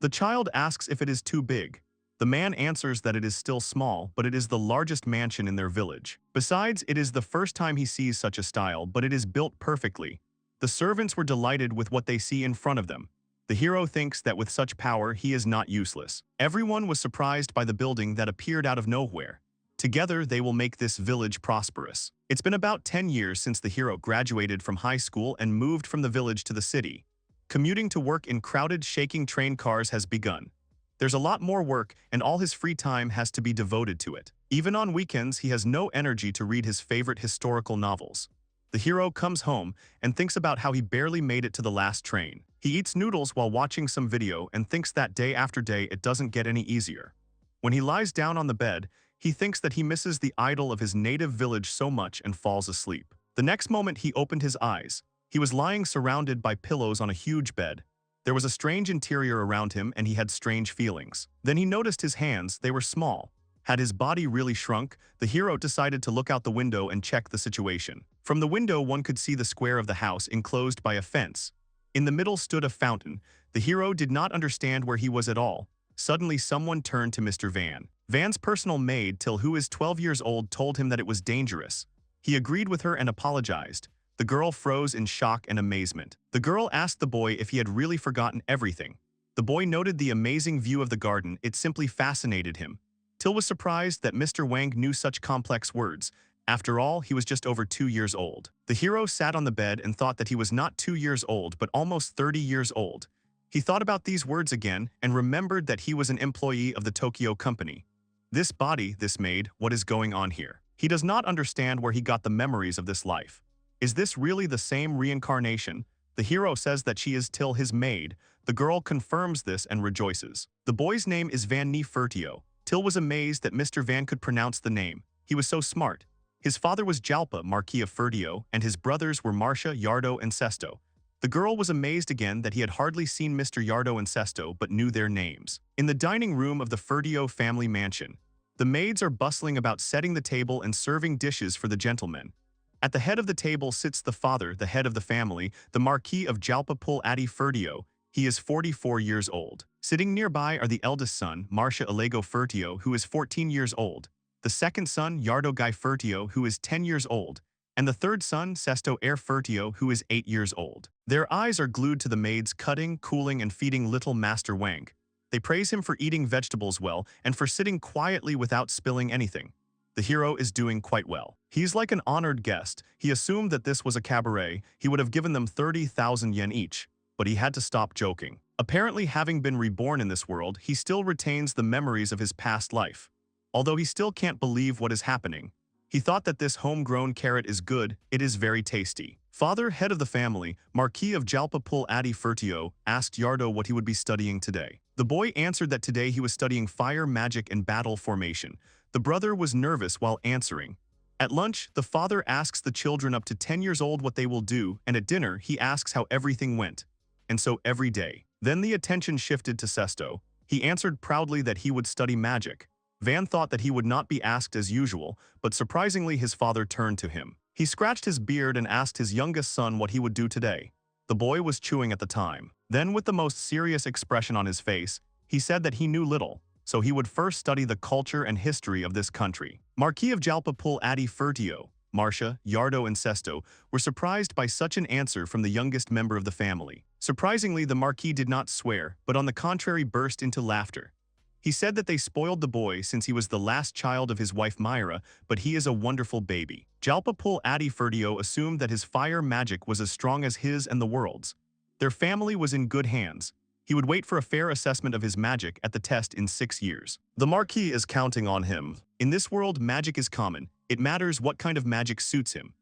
The child asks if it is too big. The man answers that it is still small, but it is the largest mansion in their village. Besides, it is the first time he sees such a style, but it is built perfectly. The servants were delighted with what they see in front of them. The hero thinks that with such power, he is not useless. Everyone was surprised by the building that appeared out of nowhere. Together, they will make this village prosperous. It's been about 10 years since the hero graduated from high school and moved from the village to the city. Commuting to work in crowded, shaking train cars has begun. There's a lot more work, and all his free time has to be devoted to it. Even on weekends, he has no energy to read his favorite historical novels. The hero comes home and thinks about how he barely made it to the last train. He eats noodles while watching some video and thinks that day after day it doesn't get any easier. When he lies down on the bed, he thinks that he misses the idol of his native village so much and falls asleep. The next moment he opened his eyes. He was lying surrounded by pillows on a huge bed. There was a strange interior around him and he had strange feelings. Then he noticed his hands, they were small. Had his body really shrunk? The hero decided to look out the window and check the situation. From the window one could see the square of the house enclosed by a fence. In the middle stood a fountain. The hero did not understand where he was at all. Suddenly someone turned to Mr. Van. Van's personal maid, Till, who is 12 years old, told him that it was dangerous. He agreed with her and apologized. The girl froze in shock and amazement. The girl asked the boy if he had really forgotten everything. The boy noted the amazing view of the garden. It simply fascinated him. Till was surprised that Mr. Wang knew such complex words. After all, he was just over 2 years old. The hero sat on the bed and thought that he was not 2 years old but almost 30 years old. He thought about these words again and remembered that he was an employee of the Tokyo company. This body, this maid, what is going on here? He does not understand where he got the memories of this life. Is this really the same reincarnation? The hero says that she is Till, his maid. The girl confirms this and rejoices. The boy's name is Van Nefertio. Till was amazed that Mr. Van could pronounce the name. He was so smart. His father was Jalpa, Marquis of Fertio, and his brothers were Marcia, Yardo, and Sesto. The girl was amazed again that he had hardly seen Mr. Yardo and Sesto but knew their names. In the dining room of the Fertio family mansion, the maids are bustling about setting the table and serving dishes for the gentlemen. At the head of the table sits the father, the head of the family, the Marquis of Jalpapul Adi Fertio. He is 44 years old. Sitting nearby are the eldest son, Marcia Alego Fertio, who is 14 years old, the second son, Yardo Guy Fertio, who is 10 years old, and the third son, Sesto Air Fertio, who is 8 years old. Their eyes are glued to the maids cutting, cooling, and feeding little Master Wang. They praise him for eating vegetables well and for sitting quietly without spilling anything. The hero is doing quite well. He's like an honored guest. He assumed that this was a cabaret. He would have given them 30,000 yen each, but he had to stop joking. Apparently, having been reborn in this world, he still retains the memories of his past life. Although he still can't believe what is happening. He thought that this homegrown carrot is good. It is very tasty. Father, head of the family, Marquis of Jalpapul Adi Fertio, asked Yardo what he would be studying today. The boy answered that today he was studying fire magic and battle formation. The brother was nervous while answering. At lunch, the father asks the children up to 10 years old what they will do, and at dinner, he asks how everything went. And so every day. Then the attention shifted to Sesto. He answered proudly that he would study magic. Van thought that he would not be asked as usual, but surprisingly his father turned to him. He scratched his beard and asked his youngest son what he would do today. The boy was chewing at the time. Then with the most serious expression on his face, he said that he knew little. So he would first study the culture and history of this country. Marquis of Jalpapul Adi Fertio, Marcia, Yardo, and Sesto were surprised by such an answer from the youngest member of the family. Surprisingly, the Marquis did not swear, but on the contrary burst into laughter. He said that they spoiled the boy since he was the last child of his wife Myra, but he is a wonderful baby. Jalpapul Adi Fertio assumed that his fire magic was as strong as his and the world's. Their family was in good hands. He would wait for a fair assessment of his magic at the test in 6 years. The Marquis is counting on him. In this world, magic is common. It matters what kind of magic suits him.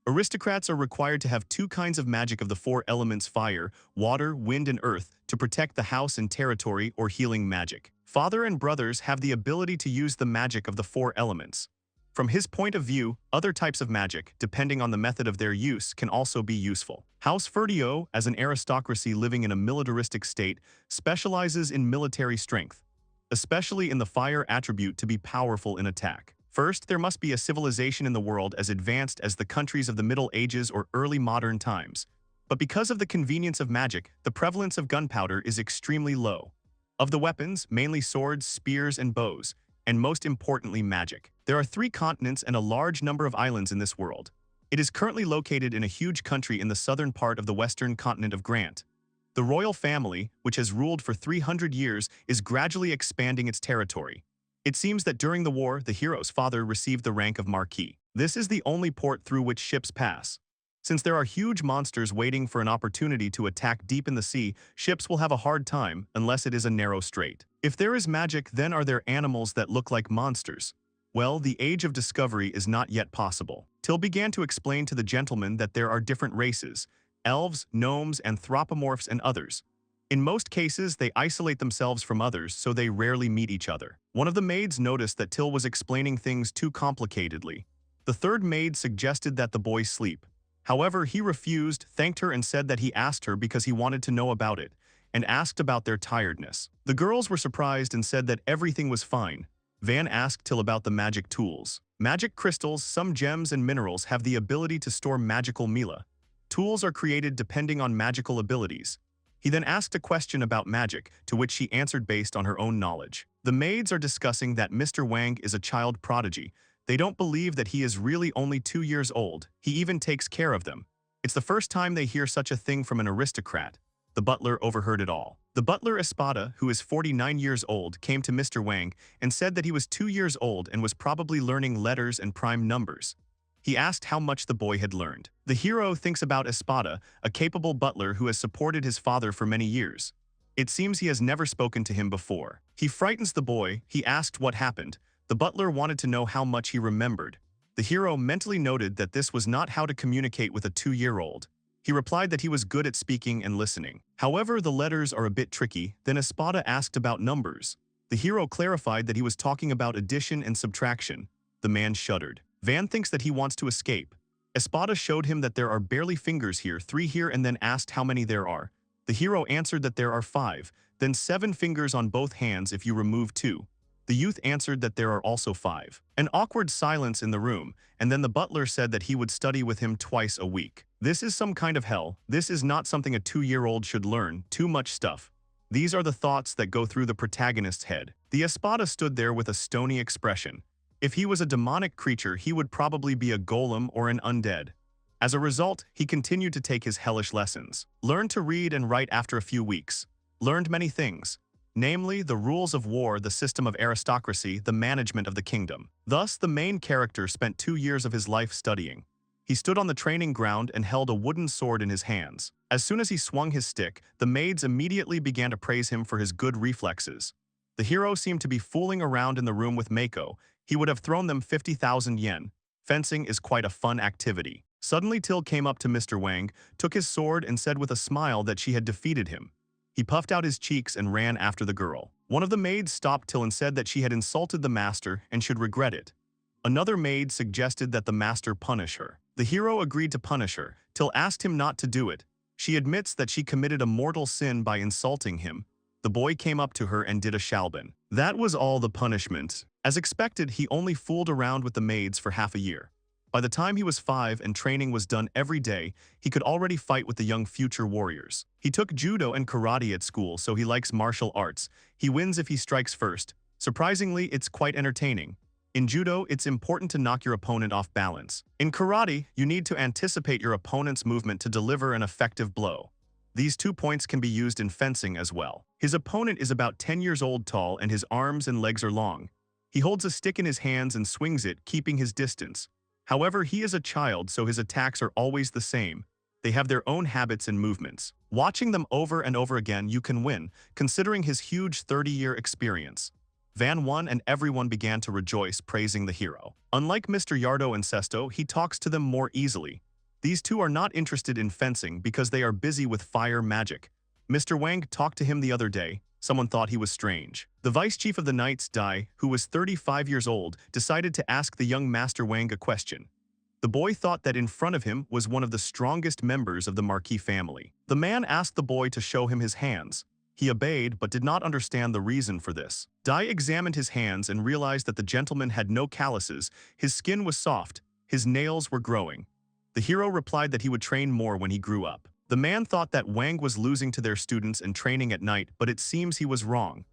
Aristocrats are required to have 2 kinds of magic of the 4 elements fire, water, wind, and earth to protect the house and territory or healing magic. Father and brothers have the ability to use the magic of the 4 elements. From his point of view, other types of magic, depending on the method of their use, can also be useful. House Fertio, as an aristocracy living in a militaristic state, specializes in military strength, especially in the fire attribute to be powerful in attack. First, there must be a civilization in the world as advanced as the countries of the Middle Ages or early modern times. But because of the convenience of magic, the prevalence of gunpowder is extremely low. Of the weapons, mainly swords, spears, and bows, and most importantly magic. There are 3 continents and a large number of islands in this world. It is currently located in a huge country in the southern part of the western continent of Grant. The royal family, which has ruled for 300 years, is gradually expanding its territory. It seems that during the war, the hero's father received the rank of Marquis. This is the only port through which ships pass. Since there are huge monsters waiting for an opportunity to attack deep in the sea, ships will have a hard time unless it is a narrow strait. If there is magic, then are there animals that look like monsters? Well, the age of discovery is not yet possible. Till began to explain to the gentleman that there are different races, elves, gnomes, anthropomorphs, and others. In most cases, they isolate themselves from others, so they rarely meet each other. One of the maids noticed that Till was explaining things too complicatedly. The third maid suggested that the boy sleep. However, he refused, thanked her, and said that he asked her because he wanted to know about it, and asked about their tiredness. The girls were surprised and said that everything was fine. Van asked Till about the magic tools. Magic crystals, some gems and minerals have the ability to store magical mila. Tools are created depending on magical abilities. He then asked a question about magic, to which she answered based on her own knowledge. The maids are discussing that Mr. Wang is a child prodigy. They don't believe that he is really only 2 years old. He even takes care of them. It's the first time they hear such a thing from an aristocrat. The butler overheard it all. The butler Espada, who is 49 years old, came to Mr. Wang and said that he was 2 years old and was probably learning letters and prime numbers. He asked how much the boy had learned. The hero thinks about Espada, a capable butler who has supported his father for many years. It seems he has never spoken to him before. He frightens the boy. He asked what happened. The butler wanted to know how much he remembered. The hero mentally noted that this was not how to communicate with a 2-year-old. He replied that he was good at speaking and listening. However, the letters are a bit tricky. Then Espada asked about numbers. The hero clarified that he was talking about addition and subtraction. The man shuddered. Van thinks that he wants to escape. Espada showed him that there are barely fingers here, 3 here, and then asked how many there are. The hero answered that there are 5, then 7 fingers on both hands if you remove 2. The youth answered that there are also 5. An awkward silence in the room, and then the butler said that he would study with him twice a week. This is some kind of hell. This is not something a 2-year-old should learn. Too much stuff. These are the thoughts that go through the protagonist's head. The Espada stood there with a stony expression. If he was a demonic creature, he would probably be a golem or an undead. As a result, he continued to take his hellish lessons. Learned to read and write after a few weeks. Learned many things. Namely, the rules of war, the system of aristocracy, the management of the kingdom. Thus, the main character spent 2 years of his life studying. He stood on the training ground and held a wooden sword in his hands. As soon as he swung his stick, the maids immediately began to praise him for his good reflexes. The hero seemed to be fooling around in the room with Mako. He would have thrown them 50,000 yen. Fencing is quite a fun activity. Suddenly Till came up to Mr. Wang, took his sword and said with a smile that she had defeated him. He puffed out his cheeks and ran after the girl. One of the maids stopped Till and said that she had insulted the master and should regret it. Another maid suggested that the master punish her. The hero agreed to punish her. Till asked him not to do it. She admits that she committed a mortal sin by insulting him. The boy came up to her and did a shalben. That was all the punishment. As expected, he only fooled around with the maids for half a year. By the time he was 5 and training was done every day, he could already fight with the young future warriors. He took judo and karate at school, so he likes martial arts. He wins if he strikes first. Surprisingly, it's quite entertaining. In judo, it's important to knock your opponent off balance. In karate, you need to anticipate your opponent's movement to deliver an effective blow. These 2 points can be used in fencing as well. His opponent is about 10 years old tall and his arms and legs are long. He holds a stick in his hands and swings it, keeping his distance. However, he is a child, so his attacks are always the same. They have their own habits and movements. Watching them over and over again, you can win, considering his huge 30-year experience. Van won and everyone began to rejoice, praising the hero. Unlike Mr. Yardo and Sesto, he talks to them more easily. These 2 are not interested in fencing because they are busy with fire magic. Mr. Wang talked to him the other day. Someone thought he was strange. The vice chief of the Knights, Dai, who was 35 years old, decided to ask the young Master Wang a question. The boy thought that in front of him was one of the strongest members of the Marquis family. The man asked the boy to show him his hands. He obeyed but did not understand the reason for this. Dai examined his hands and realized that the gentleman had no calluses, his skin was soft, his nails were growing. The hero replied that he would train more when he grew up. The man thought that Wang was losing to their students and training at night, but it seems he was wrong.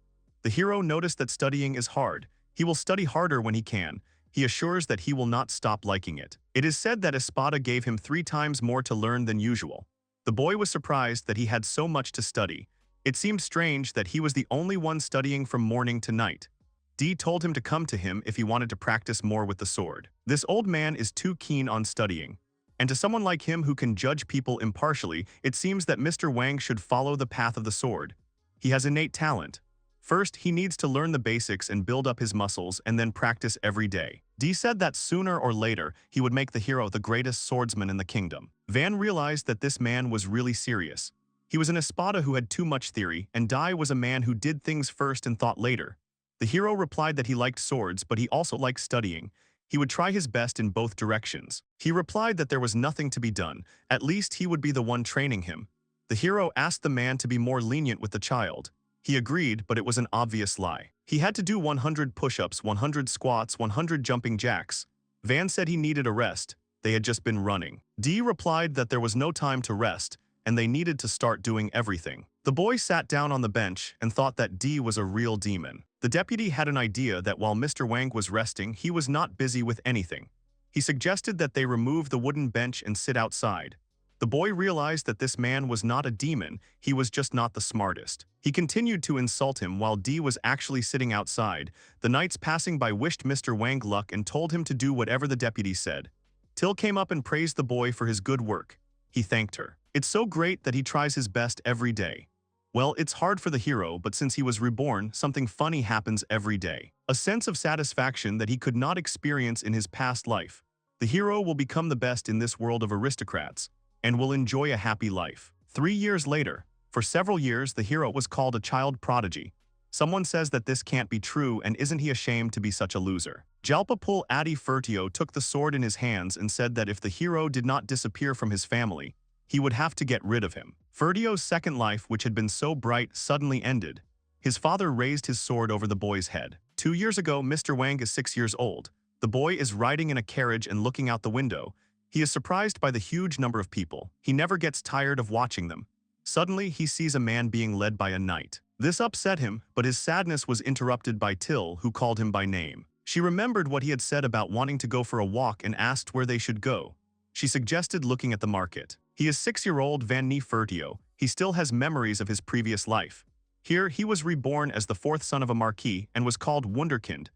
The hero noticed that studying is hard. He will study harder when he can. He assures that he will not stop liking it. It is said that Espada gave him 3 times more to learn than usual. The boy was surprised that he had so much to study. It seemed strange that he was the only one studying from morning to night. D told him to come to him if he wanted to practice more with the sword. This old man is too keen on studying. And to someone like him who can judge people impartially, it seems that Mr. Wang should follow the path of the sword. He has innate talent. First, he needs to learn the basics and build up his muscles and then practice every day. D said that sooner or later, he would make the hero the greatest swordsman in the kingdom. Van realized that this man was really serious. He was an Espada who had too much theory, and Dai was a man who did things first and thought later. The hero replied that he liked swords, but he also liked studying. He would try his best in both directions. He replied that there was nothing to be done. At least he would be the one training him. The hero asked the man to be more lenient with the child. He agreed, but it was an obvious lie. He had to do 100 push-ups, 100 squats, 100 jumping jacks. Van said he needed a rest. They had just been running. D replied that there was no time to rest, and they needed to start doing everything. The boy sat down on the bench and thought that D was a real demon. The deputy had an idea that while Mr. Wang was resting, he was not busy with anything. He suggested that they remove the wooden bench and sit outside. The boy realized that this man was not a demon, he was just not the smartest. He continued to insult him while D was actually sitting outside. The knights passing by wished Mr. Wang luck and told him to do whatever the deputy said. Till came up and praised the boy for his good work. He thanked her. It's so great that he tries his best every day. Well, it's hard for the hero, but since he was reborn, something funny happens every day. A sense of satisfaction that he could not experience in his past life. The hero will become the best in this world of aristocrats and will enjoy a happy life. 3 years later, for several years, the hero was called a child prodigy. Someone says that this can't be true, and isn't he ashamed to be such a loser? Jalpapul Adi Fertio took the sword in his hands and said that if the hero did not disappear from his family, he would have to get rid of him. Fertio's second life, which had been so bright, suddenly ended. His father raised his sword over the boy's head. 2 years ago, Mr. Wang is 6 years old. The boy is riding in a carriage and looking out the window. He is surprised by the huge number of people. He never gets tired of watching them. Suddenly, he sees a man being led by a knight. This upset him, but his sadness was interrupted by Till, who called him by name. She remembered what he had said about wanting to go for a walk and asked where they should go. She suggested looking at the market. He is 6-year-old Van Nie Fertio. He still has memories of his previous life. Here, he was reborn as the 4th son of a marquis and was called Wunderkind.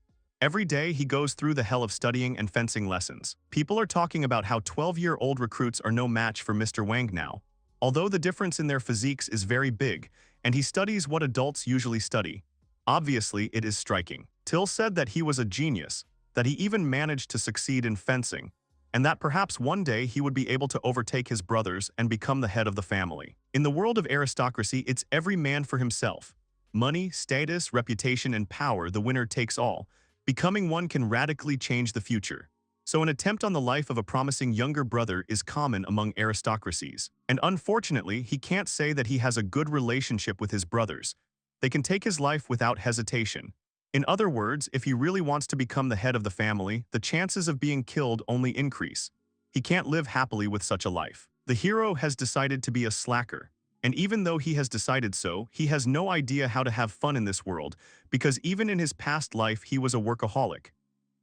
Every day, he goes through the hell of studying and fencing lessons. People are talking about how 12-year-old recruits are no match for Mr. Wang now. Although the difference in their physiques is very big, and he studies what adults usually study. Obviously, it is striking. Till said that he was a genius, that he even managed to succeed in fencing, and that perhaps one day he would be able to overtake his brothers and become the head of the family. In the world of aristocracy, it's every man for himself. Money, status, reputation, and power, the winner takes all. Becoming one can radically change the future. So an attempt on the life of a promising younger brother is common among aristocracies. And unfortunately, he can't say that he has a good relationship with his brothers. They can take his life without hesitation. In other words, if he really wants to become the head of the family, the chances of being killed only increase. He can't live happily with such a life. The hero has decided to be a slacker. And even though he has decided so, he has no idea how to have fun in this world, because even in his past life he was a workaholic.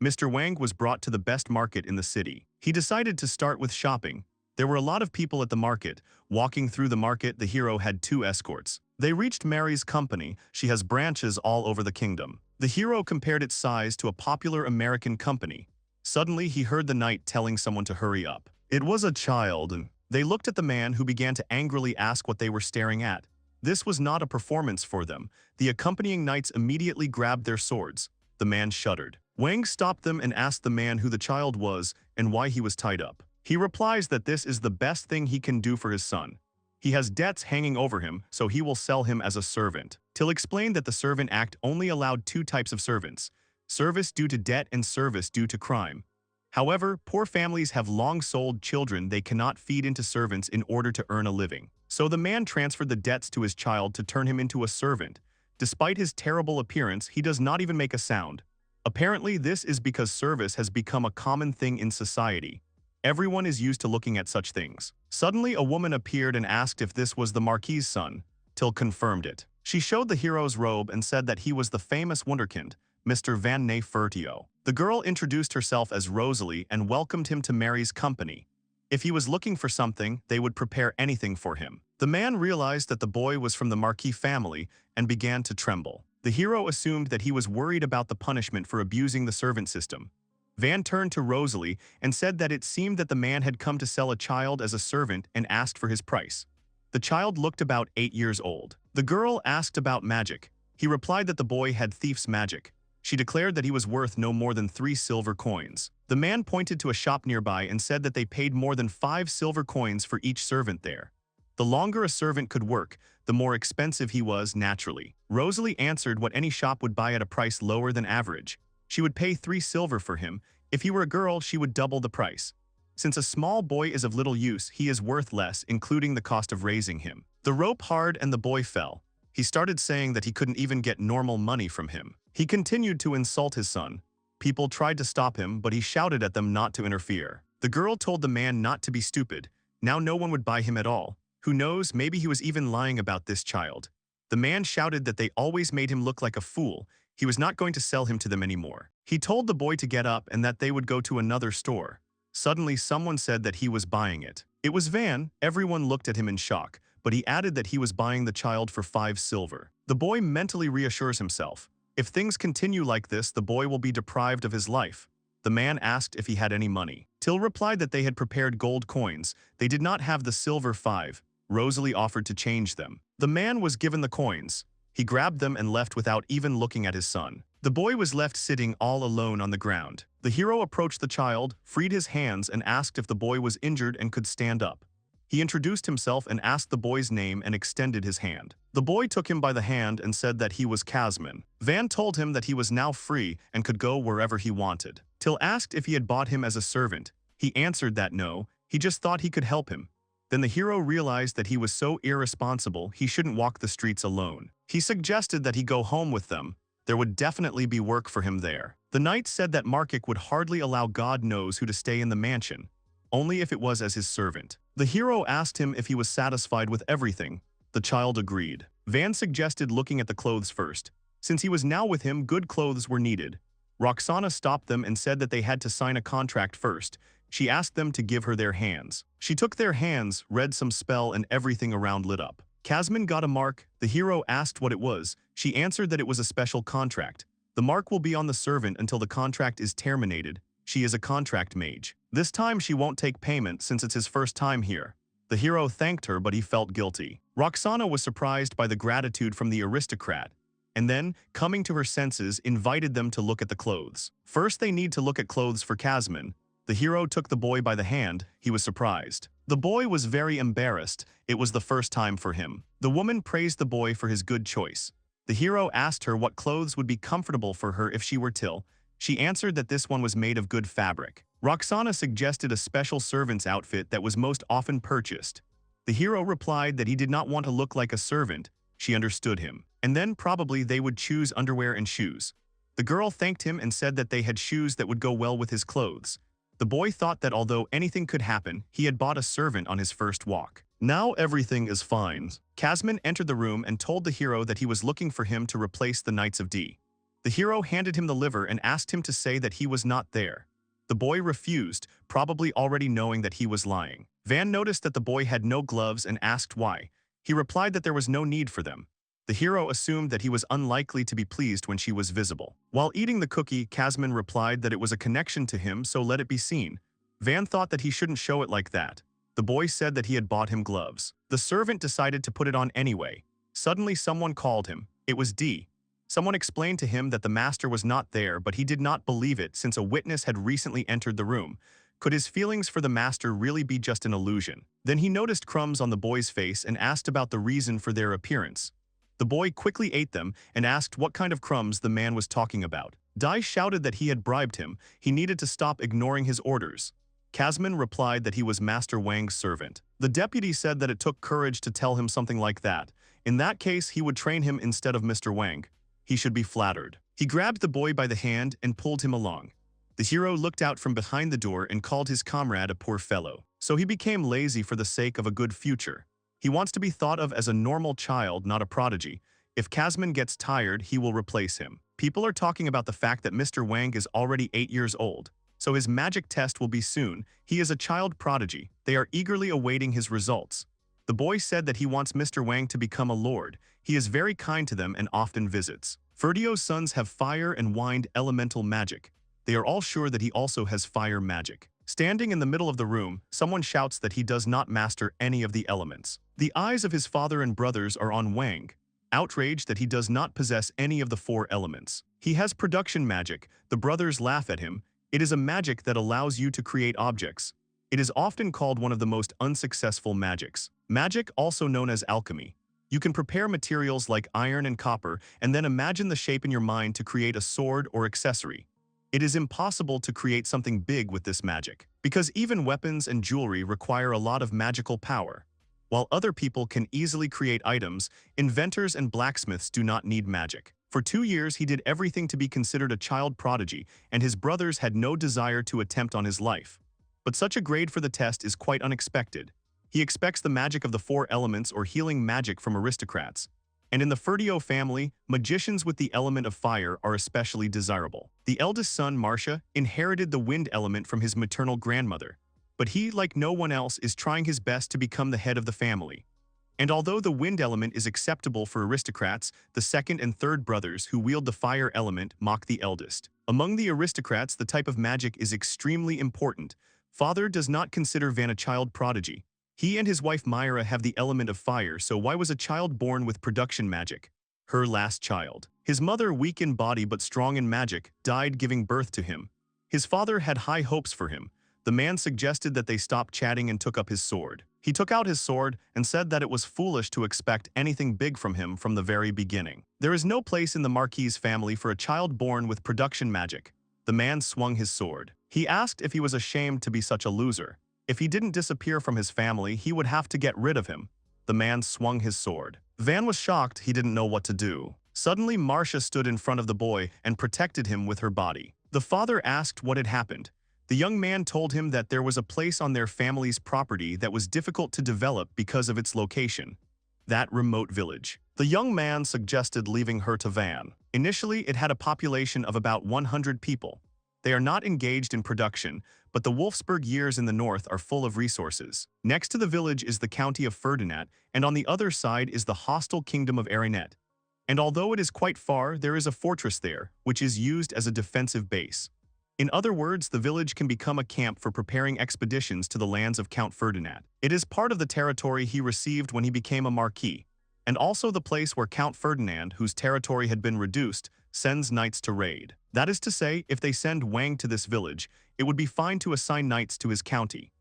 Mr. Wang was brought to the best market in the city. He decided to start with shopping. There were a lot of people at the market. Walking through the market, the hero had 2 escorts. They reached Mary's company. She has branches all over the kingdom. The hero compared its size to a popular American company. Suddenly, he heard the knight telling someone to hurry up. It was a child. They looked at the man, who began to angrily ask what they were staring at. This was not a performance for them. The accompanying knights immediately grabbed their swords. The man shuddered. Wang stopped them and asked the man who the child was and why he was tied up. He replies that this is the best thing he can do for his son. He has debts hanging over him, so he will sell him as a servant. Till explained that the Servant Act only allowed 2 types of servants: service due to debt and service due to crime. However, poor families have long sold children they cannot feed into servants in order to earn a living. So the man transferred the debts to his child to turn him into a servant. Despite his terrible appearance, he does not even make a sound. Apparently, this is because service has become a common thing in society. Everyone is used to looking at such things. Suddenly a woman appeared and asked if this was the Marquis's son. Till confirmed it. She showed the hero's robe and said that he was the famous wunderkind, Mr. Van Nefertio. The girl introduced herself as Rosalie and welcomed him to Mary's company. If he was looking for something, they would prepare anything for him. The man realized that the boy was from the Marquis family and began to tremble. The hero assumed that he was worried about the punishment for abusing the servant system. Van turned to Rosalie and said that it seemed that the man had come to sell a child as a servant and asked for his price. The child looked about 8 years old. The girl asked about magic. He replied that the boy had thief's magic. She declared that he was worth no more than 3 silver coins. The man pointed to a shop nearby and said that they paid more than 5 silver coins for each servant there. The longer a servant could work, the more expensive he was naturally. Rosalie answered what any shop would buy at a price lower than average. She would pay 3 silver for him. If he were a girl, she would double the price. Since a small boy is of little use, he is worth less, including the cost of raising him. The rope hard and the boy fell. He started saying that he couldn't even get normal money from him. He continued to insult his son. People tried to stop him, but he shouted at them not to interfere. The girl told the man not to be stupid. Now no one would buy him at all. Who knows, maybe he was even lying about this child. The man shouted that they always made him look like a fool. He was not going to sell him to them anymore. He told the boy to get up and that they would go to another store. Suddenly someone said that he was buying it. It was Van. Everyone looked at him in shock, but he added that he was buying the child for 5 silver. The boy mentally reassures himself. If things continue like this, the boy will be deprived of his life. The man asked if he had any money. Till replied that they had prepared gold coins. They did not have the silver 5. Rosalie offered to change them. The man was given the coins. He grabbed them and left without even looking at his son. The boy was left sitting all alone on the ground. The hero approached the child, freed his hands, and asked if the boy was injured and could stand up. He introduced himself and asked the boy's name and extended his hand. The boy took him by the hand and said that he was Kasman. Van told him that he was now free and could go wherever he wanted. Till asked if he had bought him as a servant. He answered that no, he just thought he could help him. Then the hero realized that he was so irresponsible he shouldn't walk the streets alone. He suggested that he go home with them. There would definitely be work for him there. The knight said that Markic would hardly allow God knows who to stay in the mansion, only if it was as his servant. The hero asked him if he was satisfied with everything. The child agreed. Van suggested looking at the clothes first. Since he was now with him, good clothes were needed. Roxana stopped them and said that they had to sign a contract first. She asked them to give her their hands. She took their hands, read some spell, and everything around lit up. Kasman got a mark. The hero asked what it was. She answered that it was a special contract. The mark will be on the servant until the contract is terminated. She is a contract mage. This time she won't take payment since it's his first time here. The hero thanked her, but he felt guilty. Roxana was surprised by the gratitude from the aristocrat, and then, coming to her senses, invited them to look at the clothes. First they need to look at clothes for Kasman. The hero took the boy by the hand. He was surprised. The boy was very embarrassed. It was the first time for him. The woman praised the boy for his good choice. The hero asked her what clothes would be comfortable for her if she were Till. She answered that this one was made of good fabric. Roxana suggested a special servant's outfit that was most often purchased. The hero replied that he did not want to look like a servant. She understood him. And then probably they would choose underwear and shoes. The girl thanked him and said that they had shoes that would go well with his clothes. The boy thought that although anything could happen, he had bought a servant on his first walk. Now everything is fine. Kasman entered the room and told the hero that he was looking for him to replace the Knights of D. The hero handed him the liver and asked him to say that he was not there. The boy refused, probably already knowing that he was lying. Van noticed that the boy had no gloves and asked why. He replied that there was no need for them. The hero assumed that he was unlikely to be pleased when she was visible. While eating the cookie, Kasman replied that it was a connection to him, so let it be seen. Van thought that he shouldn't show it like that. The boy said that he had bought him gloves. The servant decided to put it on anyway. Suddenly someone called him. It was D. Someone explained to him that the master was not there, but he did not believe it since a witness had recently entered the room. Could his feelings for the master really be just an illusion? Then he noticed crumbs on the boy's face and asked about the reason for their appearance. The boy quickly ate them and asked what kind of crumbs the man was talking about. Dai shouted that he had bribed him. He needed to stop ignoring his orders. Kasman replied that he was Master Wang's servant. The deputy said that it took courage to tell him something like that. In that case, he would train him instead of Mr. Wang. He should be flattered. He grabbed the boy by the hand and pulled him along. The hero looked out from behind the door and called his comrade a poor fellow. So he became lazy for the sake of a good future. He wants to be thought of as a normal child, not a prodigy. If Kazman gets tired, he will replace him. People are talking about the fact that Mr. Wang is already 8 years old, so his magic test will be soon. He is a child prodigy. They are eagerly awaiting his results. The boy said that he wants Mr. Wang to become a lord. He is very kind to them and often visits. Ferdio's sons have fire and wind elemental magic. They are all sure that he also has fire magic. Standing in the middle of the room, someone shouts that he does not master any of the elements. The eyes of his father and brothers are on Wang, outraged that he does not possess any of the 4 elements. He has production magic. The brothers laugh at him. It is a magic that allows you to create objects. It is often called one of the most unsuccessful magics. Magic, also known as alchemy. You can prepare materials like iron and copper and then imagine the shape in your mind to create a sword or accessory. It is impossible to create something big with this magic, because even weapons and jewelry require a lot of magical power. While other people can easily create items, inventors and blacksmiths do not need magic. For 2 years, he did everything to be considered a child prodigy, and his brothers had no desire to attempt on his life. But such a grade for the test is quite unexpected. He expects the magic of the 4 elements or healing magic from aristocrats. And in the Ferdio family, magicians with the element of fire are especially desirable. The eldest son, Marcia, inherited the wind element from his maternal grandmother. But he, like no one else, is trying his best to become the head of the family. And although the wind element is acceptable for aristocrats, the second and third brothers who wield the fire element mock the eldest. Among the aristocrats, the type of magic is extremely important. Father does not consider Van a child prodigy. He and his wife Myra have the element of fire, so why was a child born with production magic? Her last child. His mother, weak in body but strong in magic, died giving birth to him. His father had high hopes for him. The man suggested that they stop chatting and took up his sword. He took out his sword and said that it was foolish to expect anything big from him from the very beginning. There is no place in the Marquis family for a child born with production magic. The man swung his sword. He asked if he was ashamed to be such a loser. If he didn't disappear from his family, he would have to get rid of him. The man swung his sword. Van was shocked. He didn't know what to do. Suddenly, Marcia stood in front of the boy and protected him with her body. The father asked what had happened. The young man told him that there was a place on their family's property that was difficult to develop because of its location. That remote village. The young man suggested leaving her to Van. Initially, it had a population of about 100 people. They are not engaged in production, but the Wolfsburg years in the north are full of resources. Next to the village is the county of Ferdinand, and on the other side is the hostile kingdom of Arinet. And although it is quite far, there is a fortress there, which is used as a defensive base. In other words, the village can become a camp for preparing expeditions to the lands of Count Ferdinand. It is part of the territory he received when he became a marquis, and also the place where Count Ferdinand, whose territory had been reduced, sends knights to raid. That is to say, if they send Wang to this village, it would be fine to assign knights to his county.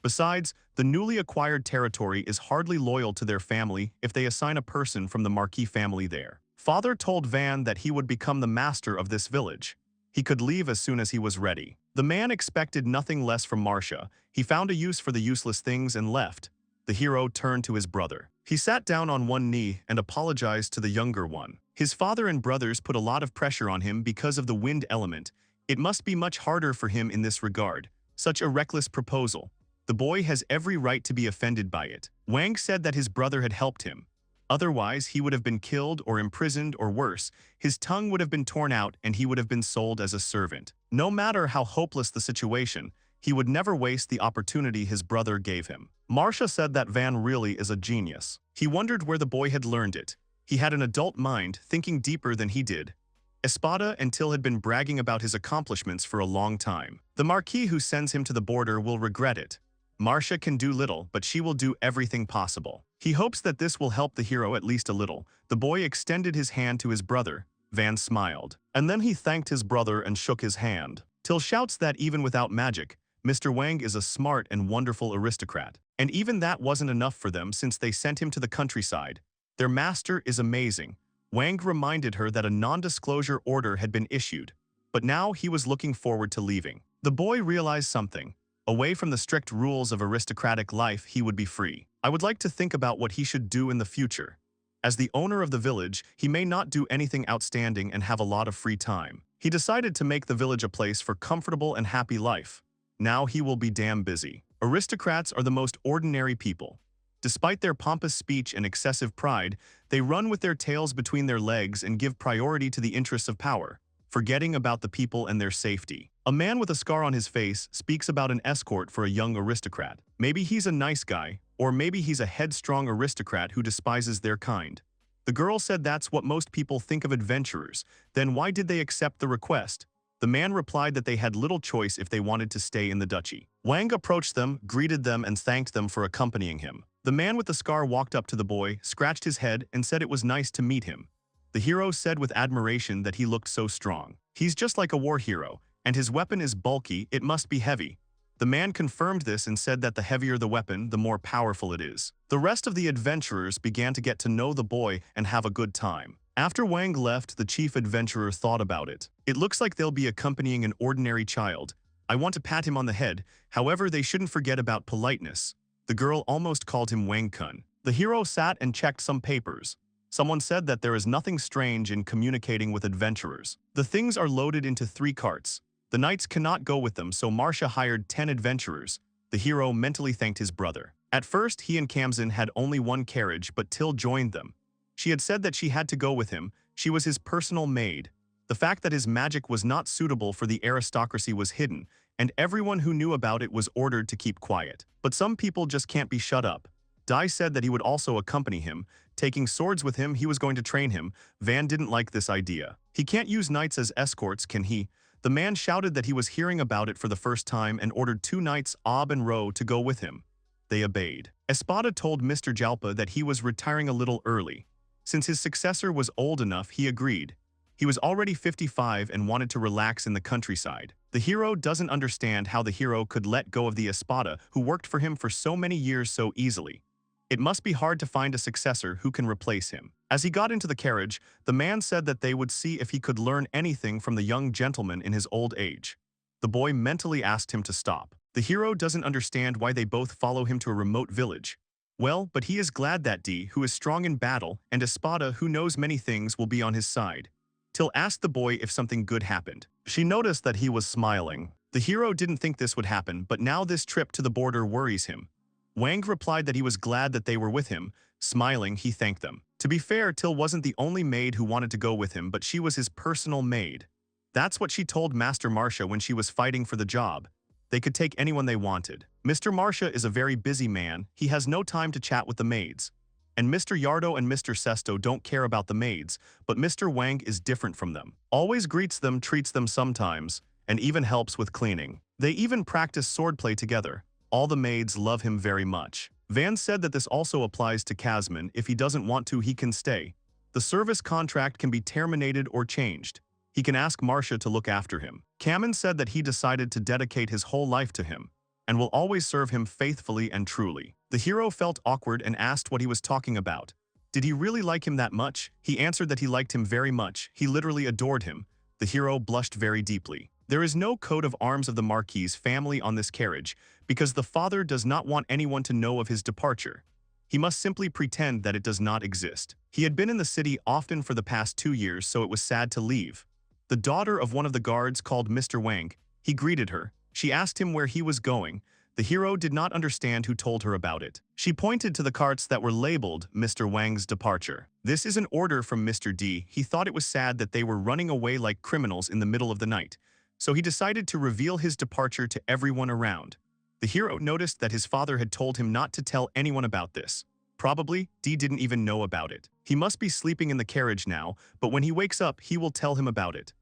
Besides, the newly acquired territory is hardly loyal to their family if they assign a person from the Marquis family there. Father told Van that he would become the master of this village. He could leave as soon as he was ready. The man expected nothing less from Marcia. He found a use for the useless things and left. The hero turned to his brother. He sat down on one knee and apologized to the younger one. His father and brothers put a lot of pressure on him because of the wind element. It must be much harder for him in this regard. Such a reckless proposal. The boy has every right to be offended by it. Wang said that his brother had helped him. Otherwise, he would have been killed or imprisoned or worse. His tongue would have been torn out and he would have been sold as a servant. No matter how hopeless the situation, he would never waste the opportunity his brother gave him. Marcia said that Van really is a genius. He wondered where the boy had learned it. He had an adult mind, thinking deeper than he did. Espada until had been bragging about his accomplishments for a long time. The Marquis who sends him to the border will regret it. Marcia can do little, but she will do everything possible. He hopes that this will help the hero at least a little. The boy extended his hand to his brother. Van smiled. And then he thanked his brother and shook his hand. Till shouts that even without magic, Mr. Wang is a smart and wonderful aristocrat. And even that wasn't enough for them since they sent him to the countryside. Their master is amazing. Wang reminded her that a non-disclosure order had been issued. But now he was looking forward to leaving. The boy realized something. Away from the strict rules of aristocratic life, he would be free. I would like to think about what he should do in the future. As the owner of the village, he may not do anything outstanding and have a lot of free time. He decided to make the village a place for comfortable and happy life. Now he will be damn busy. Aristocrats are the most ordinary people. Despite their pompous speech and excessive pride, they run with their tails between their legs and give priority to the interests of power, forgetting about the people and their safety. A man with a scar on his face speaks about an escort for a young aristocrat. Maybe he's a nice guy, or maybe he's a headstrong aristocrat who despises their kind. The girl said that's what most people think of adventurers. Then why did they accept the request? The man replied that they had little choice if they wanted to stay in the duchy. Wang approached them, greeted them, and thanked them for accompanying him. The man with the scar walked up to the boy, scratched his head, and said it was nice to meet him. The hero said with admiration that he looked so strong. He's just like a war hero, and his weapon is bulky, it must be heavy. The man confirmed this and said that the heavier the weapon, the more powerful it is. The rest of the adventurers began to get to know the boy and have a good time. After Wang left, the chief adventurer thought about it. It looks like they'll be accompanying an ordinary child. I want to pat him on the head, however they shouldn't forget about politeness. The girl almost called him Wang-kun. The hero sat and checked some papers. Someone said that there is nothing strange in communicating with adventurers. The things are loaded into 3 carts. The knights cannot go with them, so Marcia hired 10 adventurers. The hero mentally thanked his brother. At first, he and Kamzin had only one carriage, but Till joined them. She had said that she had to go with him. She was his personal maid. The fact that his magic was not suitable for the aristocracy was hidden, and everyone who knew about it was ordered to keep quiet. But some people just can't be shut up. Dai said that he would also accompany him. Taking swords with him, he was going to train him. Van didn't like this idea. He can't use knights as escorts, can he? The man shouted that he was hearing about it for the first time and ordered 2 knights, Ob and Ro, to go with him. They obeyed. Espada told Mr. Jalpa that he was retiring a little early. Since his successor was old enough, he agreed. He was already 55 and wanted to relax in the countryside. The hero doesn't understand how the hero could let go of the Espada who worked for him for so many years so easily. It must be hard to find a successor who can replace him. As he got into the carriage, the man said that they would see if he could learn anything from the young gentleman in his old age. The boy mentally asked him to stop. The hero doesn't understand why they both follow him to a remote village. Well, but he is glad that D, who is strong in battle, and Espada, who knows many things, will be on his side. Till asked the boy if something good happened. She noticed that he was smiling. The hero didn't think this would happen, but now this trip to the border worries him. Wang replied that he was glad that they were with him. Smiling, he thanked them. To be fair, Till wasn't the only maid who wanted to go with him, but she was his personal maid. That's what she told Master Marcia when she was fighting for the job. They could take anyone they wanted. Mr. Marcia is a very busy man. He has no time to chat with the maids. And Mr. Yardo and Mr. Sesto don't care about the maids, but Mr. Wang is different from them. Always greets them, treats them sometimes, and even helps with cleaning. They even practice swordplay together. All the maids love him very much. Van said that this also applies to Kazman. If he doesn't want to, he can stay. The service contract can be terminated or changed. He can ask Marcia to look after him. Kamen said that he decided to dedicate his whole life to him, and will always serve him faithfully and truly. The hero felt awkward and asked what he was talking about. Did he really like him that much? He answered that he liked him very much. He literally adored him. The hero blushed very deeply. There is no coat of arms of the Marquis family on this carriage, because the father does not want anyone to know of his departure. He must simply pretend that it does not exist. He had been in the city often for the past 2 years, so it was sad to leave. The daughter of one of the guards called Mr. Wang. He greeted her. She asked him where he was going. The hero did not understand who told her about it. She pointed to the carts that were labeled Mr. Wang's departure. This is an order from Mr. D. He thought it was sad that they were running away like criminals in the middle of the night, so he decided to reveal his departure to everyone around. The hero noticed that his father had told him not to tell anyone about this. Probably, D didn't even know about it. He must be sleeping in the carriage now, but when he wakes up, he will tell him about it.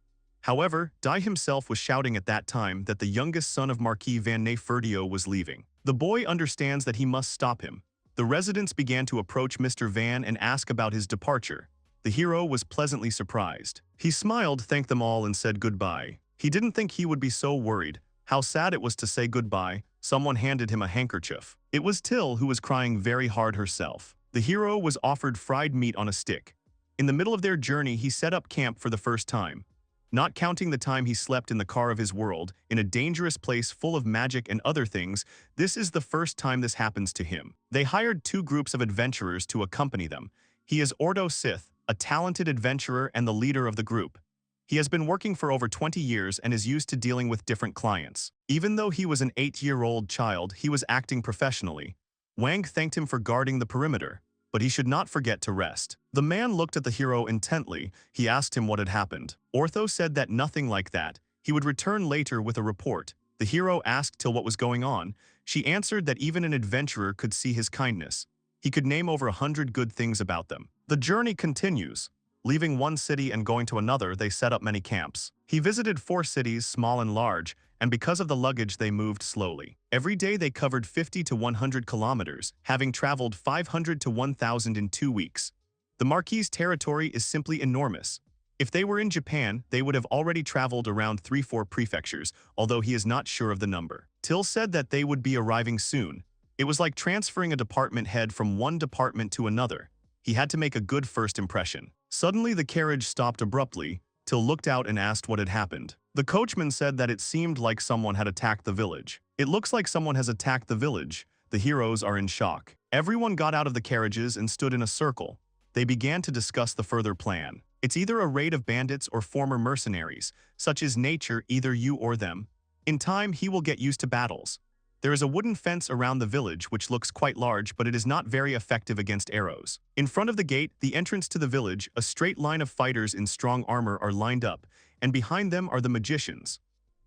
However, Dai himself was shouting at that time that the youngest son of Marquis Van Neferdio was leaving. The boy understands that he must stop him. The residents began to approach Mr. Van and ask about his departure. The hero was pleasantly surprised. He smiled, thanked them all, and said goodbye. He didn't think he would be so worried. How sad it was to say goodbye. Someone handed him a handkerchief. It was Till, who was crying very hard herself. The hero was offered fried meat on a stick. In the middle of their journey, he set up camp for the first time. Not counting the time he slept in the car of his world, in a dangerous place full of magic and other things, this is the first time this happens to him. They hired 2 groups of adventurers to accompany them. He is Ordo Sith, a talented adventurer and the leader of the group. He has been working for over 20 years and is used to dealing with different clients. Even though he was an 8-year-old child, he was acting professionally. Wang thanked him for guarding the perimeter, but he should not forget to rest. The man looked at the hero intently. He asked him what had happened. Ortho said that nothing like that. He would return later with a report. The hero asked Till what was going on. She answered that even an adventurer could see his kindness. He could name over 100 good things about them. The journey continues. Leaving one city and going to another, they set up many camps. He visited 4 cities, small and large, and because of the luggage they moved slowly. Every day they covered 50 to 100 kilometers, having traveled 500 to 1,000 in 2 weeks. The Marquis's territory is simply enormous. If they were in Japan, they would have already traveled around 3-4 prefectures, although he is not sure of the number. Till said that they would be arriving soon. It was like transferring a department head from one department to another. He had to make a good first impression. Suddenly the carriage stopped abruptly. Till looked out and asked what had happened. The coachman said that it seemed like someone had attacked the village. It looks like someone has attacked the village. The heroes are in shock. Everyone got out of the carriages and stood in a circle. They began to discuss the further plan. It's either a raid of bandits or former mercenaries. Such is nature, either you or them. In time, he will get used to battles. There is a wooden fence around the village which looks quite large, but it is not very effective against arrows. In front of the gate, the entrance to the village, a straight line of fighters in strong armor are lined up, and behind them are the magicians.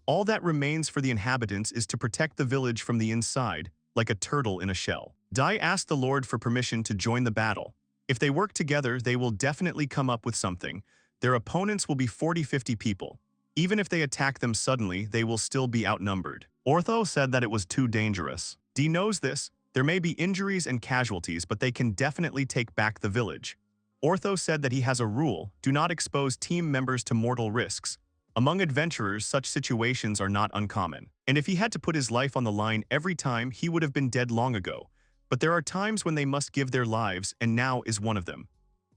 All that remains for the inhabitants is to protect the village from the inside, like a turtle in a shell. Dai asked the Lord for permission to join the battle. If they work together, they will definitely come up with something. Their opponents will be 40-50 people. Even if they attack them suddenly, they will still be outnumbered. Ortho said that it was too dangerous. Dee knows this. There may be injuries and casualties, but they can definitely take back the village. Ortho said that he has a rule: do not expose team members to mortal risks. Among adventurers, such situations are not uncommon. And if he had to put his life on the line every time, he would have been dead long ago. But there are times when they must give their lives, and now is one of them.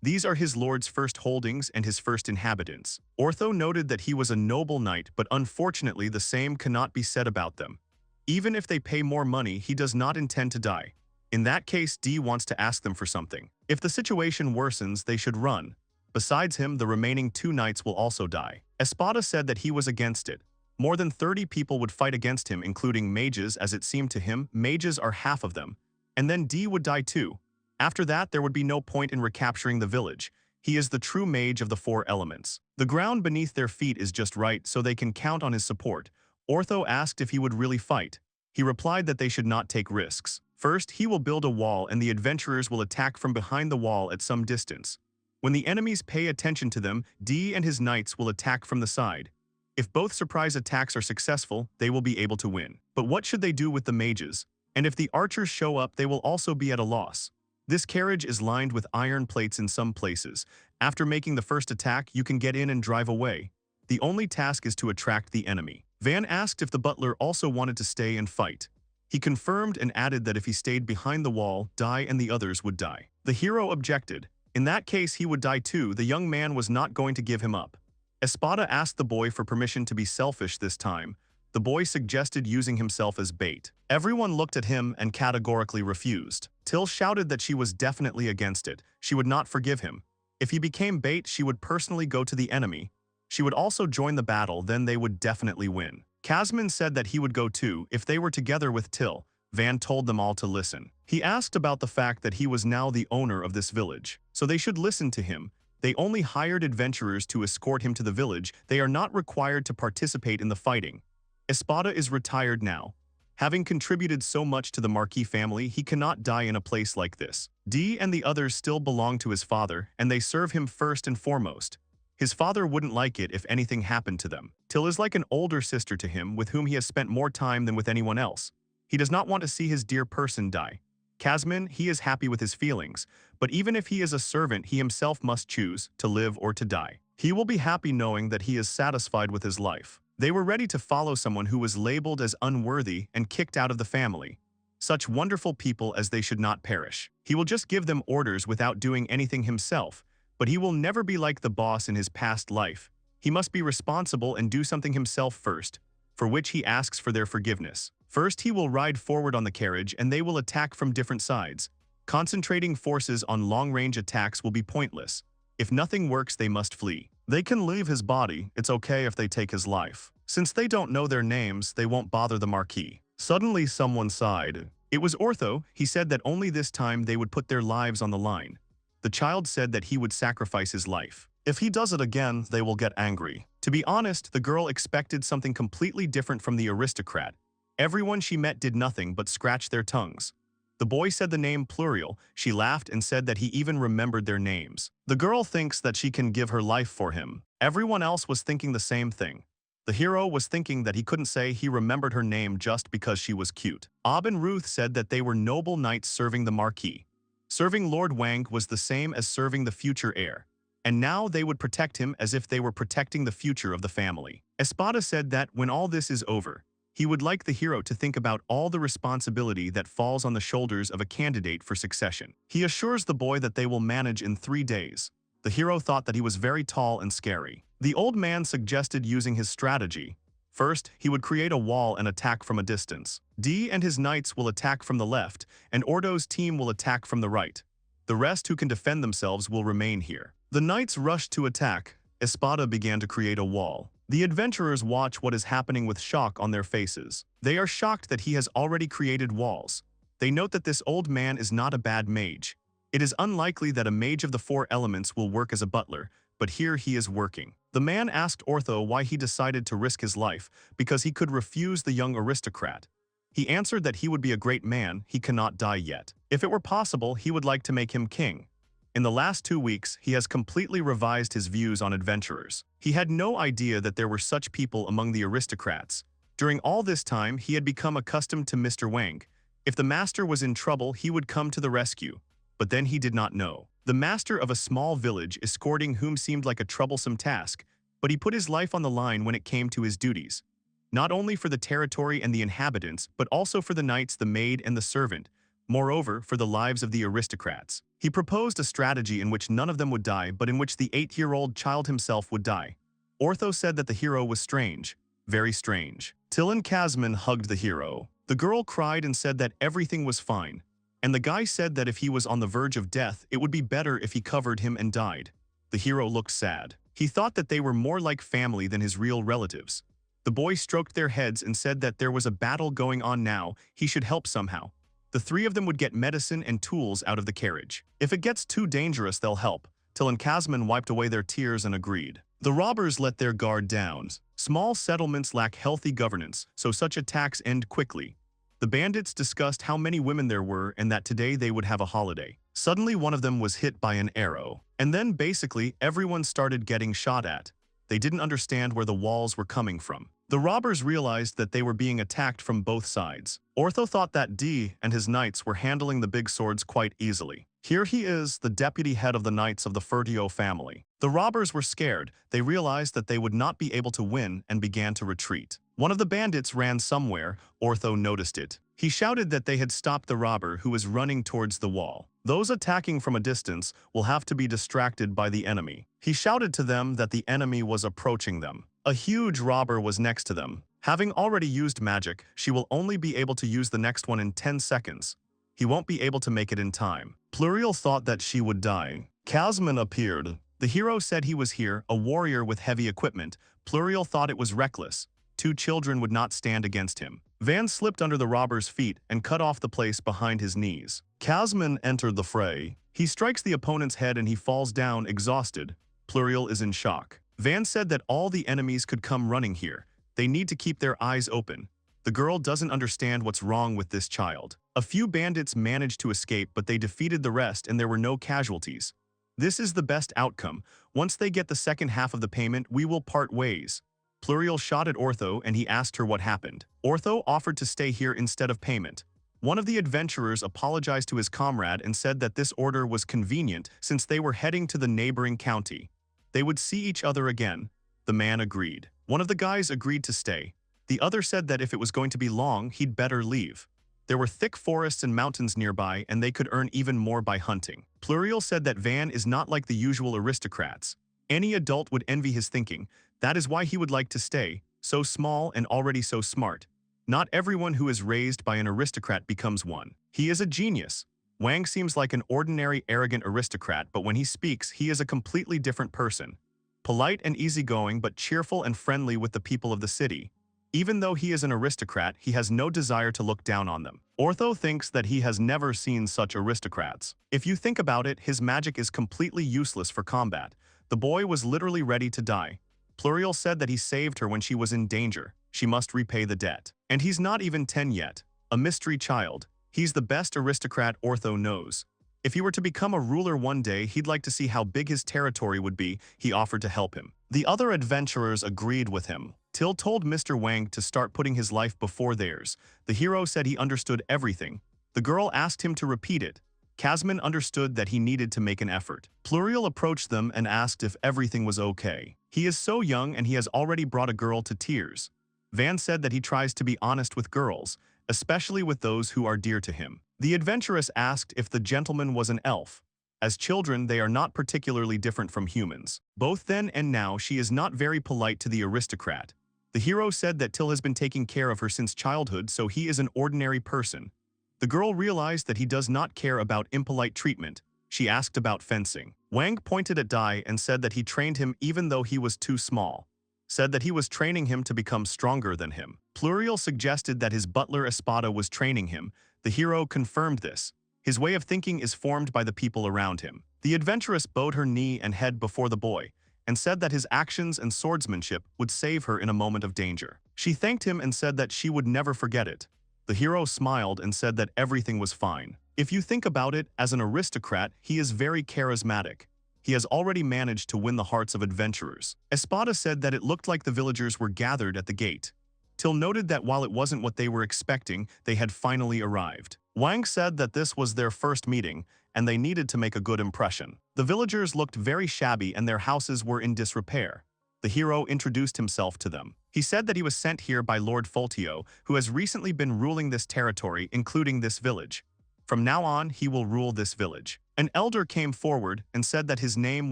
These are his lord's first holdings and his first inhabitants. Ortho noted that he was a noble knight, but unfortunately the same cannot be said about them. Even if they pay more money, he does not intend to die. In that case, D wants to ask them for something. If the situation worsens, they should run. Besides him, the remaining 2 knights will also die. Espada said that he was against it. More than 30 people would fight against him, including mages. As it seemed to him, mages are half of them. And then D would die too. After that, there would be no point in recapturing the village. He is the true mage of the 4 elements. The ground beneath their feet is just right, so they can count on his support. Ortho asked if he would really fight. He replied that they should not take risks. First, he will build a wall and the adventurers will attack from behind the wall at some distance. When the enemies pay attention to them, D and his knights will attack from the side. If both surprise attacks are successful, they will be able to win. But what should they do with the mages? And if the archers show up, they will also be at a loss. This carriage is lined with iron plates in some places. After making the first attack, you can get in and drive away. The only task is to attract the enemy. Van asked if the butler also wanted to stay and fight. He confirmed and added that if he stayed behind the wall, Dai and the others would die. The hero objected. In that case, he would die too. The young man was not going to give him up. Espada asked the boy for permission to be selfish this time. The boy suggested using himself as bait. Everyone looked at him and categorically refused. Till shouted that she was definitely against it. She would not forgive him. If he became bait, she would personally go to the enemy. She would also join the battle, then they would definitely win. Kazman said that he would go too if they were together with Till. Van told them all to listen. He asked about the fact that he was now the owner of this village, so they should listen to him. They only hired adventurers to escort him to the village. They are not required to participate in the fighting. Espada is retired now. Having contributed so much to the Marquis family, he cannot die in a place like this. D and the others still belong to his father, and they serve him first and foremost. His father wouldn't like it if anything happened to them. Till is like an older sister to him, with whom he has spent more time than with anyone else. He does not want to see his dear person die. Kazman, he is happy with his feelings, but even if he is a servant, he himself must choose to live or to die. He will be happy knowing that he is satisfied with his life. They were ready to follow someone who was labeled as unworthy and kicked out of the family. Such wonderful people as they should not perish. He will just give them orders without doing anything himself, but he will never be like the boss in his past life. He must be responsible and do something himself first, for which he asks for their forgiveness. First, he will ride forward on the carriage and they will attack from different sides. Concentrating forces on long-range attacks will be pointless. If nothing works, they must flee. They can leave his body, it's okay if they take his life. Since they don't know their names, they won't bother the Marquis. Suddenly someone sighed. It was Ortho. He said that only this time they would put their lives on the line. The child said that he would sacrifice his life. If he does it again, they will get angry. To be honest, the girl expected something completely different from the aristocrat. Everyone she met did nothing but scratch their tongues. The boy said the name plural. She laughed and said that he even remembered their names. The girl thinks that she can give her life for him. Everyone else was thinking the same thing. The hero was thinking that he couldn't say he remembered her name just because she was cute. Ab and Ruth said that they were noble knights serving the Marquis. Serving Lord Wang was the same as serving the future heir. And now they would protect him as if they were protecting the future of the family. Espada said that when all this is over, he would like the hero to think about all the responsibility that falls on the shoulders of a candidate for succession. He assures the boy that they will manage in 3 days. The hero thought that he was very tall and scary. The old man suggested using his strategy. First, he would create a wall and attack from a distance. D and his knights will attack from the left, and Ordo's team will attack from the right. The rest who can defend themselves will remain here. The knights rushed to attack. Espada began to create a wall. The adventurers watch what is happening with shock on their faces. They are shocked that he has already created walls. They note that this old man is not a bad mage. It is unlikely that a mage of the 4 elements will work as a butler, but here he is working. The man asked Ortho why he decided to risk his life, because he could refuse the young aristocrat. He answered that he would be a great man, he cannot die yet. If it were possible, he would like to make him king. In the last 2 weeks, he has completely revised his views on adventurers. He had no idea that there were such people among the aristocrats. During all this time, he had become accustomed to Mr. Wang. If the master was in trouble, he would come to the rescue. But then he did not know. The master of a small village escorting whom seemed like a troublesome task, but he put his life on the line when it came to his duties. Not only for the territory and the inhabitants, but also for the knights, the maid, and the servant. Moreover, for the lives of the aristocrats. He proposed a strategy in which none of them would die, but in which the 8-year-old child himself would die. Ortho said that the hero was strange. Very strange. Till and Kazman hugged the hero. The girl cried and said that everything was fine. And the guy said that if he was on the verge of death, it would be better if he covered him and died. The hero looked sad. He thought that they were more like family than his real relatives. The boy stroked their heads and said that there was a battle going on now, he should help somehow. The 3 of them would get medicine and tools out of the carriage. If it gets too dangerous, they'll help. Till and Kazman wiped away their tears and agreed. The robbers let their guard down. Small settlements lack healthy governance, so such attacks end quickly. The bandits discussed how many women there were and that today they would have a holiday. Suddenly one of them was hit by an arrow. And then basically everyone started getting shot at. They didn't understand where the walls were coming from. The robbers realized that they were being attacked from both sides. Ortho thought that D and his knights were handling the big swords quite easily. Here he is, the deputy head of the knights of the Fertio family. The robbers were scared. They realized that they would not be able to win and began to retreat. One of the bandits ran somewhere. Ortho noticed it. He shouted that they had stopped the robber who was running towards the wall. Those attacking from a distance will have to be distracted by the enemy. He shouted to them that the enemy was approaching them. A huge robber was next to them. Having already used magic, she will only be able to use the next one in 10 seconds. He won't be able to make it in time. Pluriel thought that she would die. Kazman appeared. The hero said he was here, a warrior with heavy equipment. Pluriel thought it was reckless. 2 children would not stand against him. Van slipped under the robber's feet and cut off the place behind his knees. Kazman entered the fray. He strikes the opponent's head and he falls down exhausted. Pluriel is in shock. Van said that all the enemies could come running here. They need to keep their eyes open. The girl doesn't understand what's wrong with this child. A few bandits managed to escape, but they defeated the rest and there were no casualties. This is the best outcome. Once they get the second half of the payment, we will part ways. Pluriel shot at Ortho and he asked her what happened. Ortho offered to stay here instead of payment. One of the adventurers apologized to his comrade and said that this order was convenient since they were heading to the neighboring county. They would see each other again. The man agreed. One of the guys agreed to stay. The other said that if it was going to be long, he'd better leave. There were thick forests and mountains nearby, and they could earn even more by hunting. Pluriel said that Van is not like the usual aristocrats. Any adult would envy his thinking. That is why he would like to stay, so small and already so smart. Not everyone who is raised by an aristocrat becomes one. He is a genius. Wang seems like an ordinary arrogant aristocrat, but when he speaks, he is a completely different person. Polite and easygoing but cheerful and friendly with the people of the city. Even though he is an aristocrat, he has no desire to look down on them. Ortho thinks that he has never seen such aristocrats. If you think about it, his magic is completely useless for combat. The boy was literally ready to die. Pluriel said that he saved her when she was in danger. She must repay the debt. And he's not even 10 yet. A mystery child. He's the best aristocrat Ortho knows. If he were to become a ruler one day, he'd like to see how big his territory would be. He offered to help him. The other adventurers agreed with him. Till told Mr. Wang to start putting his life before theirs. The hero said he understood everything. The girl asked him to repeat it. Kazman understood that he needed to make an effort. Pluriel approached them and asked if everything was okay. He is so young and he has already brought a girl to tears. Van said that he tries to be honest with girls, especially with those who are dear to him. The adventuress asked if the gentleman was an elf. As children, they are not particularly different from humans. Both then and now, she is not very polite to the aristocrat. The hero said that Till has been taking care of her since childhood, so he is an ordinary person. The girl realized that he does not care about impolite treatment. She asked about fencing. Wang pointed at Dai and said that he trained him even though he was too small. Said that he was training him to become stronger than him. Pluriel suggested that his butler Espada was training him. The hero confirmed this. His way of thinking is formed by the people around him. The adventuress bowed her knee and head before the boy, and said that his actions and swordsmanship would save her in a moment of danger. She thanked him and said that she would never forget it. The hero smiled and said that everything was fine. If you think about it, as an aristocrat, he is very charismatic. He has already managed to win the hearts of adventurers. Espada said that it looked like the villagers were gathered at the gate. Till noted that while it wasn't what they were expecting, they had finally arrived. Wang said that this was their first meeting, and they needed to make a good impression. The villagers looked very shabby and their houses were in disrepair. The hero introduced himself to them. He said that he was sent here by Lord Foltio, who has recently been ruling this territory, including this village. From now on, he will rule this village. An elder came forward and said that his name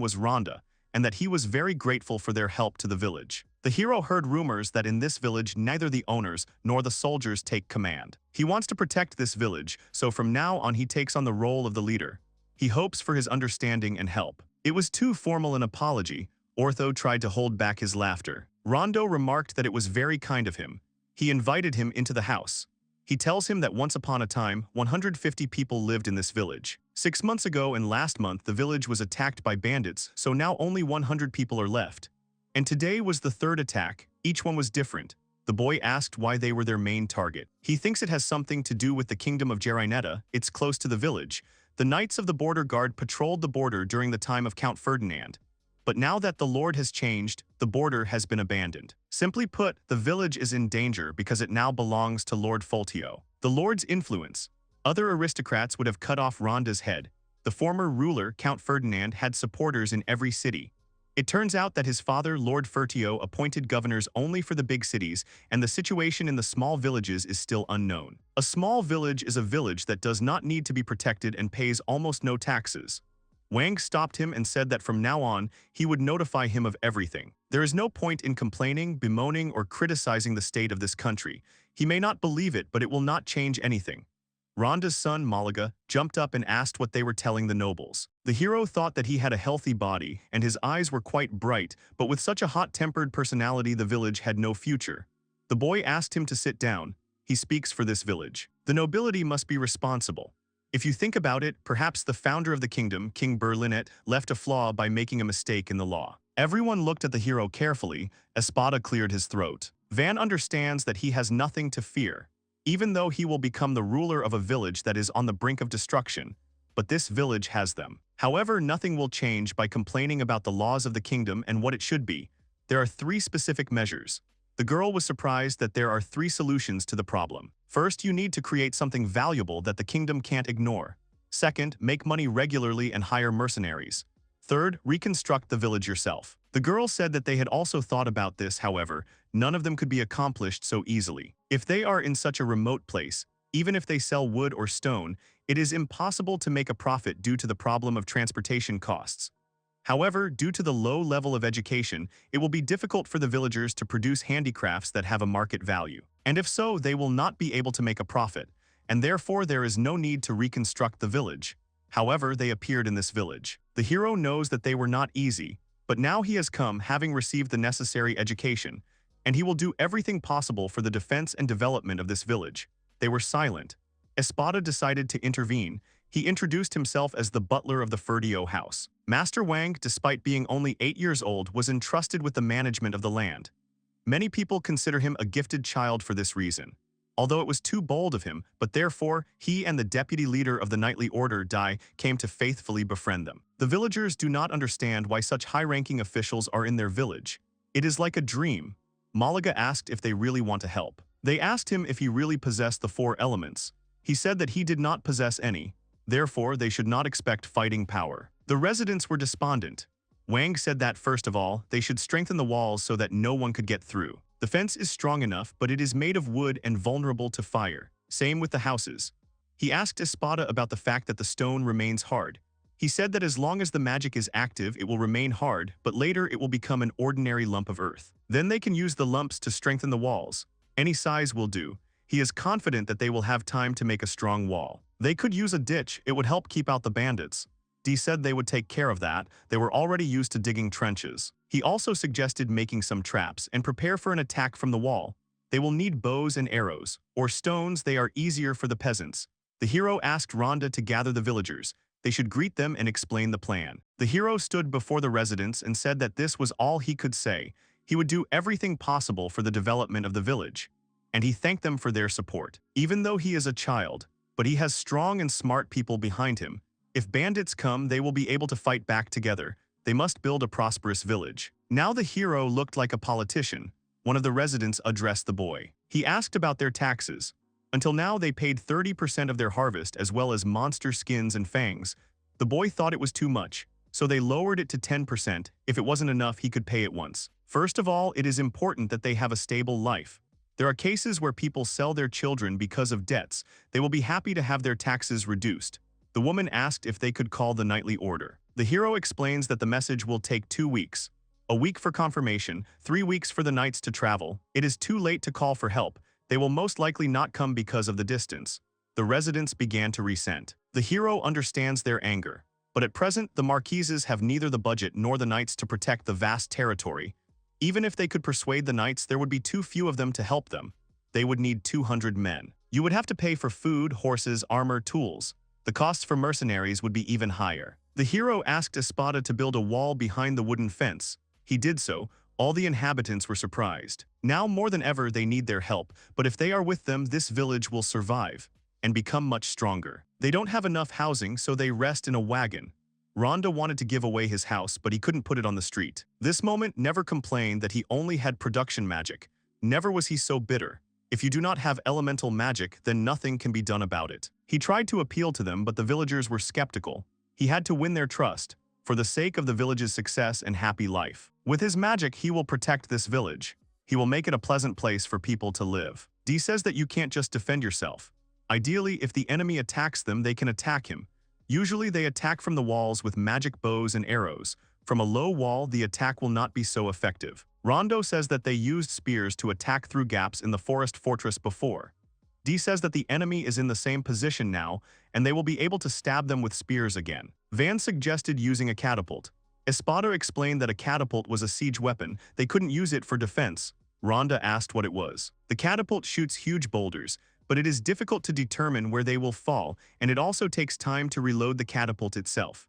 was Rhonda, and that he was very grateful for their help to the village. The hero heard rumors that in this village neither the owners nor the soldiers take command. He wants to protect this village, so from now on he takes on the role of the leader. He hopes for his understanding and help. It was too formal an apology. Ortho tried to hold back his laughter. Rondo remarked that it was very kind of him. He invited him into the house. He tells him that once upon a time, 150 people lived in this village. 6 months ago and last month, the village was attacked by bandits, so now only 100 people are left. And today was the third attack. Each one was different. The boy asked why they were their main target. He thinks it has something to do with the kingdom of Gerinetta. It's close to the village. The knights of the border guard patrolled the border during the time of Count Ferdinand. But now that the Lord has changed, the border has been abandoned. Simply put, the village is in danger because it now belongs to Lord Foltio. The Lord's influence. Other aristocrats would have cut off Rhonda's head. The former ruler, Count Ferdinand, had supporters in every city. It turns out that his father, Lord Fertio, appointed governors only for the big cities, and the situation in the small villages is still unknown. A small village is a village that does not need to be protected and pays almost no taxes. Wang stopped him and said that from now on, he would notify him of everything. There is no point in complaining, bemoaning, or criticizing the state of this country. He may not believe it, but it will not change anything. Rhonda's son, Malaga, jumped up and asked what they were telling the nobles. The hero thought that he had a healthy body, and his eyes were quite bright, but with such a hot-tempered personality the village had no future. The boy asked him to sit down. He speaks for this village. The nobility must be responsible. If you think about it, perhaps the founder of the kingdom, King Berlinet, left a flaw by making a mistake in the law. Everyone looked at the hero carefully. Espada cleared his throat. Van understands that he has nothing to fear, even though he will become the ruler of a village that is on the brink of destruction. But this village has them. However, nothing will change by complaining about the laws of the kingdom and what it should be. There are 3 specific measures. The girl was surprised that there are 3 solutions to the problem. First, you need to create something valuable that the kingdom can't ignore. Second, make money regularly and hire mercenaries. Third, reconstruct the village yourself. The girl said that they had also thought about this, however, none of them could be accomplished so easily. If they are in such a remote place, even if they sell wood or stone, it is impossible to make a profit due to the problem of transportation costs. However, due to the low level of education, it will be difficult for the villagers to produce handicrafts that have a market value. And if so, they will not be able to make a profit. and therefore there is no need to reconstruct the village. However, they appeared in this village. The hero knows that they were not easy, but now he has come having received the necessary education, and he will do everything possible for the defense and development of this village. They were silent. Espada decided to intervene. He introduced himself as the butler of the Ferdio house. Master Wang, despite being only 8 years old, was entrusted with the management of the land. Many people consider him a gifted child for this reason. Although it was too bold of him, but therefore, he and the deputy leader of the knightly order, Dai, came to faithfully befriend them. The villagers do not understand why such high-ranking officials are in their village. It is like a dream. Malaga asked if they really want to help. They asked him if he really possessed the 4 elements. He said that he did not possess any. Therefore, they should not expect fighting power. The residents were despondent. Wang said that, first of all, they should strengthen the walls so that no one could get through. The fence is strong enough, but it is made of wood and vulnerable to fire. Same with the houses. He asked Espada about the fact that the stone remains hard. He said that as long as the magic is active, it will remain hard, but later it will become an ordinary lump of earth. Then they can use the lumps to strengthen the walls. Any size will do. He is confident that they will have time to make a strong wall. They could use a ditch, it would help keep out the bandits. D said they would take care of that, they were already used to digging trenches. He also suggested making some traps and prepare for an attack from the wall. They will need bows and arrows, or stones. They are easier for the peasants. The hero asked Rhonda to gather the villagers. They should greet them and explain the plan. The hero stood before the residents and said that this was all he could say. He would do everything possible for the development of the village. And he thanked them for their support. Even though he is a child, but he has strong and smart people behind him. If bandits come, they will be able to fight back together. They must build a prosperous village. Now the hero looked like a politician. One of the residents addressed the boy. He asked about their taxes. Until now, they paid 30% of their harvest as well as monster skins and fangs. The boy thought it was too much, so they lowered it to 10%. If it wasn't enough, he could pay it once. First of all, it is important that they have a stable life. There are cases where people sell their children because of debts. They will be happy to have their taxes reduced. The woman asked if they could call the knightly order. The hero explains that the message will take 2 weeks. A week for confirmation, 3 weeks for the knights to travel. It is too late to call for help. They will most likely not come because of the distance. The residents began to resent. The hero understands their anger. But at present, the marquises have neither the budget nor the knights to protect the vast territory. Even if they could persuade the knights, there would be too few of them to help them. They would need 200 men. You would have to pay for food, horses, armor, tools. The costs for mercenaries would be even higher. The hero asked Espada to build a wall behind the wooden fence. He did so. All the inhabitants were surprised. Now more than ever they need their help, but if they are with them, this village will survive and become much stronger. They don't have enough housing, so they rest in a wagon. Rhonda wanted to give away his house, but he couldn't put it on the street. This moment never complained that he only had production magic. Never was he so bitter. If you do not have elemental magic, then nothing can be done about it. He tried to appeal to them, but the villagers were skeptical. He had to win their trust, for the sake of the village's success and happy life. With his magic, he will protect this village. He will make it a pleasant place for people to live. D says that you can't just defend yourself. Ideally, if the enemy attacks them, they can attack him. Usually they attack from the walls with magic bows and arrows. From a low wall, the attack will not be so effective. Rondo says that they used spears to attack through gaps in the forest fortress before. D says that the enemy is in the same position now, and they will be able to stab them with spears again. Van suggested using a catapult. Espada explained that a catapult was a siege weapon. They couldn't use it for defense. Rhonda asked what it was. The catapult shoots huge boulders, but it is difficult to determine where they will fall, and it also takes time to reload the catapult itself.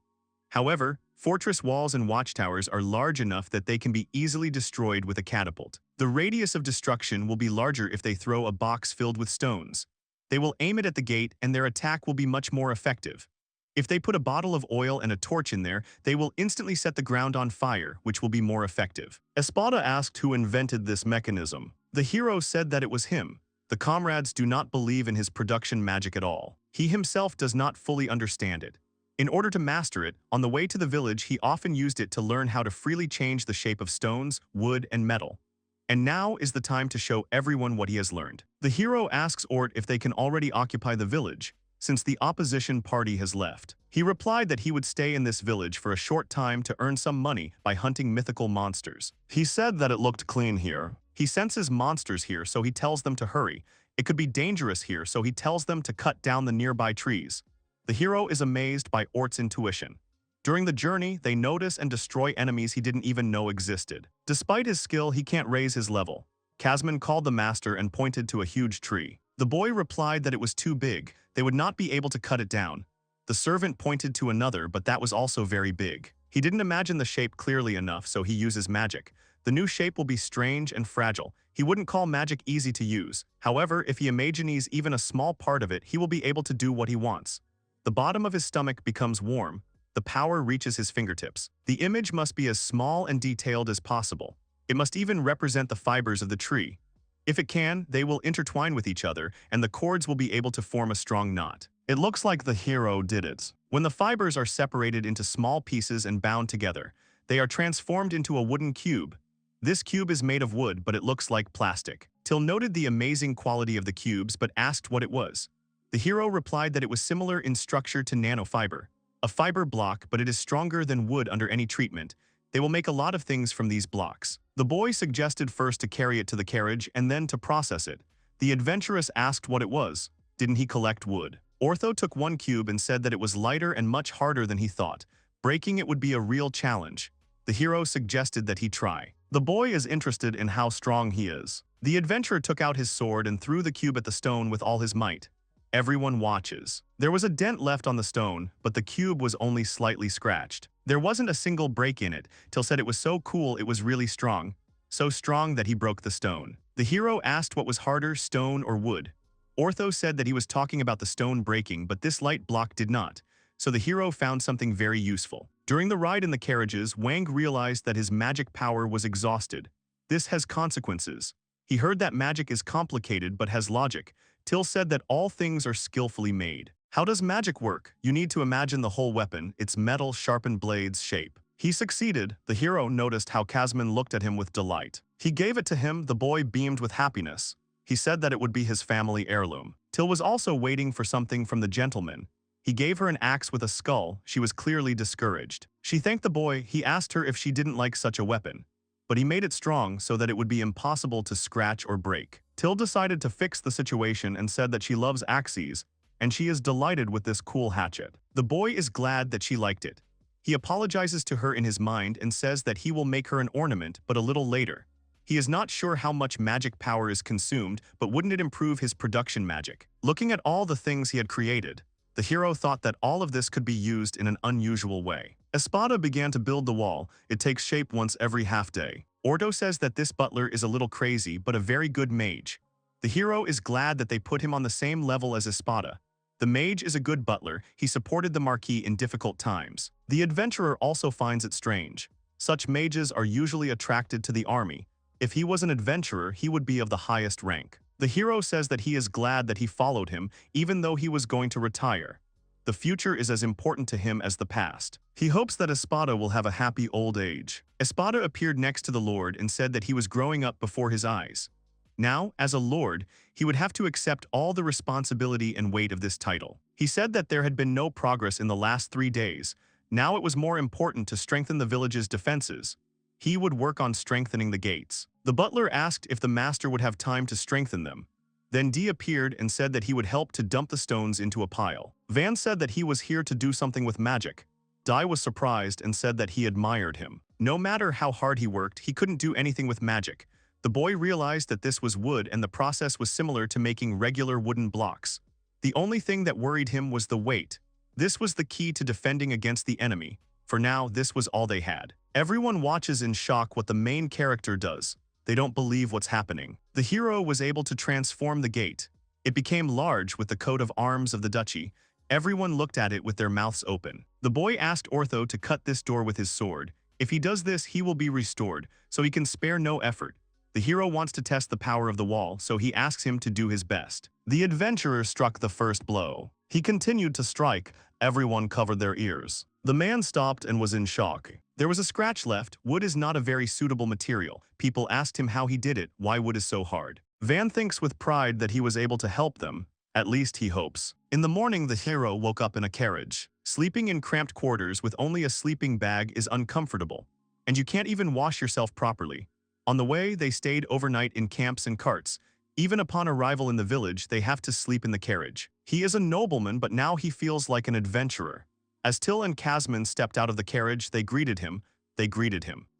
However, fortress walls and watchtowers are large enough that they can be easily destroyed with a catapult. The radius of destruction will be larger if they throw a box filled with stones. They will aim it at the gate and their attack will be much more effective. If they put a bottle of oil and a torch in there, they will instantly set the ground on fire, which will be more effective. Espada asked who invented this mechanism. The hero said that it was him. The comrades do not believe in his production magic at all. He himself does not fully understand it. In order to master it, on the way to the village he often used it to learn how to freely change the shape of stones, wood, and metal. And now is the time to show everyone what he has learned. The hero asks Ort if they can already occupy the village, since the opposition party has left. He replied that he would stay in this village for a short time to earn some money by hunting mythical monsters. He said that it looked clean here. He senses monsters here, so he tells them to hurry. It could be dangerous here, so he tells them to cut down the nearby trees. The hero is amazed by Ort's intuition. During the journey, they notice and destroy enemies he didn't even know existed. Despite his skill, he can't raise his level. Kazman called the master and pointed to a huge tree. The boy replied that it was too big, they would not be able to cut it down. The servant pointed to another, but that was also very big. He didn't imagine the shape clearly enough, so he uses magic. The new shape will be strange and fragile. He wouldn't call magic easy to use. However, if he imagines even a small part of it, he will be able to do what he wants. The bottom of his stomach becomes warm. The power reaches his fingertips. The image must be as small and detailed as possible. It must even represent the fibers of the tree. If it can, they will intertwine with each other, and the cords will be able to form a strong knot. It looks like the hero did it. When the fibers are separated into small pieces and bound together, they are transformed into a wooden cube. This cube is made of wood, but it looks like plastic. Till noted the amazing quality of the cubes but asked what it was. The hero replied that it was similar in structure to nanofiber. A fiber block, but it is stronger than wood under any treatment. They will make a lot of things from these blocks. The boy suggested first to carry it to the carriage and then to process it. The adventuress asked what it was. Didn't he collect wood? Ortho took one cube and said that it was lighter and much harder than he thought. Breaking it would be a real challenge. The hero suggested that he try. The boy is interested in how strong he is. The adventurer took out his sword and threw the cube at the stone with all his might. Everyone watches. There was a dent left on the stone, but the cube was only slightly scratched. There wasn't a single break in it. Till said it was so cool it was really strong. So strong that he broke the stone. The hero asked what was harder, stone or wood. Ortho said that he was talking about the stone breaking, but this light block did not. So the hero found something very useful. During the ride in the carriages, Wang realized that his magic power was exhausted. This has consequences. He heard that magic is complicated but has logic. Till said that all things are skillfully made. How does magic work? You need to imagine the whole weapon, its metal sharpened blades shape. He succeeded. The hero noticed how Kazman looked at him with delight. He gave it to him. The boy beamed with happiness. He said that it would be his family heirloom. Till was also waiting for something from the gentleman. He gave her an axe with a skull. She was clearly discouraged. She thanked the boy. He asked her if she didn't like such a weapon. But he made it strong so that it would be impossible to scratch or break. Till decided to fix the situation and said that she loves axes, and she is delighted with this cool hatchet. The boy is glad that she liked it. He apologizes to her in his mind and says that he will make her an ornament, but a little later. He is not sure how much magic power is consumed, but wouldn't it improve his production magic? Looking at all the things he had created, the hero thought that all of this could be used in an unusual way. Espada began to build the wall. It takes shape once every half day. Ordo says that this butler is a little crazy but a very good mage. The hero is glad that they put him on the same level as Espada. The mage is a good butler. He supported the Marquis in difficult times. The adventurer also finds it strange. Such mages are usually attracted to the army. If he was an adventurer, he would be of the highest rank. The hero says that he is glad that he followed him, even though he was going to retire. The future is as important to him as the past. He hopes that Espada will have a happy old age. Espada appeared next to the Lord and said that he was growing up before his eyes. Now, as a lord, he would have to accept all the responsibility and weight of this title. He said that there had been no progress in the last 3 days. Now it was more important to strengthen the village's defenses. He would work on strengthening the gates. The butler asked if the master would have time to strengthen them. Then D appeared and said that he would help to dump the stones into a pile. Van said that he was here to do something with magic. Dai was surprised and said that he admired him. No matter how hard he worked, he couldn't do anything with magic. The boy realized that this was wood and the process was similar to making regular wooden blocks. The only thing that worried him was the weight. This was the key to defending against the enemy. For now, this was all they had. Everyone watches in shock what the main character does. They don't believe what's happening. The hero was able to transform the gate. It became large with the coat of arms of the duchy. Everyone looked at it with their mouths open. The boy asked Ortho to cut this door with his sword. If he does this, he will be restored, so he can spare no effort. The hero wants to test the power of the wall, so he asks him to do his best. The adventurer struck the first blow. He continued to strike. Everyone covered their ears. The man stopped and was in shock. There was a scratch left. Wood is not a very suitable material. People asked him how he did it, why wood is so hard. Van thinks with pride that he was able to help them. At least he hopes. In the morning, the hero woke up in a carriage. Sleeping in cramped quarters with only a sleeping bag is uncomfortable. And you can't even wash yourself properly. On the way, they stayed overnight in camps and carts. Even upon arrival in the village, they have to sleep in the carriage. He is a nobleman, but now he feels like an adventurer. As Till and Kasman stepped out of the carriage, they greeted him.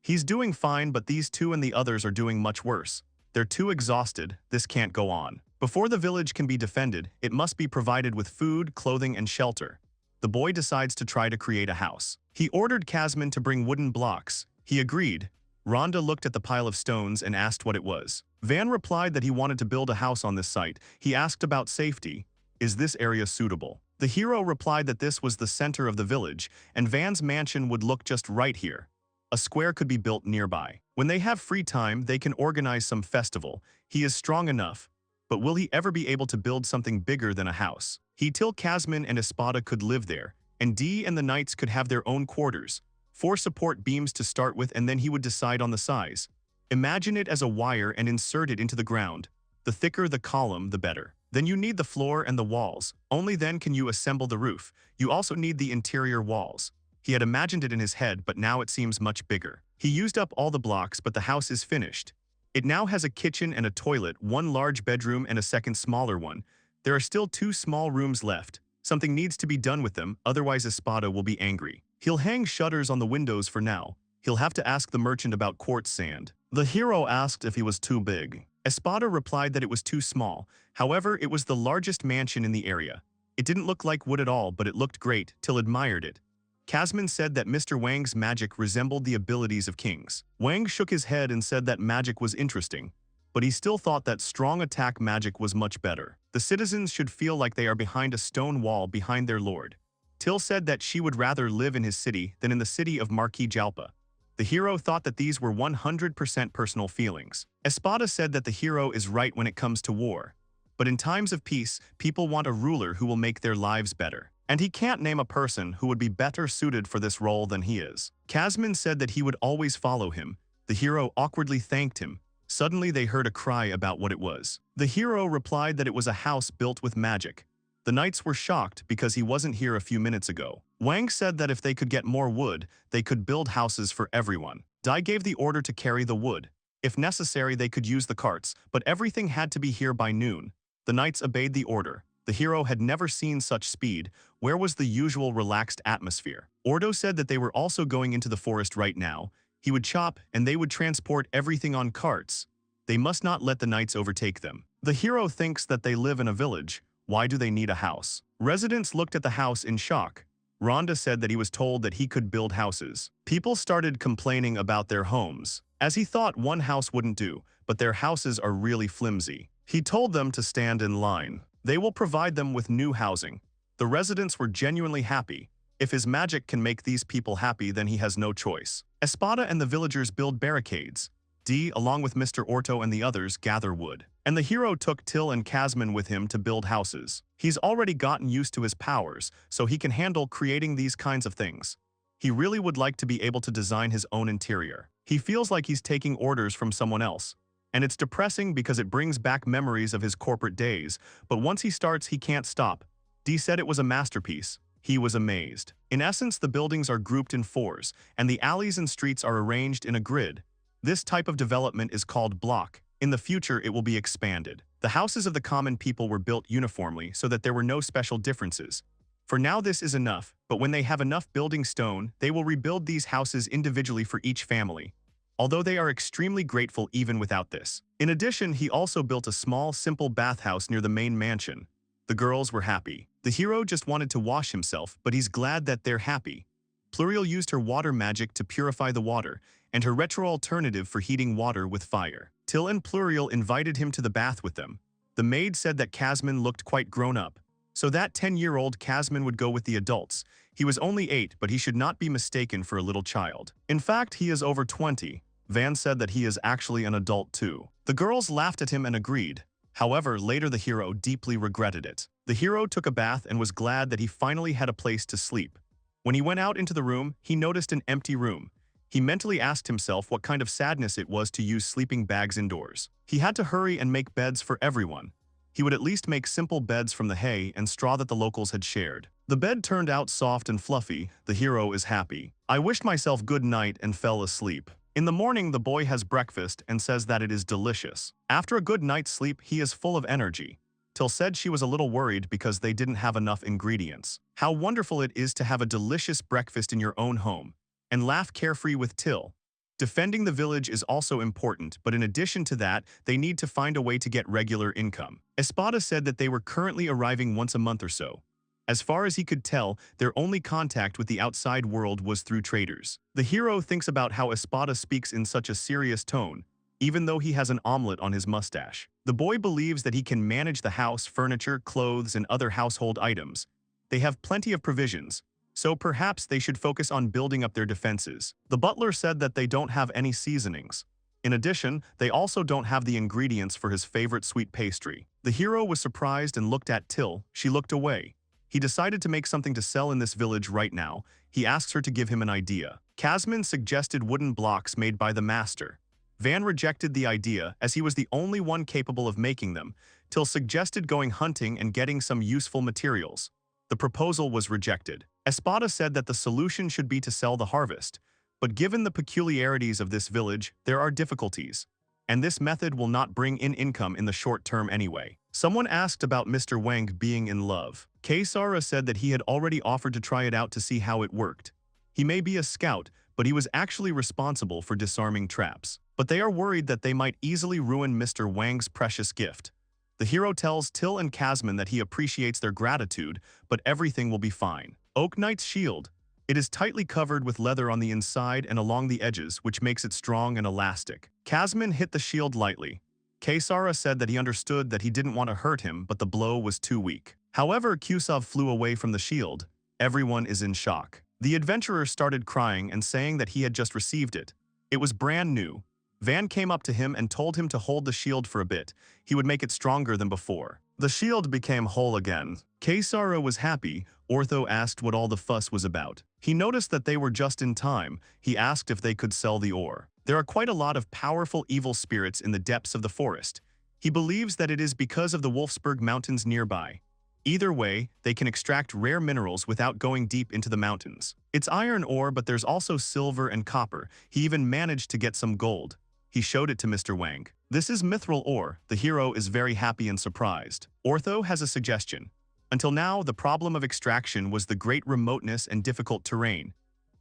He's doing fine, but these two and the others are doing much worse. They're too exhausted, this can't go on. Before the village can be defended, it must be provided with food, clothing, and shelter. The boy decides to try to create a house. He ordered Kasman to bring wooden blocks. He agreed. Rhonda looked at the pile of stones and asked what it was. Van replied that he wanted to build a house on this site. He asked about safety. Is this area suitable? The hero replied that this was the center of the village, and Van's mansion would look just right here. A square could be built nearby. When they have free time, they can organize some festival. He is strong enough. But will he ever be able to build something bigger than a house? Till Kasman and Espada could live there, and Dee and the knights could have their own quarters. 4 support beams to start with, and then he would decide on the size. Imagine it as a wire and insert it into the ground. The thicker the column, the better. Then you need the floor and the walls. Only then can you assemble the roof. You also need the interior walls. He had imagined it in his head, but now it seems much bigger. He used up all the blocks, but the house is finished. It now has a kitchen and a toilet, 1 large bedroom and a second smaller one. There are still 2 small rooms left. Something needs to be done with them, otherwise Espada will be angry. He'll hang shutters on the windows for now. He'll have to ask the merchant about quartz sand. The hero asked if he was too big. Espada replied that it was too small. However, it was the largest mansion in the area. It didn't look like wood at all, but it looked great. Till admired it. Kasman said that Mr. Wang's magic resembled the abilities of kings. Wang shook his head and said that magic was interesting, but he still thought that strong attack magic was much better. The citizens should feel like they are behind a stone wall behind their lord. Till said that she would rather live in his city than in the city of Marquis Jalpa. The hero thought that these were 100% personal feelings. Espada said that the hero is right when it comes to war. But in times of peace, people want a ruler who will make their lives better. And he can't name a person who would be better suited for this role than he is. Kasman said that he would always follow him. The hero awkwardly thanked him. Suddenly they heard a cry about what it was. The hero replied that it was a house built with magic. The knights were shocked because he wasn't here a few minutes ago. Wang said that if they could get more wood, they could build houses for everyone. Dai gave the order to carry the wood. If necessary, they could use the carts, but everything had to be here by noon. The knights obeyed the order. The hero had never seen such speed. Where was the usual relaxed atmosphere? Ordo said that they were also going into the forest right now. He would chop, and they would transport everything on carts. They must not let the knights overtake them. The hero thinks that they live in a village. Why do they need a house? Residents looked at the house in shock. Rhonda said that he was told that he could build houses. People started complaining about their homes, as he thought one house wouldn't do, but their houses are really flimsy. He told them to stand in line. They will provide them with new housing. The residents were genuinely happy. If his magic can make these people happy, then he has no choice. Espada and the villagers build barricades. Dee, along with Mr. Orto and the others, gather wood. And the hero took Till and Kasman with him to build houses. He's already gotten used to his powers, so he can handle creating these kinds of things. He really would like to be able to design his own interior. He feels like he's taking orders from someone else. And it's depressing because it brings back memories of his corporate days, but once he starts, he can't stop. Dee said it was a masterpiece. He was amazed. In essence, the buildings are grouped in 4s, and the alleys and streets are arranged in a grid. This type of development is called block. In the future, it will be expanded. The houses of the common people were built uniformly so that there were no special differences. For now, this is enough, but when they have enough building stone, they will rebuild these houses individually for each family. Although they are extremely grateful even without this. In addition, he also built a small, simple bathhouse near the main mansion. The girls were happy. The hero just wanted to wash himself, but he's glad that they're happy. Pluriel used her water magic to purify the water, and her retro alternative for heating water with fire. Till and Pluriel invited him to the bath with them. The maid said that Kasman looked quite grown up, so that 10-year-old Kasman would go with the adults. He was only 8, but he should not be mistaken for a little child. In fact, he is over 20. Van said that he is actually an adult too. The girls laughed at him and agreed. However, later the hero deeply regretted it. The hero took a bath and was glad that he finally had a place to sleep. When he went out into the room, he noticed an empty room. He mentally asked himself what kind of sadness it was to use sleeping bags indoors. He had to hurry and make beds for everyone. He would at least make simple beds from the hay and straw that the locals had shared. The bed turned out soft and fluffy. The hero is happy. I wished myself good night and fell asleep. In the morning, the boy has breakfast and says that it is delicious. After a good night's sleep, he is full of energy. Till said she was a little worried because they didn't have enough ingredients. How wonderful it is to have a delicious breakfast in your own home. And laugh carefree with Till. Defending the village is also important, but in addition to that, they need to find a way to get regular income. Espada said that they were currently arriving once a month or so. As far as he could tell, their only contact with the outside world was through traders. The hero thinks about how Espada speaks in such a serious tone, even though he has an omelet on his mustache. The boy believes that he can manage the house, furniture, clothes, and other household items. They have plenty of provisions, so perhaps they should focus on building up their defenses. The butler said that they don't have any seasonings. In addition, they also don't have the ingredients for his favorite sweet pastry. The hero was surprised and looked at Till. She looked away. He decided to make something to sell in this village right now. He asks her to give him an idea. Kasman suggested wooden blocks made by the master. Van rejected the idea as he was the only one capable of making them, Till suggested going hunting and getting some useful materials. The proposal was rejected. Espada said that the solution should be to sell the harvest, but given the peculiarities of this village, there are difficulties, and this method will not bring in income in the short term anyway. Someone asked about Mr. Wang being in love. Keisara said that he had already offered to try it out to see how it worked. He may be a scout, but he was actually responsible for disarming traps. But they are worried that they might easily ruin Mr. Wang's precious gift. The hero tells Till and Kasman that he appreciates their gratitude, but everything will be fine. Oak Knight's shield. It is tightly covered with leather on the inside and along the edges, which makes it strong and elastic. Kasman hit the shield lightly. Keisara said that he understood that he didn't want to hurt him, but the blow was too weak. However, Kyusov flew away from the shield. Everyone is in shock. The adventurer started crying and saying that he had just received it. It was brand new. Van came up to him and told him to hold the shield for a bit. He would make it stronger than before. The shield became whole again. Keisara was happy. Ortho asked what all the fuss was about. He noticed that they were just in time. He asked if they could sell the ore. There are quite a lot of powerful evil spirits in the depths of the forest. He believes that it is because of the Wolfsburg Mountains nearby. Either way, they can extract rare minerals without going deep into the mountains. It's iron ore, but there's also silver and copper. He even managed to get some gold. He showed it to Mr. Wang. This is mithril ore. The hero is very happy and surprised. Ortho has a suggestion. Until now, the problem of extraction was the great remoteness and difficult terrain.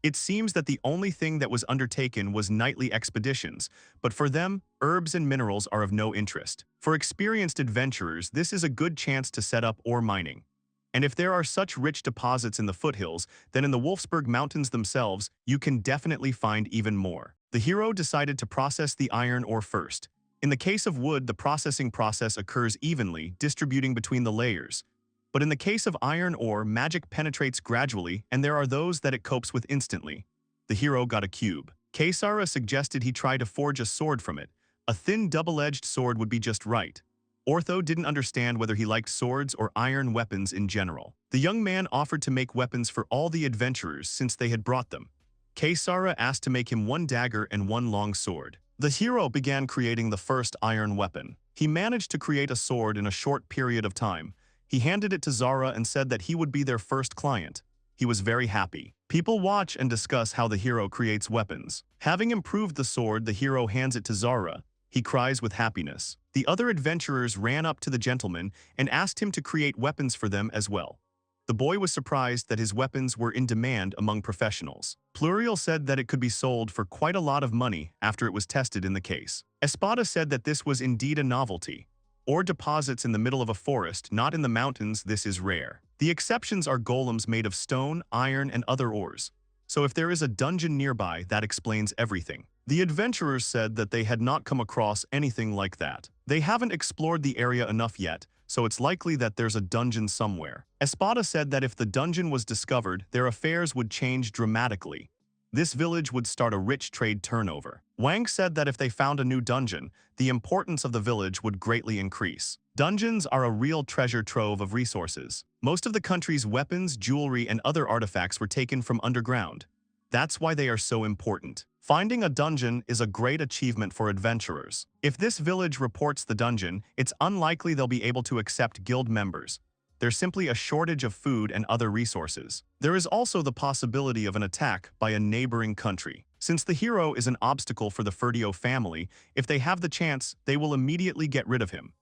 It seems that the only thing that was undertaken was nightly expeditions, but for them, herbs and minerals are of no interest. For experienced adventurers, this is a good chance to set up ore mining. And if there are such rich deposits in the foothills, then in the Wolfsburg Mountains themselves, you can definitely find even more. The hero decided to process the iron ore first. In the case of wood, the processing process occurs evenly, distributing between the layers. But in the case of iron ore, magic penetrates gradually, and there are those that it copes with instantly. The hero got a cube. Keisara suggested he try to forge a sword from it. A thin double-edged sword would be just right. Ortho didn't understand whether he liked swords or iron weapons in general. The young man offered to make weapons for all the adventurers since they had brought them. Keisara asked to make him one dagger and one long sword. The hero began creating the first iron weapon. He managed to create a sword in a short period of time. He handed it to Zara and said that he would be their first client. He was very happy. People watch and discuss how the hero creates weapons. Having improved the sword, the hero hands it to Zara. He cries with happiness. The other adventurers ran up to the gentleman and asked him to create weapons for them as well. The boy was surprised that his weapons were in demand among professionals. Pluriel said that it could be sold for quite a lot of money after it was tested in the case. Espada said that this was indeed a novelty. Ore deposits in the middle of a forest, not in the mountains, this is rare. The exceptions are golems made of stone, iron, and other ores. So if there is a dungeon nearby, that explains everything. The adventurers said that they had not come across anything like that. They haven't explored the area enough yet, so it's likely that there's a dungeon somewhere. Espada said that if the dungeon was discovered, their affairs would change dramatically. This village would start a rich trade turnover. Wang said that if they found a new dungeon, the importance of the village would greatly increase. Dungeons are a real treasure trove of resources. Most of the country's weapons, jewelry, and other artifacts were taken from underground. That's why they are so important. Finding a dungeon is a great achievement for adventurers. If this village reports the dungeon, it's unlikely they'll be able to accept guild members. There's simply a shortage of food and other resources. There is also the possibility of an attack by a neighboring country. Since the hero is an obstacle for the Ferdio family, if they have the chance, they will immediately get rid of him.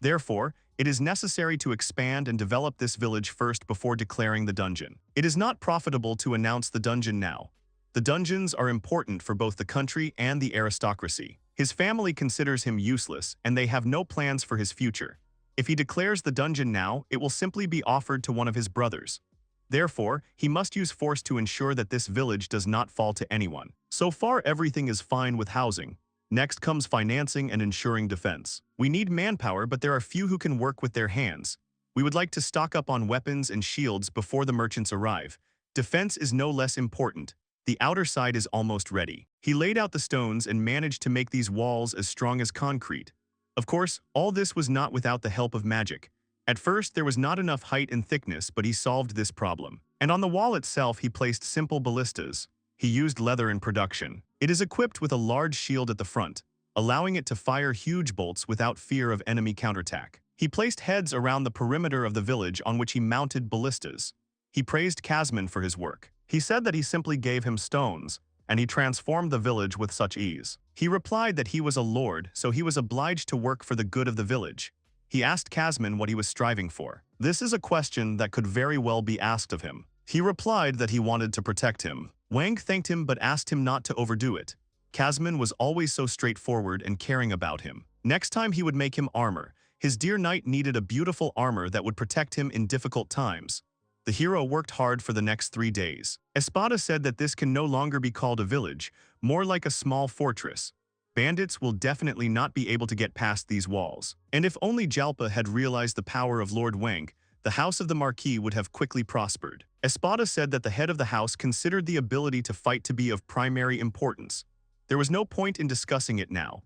Therefore, it is necessary to expand and develop this village first before declaring the dungeon. It is not profitable to announce the dungeon now. The dungeons are important for both the country and the aristocracy. His family considers him useless, and they have no plans for his future. If he declares the dungeon now, it will simply be offered to one of his brothers. Therefore, he must use force to ensure that this village does not fall to anyone. So far, everything is fine with housing. Next comes financing and ensuring defense. We need manpower, but there are few who can work with their hands. We would like to stock up on weapons and shields before the merchants arrive. Defense is no less important. The outer side is almost ready. He laid out the stones and managed to make these walls as strong as concrete. Of course, all this was not without the help of magic. At first, there was not enough height and thickness, but he solved this problem. And on the wall itself, he placed simple ballistas. He used leather in production. It is equipped with a large shield at the front, allowing it to fire huge bolts without fear of enemy counterattack. He placed heads around the perimeter of the village on which he mounted ballistas. He praised Kazman for his work. He said that he simply gave him stones, and he transformed the village with such ease. He replied that he was a lord, so he was obliged to work for the good of the village. He asked Kazman what he was striving for. This is a question that could very well be asked of him. He replied that he wanted to protect him. Wang thanked him but asked him not to overdo it. Kazman was always so straightforward and caring about him. Next time he would make him armor. His dear knight needed a beautiful armor that would protect him in difficult times. The hero worked hard for the next 3 days. Espada said that this can no longer be called a village, more like a small fortress. Bandits will definitely not be able to get past these walls. And if only Jalpa had realized the power of Lord Wang, the house of the Marquis would have quickly prospered. Espada said that the head of the house considered the ability to fight to be of primary importance. There was no point in discussing it now.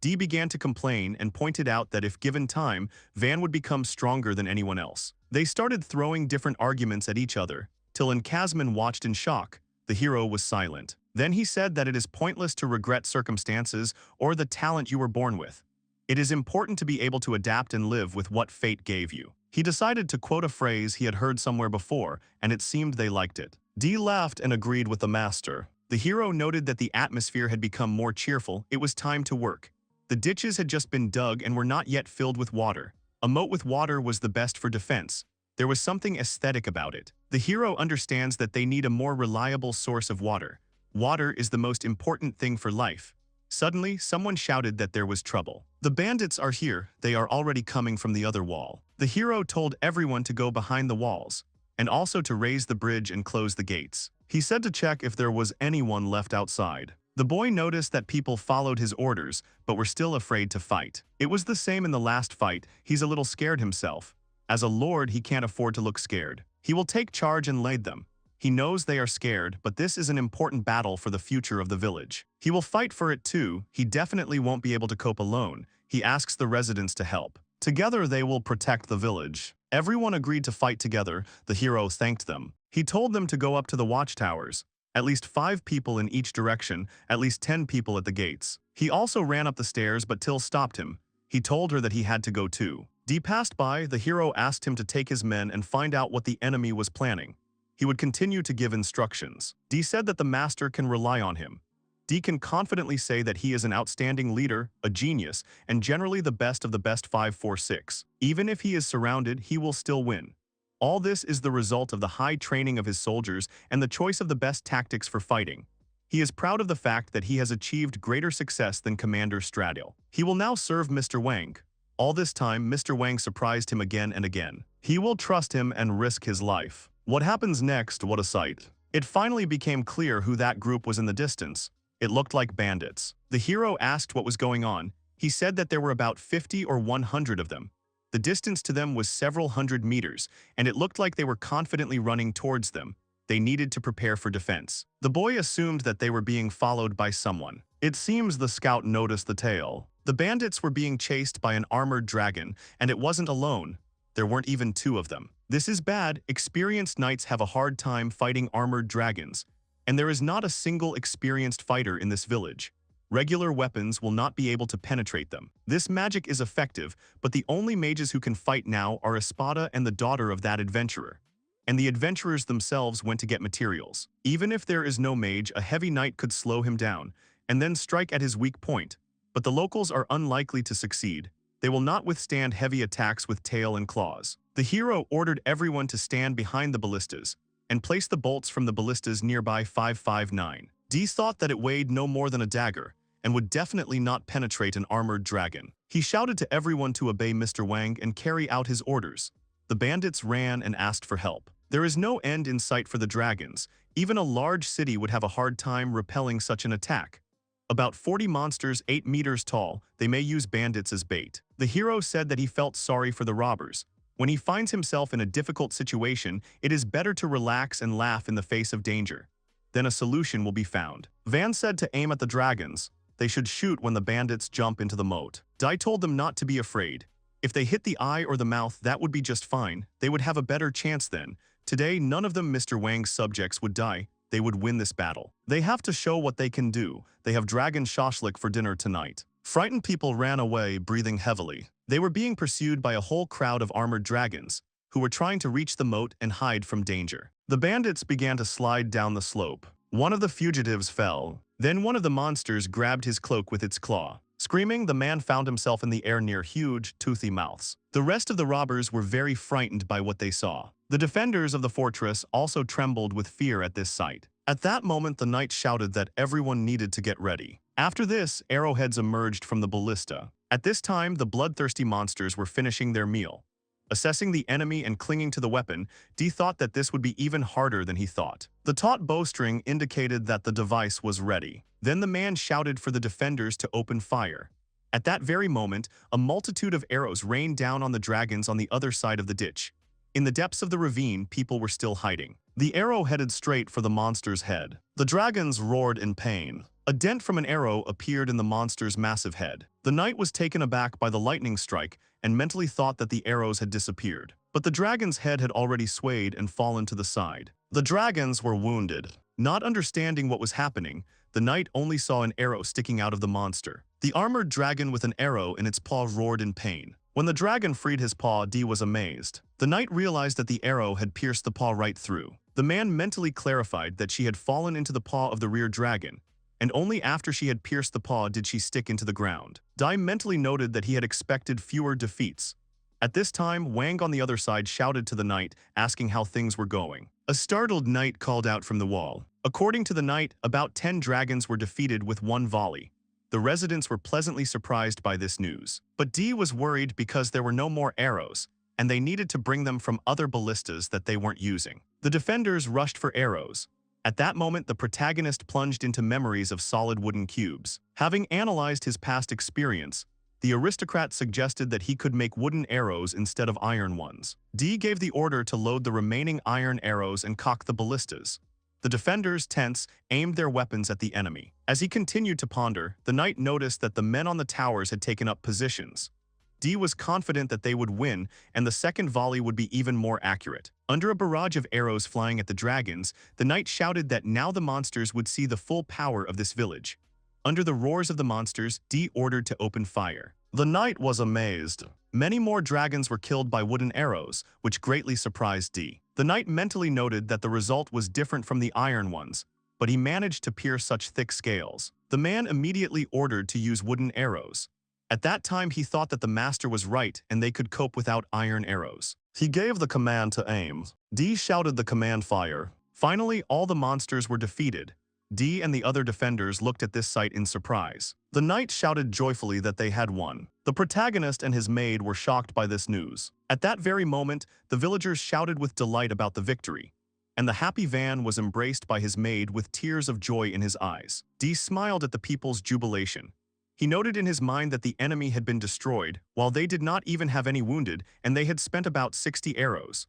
Dee began to complain and pointed out that if given time, Van would become stronger than anyone else. They started throwing different arguments at each other, till Kazman watched in shock. The hero was silent. Then he said that it is pointless to regret circumstances or the talent you were born with. It is important to be able to adapt and live with what fate gave you. He decided to quote a phrase he had heard somewhere before, and it seemed they liked it. Dee laughed and agreed with the master. The hero noted that the atmosphere had become more cheerful. It was time to work. The ditches had just been dug and were not yet filled with water. A moat with water was the best for defense. There was something aesthetic about it. The hero understands that they need a more reliable source of water. Water is the most important thing for life. Suddenly, someone shouted that there was trouble. The bandits are here. They are already coming from the other wall. The hero told everyone to go behind the walls, and also to raise the bridge and close the gates. He said to check if there was anyone left outside. The boy noticed that people followed his orders, but were still afraid to fight. It was the same in the last fight. He's a little scared himself. As a lord, he can't afford to look scared. He will take charge and lead them. He knows they are scared, but this is an important battle for the future of the village. He will fight for it too. He definitely won't be able to cope alone. He asks the residents to help. Together they will protect the village. Everyone agreed to fight together. The hero thanked them. He told them to go up to the watchtowers. At least 5 people in each direction, at least 10 people at the gates. He also ran up the stairs, but Till stopped him. He told her that he had to go too. Dee passed by. The hero asked him to take his men and find out what the enemy was planning. He would continue to give instructions. Dee said that the master can rely on him. Dee can confidently say that he is an outstanding leader, a genius, and generally the best of the best 5-4-6. Even if he is surrounded, he will still win. All this is the result of the high training of his soldiers and the choice of the best tactics for fighting. He is proud of the fact that he has achieved greater success than Commander Stradil. He will now serve Mr. Wang. All this time, Mr. Wang surprised him again and again. He will trust him and risk his life. What happens next? What a sight. It finally became clear who that group was in the distance. It looked like bandits. The hero asked what was going on. He said that there were about 50 or 100 of them. The distance to them was several hundred meters, and it looked like they were confidently running towards them. They needed to prepare for defense. The boy assumed that they were being followed by someone. It seems the scout noticed the tail. The bandits were being chased by an armored dragon, and it wasn't alone. There weren't even 2 of them. This is bad. Experienced knights have a hard time fighting armored dragons, and there is not a single experienced fighter in this village. Regular weapons will not be able to penetrate them. This magic is effective, but the only mages who can fight now are Espada and the daughter of that adventurer. and the adventurers themselves went to get materials. Even if there is no mage, a heavy knight could slow him down, and then strike at his weak point. But the locals are unlikely to succeed. They will not withstand heavy attacks with tail and claws. The hero ordered everyone to stand behind the ballistas, and place the bolts from the ballistas nearby 559. D thought that it weighed no more than a dagger, and would definitely not penetrate an armored dragon. He shouted to everyone to obey Mr. Wang and carry out his orders. The bandits ran and asked for help. There is no end in sight for the dragons. Even a large city would have a hard time repelling such an attack. About 40 monsters 8 meters tall, they may use bandits as bait. The hero said that he felt sorry for the robbers. When he finds himself in a difficult situation, it is better to relax and laugh in the face of danger. Then a solution will be found. Van said to aim at the dragons. They should shoot when the bandits jump into the moat. Dai told them not to be afraid. If they hit the eye or the mouth, that would be just fine. They would have a better chance then. Today, none of them Mr. Wang's subjects would die. They would win this battle. They have to show what they can do. They have dragon shashlik for dinner tonight. Frightened people ran away, breathing heavily. They were being pursued by a whole crowd of armored dragons, who were trying to reach the moat and hide from danger. The bandits began to slide down the slope. One of the fugitives fell. Then one of the monsters grabbed his cloak with its claw. Screaming, the man found himself in the air near huge, toothy mouths. The rest of the robbers were very frightened by what they saw. The defenders of the fortress also trembled with fear at this sight. At that moment, the knight shouted that everyone needed to get ready. After this, arrowheads emerged from the ballista. At this time, the bloodthirsty monsters were finishing their meal. Assessing the enemy and clinging to the weapon, D thought that this would be even harder than he thought. The taut bowstring indicated that the device was ready. Then the man shouted for the defenders to open fire. At that very moment, a multitude of arrows rained down on the dragons on the other side of the ditch. In the depths of the ravine, people were still hiding. The arrow headed straight for the monster's head. The dragons roared in pain. A dent from an arrow appeared in the monster's massive head. The knight was taken aback by the lightning strike and mentally thought that the arrows had disappeared. But the dragon's head had already swayed and fallen to the side. The dragons were wounded. Not understanding what was happening, the knight only saw an arrow sticking out of the monster. The armored dragon with an arrow in its paw roared in pain. When the dragon freed his paw, D was amazed. The knight realized that the arrow had pierced the paw right through. The man mentally clarified that she had fallen into the paw of the rear dragon, and only after she had pierced the paw did she stick into the ground. Dai mentally noted that he had expected fewer defeats. At this time, Wang on the other side shouted to the knight, asking how things were going. A startled knight called out from the wall. According to the knight, about 10 dragons were defeated with one volley. The residents were pleasantly surprised by this news. But D was worried because there were no more arrows, and they needed to bring them from other ballistas that they weren't using. The defenders rushed for arrows. At that moment, the protagonist plunged into memories of solid wooden cubes. Having analyzed his past experience, the aristocrat suggested that he could make wooden arrows instead of iron ones. D gave the order to load the remaining iron arrows and cock the ballistas. The defenders, tense, aimed their weapons at the enemy. As he continued to ponder, the knight noticed that the men on the towers had taken up positions. D was confident that they would win, and the second volley would be even more accurate. Under a barrage of arrows flying at the dragons, the knight shouted that now the monsters would see the full power of this village. Under the roars of the monsters, D ordered to open fire. The knight was amazed. Many more dragons were killed by wooden arrows, which greatly surprised D. The knight mentally noted that the result was different from the iron ones, but he managed to pierce such thick scales. The man immediately ordered to use wooden arrows. At that time, he thought that the master was right and they could cope without iron arrows. He gave the command to aim. D shouted the command fire. Finally, all the monsters were defeated. D and the other defenders looked at this sight in surprise. The knight shouted joyfully that they had won. The protagonist and his maid were shocked by this news. At that very moment, the villagers shouted with delight about the victory, and the happy Van was embraced by his maid with tears of joy in his eyes. D smiled at the people's jubilation. He noted in his mind that the enemy had been destroyed, while they did not even have any wounded, and they had spent about 60 arrows.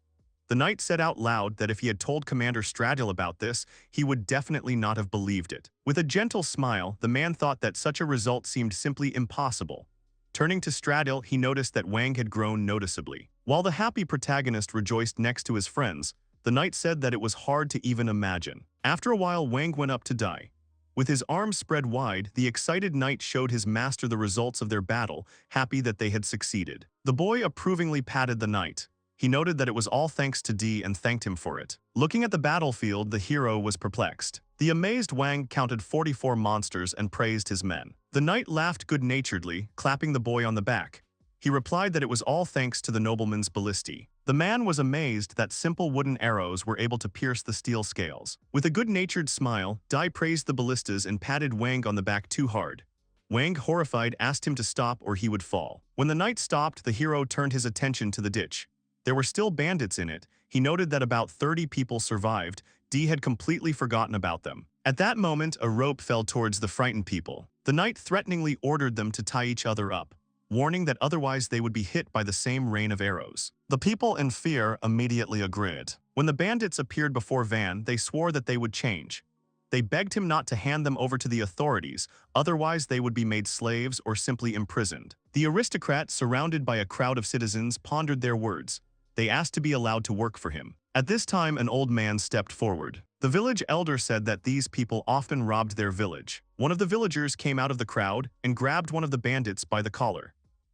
The knight said out loud that if he had told Commander Stradil about this, he would definitely not have believed it. With a gentle smile, the man thought that such a result seemed simply impossible. Turning to Stradil, he noticed that Wang had grown noticeably. While the happy protagonist rejoiced next to his friends, the knight said that it was hard to even imagine. After a while, Wang went up to Dai. With his arms spread wide, the excited knight showed his master the results of their battle, happy that they had succeeded. The boy approvingly patted the knight. He noted that it was all thanks to D and thanked him for it. Looking at the battlefield, the hero was perplexed. The amazed Wang counted 44 monsters and praised his men. The knight laughed good-naturedly, clapping the boy on the back. He replied that it was all thanks to the nobleman's ballistae. The man was amazed that simple wooden arrows were able to pierce the steel scales. With a good-natured smile, Dai praised the ballistas and patted Wang on the back too hard. Wang, horrified, asked him to stop or he would fall. When the knight stopped, the hero turned his attention to the ditch. There were still bandits in it. He noted that about 30 people survived. D had completely forgotten about them. At that moment, a rope fell towards the frightened people. The knight threateningly ordered them to tie each other up, warning that otherwise they would be hit by the same rain of arrows. The people in fear immediately agreed. When the bandits appeared before Van, they swore that they would change. They begged him not to hand them over to the authorities, otherwise they would be made slaves or simply imprisoned. The aristocrat, surrounded by a crowd of citizens, pondered their words. They asked to be allowed to work for him. At this time, an old man stepped forward. The village elder said that these people often robbed their village. One of the villagers came out of the crowd and grabbed one of the bandits by the collar.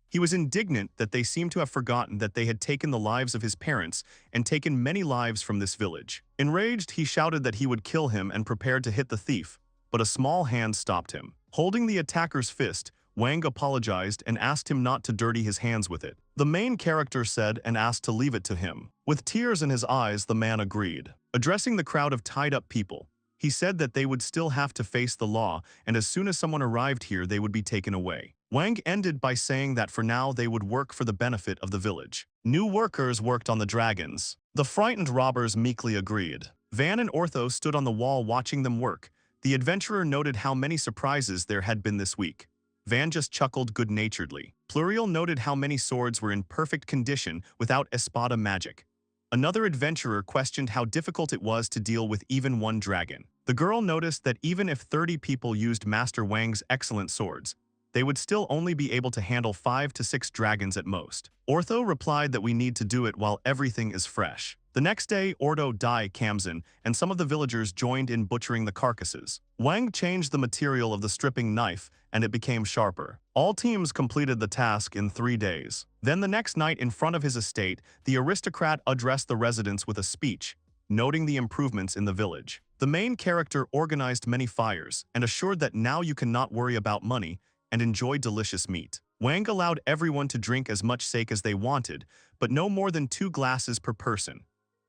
He was indignant that they seemed to have forgotten that they had taken the lives of his parents and taken many lives from this village. Enraged, he shouted that he would kill him and prepared to hit the thief, but a small hand stopped him. Holding the attacker's fist, Wang apologized and asked him not to dirty his hands with it. The main character said and asked to leave it to him. With tears in his eyes, the man agreed. Addressing the crowd of tied-up people, he said that they would still have to face the law, and as soon as someone arrived here, they would be taken away. Wang ended by saying that for now they would work for the benefit of the village. New workers worked on the dragons. The frightened robbers meekly agreed. Van and Ortho stood on the wall watching them work. The adventurer noted how many surprises there had been this week. Van just chuckled good-naturedly. Pluriel noted how many swords were in perfect condition without espada magic. Another adventurer questioned how difficult it was to deal with even one dragon. The girl noticed that even if 30 people used Master Wang's excellent swords, they would still only be able to handle 5 to 6 dragons at most. Ortho replied that we need to do it while everything is fresh. The next day, Ordo, Dai, Kamzan, and some of the villagers joined in butchering the carcasses. Wang changed the material of the stripping knife, and it became sharper. All teams completed the task in 3 days. Then the next night, in front of his estate, the aristocrat addressed the residents with a speech, noting the improvements in the village. The main character organized many fires and assured that now you cannot worry about money and enjoy delicious meat. Wang allowed everyone to drink as much sake as they wanted, but no more than 2 glasses per person.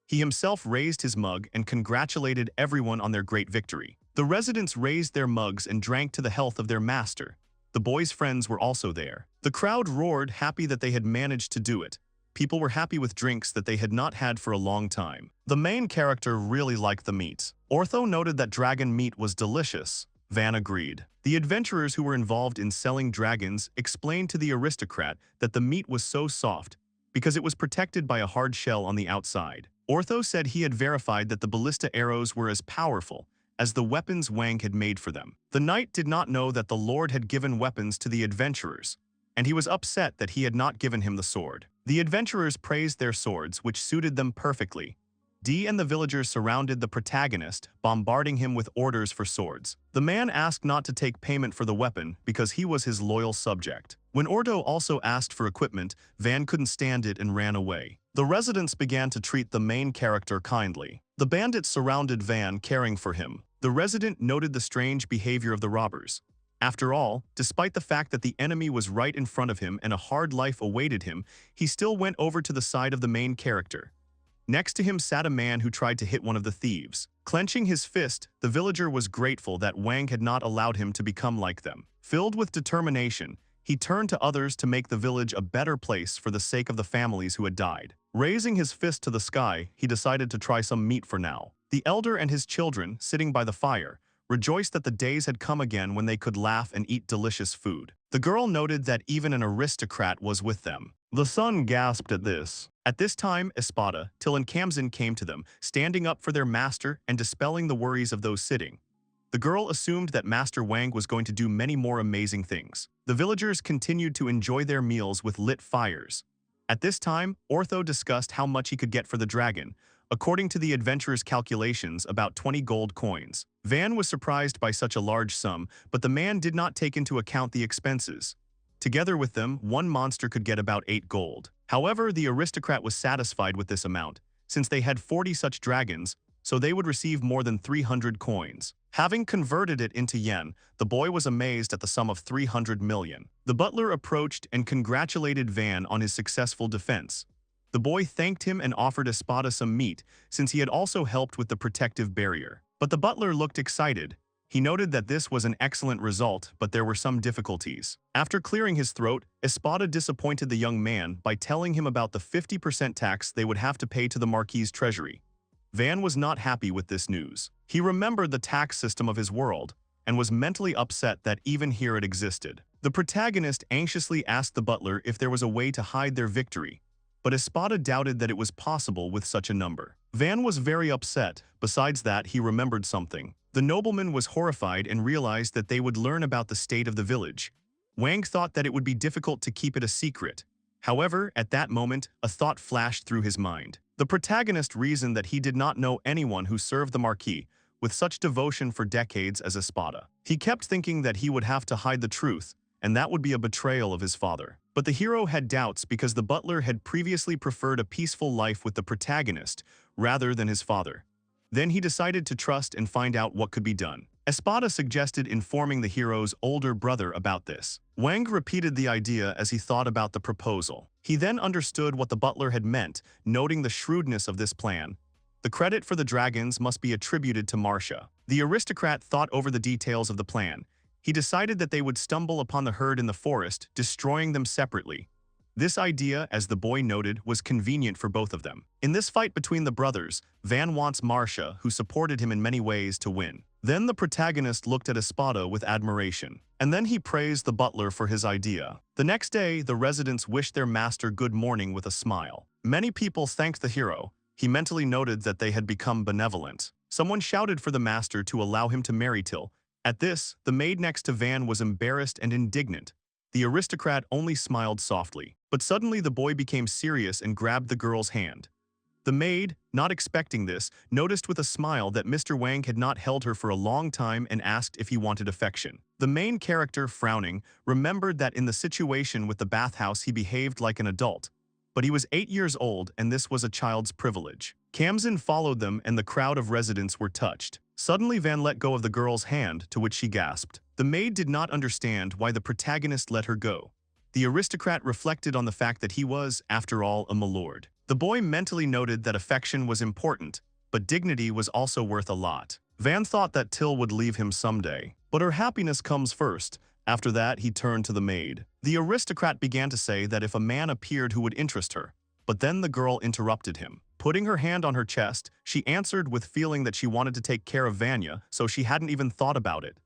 He himself raised his mug and congratulated everyone on their great victory. The residents raised their mugs and drank to the health of their master. The boys' friends were also there. The crowd roared, happy that they had managed to do it. People were happy with drinks that they had not had for a long time. The main character really liked the meat. Ortho noted that dragon meat was delicious. Van agreed. The adventurers who were involved in selling dragons explained to the aristocrat that the meat was so soft because it was protected by a hard shell on the outside. Ortho said he had verified that the ballista arrows were as powerful as the weapons Wang had made for them. The knight did not know that the Lord had given weapons to the adventurers, and he was upset that he had not given him the sword. The adventurers praised their swords, which suited them perfectly. D and the villagers surrounded the protagonist, bombarding him with orders for swords. The man asked not to take payment for the weapon because he was his loyal subject. When Ordo also asked for equipment, Van couldn't stand it and ran away. The residents began to treat the main character kindly. The bandits surrounded Van, caring for him. The resident noted the strange behavior of the robbers. After all, despite the fact that the enemy was right in front of him and a hard life awaited him, he still went over to the side of the main character. Next to him sat a man who tried to hit one of the thieves. Clenching his fist, the villager was grateful that Wang had not allowed him to become like them. Filled with determination, he turned to others to make the village a better place for the sake of the families who had died. Raising his fist to the sky, he decided to try some meat for now. The elder and his children, sitting by the fire, rejoiced that the days had come again when they could laugh and eat delicious food. The girl noted that even an aristocrat was with them. The son gasped at this. At this time, Espada, Till and Kamzan came to them, standing up for their master and dispelling the worries of those sitting. The girl assumed that Master Wang was going to do many more amazing things. The villagers continued to enjoy their meals with lit fires. At this time, Ortho discussed how much he could get for the dragon. According to the adventurer's calculations, about 20 gold coins. Van was surprised by such a large sum, but the man did not take into account the expenses. Together with them, one monster could get about 8 gold. However, the aristocrat was satisfied with this amount, since they had 40 such dragons, so they would receive more than 300 coins. Having converted it into yen, the boy was amazed at the sum of 300 million. The butler approached and congratulated Van on his successful defense. The boy thanked him and offered Espada some meat, since he had also helped with the protective barrier. But the butler looked excited. He noted that this was an excellent result, but there were some difficulties. After clearing his throat, Espada disappointed the young man by telling him about the 50% tax they would have to pay to the Marquis's treasury. Van was not happy with this news. He remembered the tax system of his world and was mentally upset that even here it existed. The protagonist anxiously asked the butler if there was a way to hide their victory, but Espada doubted that it was possible with such a number. Van was very upset. Besides that, he remembered something. The nobleman was horrified and realized that they would learn about the state of the village. Wang thought that it would be difficult to keep it a secret. However, at that moment, a thought flashed through his mind. The protagonist reasoned that he did not know anyone who served the Marquis with such devotion for decades as Espada. He kept thinking that he would have to hide the truth, and that would be a betrayal of his father. But the hero had doubts because the butler had previously preferred a peaceful life with the protagonist rather than his father. Then he decided to trust and find out what could be done. Espada suggested informing the hero's older brother about this. Wang repeated the idea as he thought about the proposal. He then understood what the butler had meant, noting the shrewdness of this plan. The credit for the dragons must be attributed to Marcia. The aristocrat thought over the details of the plan. He decided that they would stumble upon the herd in the forest, destroying them separately. This idea, as the boy noted, was convenient for both of them. In this fight between the brothers, Van wants Marcia, who supported him in many ways, to win. Then the protagonist looked at Espada with admiration, and then he praised the butler for his idea. The next day, the residents wished their master good morning with a smile. Many people thanked the hero. He mentally noted that they had become benevolent. Someone shouted for the master to allow him to marry Till. At this, the maid next to Van was embarrassed and indignant. The aristocrat only smiled softly, but suddenly the boy became serious and grabbed the girl's hand. The maid, not expecting this, noticed with a smile that Mr. Wang had not held her for a long time and asked if he wanted affection. The main character, frowning, remembered that in the situation with the bathhouse he behaved like an adult. But he was 8 years old and this was a child's privilege. Kamzin followed them and the crowd of residents were touched. Suddenly Van let go of the girl's hand, to which she gasped. The maid did not understand why the protagonist let her go. The aristocrat reflected on the fact that he was, after all, a milord. The boy mentally noted that affection was important, but dignity was also worth a lot. Van thought that Till would leave him someday, but her happiness comes first. After that, he turned to the maid. The aristocrat began to say that if a man appeared who would interest her, but then the girl interrupted him. Putting her hand on her chest, she answered with feeling that she wanted to take care of Vanya, so she hadn't even thought about it.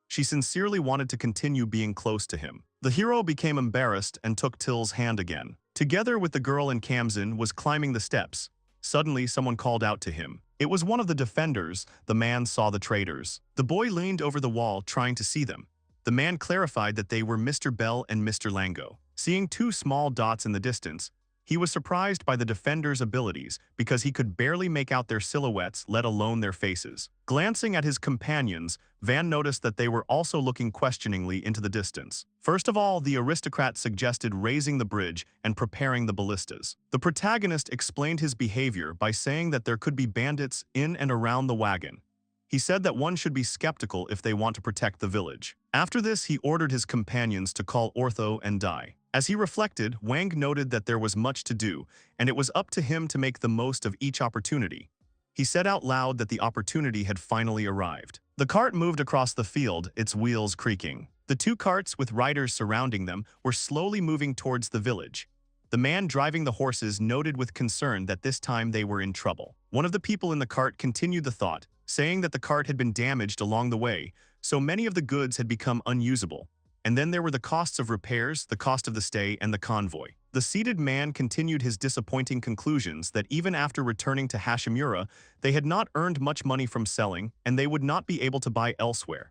She sincerely wanted to continue being close to him. The hero became embarrassed and took Till's hand again. Together with the girl and Kamzin was climbing the steps. Suddenly, someone called out to him. It was one of the defenders. The man saw the traitors. The boy leaned over the wall, trying to see them. The man clarified that they were Mr. Bell and Mr. Lango. Seeing two small dots in the distance, he was surprised by the defenders' abilities because he could barely make out their silhouettes, let alone their faces. Glancing at his companions, Van noticed that they were also looking questioningly into the distance. First of all, the aristocrat suggested raising the bridge and preparing the ballistas. The protagonist explained his behavior by saying that there could be bandits in and around the wagon. He said that one should be skeptical if they want to protect the village. After this, he ordered his companions to call Ortho and Dai. As he reflected, Wang noted that there was much to do, and it was up to him to make the most of each opportunity. He said out loud that the opportunity had finally arrived. The cart moved across the field, its wheels creaking. The two carts, with riders surrounding them, were slowly moving towards the village. The man driving the horses noted with concern that this time they were in trouble. One of the people in the cart continued the thought, saying that the cart had been damaged along the way, so many of the goods had become unusable. And then there were the costs of repairs, the cost of the stay, and the convoy. The seated man continued his disappointing conclusions that even after returning to Hashimura, they had not earned much money from selling, and they would not be able to buy elsewhere.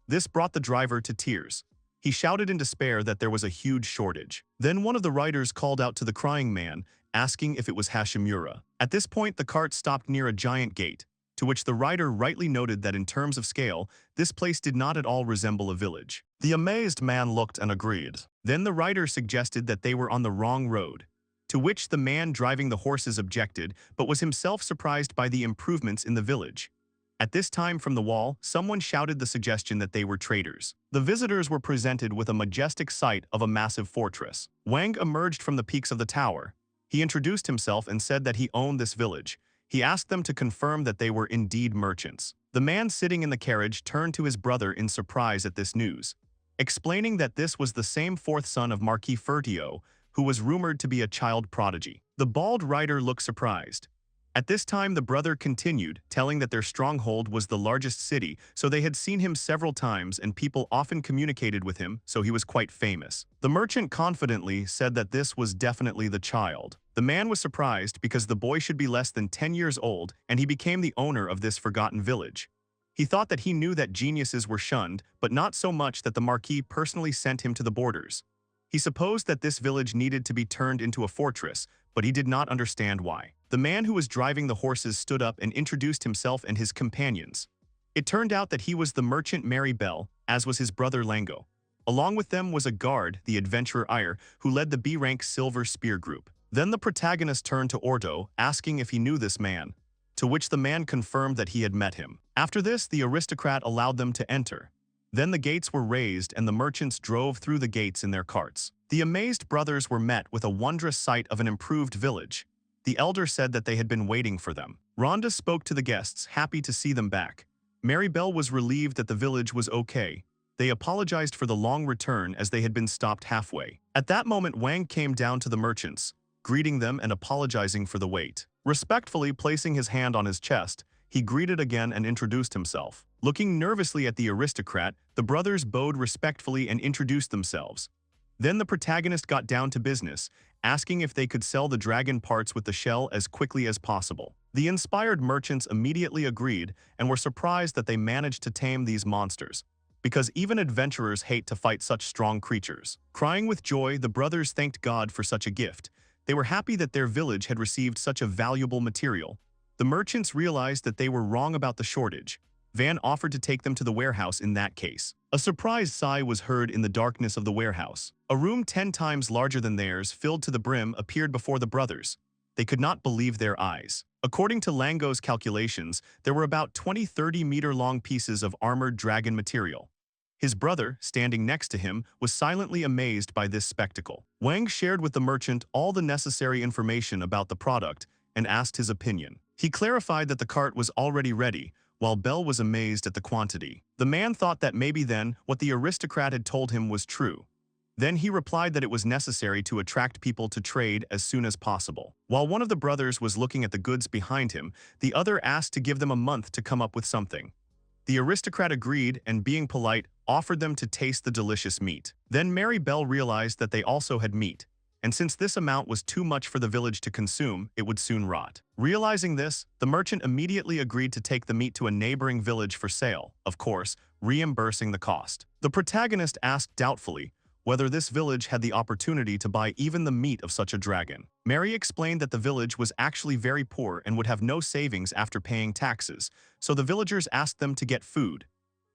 This brought the driver to tears. He shouted in despair that there was a huge shortage. Then one of the riders called out to the crying man, asking if it was Hashimura. At this point, the cart stopped near a giant gate, to which the writer rightly noted that in terms of scale, this place did not at all resemble a village. The amazed man looked and agreed. Then the writer suggested that they were on the wrong road. to which the man driving the horses objected, but was himself surprised by the improvements in the village. At this time from the wall, someone shouted the suggestion that they were traders. The visitors were presented with a majestic sight of a massive fortress. Wang emerged from the peaks of the tower. He introduced himself and said that he owned this village. He asked them to confirm that they were indeed merchants. The man sitting in the carriage turned to his brother in surprise at this news, explaining that this was the same fourth son of Marquis Fertio, who was rumored to be a child prodigy. The bald rider looked surprised. At this time the brother continued, telling that their stronghold was the largest city, so they had seen him several times and people often communicated with him, so he was quite famous. The merchant confidently said that this was definitely the child. The man was surprised because the boy should be less than 10 years old and he became the owner of this forgotten village. He thought that he knew that geniuses were shunned, but not so much that the Marquis personally sent him to the borders. He supposed that this village needed to be turned into a fortress, but he did not understand why. The man who was driving the horses stood up and introduced himself and his companions. It turned out that he was the merchant Mary Bell, as was his brother Lango. Along with them was a guard, the adventurer Ire, who led the B-rank Silver Spear group. Then the protagonist turned to Ordo, asking if he knew this man, to which the man confirmed that he had met him. After this, the aristocrat allowed them to enter. Then the gates were raised and the merchants drove through the gates in their carts. The amazed brothers were met with a wondrous sight of an improved village. The elder said that they had been waiting for them. Rhonda spoke to the guests, happy to see them back. Mary Bell was relieved that the village was okay. They apologized for the long return as they had been stopped halfway. At that moment Wang came down to the merchants, greeting them and apologizing for the wait. Respectfully placing his hand on his chest, he greeted again and introduced himself. Looking nervously at the aristocrat, the brothers bowed respectfully and introduced themselves. Then the protagonist got down to business, asking if they could sell the dragon parts with the shell as quickly as possible. The inspired merchants immediately agreed and were surprised that they managed to tame these monsters, because even adventurers hate to fight such strong creatures. Crying with joy, the brothers thanked God for such a gift. They were happy that their village had received such a valuable material. The merchants realized that they were wrong about the shortage. Van offered to take them to the warehouse in that case. A surprised sigh was heard in the darkness of the warehouse. A room 10 times larger than theirs, filled to the brim, appeared before the brothers. They could not believe their eyes. According to Lango's calculations, there were about 20-30-meter-long pieces of armored dragon material. His brother, standing next to him, was silently amazed by this spectacle. Wang shared with the merchant all the necessary information about the product and asked his opinion. He clarified that the cart was already ready, while Bell was amazed at the quantity. The man thought that maybe then what the aristocrat had told him was true. Then he replied that it was necessary to attract people to trade as soon as possible. While one of the brothers was looking at the goods behind him, the other asked to give them a month to come up with something. The aristocrat agreed and, being polite, offered them to taste the delicious meat. Then Mary Bell realized that they also had meat, and since this amount was too much for the village to consume, it would soon rot. Realizing this, the merchant immediately agreed to take the meat to a neighboring village for sale, of course, reimbursing the cost. The protagonist asked doubtfully whether this village had the opportunity to buy even the meat of such a dragon. Mary explained that the village was actually very poor and would have no savings after paying taxes, so the villagers asked them to get food.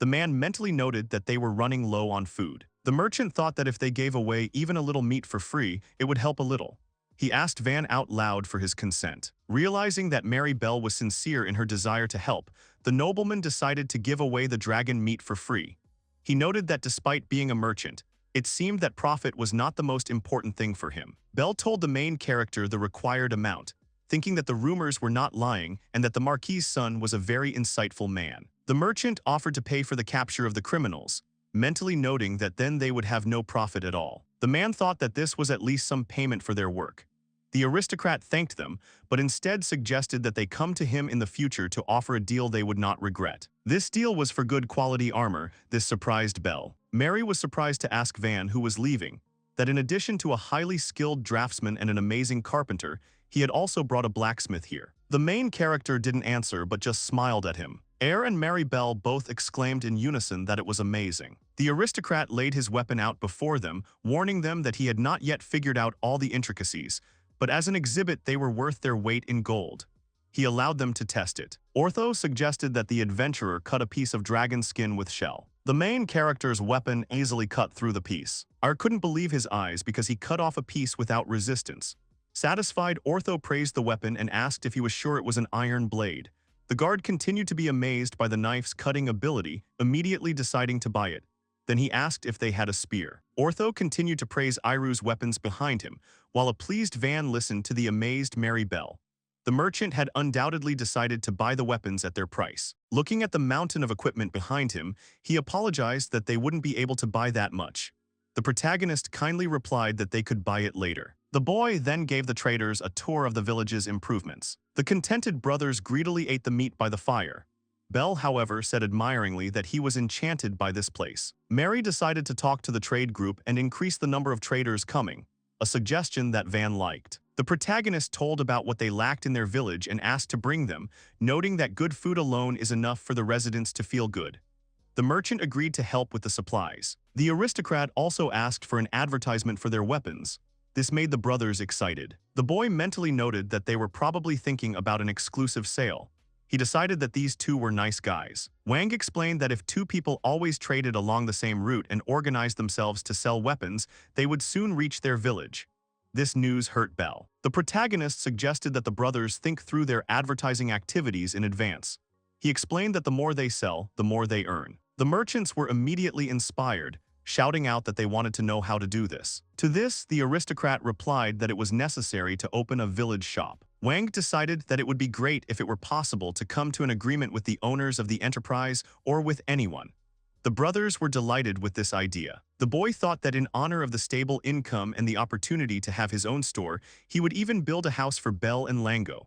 The man mentally noted that they were running low on food. The merchant thought that if they gave away even a little meat for free, it would help a little. He asked Van out loud for his consent. Realizing that Mary Bell was sincere in her desire to help, the nobleman decided to give away the dragon meat for free. He noted that despite being a merchant, it seemed that profit was not the most important thing for him. Bell told the main character the required amount, thinking that the rumors were not lying and that the Marquis's son was a very insightful man. The merchant offered to pay for the capture of the criminals, mentally noting that then they would have no profit at all. The man thought that this was at least some payment for their work. The aristocrat thanked them, but instead suggested that they come to him in the future to offer a deal they would not regret. This deal was for good quality armor. This surprised Bell. Mary was surprised to ask Van, who was leaving, that in addition to a highly skilled draftsman and an amazing carpenter, he had also brought a blacksmith here. The main character didn't answer but just smiled at him. Air and Mary Bell both exclaimed in unison that it was amazing. The aristocrat laid his weapon out before them, warning them that he had not yet figured out all the intricacies, but as an exhibit they were worth their weight in gold. He allowed them to test it. Ortho suggested that the adventurer cut a piece of dragon skin with shell. The main character's weapon easily cut through the piece. Ar couldn't believe his eyes because he cut off a piece without resistance. Satisfied, Ortho praised the weapon and asked if he was sure it was an iron blade. The guard continued to be amazed by the knife's cutting ability, immediately deciding to buy it. Then he asked if they had a spear. Ortho continued to praise Iru's weapons behind him, while a pleased Van listened to the amazed Mary Bell. The merchant had undoubtedly decided to buy the weapons at their price. Looking at the mountain of equipment behind him, he apologized that they wouldn't be able to buy that much. The protagonist kindly replied that they could buy it later. The boy then gave the traders a tour of the village's improvements. The contented brothers greedily ate the meat by the fire. Bell, however, said admiringly that he was enchanted by this place. Mary decided to talk to the trade group and increase the number of traders coming, a suggestion that Van liked. The protagonist told about what they lacked in their village and asked to bring them, noting that good food alone is enough for the residents to feel good. The merchant agreed to help with the supplies. The aristocrat also asked for an advertisement for their weapons. This made the brothers excited. The boy mentally noted that they were probably thinking about an exclusive sale. He decided that these two were nice guys. Wang explained that if two people always traded along the same route and organized themselves to sell weapons, they would soon reach their village. This news hurt Bell. The protagonist suggested that the brothers think through their advertising activities in advance. He explained that the more they sell, the more they earn. The merchants were immediately inspired, shouting out that they wanted to know how to do this. To this, the aristocrat replied that it was necessary to open a village shop. Wang decided that it would be great if it were possible to come to an agreement with the owners of the enterprise or with anyone. The brothers were delighted with this idea. The boy thought that in honor of the stable income and the opportunity to have his own store, he would even build a house for Bell and Lango.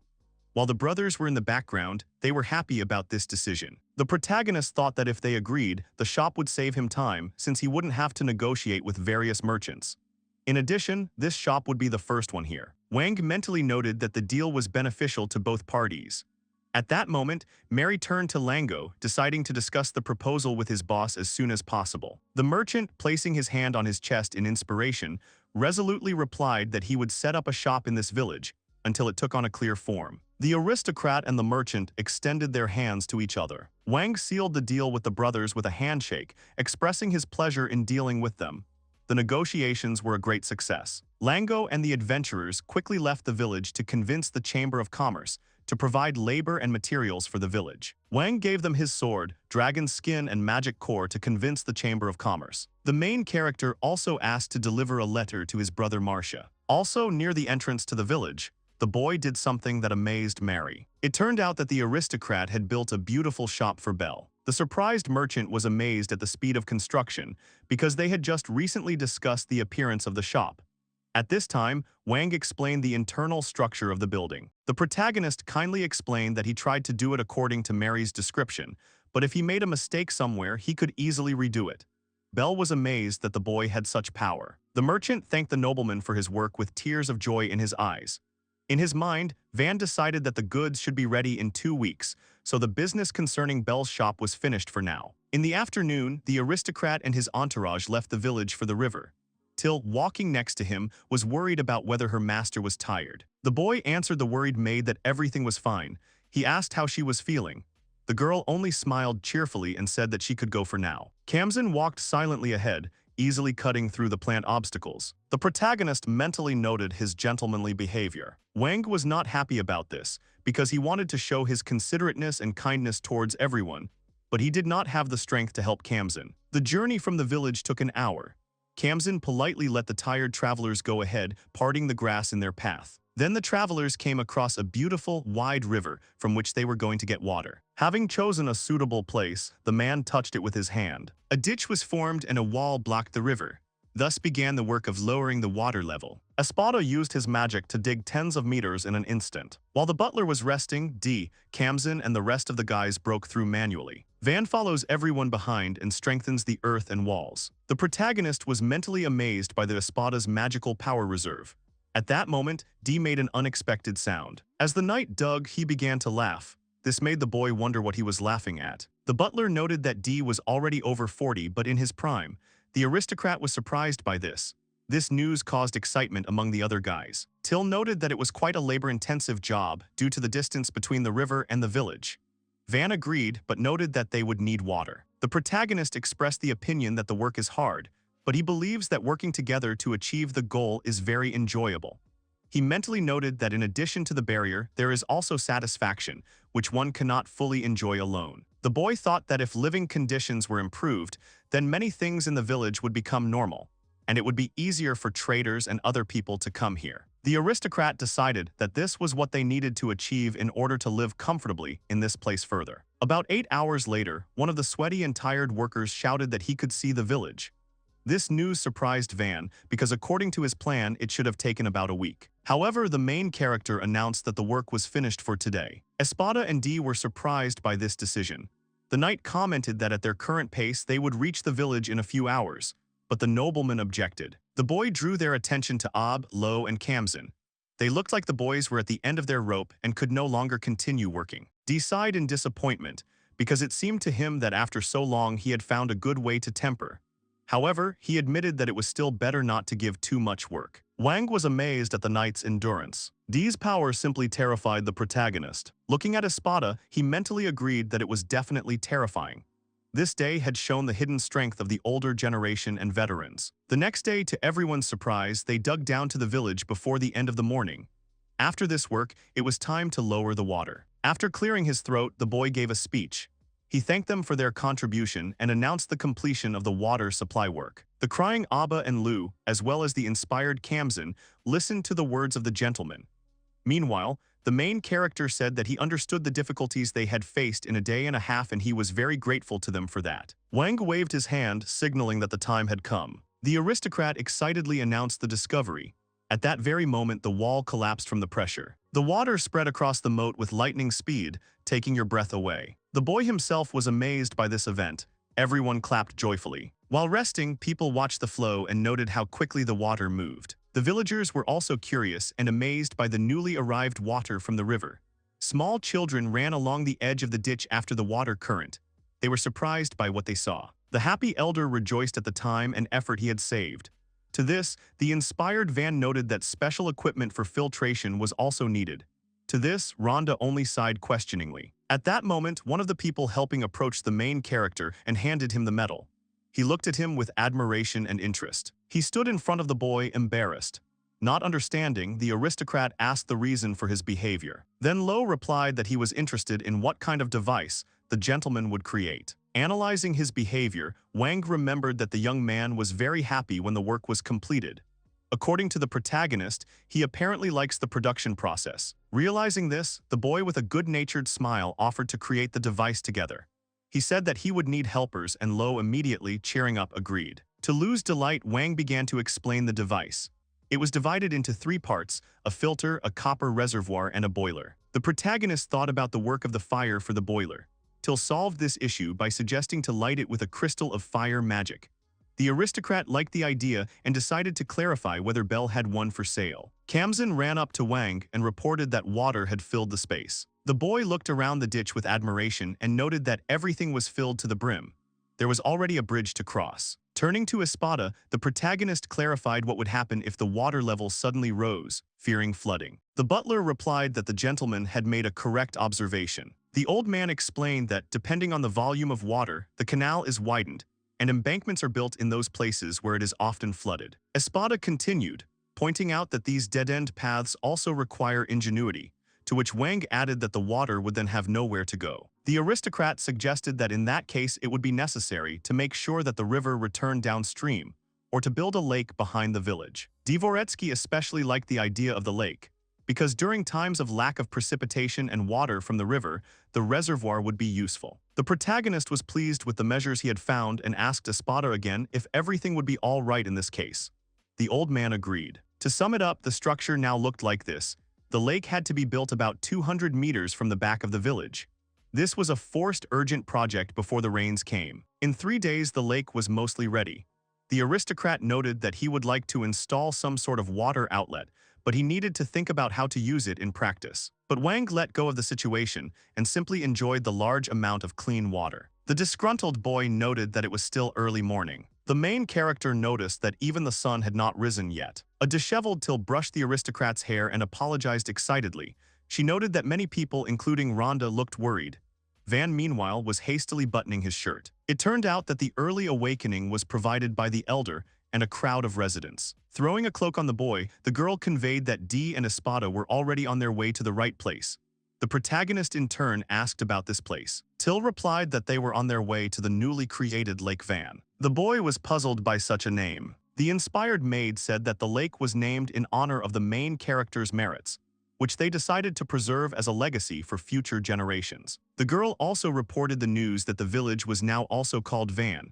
While the brothers were in the background, they were happy about this decision. The protagonist thought that if they agreed, the shop would save him time since he wouldn't have to negotiate with various merchants. In addition, this shop would be the first one here. Wang mentally noted that the deal was beneficial to both parties. At that moment, Mary turned to Lango, deciding to discuss the proposal with his boss as soon as possible. The merchant, placing his hand on his chest in inspiration, resolutely replied that he would set up a shop in this village until it took on a clear form. The aristocrat and the merchant extended their hands to each other. Wang sealed the deal with the brothers with a handshake, expressing his pleasure in dealing with them. The negotiations were a great success. Lango and the adventurers quickly left the village to convince the Chamber of Commerce to provide labor and materials for the village. Wang gave them his sword, dragon skin, and magic core to convince the Chamber of Commerce. The main character also asked to deliver a letter to his brother Marcia. Also, near the entrance to the village, the boy did something that amazed Mary. It turned out that the aristocrat had built a beautiful shop for Belle. The surprised merchant was amazed at the speed of construction because they had just recently discussed the appearance of the shop. At this time, Wang explained the internal structure of the building. The protagonist kindly explained that he tried to do it according to Mary's description, but if he made a mistake somewhere, he could easily redo it. Belle was amazed that the boy had such power. The merchant thanked the nobleman for his work with tears of joy in his eyes. In his mind, Van decided that the goods should be ready in 2 weeks, so the business concerning Belle's shop was finished for now. In the afternoon, the aristocrat and his entourage left the village for the river. Till, walking next to him, was worried about whether her master was tired. The boy answered the worried maid that everything was fine. He asked how she was feeling. The girl only smiled cheerfully and said that she could go for now. Kamzan walked silently ahead, easily cutting through the plant obstacles. The protagonist mentally noted his gentlemanly behavior. Wang was not happy about this, because he wanted to show his considerateness and kindness towards everyone, but he did not have the strength to help Kamzan. The journey from the village took an hour. Kamzan politely let the tired travelers go ahead, parting the grass in their path. Then the travelers came across a beautiful, wide river from which they were going to get water. Having chosen a suitable place, the man touched it with his hand. A ditch was formed and a wall blocked the river. Thus began the work of lowering the water level. Espada used his magic to dig tens of meters in an instant. While the butler was resting, Kamzan and the rest of the guys broke through manually. Van follows everyone behind and strengthens the earth and walls. The protagonist was mentally amazed by the Espada's magical power reserve. At that moment, made an unexpected sound. As the knight dug, he began to laugh. This made the boy wonder what he was laughing at. The butler noted that was already over 40 but in his prime. The aristocrat was surprised by this. This news caused excitement among the other guys. Till noted that it was quite a labor-intensive job due to the distance between the river and the village. Van agreed but noted that they would need water. The protagonist expressed the opinion that the work is hard, but he believes that working together to achieve the goal is very enjoyable. He mentally noted that in addition to the barrier, there is also satisfaction, which one cannot fully enjoy alone. The boy thought that if living conditions were improved, then many things in the village would become normal, and it would be easier for traders and other people to come here. The aristocrat decided that this was what they needed to achieve in order to live comfortably in this place further. About 8 hours later, one of the sweaty and tired workers shouted that he could see the village. This news surprised Van because according to his plan, it should have taken about a week. However, the main character announced that the work was finished for today. Espada and Dee were surprised by this decision. The knight commented that at their current pace they would reach the village in a few hours, but the nobleman objected. The boy drew their attention to Ab, Lo, and Kamzin. They looked like the boys were at the end of their rope and could no longer continue working. Dee sighed in disappointment because it seemed to him that after so long he had found a good way to temper. However, he admitted that it was still better not to give too much work. Wang was amazed at the knight's endurance. Dee's power simply terrified the protagonist. Looking at Espada, he mentally agreed that it was definitely terrifying. This day had shown the hidden strength of the older generation and veterans. The next day, to everyone's surprise, they dug down to the village before the end of the morning. After this work, it was time to lower the water. After clearing his throat, the boy gave a speech. He thanked them for their contribution and announced the completion of the water supply work. The crying Abba and Lu, as well as the inspired Kamzin, listened to the words of the gentleman. Meanwhile, the main character said that he understood the difficulties they had faced in a day and a half and he was very grateful to them for that. Wang waved his hand, signaling that the time had come. The aristocrat excitedly announced the discovery. At that very moment, the wall collapsed from the pressure. The water spread across the moat with lightning speed, taking your breath away. The boy himself was amazed by this event. Everyone clapped joyfully. While resting, people watched the flow and noted how quickly the water moved. The villagers were also curious and amazed by the newly arrived water from the river. Small children ran along the edge of the ditch after the water current. They were surprised by what they saw. The happy elder rejoiced at the time and effort he had saved. To this, the inspired Van noted that special equipment for filtration was also needed. To this, Rhonda only sighed questioningly. At that moment, one of the people helping approached the main character and handed him the medal. He looked at him with admiration and interest. He stood in front of the boy, embarrassed. Not understanding, the aristocrat asked the reason for his behavior. Then Lo replied that he was interested in what kind of device the gentleman would create. Analyzing his behavior, Wang remembered that the young man was very happy when the work was completed. According to the protagonist, he apparently likes the production process. Realizing this, the boy with a good-natured smile offered to create the device together. He said that he would need helpers and Lo immediately, cheering up, agreed. To Lu's delight, Wang began to explain the device. It was divided into 3 parts, a filter, a copper reservoir, and a boiler. The protagonist thought about the work of the fire for the boiler. Till solved this issue by suggesting to light it with a crystal of fire magic. The aristocrat liked the idea and decided to clarify whether Belle had one for sale. Kamzin ran up to Wang and reported that water had filled the space. The boy looked around the ditch with admiration and noted that everything was filled to the brim. There was already a bridge to cross. Turning to Espada, the protagonist clarified what would happen if the water level suddenly rose, fearing flooding. The butler replied that the gentleman had made a correct observation. The old man explained that, depending on the volume of water, the canal is widened, and embankments are built in those places where it is often flooded. Espada continued, pointing out that these dead-end paths also require ingenuity, to which Wang added that the water would then have nowhere to go. The aristocrat suggested that in that case it would be necessary to make sure that the river returned downstream, or to build a lake behind the village. Dvoretsky especially liked the idea of the lake, because during times of lack of precipitation and water from the river, the reservoir would be useful. The protagonist was pleased with the measures he had found and asked Espada again if everything would be all right in this case. The old man agreed. To sum it up, the structure now looked like this. The lake had to be built about 200 meters from the back of the village. This was a forced urgent project before the rains came. In 3 days, the lake was mostly ready. The aristocrat noted that he would like to install some sort of water outlet, but he needed to think about how to use it in practice. But Wang let go of the situation and simply enjoyed the large amount of clean water. The disgruntled boy noted that it was still early morning. The main character noticed that even the sun had not risen yet. A disheveled Till brushed the aristocrat's hair and apologized excitedly. She noted that many people, including Rhonda, looked worried. Van, meanwhile, was hastily buttoning his shirt. It turned out that the early awakening was provided by the elder, and a crowd of residents. Throwing a cloak on the boy, the girl conveyed that Dee and Espada were already on their way to the right place. The protagonist in turn asked about this place. Till replied that they were on their way to the newly created Lake Van. The boy was puzzled by such a name. The inspired maid said that the lake was named in honor of the main character's merits, which they decided to preserve as a legacy for future generations. The girl also reported the news that the village was now also called Van.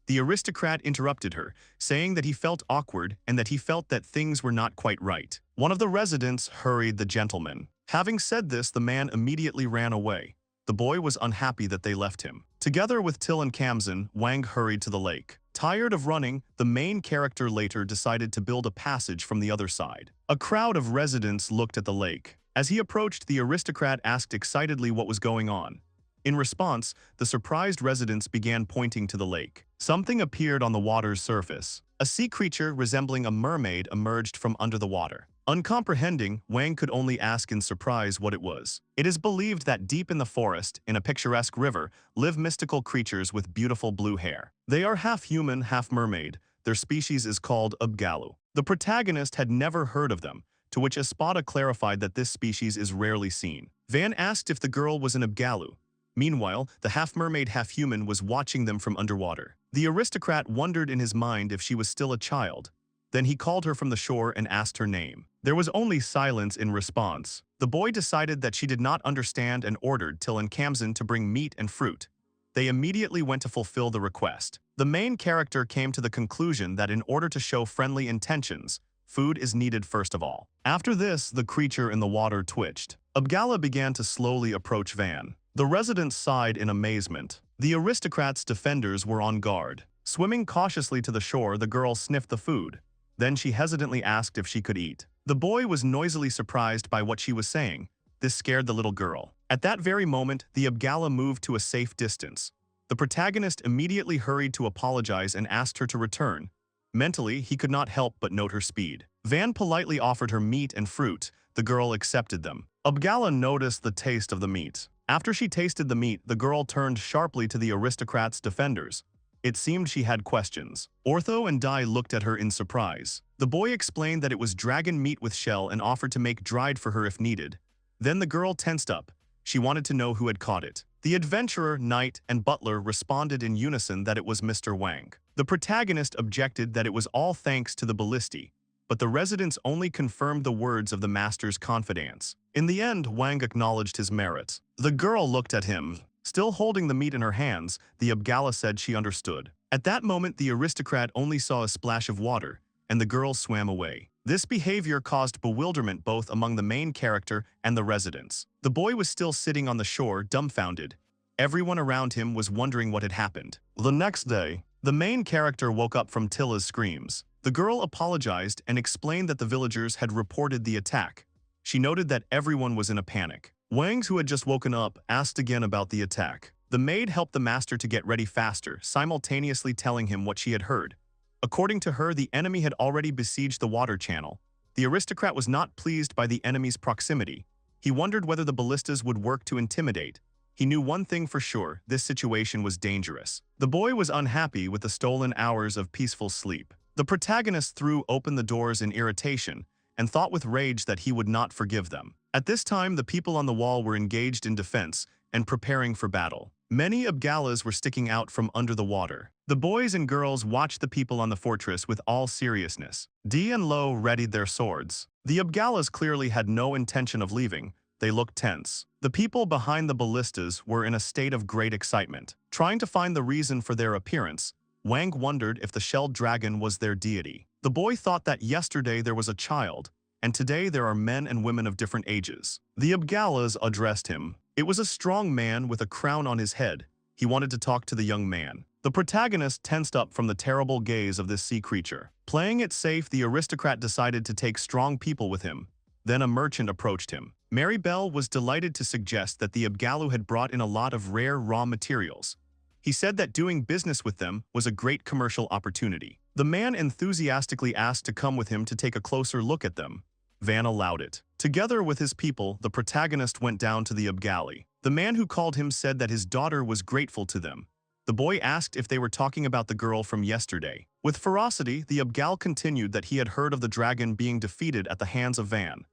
The aristocrat interrupted her, saying that he felt awkward and that he felt that things were not quite right. One of the residents hurried the gentleman. Having said this, the man immediately ran away. The boy was unhappy that they left him. Together with Till and Kamzen, Wang hurried to the lake. Tired of running, the main character later decided to build a passage from the other side. A crowd of residents looked at the lake. As he approached, the aristocrat asked excitedly what was going on. In response, the surprised residents began pointing to the lake. Something appeared on the water's surface. A sea creature resembling a mermaid emerged from under the water. Uncomprehending, Wang could only ask in surprise what it was. It is believed that deep in the forest, in a picturesque river, live mystical creatures with beautiful blue hair. They are half human, half mermaid. Their species is called Ubgalu. The protagonist had never heard of them, to which Espada clarified that this species is rarely seen. Van asked if the girl was an Ubgalu. Meanwhile, the half-mermaid, half-human was watching them from underwater. The aristocrat wondered in his mind if she was still a child. Then he called her from the shore and asked her name. There was only silence in response. The boy decided that she did not understand and ordered Till and Kamzen to bring meat and fruit. They immediately went to fulfill the request. The main character came to the conclusion that in order to show friendly intentions, food is needed first of all. After this, the creature in the water twitched. Ubgala began to slowly approach Van. The residents sighed in amazement. The aristocrat's defenders were on guard. Swimming cautiously to the shore, the girl sniffed the food. Then she hesitantly asked if she could eat. The boy was noisily surprised by what she was saying. This scared the little girl. At that very moment, the Ubgala moved to a safe distance. The protagonist immediately hurried to apologize and asked her to return. Mentally, he could not help but note her speed. Van politely offered her meat and fruit. The girl accepted them. Ubgala noticed the taste of the meat. After she tasted the meat, the girl turned sharply to the aristocrat's defenders. It seemed she had questions. Ortho and Dai looked at her in surprise. The boy explained that it was dragon meat with shell and offered to make dried for her if needed. Then the girl tensed up. She wanted to know who had caught it. The adventurer, knight, and butler responded in unison that it was Mr. Wang. The protagonist objected that it was all thanks to the ballisti, but the residents only confirmed the words of the master's confidants. In the end, Wang acknowledged his merits. The girl looked at him. Still holding the meat in her hands, the Ubgala said she understood. At that moment, the aristocrat only saw a splash of water, and the girl swam away. This behavior caused bewilderment both among the main character and the residents. The boy was still sitting on the shore, dumbfounded. Everyone around him was wondering what had happened. The next day, the main character woke up from Tilla's screams. The girl apologized and explained that the villagers had reported the attack. She noted that everyone was in a panic. Wang, who had just woken up, asked again about the attack. The maid helped the master to get ready faster, simultaneously telling him what she had heard. According to her, the enemy had already besieged the water channel. The aristocrat was not pleased by the enemy's proximity. He wondered whether the ballistas would work to intimidate. He knew one thing for sure: this situation was dangerous. The boy was unhappy with the stolen hours of peaceful sleep. The protagonist threw open the doors in irritation and thought with rage that he would not forgive them. At this time, the people on the wall were engaged in defense and preparing for battle. Many Ubgalas were sticking out from under the water. The boys and girls watched the people on the fortress with all seriousness. Di and Lo readied their swords. The Ubgalas clearly had no intention of leaving. They looked tense. The people behind the ballistas were in a state of great excitement. Trying to find the reason for their appearance, Wang wondered if the shelled dragon was their deity. The boy thought that yesterday there was a child, and today there are men and women of different ages. The Ubgalas addressed him. It was a strong man with a crown on his head. He wanted to talk to the young man. The protagonist tensed up from the terrible gaze of this sea creature. Playing it safe, the aristocrat decided to take strong people with him. Then a merchant approached him. Mary Bell was delighted to suggest that the Ubgalu had brought in a lot of rare raw materials. He said that doing business with them was a great commercial opportunity. The man enthusiastically asked to come with him to take a closer look at them. Van allowed it. Together with his people, the protagonist went down to the Ubgali. The man who called him said that his daughter was grateful to them. The boy asked if they were talking about the girl from yesterday. With ferocity, the Abgal continued that he had heard of the dragon being defeated at the hands of Van.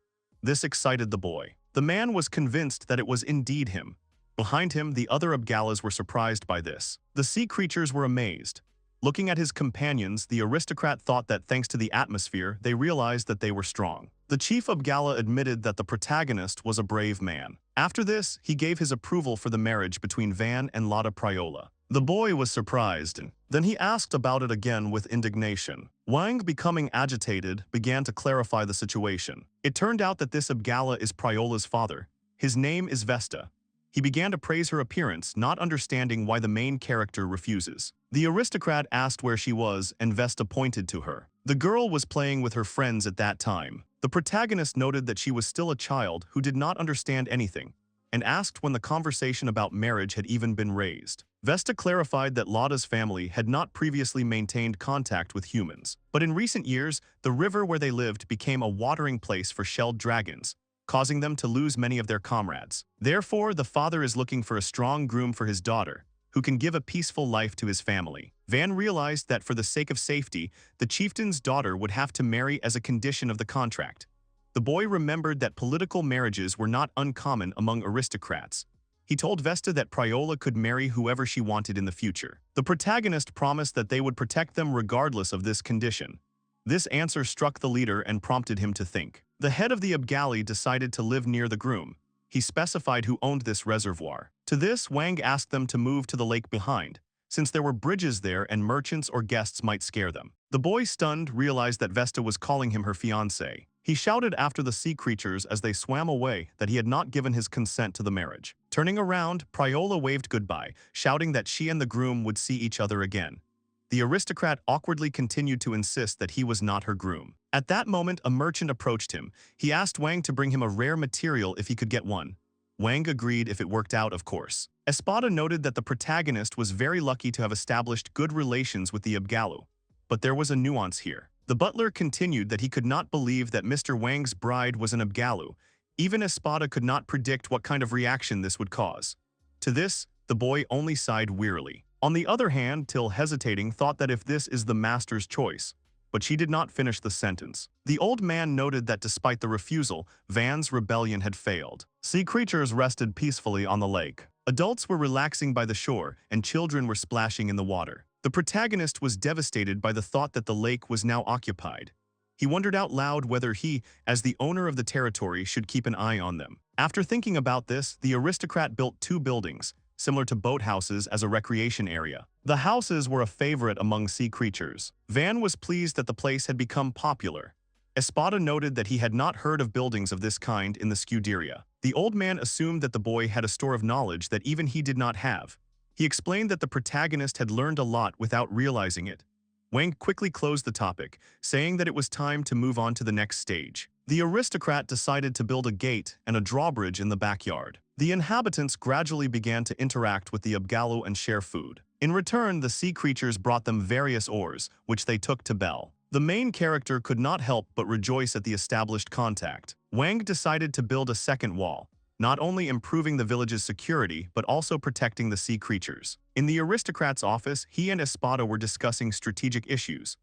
This excited the boy. The man was convinced that it was indeed him. Behind him, the other Abgalas were surprised by this. The sea creatures were amazed. Looking at his companions, the aristocrat thought that thanks to the atmosphere, they realized that they were strong. The chief Abgala admitted that the protagonist was a brave man. After this, he gave his approval for the marriage between Van and Lotta Priola. The boy was surprised, and then he asked about it again with indignation. Wang, becoming agitated, began to clarify the situation. It turned out that this Abgala is Priola's father. His name is Vesta. He began to praise her appearance, not understanding why the main character refuses. The aristocrat asked where she was, and Vesta pointed to her. The girl was playing with her friends at that time. The protagonist noted that she was still a child who did not understand anything, and asked when the conversation about marriage had even been raised. Vesta clarified that Lotta's family had not previously maintained contact with humans, but in recent years, the river where they lived became a watering place for shelled dragons, causing them to lose many of their comrades. Therefore, the father is looking for a strong groom for his daughter, who can give a peaceful life to his family. Van realized that for the sake of safety, the chieftain's daughter would have to marry as a condition of the contract. The boy remembered that political marriages were not uncommon among aristocrats. He told Vesta that Priola could marry whoever she wanted in the future. The protagonist promised that they would protect them regardless of this condition. This answer struck the leader and prompted him to think. The head of the Abgali decided to live near the groom. He specified who owned this reservoir. To this, Wang asked them to move to the lake behind, since there were bridges there and merchants or guests might scare them. The boy, stunned, realized that Vesta was calling him her fiancé. He shouted after the sea creatures as they swam away that he had not given his consent to the marriage. Turning around, Priola waved goodbye, shouting that she and the groom would see each other again. The aristocrat awkwardly continued to insist that he was not her groom. At that moment, a merchant approached him. He asked Wang to bring him a rare material if he could get one. Wang agreed if it worked out, of course. Espada noted that the protagonist was very lucky to have established good relations with the Abgalu. But there was a nuance here. The butler continued that he could not believe that Mr. Wang's bride was an Abgalu. Even Espada could not predict what kind of reaction this would cause. To this, the boy only sighed wearily. On the other hand, Till, hesitating, thought that if this is the master's choice, but she did not finish the sentence. The old man noted that despite the refusal, Van's rebellion had failed. Sea creatures rested peacefully on the lake. Adults were relaxing by the shore, and children were splashing in the water. The protagonist was devastated by the thought that the lake was now occupied. He wondered out loud whether he, as the owner of the territory, should keep an eye on them. After thinking about this, the aristocrat built 2 buildings, similar to boathouses, as a recreation area. The houses were a favorite among sea creatures. Van was pleased that the place had become popular. Espada noted that he had not heard of buildings of this kind in the Scuderia. The old man assumed that the boy had a store of knowledge that even he did not have. He explained that the protagonist had learned a lot without realizing it. Wang quickly closed the topic, saying that it was time to move on to the next stage. The aristocrat decided to build a gate and a drawbridge in the backyard. The inhabitants gradually began to interact with the Abgalu and share food. In return, the sea creatures brought them various ores, which they took to Bell. The main character could not help but rejoice at the established contact. Wang decided to build a second wall, not only improving the village's security, but also protecting the sea creatures. In the aristocrat's office, he and Espada were discussing strategic issues.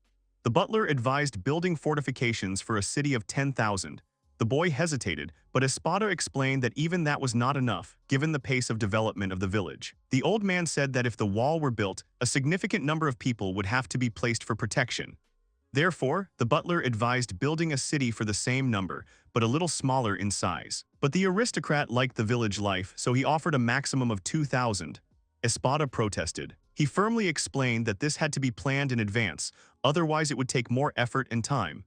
The butler advised building fortifications for a city of 10,000. The boy hesitated, but Espada explained that even that was not enough, given the pace of development of the village. The old man said that if the wall were built, a significant number of people would have to be placed for protection. Therefore, the butler advised building a city for the same number, but a little smaller in size. But the aristocrat liked the village life, so he offered a maximum of 2,000. Espada protested. He firmly explained that this had to be planned in advance, otherwise it would take more effort and time.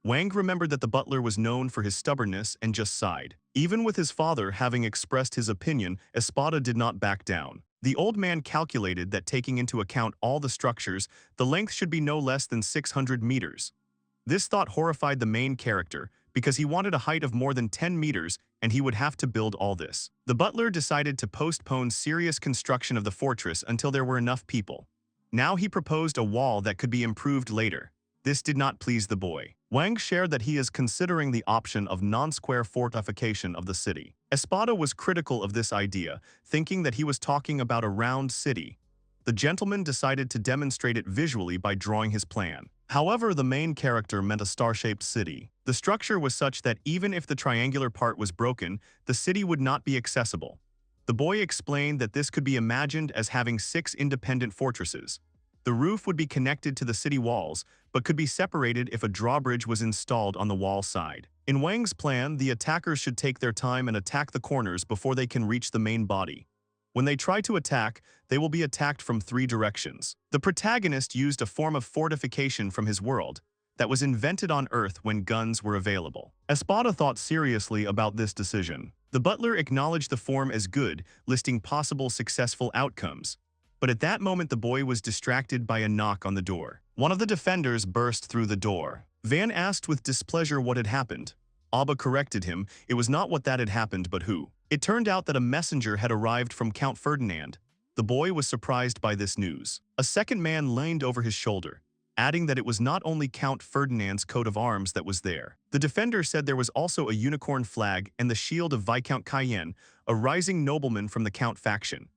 Wang remembered that the butler was known for his stubbornness and just sighed. Even with his father having expressed his opinion, Espada did not back down. The old man calculated that taking into account all the structures, the length should be no less than 600 meters. This thought horrified the main character, because he wanted a height of more than 10 meters and he would have to build all this. The butler decided to postpone serious construction of the fortress until there were enough people. Now he proposed a wall that could be improved later. This did not please the boy. Wang shared that he is considering the option of non-square fortification of the city. Espada was critical of this idea, thinking that he was talking about a round city. The gentleman decided to demonstrate it visually by drawing his plan. However, the main character meant a star-shaped city. The structure was such that even if the triangular part was broken, the city would not be accessible. The boy explained that this could be imagined as having 6 independent fortresses. The roof would be connected to the city walls, but could be separated if a drawbridge was installed on the wall side. In Wang's plan, the attackers should take their time and attack the corners before they can reach the main body. When they try to attack, they will be attacked from 3 directions. The protagonist used a form of fortification from his world that was invented on Earth when guns were available. Espada thought seriously about this decision. The butler acknowledged the form as good, listing possible successful outcomes. But at that moment the boy was distracted by a knock on the door. One of the defenders burst through the door. Van asked with displeasure what had happened. Abba corrected him, it was not what that had happened but who. It turned out that a messenger had arrived from Count Ferdinand. The boy was surprised by this news. A second man leaned over his shoulder, adding that it was not only Count Ferdinand's coat of arms that was there. The defender said there was also a unicorn flag and the shield of Viscount Cayenne, a rising nobleman from the Count faction.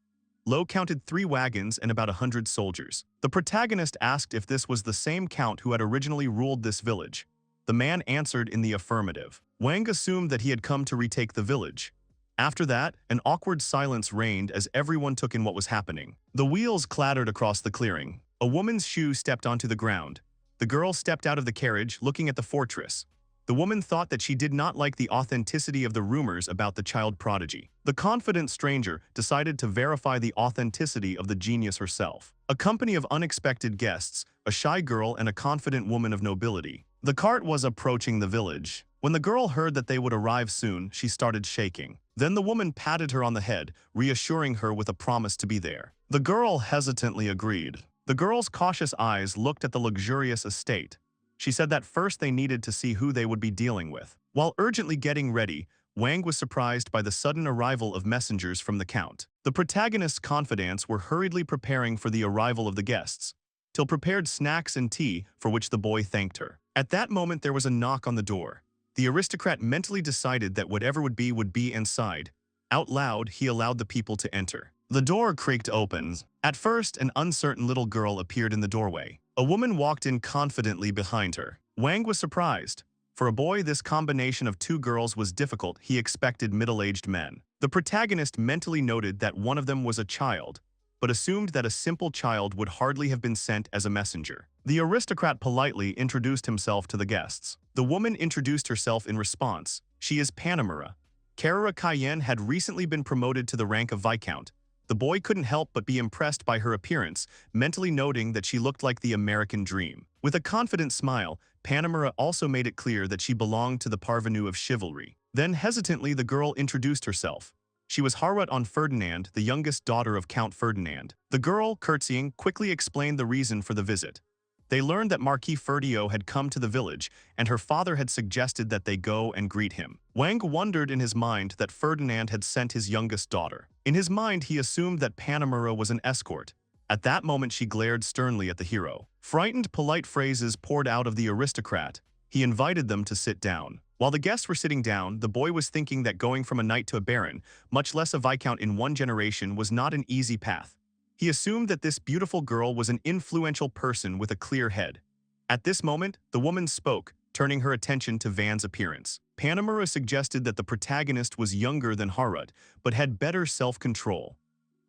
Lo counted 3 wagons and about 100 soldiers. The protagonist asked if this was the same count who had originally ruled this village. The man answered in the affirmative. Wang assumed that he had come to retake the village. After that, an awkward silence reigned as everyone took in what was happening. The wheels clattered across the clearing. A woman's shoe stepped onto the ground. The girl stepped out of the carriage, looking at the fortress. The woman thought that she did not like the authenticity of the rumors about the child prodigy. The confident stranger decided to verify the authenticity of the genius herself. A company of unexpected guests, a shy girl and a confident woman of nobility. The cart was approaching the village. When the girl heard that they would arrive soon, she started shaking. Then the woman patted her on the head, reassuring her with a promise to be there. The girl hesitantly agreed. The girl's cautious eyes looked at the luxurious estate. She said that first they needed to see who they would be dealing with. While urgently getting ready, Wang was surprised by the sudden arrival of messengers from the Count. The protagonist's confidants were hurriedly preparing for the arrival of the guests, till prepared snacks and tea, for which the boy thanked her. At that moment there was a knock on the door. The aristocrat mentally decided that whatever would be inside. Out loud, he allowed the people to enter. The door creaked open. At first, an uncertain little girl appeared in the doorway. A woman walked in confidently behind her. Wang was surprised. For a boy, this combination of 2 girls was difficult. He expected middle-aged men. The protagonist mentally noted that one of them was a child, but assumed that a simple child would hardly have been sent as a messenger. The aristocrat politely introduced himself to the guests. The woman introduced herself in response. She is Mura. Carrera Cayenne had recently been promoted to the rank of Viscount. The boy couldn't help but be impressed by her appearance, mentally noting that she looked like the American dream. With a confident smile, Mura also made it clear that she belonged to the parvenu of chivalry. Then hesitantly the girl introduced herself. She was Harut on Ferdinand, the youngest daughter of Count Ferdinand. The girl, curtsying, quickly explained the reason for the visit. They learned that Marquis Ferdio had come to the village, and her father had suggested that they go and greet him. Wang wondered in his mind that Ferdinand had sent his youngest daughter. In his mind, he assumed that Mura was an escort. At that moment, she glared sternly at the hero. Frightened, polite phrases poured out of the aristocrat. He invited them to sit down. While the guests were sitting down, the boy was thinking that going from a knight to a baron, much less a viscount in one generation, was not an easy path. He assumed that this beautiful girl was an influential person with a clear head. At this moment, the woman spoke, turning her attention to Van's appearance. Mura suggested that the protagonist was younger than Harut, but had better self-control.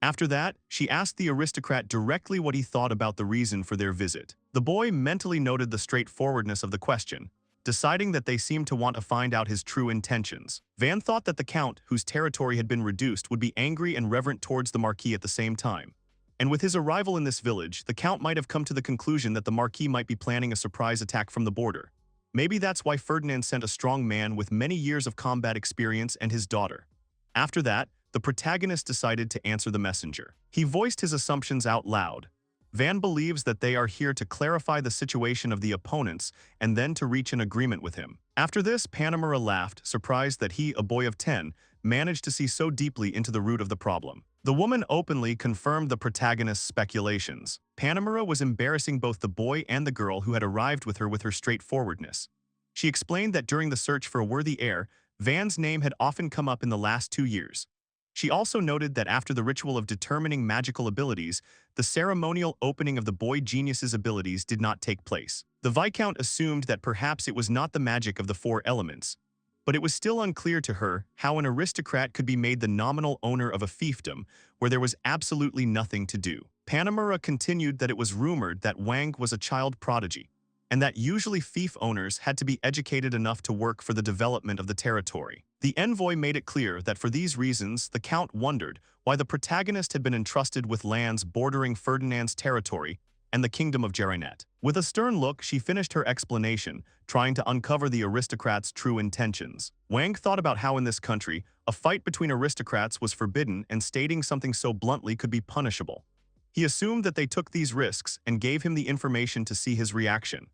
After that, she asked the aristocrat directly what he thought about the reason for their visit. The boy mentally noted the straightforwardness of the question, deciding that they seemed to want to find out his true intentions. Van thought that the Count, whose territory had been reduced, would be angry and reverent towards the Marquis at the same time. And with his arrival in this village, the Count might have come to the conclusion that the Marquis might be planning a surprise attack from the border. Maybe that's why Ferdinand sent a strong man with many years of combat experience and his daughter. After that, the protagonist decided to answer the messenger. He voiced his assumptions out loud. Van believes that they are here to clarify the situation of the opponents and then to reach an agreement with him. After this, Mura laughed, surprised that he, a boy of 10, managed to see so deeply into the root of the problem. The woman openly confirmed the protagonist's speculations. Mura was embarrassing both the boy and the girl who had arrived with her straightforwardness. She explained that during the search for a worthy heir, Van's name had often come up in the last 2 years. She also noted that after the ritual of determining magical abilities, the ceremonial opening of the boy genius's abilities did not take place. The Viscount assumed that perhaps it was not the magic of the four elements, but it was still unclear to her how an aristocrat could be made the nominal owner of a fiefdom where there was absolutely nothing to do. Mura continued that it was rumored that Wang was a child prodigy, and that usually fief owners had to be educated enough to work for the development of the territory. The envoy made it clear that for these reasons, the Count wondered why the protagonist had been entrusted with lands bordering Ferdinand's territory and the kingdom of Gerinet. With a stern look, she finished her explanation, trying to uncover the aristocrat's true intentions. Wang thought about how in this country, a fight between aristocrats was forbidden and stating something so bluntly could be punishable. He assumed that they took these risks and gave him the information to see his reaction.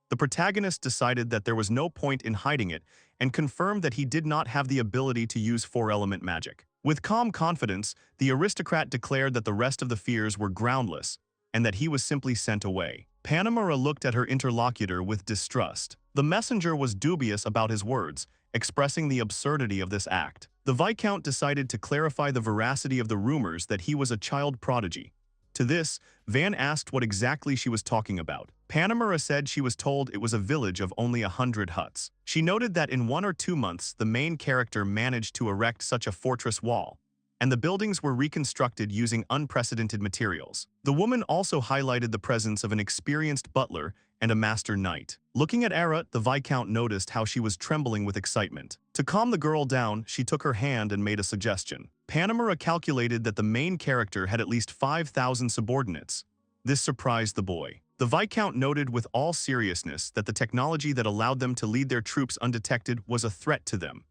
The protagonist decided that there was no point in hiding it and confirmed that he did not have the ability to use four-element magic. With calm confidence, the aristocrat declared that the rest of the fears were groundless and that he was simply sent away. Mura looked at her interlocutor with distrust. The messenger was dubious about his words, expressing the absurdity of this act. The Viscount decided to clarify the veracity of the rumors that he was a child prodigy. To this, Van asked what exactly she was talking about. Mura said she was told it was a village of only 100 huts. She noted that in 1 or 2 months the main character managed to erect such a fortress wall, and the buildings were reconstructed using unprecedented materials. The woman also highlighted the presence of an experienced butler and a master knight. Looking at Ara, the Viscount noticed how she was trembling with excitement. To calm the girl down, she took her hand and made a suggestion. Mura calculated that the main character had at least 5,000 subordinates. This surprised the boy. The Viscount noted with all seriousness that the technology that allowed them to lead their troops undetected was a threat to them.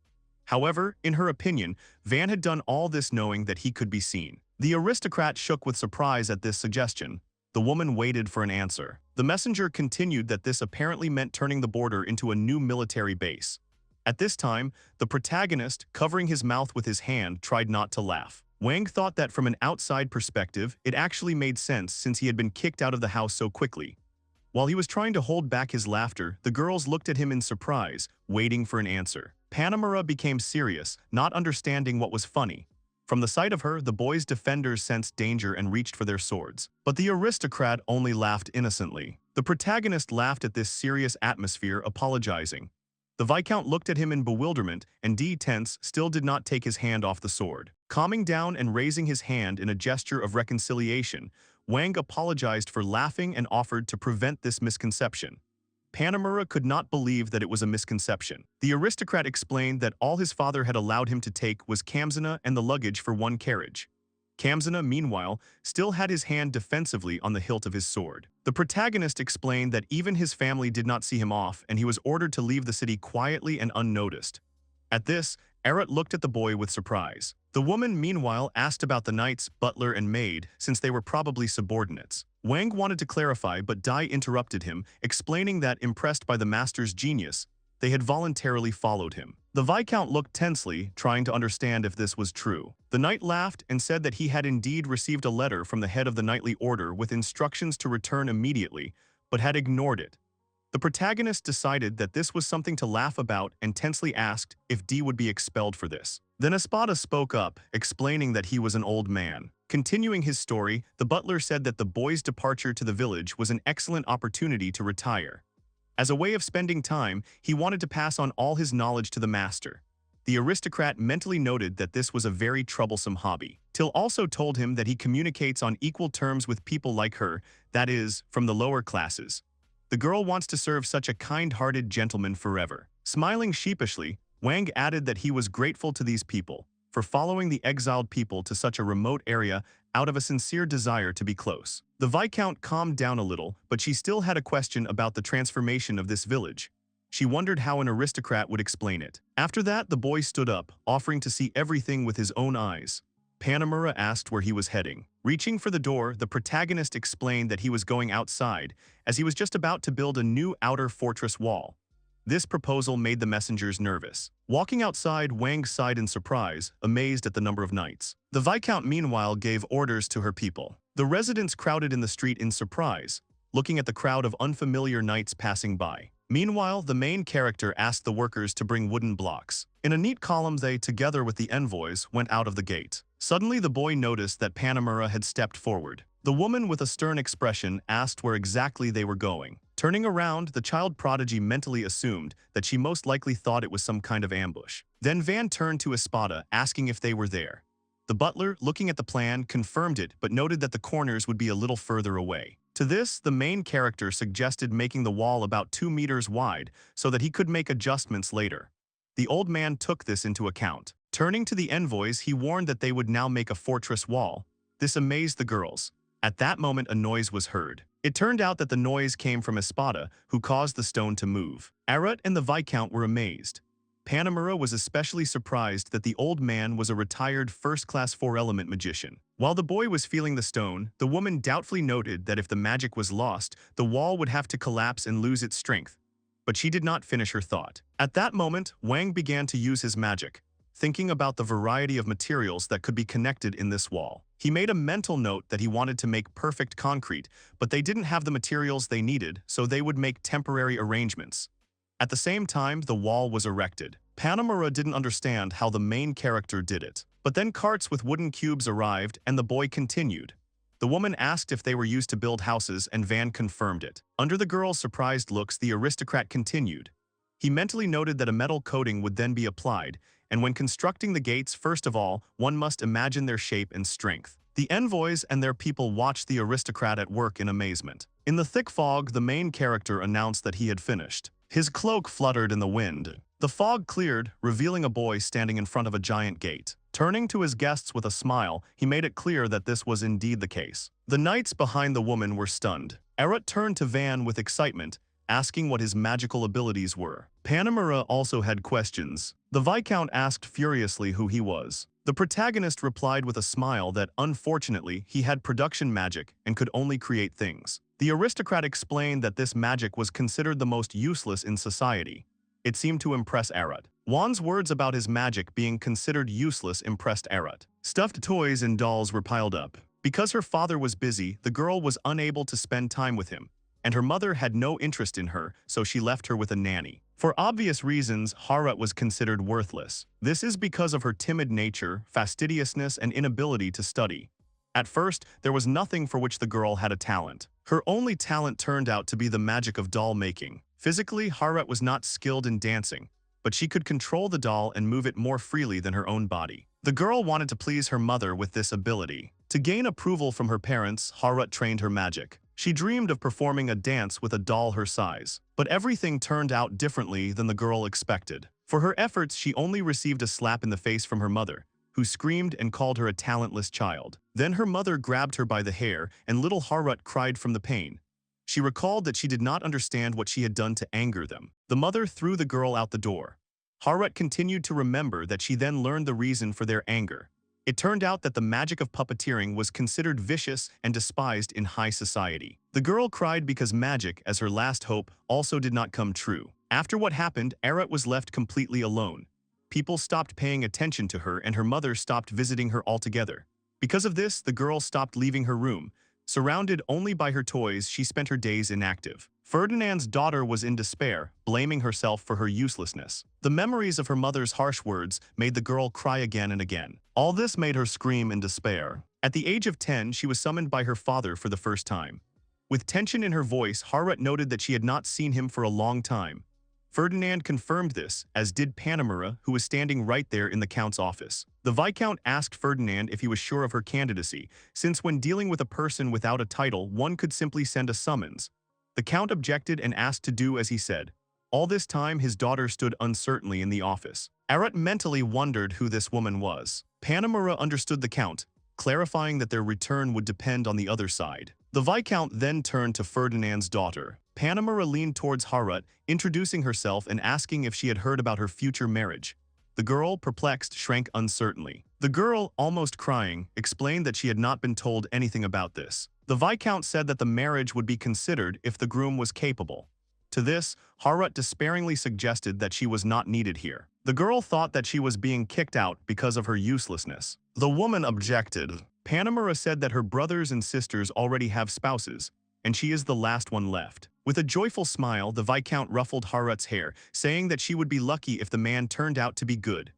However, in her opinion, Van had done all this knowing that he could be seen. The aristocrat shook with surprise at this suggestion. The woman waited for an answer. The messenger continued that this apparently meant turning the border into a new military base. At this time, the protagonist, covering his mouth with his hand, tried not to laugh. Wang thought that from an outside perspective, it actually made sense since he had been kicked out of the house so quickly. While he was trying to hold back his laughter, the girls looked at him in surprise, waiting for an answer. Mura became serious, not understanding what was funny. From the sight of her, the boys' defenders sensed danger and reached for their swords. But the aristocrat only laughed innocently. The protagonist laughed at this serious atmosphere, apologizing. The Viscount looked at him in bewilderment, and Tense still did not take his hand off the sword. Calming down and raising his hand in a gesture of reconciliation, Wang apologized for laughing and offered to prevent this misconception. Mura could not believe that it was a misconception. The aristocrat explained that all his father had allowed him to take was Kamzana and the luggage for one carriage. Kamzana, meanwhile, still had his hand defensively on the hilt of his sword. The protagonist explained that even his family did not see him off and he was ordered to leave the city quietly and unnoticed. At this, Arat looked at the boy with surprise. The woman, meanwhile, asked about the knights, butler, and maid, since they were probably subordinates. Wang wanted to clarify, but Dai interrupted him, explaining that, impressed by the master's genius, they had voluntarily followed him. The Viscount looked tensely, trying to understand if this was true. The knight laughed and said that he had indeed received a letter from the head of the knightly order with instructions to return immediately, but had ignored it. The protagonist decided that this was something to laugh about and tensely asked if D would be expelled for this. Then Espada spoke up, explaining that he was an old man. Continuing his story, the butler said that the boy's departure to the village was an excellent opportunity to retire. As a way of spending time, he wanted to pass on all his knowledge to the master. The aristocrat mentally noted that this was a very troublesome hobby. Till also told him that he communicates on equal terms with people like her, that is, from the lower classes. The girl wants to serve such a kind-hearted gentleman forever. Smiling sheepishly, Wang added that he was grateful to these people for following the exiled people to such a remote area out of a sincere desire to be close. The Viscount calmed down a little, but she still had a question about the transformation of this village. She wondered how an aristocrat would explain it. After that, the boy stood up, offering to see everything with his own eyes. Mura asked where he was heading. Reaching for the door, the protagonist explained that he was going outside, as he was just about to build a new outer fortress wall. This proposal made the messengers nervous. Walking outside, Wang sighed in surprise, amazed at the number of knights. The Viscount meanwhile gave orders to her people. The residents crowded in the street in surprise, looking at the crowd of unfamiliar knights passing by. Meanwhile, the main character asked the workers to bring wooden blocks. In a neat column they, together with the envoys, went out of the gate. Suddenly the boy noticed that Mura had stepped forward. The woman with a stern expression asked where exactly they were going. Turning around, the child prodigy mentally assumed that she most likely thought it was some kind of ambush. Then Van turned to Espada, asking if they were there. The butler, looking at the plan, confirmed it but noted that the corners would be a little further away. To this, the main character suggested making the wall about 2 meters wide so that he could make adjustments later. The old man took this into account. Turning to the envoys, he warned that they would now make a fortress wall. This amazed the girls. At that moment, a noise was heard. It turned out that the noise came from Espada, who caused the stone to move. Arut and the Viscount were amazed. Mura was especially surprised that the old man was a retired first-class four-element magician. While the boy was feeling the stone, the woman doubtfully noted that if the magic was lost, the wall would have to collapse and lose its strength. But she did not finish her thought. At that moment, Wang began to use his magic, thinking about the variety of materials that could be connected in this wall. He made a mental note that he wanted to make perfect concrete, but they didn't have the materials they needed, so they would make temporary arrangements. At the same time, the wall was erected. Mura didn't understand how the main character did it. But then carts with wooden cubes arrived and the boy continued. The woman asked if they were used to build houses and Van confirmed it. Under the girl's surprised looks, the aristocrat continued. He mentally noted that a metal coating would then be applied, and when constructing the gates, first of all, one must imagine their shape and strength. The envoys and their people watched the aristocrat at work in amazement. In the thick fog, the main character announced that he had finished. His cloak fluttered in the wind. The fog cleared, revealing a boy standing in front of a giant gate. Turning to his guests with a smile, he made it clear that this was indeed the case. The knights behind the woman were stunned. Arut turned to Van with excitement, asking what his magical abilities were. Mura also had questions. The Viscount asked furiously who he was. The protagonist replied with a smile that, unfortunately, he had production magic and could only create things. The aristocrat explained that this magic was considered the most useless in society. It seemed to impress Arut. Juan's words about his magic being considered useless impressed Arut. Stuffed toys and dolls were piled up. Because her father was busy, the girl was unable to spend time with him, and her mother had no interest in her, so she left her with a nanny. For obvious reasons, Harut was considered worthless. This is because of her timid nature, fastidiousness, and inability to study. At first, there was nothing for which the girl had a talent. Her only talent turned out to be the magic of doll making. Physically, Harut was not skilled in dancing, but she could control the doll and move it more freely than her own body. The girl wanted to please her mother with this ability. To gain approval from her parents, Harut trained her magic. She dreamed of performing a dance with a doll her size, but everything turned out differently than the girl expected. For her efforts, she only received a slap in the face from her mother, who screamed and called her a talentless child. Then her mother grabbed her by the hair, and little Harut cried from the pain. She recalled that she did not understand what she had done to anger them. The mother threw the girl out the door. Harut continued to remember that she then learned the reason for their anger. It turned out that the magic of puppeteering was considered vicious and despised in high society. The girl cried because magic, as her last hope, also did not come true. After what happened, Arut was left completely alone. People stopped paying attention to her and her mother stopped visiting her altogether. Because of this, the girl stopped leaving her room. Surrounded only by her toys, she spent her days inactive. Ferdinand's daughter was in despair, blaming herself for her uselessness. The memories of her mother's harsh words made the girl cry again and again. All this made her scream in despair. At the age of 10, she was summoned by her father for the first time. With tension in her voice, Harut noted that she had not seen him for a long time. Ferdinand confirmed this, as did Mura, who was standing right there in the Count's office. The Viscount asked Ferdinand if he was sure of her candidacy, since when dealing with a person without a title, one could simply send a summons. The Count objected and asked to do as he said. All this time, his daughter stood uncertainly in the office. Arut mentally wondered who this woman was. Mura understood the Count, clarifying that their return would depend on the other side. The Viscount then turned to Ferdinand's daughter. Mura leaned towards Harut, introducing herself and asking if she had heard about her future marriage. The girl, perplexed, shrank uncertainly. The girl, almost crying, explained that she had not been told anything about this. The Viscount said that the marriage would be considered if the groom was capable. To this, Harut despairingly suggested that she was not needed here. The girl thought that she was being kicked out because of her uselessness. The woman objected. Mura said that her brothers and sisters already have spouses, and she is the last one left. With a joyful smile, the Viscount ruffled Harut's hair, saying that she would be lucky if the man turned out to be good.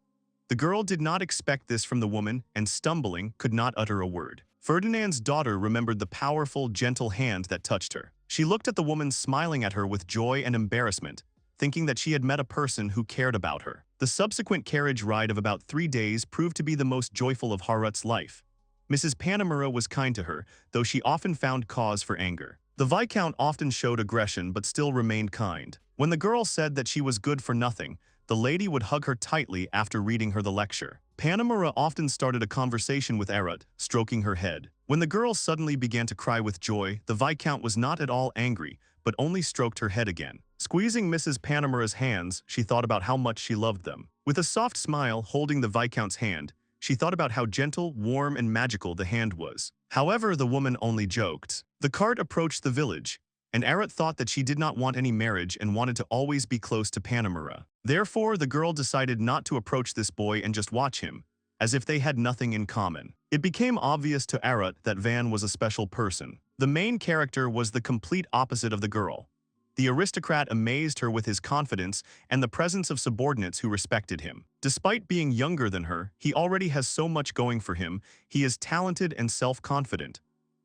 The girl did not expect this from the woman and, stumbling, could not utter a word. Ferdinand's daughter remembered the powerful, gentle hand that touched her. She looked at the woman smiling at her with joy and embarrassment, thinking that she had met a person who cared about her. The subsequent carriage ride of about 3 days proved to be the most joyful of Harut's life. Mrs. Panemura was kind to her, though she often found cause for anger. The Viscount often showed aggression but still remained kind. When the girl said that she was good for nothing, the lady would hug her tightly after reading her the lecture. Panemura often started a conversation with Arut, stroking her head. When the girl suddenly began to cry with joy, the Viscount was not at all angry, but only stroked her head again. Squeezing Mrs. Panemura's hands, she thought about how much she loved them. With a soft smile holding the Viscount's hand, she thought about how gentle, warm, and magical the hand was. However, the woman only joked. The cart approached the village, and Arut thought that she did not want any marriage and wanted to always be close to Panemura. Therefore, the girl decided not to approach this boy and just watch him, as if they had nothing in common. It became obvious to Arut that Van was a special person. The main character was the complete opposite of the girl. The aristocrat amazed her with his confidence and the presence of subordinates who respected him. Despite being younger than her, he already has so much going for him. He is talented and self-confident.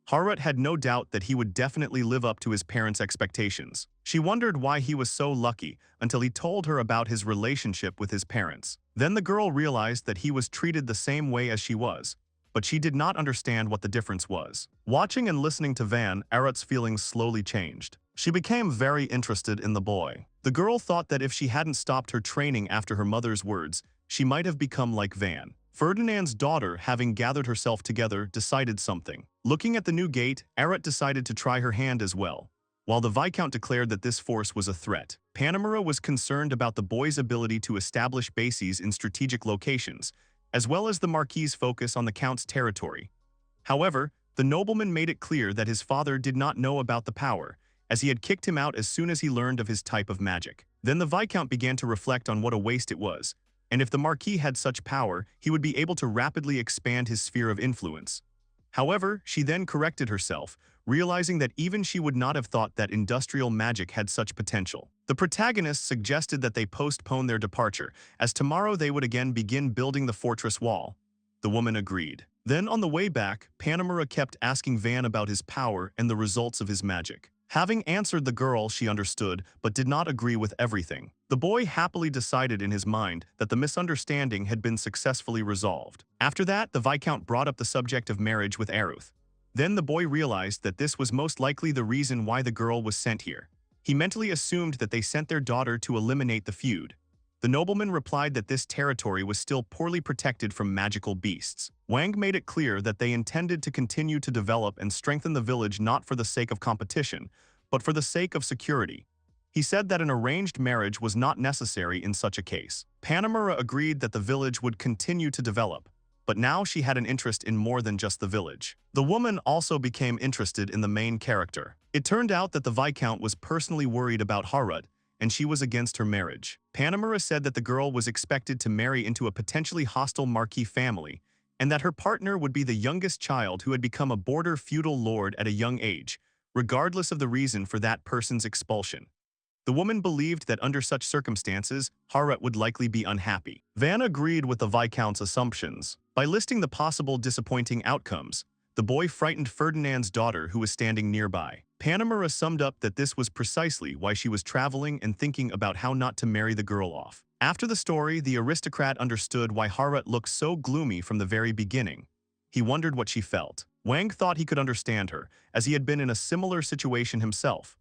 Harut had no doubt that he would definitely live up to his parents' expectations. She wondered why he was so lucky until he told her about his relationship with his parents. Then the girl realized that he was treated the same way as she was, but she did not understand what the difference was. Watching and listening to Van, Arut's feelings slowly changed. She became very interested in the boy. The girl thought that if she hadn't stopped her training after her mother's words, she might have become like Van. Ferdinand's daughter, having gathered herself together, decided something. Looking at the new gate, Arut decided to try her hand as well. While the Viscount declared that this force was a threat, Panemura was concerned about the boy's ability to establish bases in strategic locations, as well as the Marquis's focus on the Count's territory. However, the nobleman made it clear that his father did not know about the power, as he had kicked him out as soon as he learned of his type of magic. Then the Viscount began to reflect on what a waste it was, and if the Marquis had such power, he would be able to rapidly expand his sphere of influence. However, she then corrected herself, realizing that even she would not have thought that industrial magic had such potential. The protagonist suggested that they postpone their departure, as tomorrow they would again begin building the fortress wall. The woman agreed. Then on the way back, Panemura kept asking Van about his power and the results of his magic. Having answered the girl, she understood, but did not agree with everything. The boy happily decided in his mind that the misunderstanding had been successfully resolved. After that, the Viscount brought up the subject of marriage with Aruth. Then the boy realized that this was most likely the reason why the girl was sent here. He mentally assumed that they sent their daughter to eliminate the feud. The nobleman replied that this territory was still poorly protected from magical beasts. Wang made it clear that they intended to continue to develop and strengthen the village not for the sake of competition, but for the sake of security. He said that an arranged marriage was not necessary in such a case. Panemura agreed that the village would continue to develop, but now she had an interest in more than just the village. The woman also became interested in the main character. It turned out that the Viscount was personally worried about Harut, and she was against her marriage. Panemura said that the girl was expected to marry into a potentially hostile Marquis family, and that her partner would be the youngest child who had become a border feudal lord at a young age, regardless of the reason for that person's expulsion. The woman believed that under such circumstances, Harut would likely be unhappy. Van agreed with the Viscount's assumptions. By listing the possible disappointing outcomes, the boy frightened Ferdinand's daughter who was standing nearby. Panemura summed up that this was precisely why she was traveling and thinking about how not to marry the girl off. After the story, the aristocrat understood why Harut looked so gloomy from the very beginning. He wondered what she felt. Wang thought he could understand her, as he had been in a similar situation himself.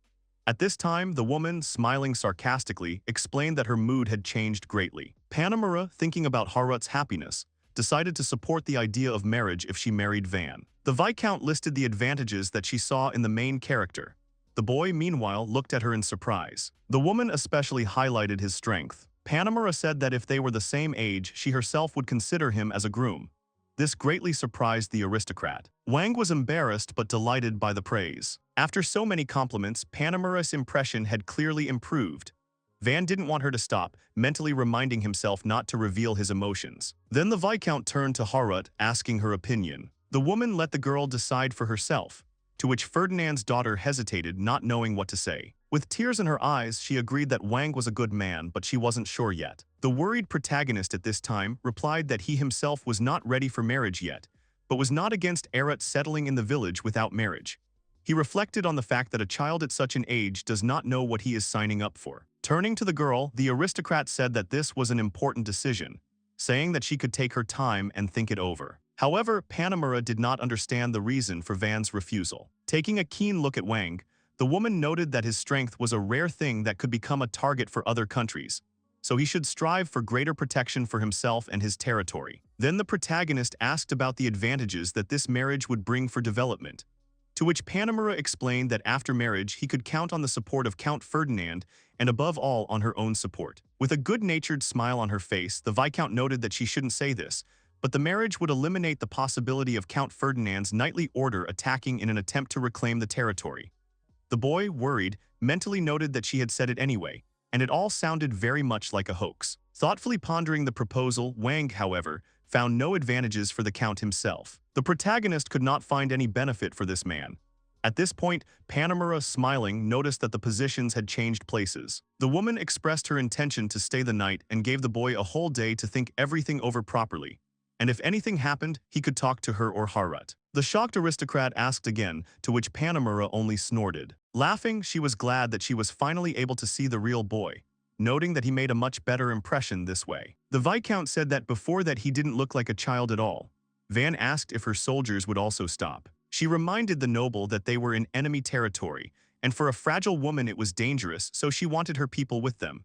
At this time, the woman, smiling sarcastically, explained that her mood had changed greatly. Panemura, thinking about Harut's happiness, decided to support the idea of marriage if she married Van. The Viscount listed the advantages that she saw in the main character. The boy, meanwhile, looked at her in surprise. The woman especially highlighted his strength. Panemura said that if they were the same age, she herself would consider him as a groom. This greatly surprised the aristocrat. Wang was embarrassed but delighted by the praise. After so many compliments, Panemura's impression had clearly improved. Van didn't want her to stop, mentally reminding himself not to reveal his emotions. Then the Viscount turned to Harut, asking her opinion. The woman let the girl decide for herself. to which Ferdinand's daughter hesitated, not knowing what to say. With tears in her eyes, she agreed that Wang was a good man, but she wasn't sure yet. The worried protagonist at this time replied that he himself was not ready for marriage yet, but was not against Arat settling in the village without marriage. He reflected on the fact that a child at such an age does not know what he is signing up for. Turning to the girl, the aristocrat said that this was an important decision, saying that she could take her time and think it over. However, Mura did not understand the reason for Van's refusal. Taking a keen look at Wang, the woman noted that his strength was a rare thing that could become a target for other countries, so he should strive for greater protection for himself and his territory. Then the protagonist asked about the advantages that this marriage would bring for development, to which Mura explained that after marriage he could count on the support of Count Ferdinand and above all on her own support. With a good-natured smile on her face, the Viscount noted that she shouldn't say this, but the marriage would eliminate the possibility of Count Ferdinand's knightly order attacking in an attempt to reclaim the territory. The boy, worried, mentally noted that she had said it anyway, and it all sounded very much like a hoax. Thoughtfully pondering the proposal, Wang, however, found no advantages for the Count himself. The protagonist could not find any benefit for this man. At this point, Mura, smiling, noticed that the positions had changed places. The woman expressed her intention to stay the night and gave the boy a whole day to think everything over properly, and if anything happened, he could talk to her or Harut. The shocked aristocrat asked again, to which Mura only snorted. Laughing, she was glad that she was finally able to see the real boy, noting that he made a much better impression this way. The Viscount said that before that he didn't look like a child at all. Van asked if her soldiers would also stop. She reminded the noble that they were in enemy territory, and for a fragile woman it was dangerous, so she wanted her people with them.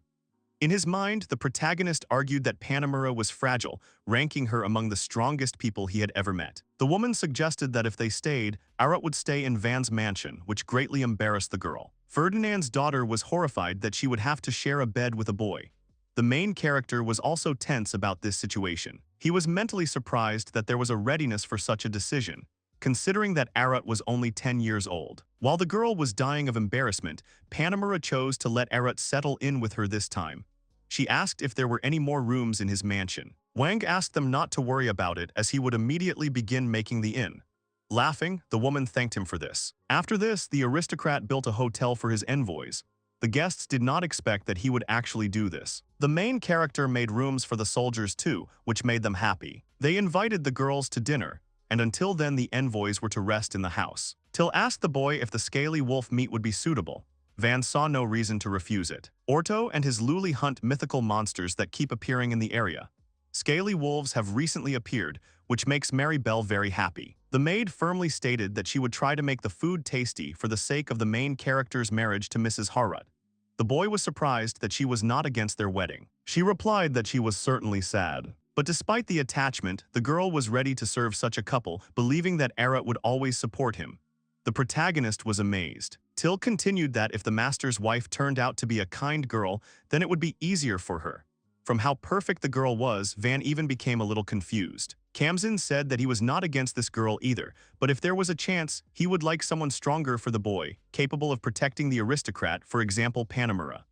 In his mind, the protagonist argued that Mura was fragile, ranking her among the strongest people he had ever met. The woman suggested that if they stayed, Arat would stay in Van's mansion, which greatly embarrassed the girl. Ferdinand's daughter was horrified that she would have to share a bed with a boy. The main character was also tense about this situation. He was mentally surprised that there was a readiness for such a decision, considering that Arat was only 10 years old. While the girl was dying of embarrassment, Mura chose to let Arat settle in with her this time. She asked if there were any more rooms in his mansion. Wang asked them not to worry about it as he would immediately begin making the inn. Laughing, the woman thanked him for this. After this, the aristocrat built a hotel for his envoys. The guests did not expect that he would actually do this. The main character made rooms for the soldiers too, which made them happy. They invited the girls to dinner, and until then the envoys were to rest in the house. Till asked the boy if the scaly wolf meat would be suitable. Van saw no reason to refuse it. Orto and his Luli hunt mythical monsters that keep appearing in the area. Scaly wolves have recently appeared, which makes Mary Belle very happy. The maid firmly stated that she would try to make the food tasty for the sake of the main character's marriage to Mrs. Harut. The boy was surprised that she was not against their wedding. She replied that she was certainly sad. But despite the attachment, the girl was ready to serve such a couple, believing that Arat would always support him. The protagonist was amazed. Till continued that if the master's wife turned out to be a kind girl, then it would be easier for her. From how perfect the girl was, Van even became a little confused. Kamzin said that he was not against this girl either, but if there was a chance, he would like someone stronger for the boy, capable of protecting the aristocrat, for example Mura.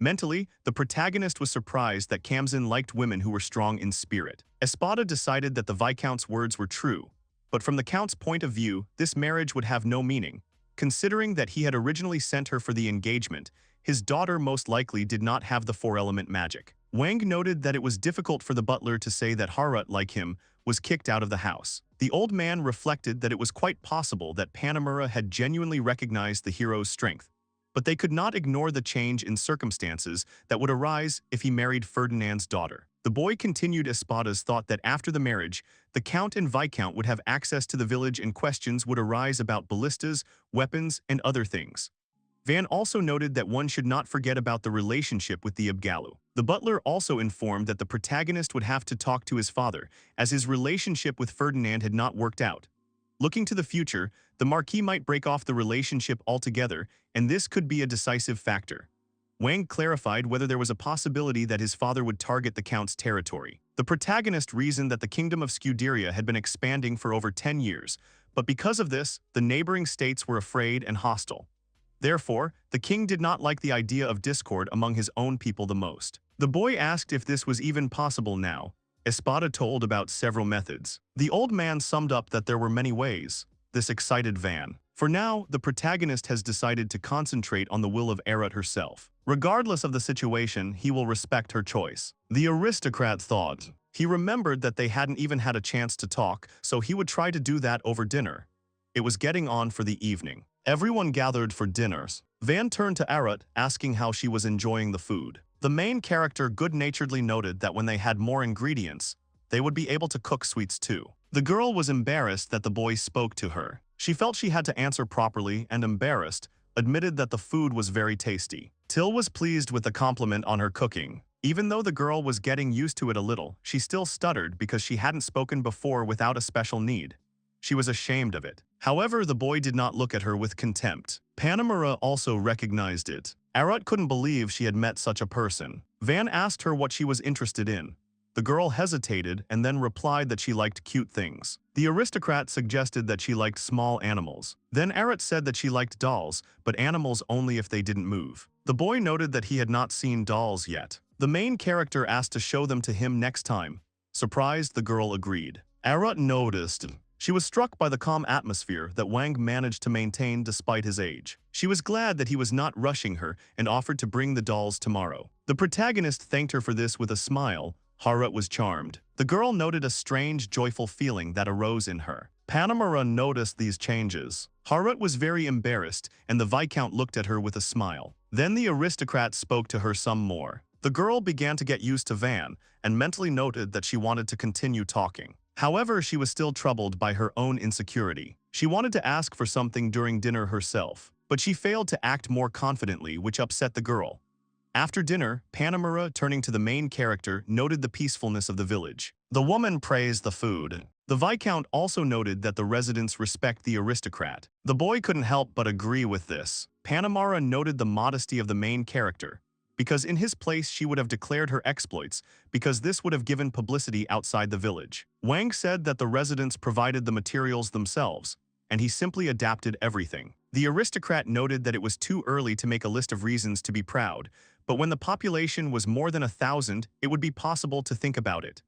Mentally, the protagonist was surprised that Kamzin liked women who were strong in spirit. Espada decided that the Viscount's words were true, but from the Count's point of view, this marriage would have no meaning. Considering that he had originally sent her for the engagement, his daughter most likely did not have the four-element magic. Wang noted that it was difficult for the butler to say that Harut, like him, was kicked out of the house. The old man reflected that it was quite possible that Mura had genuinely recognized the hero's strength, but they could not ignore the change in circumstances that would arise if he married Ferdinand's daughter. The boy continued Espada's thought that after the marriage, the Count and Viscount would have access to the village and questions would arise about ballistas, weapons, and other things. Van also noted that one should not forget about the relationship with the Ibgalu. The butler also informed that the protagonist would have to talk to his father, as his relationship with Ferdinand had not worked out. Looking to the future, the Marquis might break off the relationship altogether, and this could be a decisive factor. Wang clarified whether there was a possibility that his father would target the Count's territory. The protagonist reasoned that the kingdom of Scuderia had been expanding for over 10 years, but because of this, the neighboring states were afraid and hostile. Therefore, the king did not like the idea of discord among his own people the most. The boy asked if this was even possible now. Espada told about several methods. The old man summed up that there were many ways. This excited Van. For now, the protagonist has decided to concentrate on the will of Erot herself. Regardless of the situation, he will respect her choice. The aristocrat thought. He remembered that they hadn't even had a chance to talk, so he would try to do that over dinner. It was getting on for the evening. Everyone gathered for dinners. Van turned to Erot, asking how she was enjoying the food. The main character good-naturedly noted that when they had more ingredients, they would be able to cook sweets too. The girl was embarrassed that the boy spoke to her. She felt she had to answer properly and, embarrassed, admitted that the food was very tasty. Till was pleased with the compliment on her cooking. Even though the girl was getting used to it a little, she still stuttered because she hadn't spoken before without a special need. She was ashamed of it. However, the boy did not look at her with contempt. Mura also recognized it. Erot couldn't believe she had met such a person. Van asked her what she was interested in. The girl hesitated and then replied that she liked cute things. The aristocrat suggested that she liked small animals. Then Erot said that she liked dolls, but animals only if they didn't move. The boy noted that he had not seen dolls yet. The main character asked to show them to him next time. Surprised, the girl agreed. Erot noticed. She was struck by the calm atmosphere that Wang managed to maintain despite his age. She was glad that he was not rushing her and offered to bring the dolls tomorrow. The protagonist thanked her for this with a smile. Erot was charmed. The girl noted a strange, joyful feeling that arose in her. Mura noticed these changes. Erot was very embarrassed, and the Viscount looked at her with a smile. Then the aristocrat spoke to her some more. The girl began to get used to Van, and mentally noted that she wanted to continue talking. However, she was still troubled by her own insecurity. She wanted to ask for something during dinner herself, but she failed to act more confidently, which upset the girl. After dinner, Mura, turning to the main character, noted the peacefulness of the village. The woman praised the food. The Viscount also noted that the residents respect the aristocrat. The boy couldn't help but agree with this. Mura noted the modesty of the main character, because in his place she would have declared her exploits, because this would have given publicity outside the village. Wang said that the residents provided the materials themselves, and he simply adapted everything. The aristocrat noted that it was too early to make a list of reasons to be proud, but when the population was more than 1,000, it would be possible to think about it.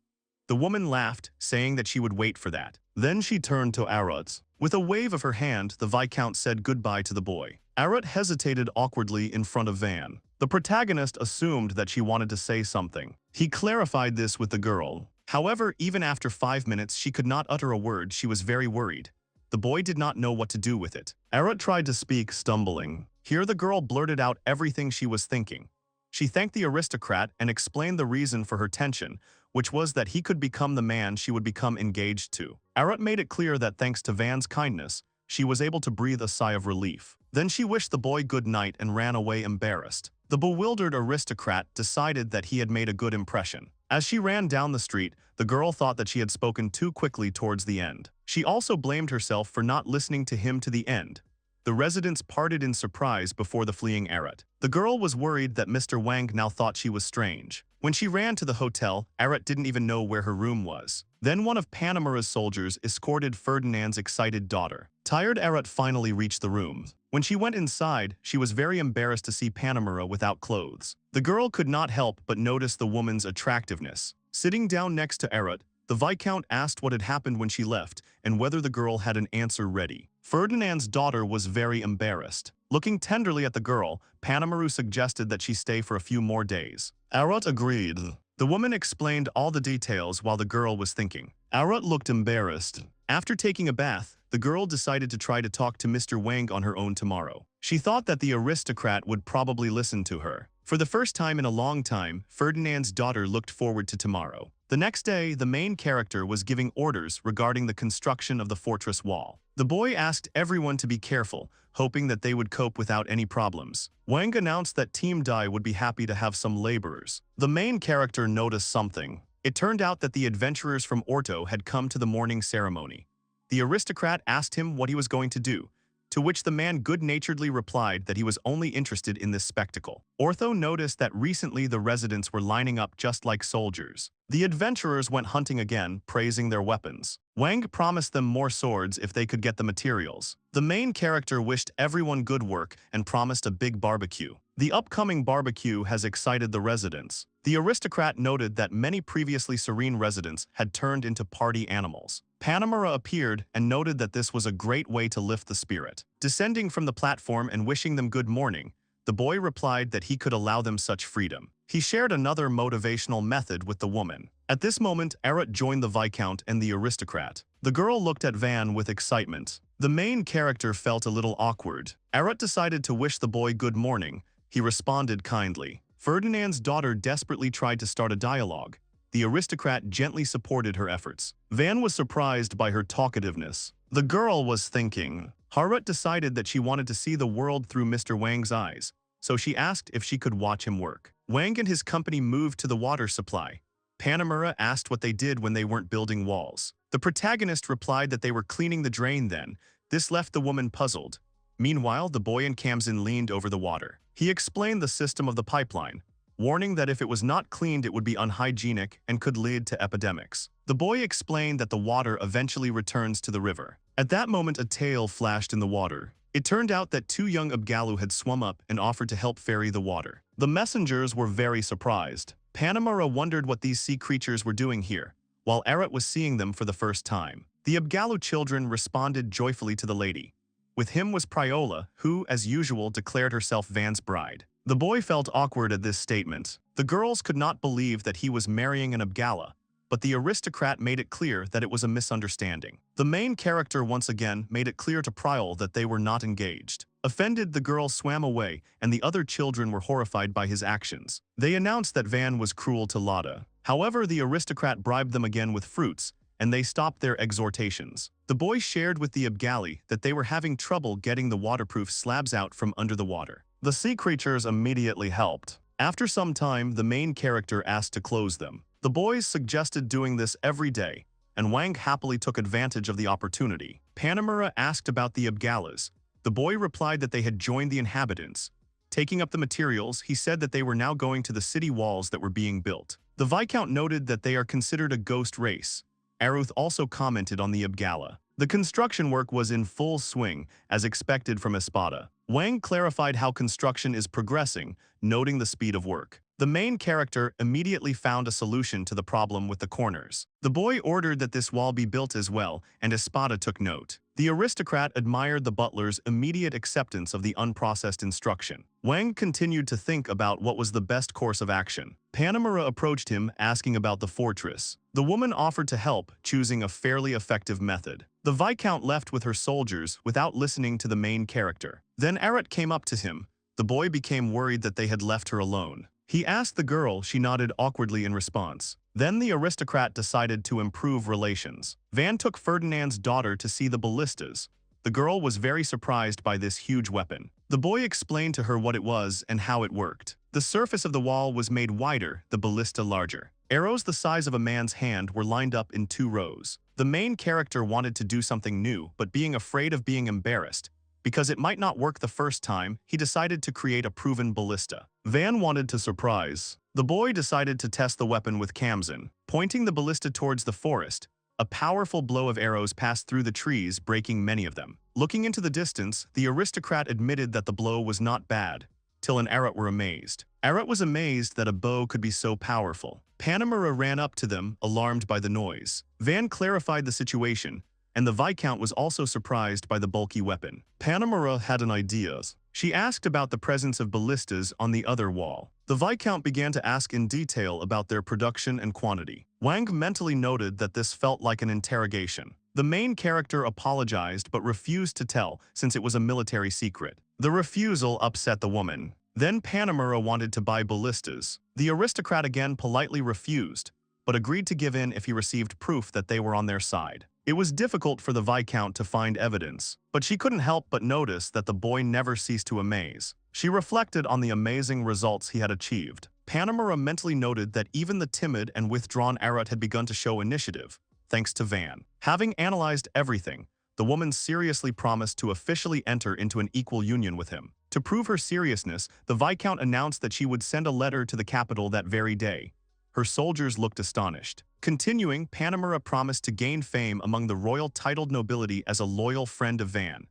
The woman laughed, saying that she would wait for that. Then she turned to Erot. With a wave of her hand, the Viscount said goodbye to the boy. Erot hesitated awkwardly in front of Van. The protagonist assumed that she wanted to say something. He clarified this with the girl. However, even after 5 minutes, she could not utter a word. She was very worried. The boy did not know what to do with it. Erot tried to speak, stumbling. Here the girl blurted out everything she was thinking. She thanked the aristocrat and explained the reason for her tension, which was that he could become the man she would become engaged to. Erot made it clear that thanks to Van's kindness, she was able to breathe a sigh of relief. Then she wished the boy good night and ran away embarrassed. The bewildered aristocrat decided that he had made a good impression. As she ran down the street, the girl thought that she had spoken too quickly towards the end. She also blamed herself for not listening to him to the end. The residents parted in surprise before the fleeing Erot. The girl was worried that Mr. Wang now thought she was strange. When she ran to the hotel, Erot didn't even know where her room was. Then one of Mura's soldiers escorted Ferdinand's excited daughter. Tired Erot finally reached the room. When she went inside, she was very embarrassed to see Mura without clothes. The girl could not help but notice the woman's attractiveness. Sitting down next to Erot, the Viscount asked what had happened when she left and whether the girl had an answer ready. Ferdinand's daughter was very embarrassed. Looking tenderly at the girl, Mura suggested that she stay for a few more days. Erot agreed. The woman explained all the details while the girl was thinking. Erot looked embarrassed. After taking a bath, the girl decided to try to talk to Mr. Wang on her own tomorrow. She thought that the aristocrat would probably listen to her. For the first time in a long time, Ferdinand's daughter looked forward to tomorrow. The next day, the main character was giving orders regarding the construction of the fortress wall. The boy asked everyone to be careful, hoping that they would cope without any problems. Wang announced that Team Dai would be happy to have some laborers. The main character noticed something. It turned out that the adventurers from Orto had come to the morning ceremony. The aristocrat asked him what he was going to do, to which the man good-naturedly replied that he was only interested in this spectacle. Ortho noticed that recently the residents were lining up just like soldiers. The adventurers went hunting again, praising their weapons. Wang promised them more swords if they could get the materials. The main character wished everyone good work and promised a big barbecue. The upcoming barbecue has excited the residents. The aristocrat noted that many previously serene residents had turned into party animals. Panamura appeared and noted that this was a great way to lift the spirit. Descending from the platform and wishing them good morning, the boy replied that he could allow them such freedom. He shared another motivational method with the woman. At this moment, Erot joined the Viscount and the aristocrat. The girl looked at Van with excitement. The main character felt a little awkward. Erot decided to wish the boy good morning. He responded kindly. Ferdinand's daughter desperately tried to start a dialogue. The aristocrat gently supported her efforts. Van was surprised by her talkativeness. The girl was thinking. Harut decided that she wanted to see the world through Mr. Wang's eyes, so she asked if she could watch him work. Wang and his company moved to the water supply. Panamura asked what they did when they weren't building walls. The protagonist replied that they were cleaning the drain then. This left the woman puzzled. Meanwhile, the boy and Kamzin leaned over the water. He explained the system of the pipeline, warning that if it was not cleaned it would be unhygienic and could lead to epidemics. The boy explained that the water eventually returns to the river. At that moment a tail flashed in the water. It turned out that two young Abgalu had swum up and offered to help ferry the water. The messengers were very surprised. Panamura wondered what these sea creatures were doing here, while Erot was seeing them for the first time. The Abgalu children responded joyfully to the lady. With him was Priola, who, as usual, declared herself Van's bride. The boy felt awkward at this statement. The girls could not believe that he was marrying an Abgala, but the aristocrat made it clear that it was a misunderstanding. The main character once again made it clear to Priol that they were not engaged. Offended, the girl swam away, and the other children were horrified by his actions. They announced that Van was cruel to Lada. However, the aristocrat bribed them again with fruits, and they stopped their exhortations. The boy shared with the Abgali that they were having trouble getting the waterproof slabs out from under the water. The sea creatures immediately helped. After some time, the main character asked to close them. The boys suggested doing this every day, and Wang happily took advantage of the opportunity. Panamura asked about the Abgalas. The boy replied that they had joined the inhabitants. Taking up the materials, he said that they were now going to the city walls that were being built. The Viscount noted that they are considered a ghost race. Aruth also commented on the Abgala. The construction work was in full swing, as expected from Espada. Wang clarified how construction is progressing, noting the speed of work. The main character immediately found a solution to the problem with the corners. The boy ordered that this wall be built as well, and Espada took note. The aristocrat admired the butler's immediate acceptance of the unprocessed instruction. Wang continued to think about what was the best course of action. Panamura approached him, asking about the fortress. The woman offered to help, choosing a fairly effective method. The Viscount left with her soldiers without listening to the main character. Then Arat came up to him. The boy became worried that they had left her alone. He asked the girl, she nodded awkwardly in response. Then the aristocrat decided to improve relations. Van took Ferdinand's daughter to see the ballistas. The girl was very surprised by this huge weapon. The boy explained to her what it was and how it worked. The surface of the wall was made wider, the ballista larger. Arrows the size of a man's hand were lined up in 2 rows. The main character wanted to do something new, but being afraid of being embarrassed, because it might not work the first time, he decided to create a proven ballista. Van wanted to surprise. The boy decided to test the weapon with Kamzin. Pointing the ballista towards the forest, a powerful blow of arrows passed through the trees, breaking many of them. Looking into the distance, the aristocrat admitted that the blow was not bad, till an Arat were amazed. Arat was amazed that a bow could be so powerful. Panamura ran up to them, alarmed by the noise. Van clarified the situation, and the Viscount was also surprised by the bulky weapon. Panamura had an idea. She asked about the presence of ballistas on the other wall. The Viscount began to ask in detail about their production and quantity. Wang mentally noted that this felt like an interrogation. The main character apologized but refused to tell since it was a military secret. The refusal upset the woman. Then Panamura wanted to buy ballistas. The aristocrat again politely refused, but agreed to give in if he received proof that they were on their side. It was difficult for the Viscount to find evidence, but she couldn't help but notice that the boy never ceased to amaze. She reflected on the amazing results he had achieved. Panamura mentally noted that even the timid and withdrawn Arat had begun to show initiative, thanks to Van. Having analyzed everything, the woman seriously promised to officially enter into an equal union with him. To prove her seriousness, the Viscount announced that she would send a letter to the capital that very day. Her soldiers looked astonished. Continuing, Panamura promised to gain fame among the royal titled nobility as a loyal friend of Van.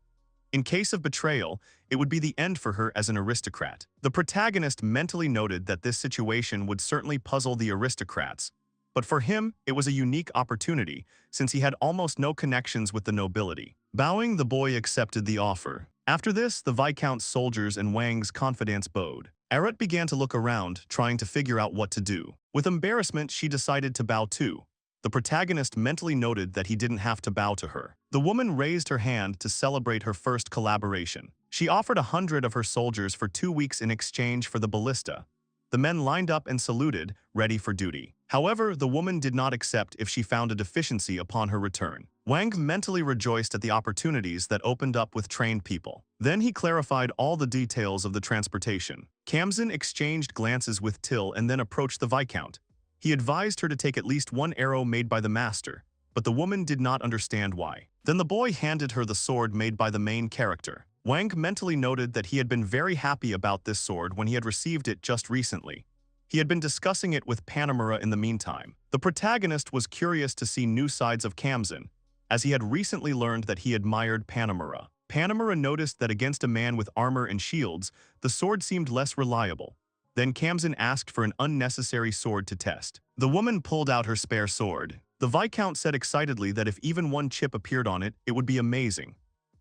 In case of betrayal, it would be the end for her as an aristocrat. The protagonist mentally noted that this situation would certainly puzzle the aristocrats, but for him, it was a unique opportunity, since he had almost no connections with the nobility. Bowing, the boy accepted the offer. After this, the Viscount's soldiers and Wang's confidence bowed. Arut began to look around, trying to figure out what to do. With embarrassment, she decided to bow too. The protagonist mentally noted that he didn't have to bow to her. The woman raised her hand to celebrate her first collaboration. She offered 100 of her soldiers for 2 weeks in exchange for the ballista. The men lined up and saluted, ready for duty. However, the woman did not accept if she found a deficiency upon her return. Wang mentally rejoiced at the opportunities that opened up with trained people. Then he clarified all the details of the transportation. Kamzin exchanged glances with Till and then approached the Viscount. He advised her to take at least 1 arrow made by the master, but the woman did not understand why. Then the boy handed her the sword made by the main character. Wang mentally noted that he had been very happy about this sword when he had received it just recently. He had been discussing it with Mura in the meantime. The protagonist was curious to see new sides of Kamzin, as he had recently learned that he admired Mura. Mura noticed that against a man with armor and shields, the sword seemed less reliable. Then Kamzin asked for an unnecessary sword to test. The woman pulled out her spare sword. The Viscount said excitedly that if even 1 chip appeared on it, it would be amazing.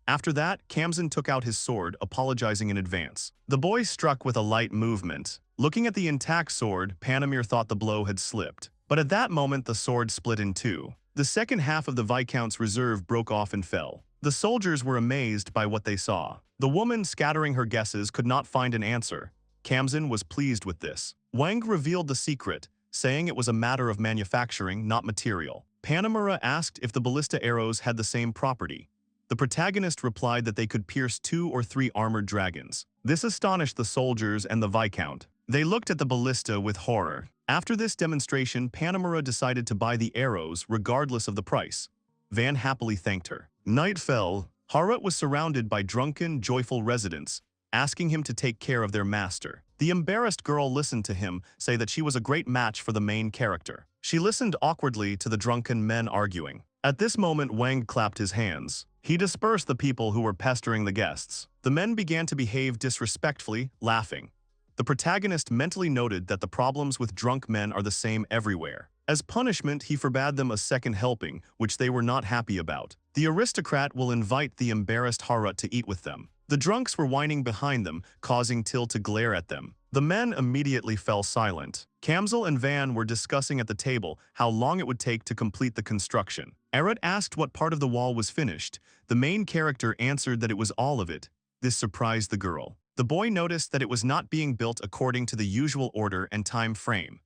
After that, Kamzin took out his sword, apologizing in advance. The boy struck with a light movement. Looking at the intact sword, Panamir thought the blow had slipped. But at that moment, the sword split in 2. The second half of the Viscount's reserve broke off and fell. The soldiers were amazed by what they saw. The woman, scattering her guesses, could not find an answer. Kamzin was pleased with this. Wang revealed the secret, saying it was a matter of manufacturing, not material. Mura asked if the ballista arrows had the same property. The protagonist replied that they could pierce 2 or 3 armored dragons. This astonished the soldiers and the Viscount. They looked at the ballista with horror. After this demonstration, Mura decided to buy the arrows regardless of the price. Van happily thanked her. Night fell. Harut was surrounded by drunken, joyful residents, asking him to take care of their master. The embarrassed girl listened to him say that she was a great match for the main character. She listened awkwardly to the drunken men arguing. At this moment, Wang clapped his hands. He dispersed the people who were pestering the guests. The men began to behave disrespectfully, laughing. The protagonist mentally noted that the problems with drunk men are the same everywhere. As punishment, he forbade them a second helping, which they were not happy about. The aristocrat will invite the embarrassed Harut to eat with them. The drunks were whining behind them, causing Till to glare at them. The men immediately fell silent. Kamzil and Van were discussing at the table how long it would take to complete the construction. Arut asked what part of the wall was finished. The main character answered that it was all of it. This surprised the girl. The boy noticed that it was not being built according to the usual order and time frame.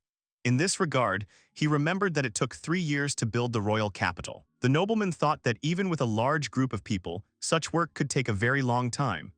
In this regard, he remembered that it took 3 years to build the royal capital. The nobleman thought that even with a large group of people, such work could take a very long time.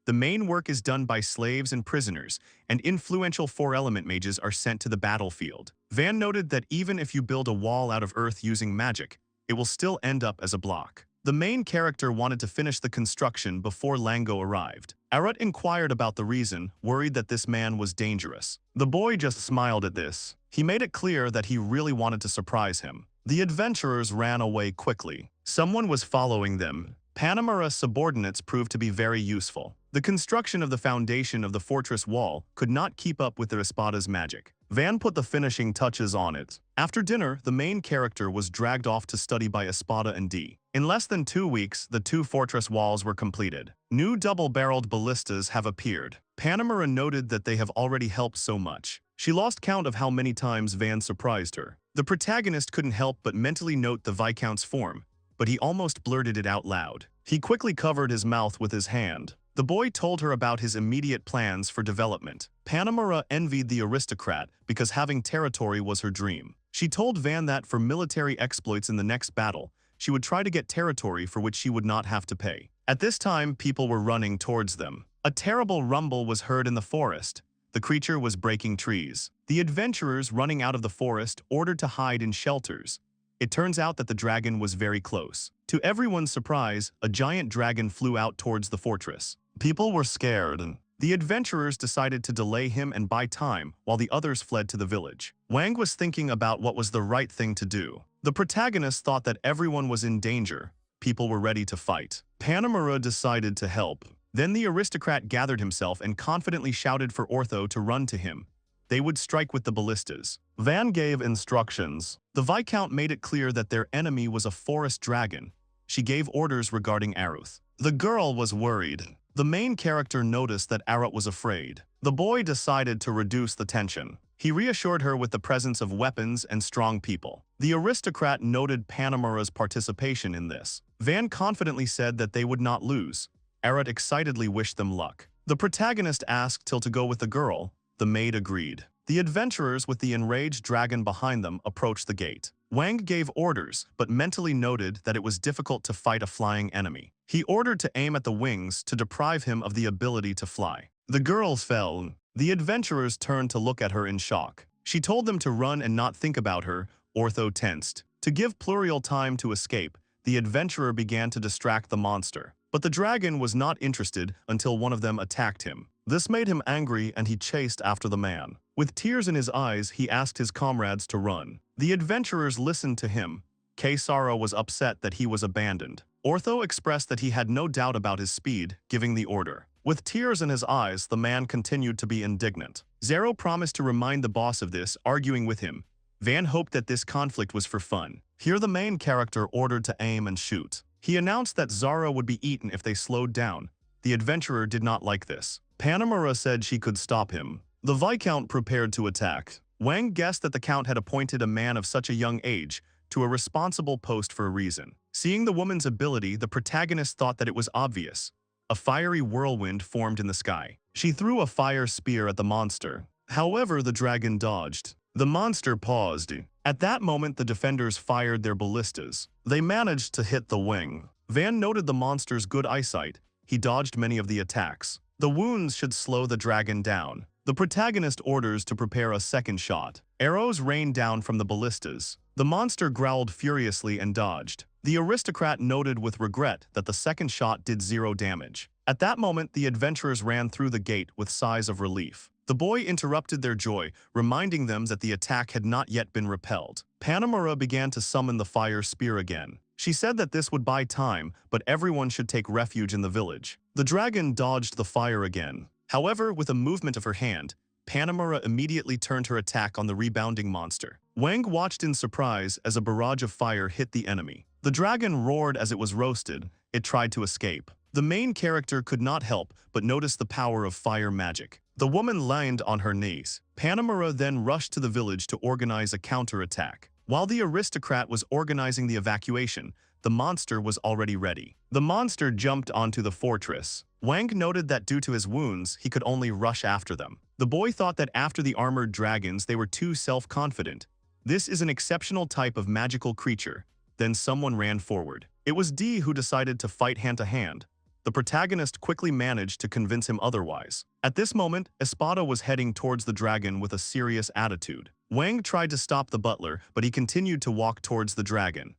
The main work is done by slaves and prisoners, and influential 4-element mages are sent to the battlefield. Van noted that even if you build a wall out of earth using magic, it will still end up as a block. The main character wanted to finish the construction before Lango arrived. Arut inquired about the reason, worried that this man was dangerous. The boy just smiled at this. He made it clear that he really wanted to surprise him. The adventurers ran away quickly. Someone was following them. Panamura's subordinates proved to be very useful. The construction of the foundation of the fortress wall could not keep up with the Espada's magic. Van put the finishing touches on it. After dinner, the main character was dragged off to study by Espada and D. In less than 2 weeks, the 2 fortress walls were completed. New double-barreled ballistas have appeared. Panamura noted that they have already helped so much. She lost count of how many times Van surprised her. The protagonist couldn't help but mentally note the Viscount's form, but he almost blurted it out loud. He quickly covered his mouth with his hand. The boy told her about his immediate plans for development. Panamura envied the aristocrat because having territory was her dream. She told Van that for military exploits in the next battle, she would try to get territory for which she would not have to pay. At this time, people were running towards them. A terrible rumble was heard in the forest. The creature was breaking trees. The adventurers running out of the forest ordered to hide in shelters. It turns out that the dragon was very close. To everyone's surprise, a giant dragon flew out towards the fortress. People were scared. The adventurers decided to delay him and buy time while the others fled to the village. Wang was thinking about what was the right thing to do. The protagonist thought that everyone was in danger. people were ready to fight. Mura decided to help. Then the aristocrat gathered himself and confidently shouted for Ortho to run to him. They would strike with the ballistas. Van gave instructions. The Viscount made it clear that their enemy was a forest dragon. She gave orders regarding Aruth. The girl was worried. The main character noticed that Aruth was afraid. The boy decided to reduce the tension. He reassured her with the presence of weapons and strong people. The aristocrat noted Mura's participation in this. Van confidently said that they would not lose. Aruth excitedly wished them luck. The protagonist asked Till to go with the girl. The maid agreed. The adventurers with the enraged dragon behind them approached the gate. Wang gave orders, but mentally noted that it was difficult to fight a flying enemy. He ordered to aim at the wings to deprive him of the ability to fly. The girl fell. The adventurers turned to look at her in shock. She told them to run and not think about her. Ortho tensed. To give Pluriel time to escape, the adventurer began to distract the monster. But the dragon was not interested until one of them attacked him. This made him angry and he chased after the man. With tears in his eyes, he asked his comrades to run. The adventurers listened to him. Keisara was upset that he was abandoned. Ortho expressed that he had no doubt about his speed, giving the order. With tears in his eyes, the man continued to be indignant. Zero promised to remind the boss of this, arguing with him. Van hoped that this conflict was for fun. Here the main character ordered to aim and shoot. He announced that Zara would be eaten if they slowed down. The adventurer did not like this. Mura said she could stop him. The Viscount prepared to attack. Wang guessed that the Count had appointed a man of such a young age to a responsible post for a reason. Seeing the woman's ability, the protagonist thought that it was obvious. A fiery whirlwind formed in the sky. She threw a fire spear at the monster. However, the dragon dodged. The monster paused. At that moment, the defenders fired their ballistas. They managed to hit the wing. Van noted the monster's good eyesight. He dodged many of the attacks. The wounds should slow the dragon down. The protagonist orders to prepare a second shot. Arrows rained down from the ballistas. The monster growled furiously and dodged. The aristocrat noted with regret that the second shot did 0 damage. At that moment, the adventurers ran through the gate with sighs of relief. The boy interrupted their joy, reminding them that the attack had not yet been repelled. Mura began to summon the fire spear again. She said that this would buy time, but everyone should take refuge in the village. The dragon dodged the fire again. However, with a movement of her hand, Mura immediately turned her attack on the rebounding monster. Wang watched in surprise as a barrage of fire hit the enemy. The dragon roared as it was roasted. It tried to escape. The main character could not help but notice the power of fire magic. The woman landed on her knees. Mura then rushed to the village to organize a counterattack. While the aristocrat was organizing the evacuation, the monster was already ready. The monster jumped onto the fortress. Wang noted that due to his wounds, he could only rush after them. The boy thought that after the armored dragons, they were too self-confident. This is an exceptional type of magical creature. Then someone ran forward. It was D who decided to fight hand-to-hand. The protagonist quickly managed to convince him otherwise. At this moment, Espada was heading towards the dragon with a serious attitude. Wang tried to stop the butler, but he continued to walk towards the dragon.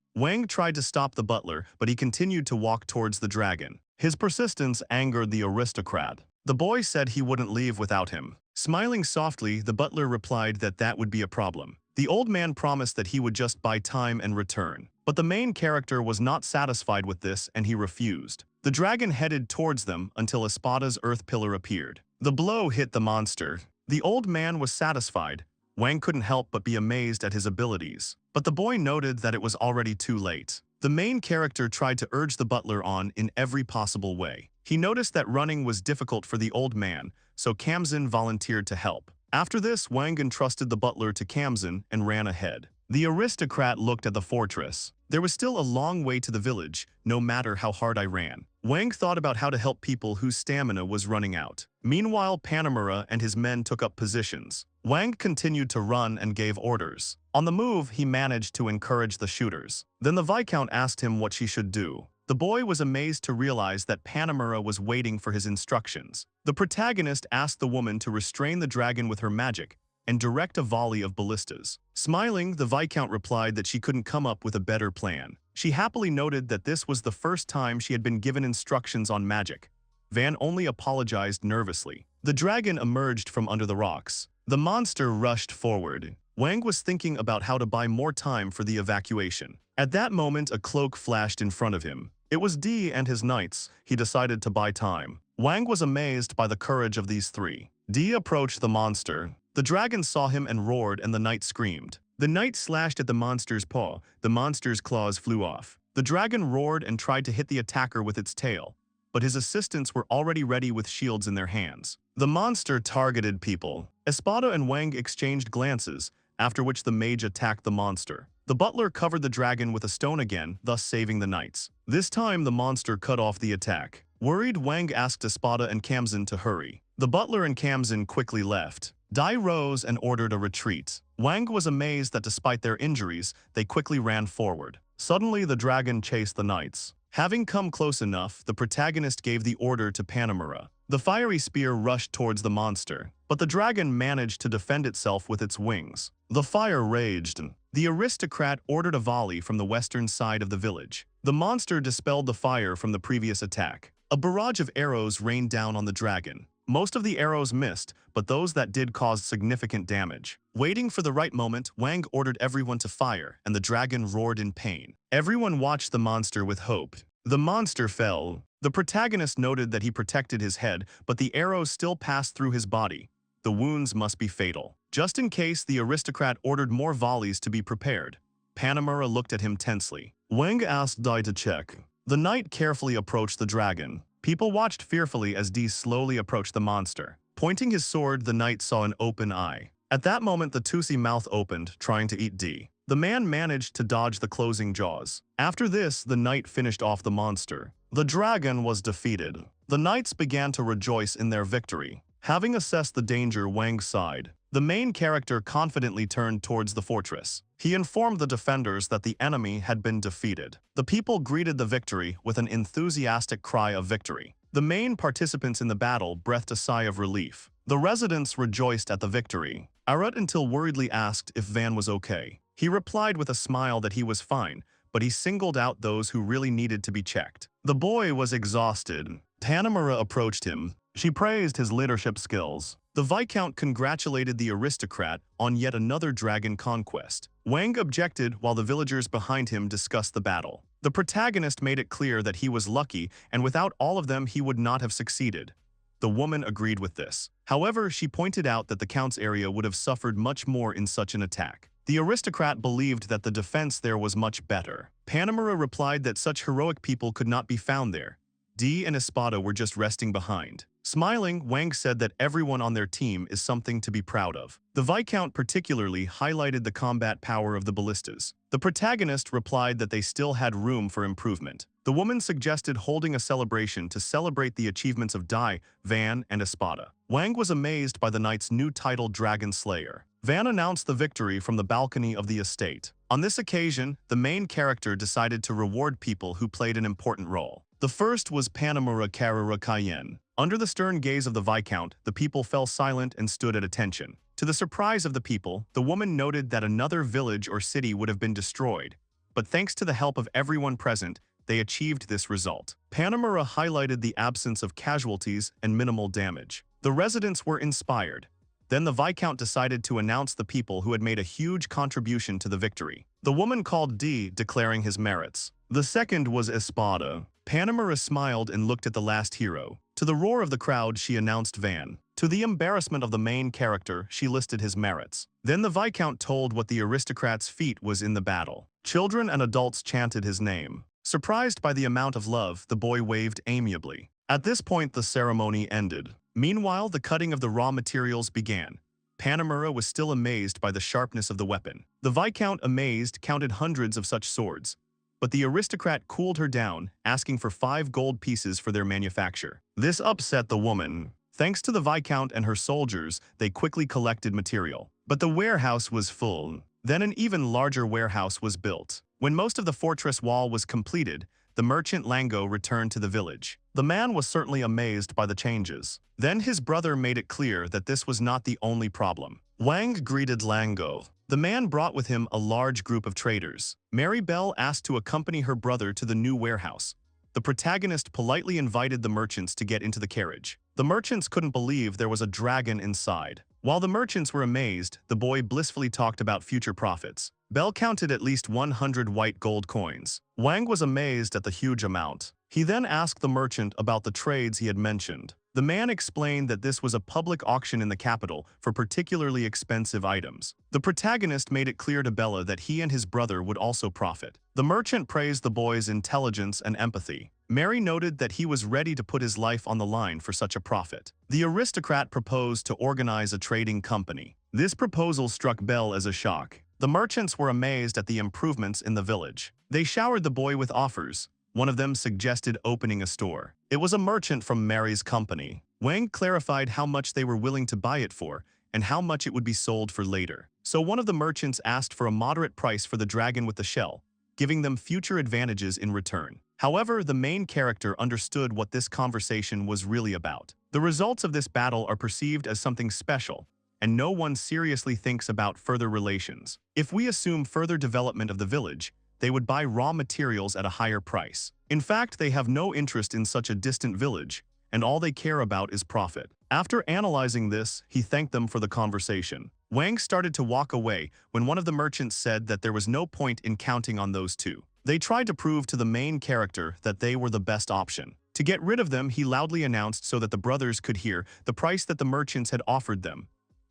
His persistence angered the aristocrat. The boy said he wouldn't leave without him. Smiling softly, the butler replied that that would be a problem. The old man promised that he would just buy time and return. But the main character was not satisfied with this and he refused. The dragon headed towards them until Espada's earth pillar appeared. The blow hit the monster. The old man was satisfied. Wang couldn't help but be amazed at his abilities. But the boy noted that it was already too late. The main character tried to urge the butler on in every possible way. He noticed that running was difficult for the old man, so Kamzin volunteered to help. After this, Wang entrusted the butler to Kamzin and ran ahead. The aristocrat looked at the fortress. There was still a long way to the village, no matter how hard I ran. Wang thought about how to help people whose stamina was running out. Meanwhile, Mura and his men took up positions. Wang continued to run and gave orders. On the move, he managed to encourage the shooters. Then the Viscount asked him what she should do. The boy was amazed to realize that Mura was waiting for his instructions. The protagonist asked the woman to restrain the dragon with her magic and direct a volley of ballistas. Smiling, the Viscount replied that she couldn't come up with a better plan. She happily noted that this was the first time she had been given instructions on magic. Van only apologized nervously. The dragon emerged from under the rocks. The monster rushed forward. Wang was thinking about how to buy more time for the evacuation. At that moment, a cloak flashed in front of him. It was D and his knights. He decided to buy time. Wang was amazed by the courage of these three. D approached the monster. The dragon saw him and roared, and the knight screamed. The knight slashed at the monster's paw. The monster's claws flew off. The dragon roared and tried to hit the attacker with its tail, but his assistants were already ready with shields in their hands. The monster targeted people. Espada and Wang exchanged glances, after which the mage attacked the monster. The butler covered the dragon with a stone again, thus saving the knights. This time the monster cut off the attack. Worried, Wang asked Espada and Kamzin to hurry. The butler and Kamzin quickly left. Dai rose and ordered a retreat. Wang was amazed that despite their injuries, they quickly ran forward. Suddenly the dragon chased the knights. Having come close enough, the protagonist gave the order to Panemura. The fiery spear rushed towards the monster, but the dragon managed to defend itself with its wings. The fire raged. The aristocrat ordered a volley from the western side of the village. The monster dispelled the fire from the previous attack. A barrage of arrows rained down on the dragon. Most of the arrows missed, but those that did caused significant damage. Waiting for the right moment, Wang ordered everyone to fire, and the dragon roared in pain. Everyone watched the monster with hope. The monster fell. The protagonist noted that he protected his head, but the arrows still passed through his body. The wounds must be fatal. Just in case, the aristocrat ordered more volleys to be prepared. Panemura looked at him tensely. Wang asked Dai to check. The knight carefully approached the dragon. People watched fearfully as D slowly approached the monster. Pointing his sword, the knight saw an open eye. At that moment, the Toshi mouth opened, trying to eat D. The man managed to dodge the closing jaws. After this, the knight finished off the monster. The dragon was defeated. The knights began to rejoice in their victory. Having assessed the danger, Wang sighed. The main character confidently turned towards the fortress. He informed the defenders that the enemy had been defeated. The people greeted the victory with an enthusiastic cry of victory. The main participants in the battle breathed a sigh of relief. The residents rejoiced at the victory. Arut until worriedly asked if Van was okay. He replied with a smile that he was fine, but he singled out those who really needed to be checked. The boy was exhausted. Panemura approached him. She praised his leadership skills. The Viscount congratulated the aristocrat on yet another dragon conquest. Wang objected while the villagers behind him discussed the battle. The protagonist made it clear that he was lucky, and without all of them he would not have succeeded. The woman agreed with this. However, she pointed out that the Count's area would have suffered much more in such an attack. The aristocrat believed that the defense there was much better. Panemura replied that such heroic people could not be found there. D and Espada were just resting behind. Smiling, Wang said that everyone on their team is something to be proud of. The Viscount particularly highlighted the combat power of the ballistas. The protagonist replied that they still had room for improvement. The woman suggested holding a celebration to celebrate the achievements of Dai, Van, and Espada. Wang was amazed by the knight's new title, Dragon Slayer. Van announced the victory from the balcony of the estate. On this occasion, the main character decided to reward people who played an important role. The first was Panemura Karura Kaien. Under the stern gaze of the Viscount, the people fell silent and stood at attention. To the surprise of the people, the woman noted that another village or city would have been destroyed. But thanks to the help of everyone present, they achieved this result. Panemura highlighted the absence of casualties and minimal damage. The residents were inspired. Then the Viscount decided to announce the people who had made a huge contribution to the victory. The woman called D, declaring his merits. The second was Espada. Panemura smiled and looked at the last hero. To the roar of the crowd, she announced Van. To the embarrassment of the main character, she listed his merits. Then the Viscount told what the aristocrat's feat was in the battle. Children and adults chanted his name. Surprised by the amount of love, the boy waved amiably. At this point, the ceremony ended. Meanwhile, the cutting of the raw materials began. Panemura was still amazed by the sharpness of the weapon. The Viscount, amazed, counted hundreds of such swords. But the aristocrat cooled her down, asking for 5 gold pieces for their manufacture. This upset the woman. Thanks to the Viscount and her soldiers, they quickly collected material. But the warehouse was full. Then an even larger warehouse was built. When most of the fortress wall was completed, the merchant Lango returned to the village. The man was certainly amazed by the changes. Then his brother made it clear that this was not the only problem. Wang greeted Lango. The man brought with him a large group of traders. Mary Belle asked to accompany her brother to the new warehouse. The protagonist politely invited the merchants to get into the carriage. The merchants couldn't believe there was a dragon inside. While the merchants were amazed, the boy blissfully talked about future profits. Bell counted at least 100 white gold coins. Wang was amazed at the huge amount. He then asked the merchant about the trades he had mentioned. The man explained that this was a public auction in the capital for particularly expensive items. The protagonist made it clear to Bella that he and his brother would also profit. The merchant praised the boy's intelligence and empathy. Mary noted that he was ready to put his life on the line for such a profit. The aristocrat proposed to organize a trading company. This proposal struck Belle as a shock. The merchants were amazed at the improvements in the village. They showered the boy with offers. One of them suggested opening a store. It was a merchant from Mary's company. Wang clarified how much they were willing to buy it for and how much it would be sold for later. So one of the merchants asked for a moderate price for the dragon with the shell, giving them future advantages in return. However, the main character understood what this conversation was really about. The results of this battle are perceived as something special, and no one seriously thinks about further relations. If we assume further development of the village, they would buy raw materials at a higher price. In fact, they have no interest in such a distant village, and all they care about is profit. After analyzing this, he thanked them for the conversation. Wang started to walk away when one of the merchants said that there was no point in counting on those two. They tried to prove to the main character that they were the best option. To get rid of them, he loudly announced so that the brothers could hear the price that the merchants had offered them.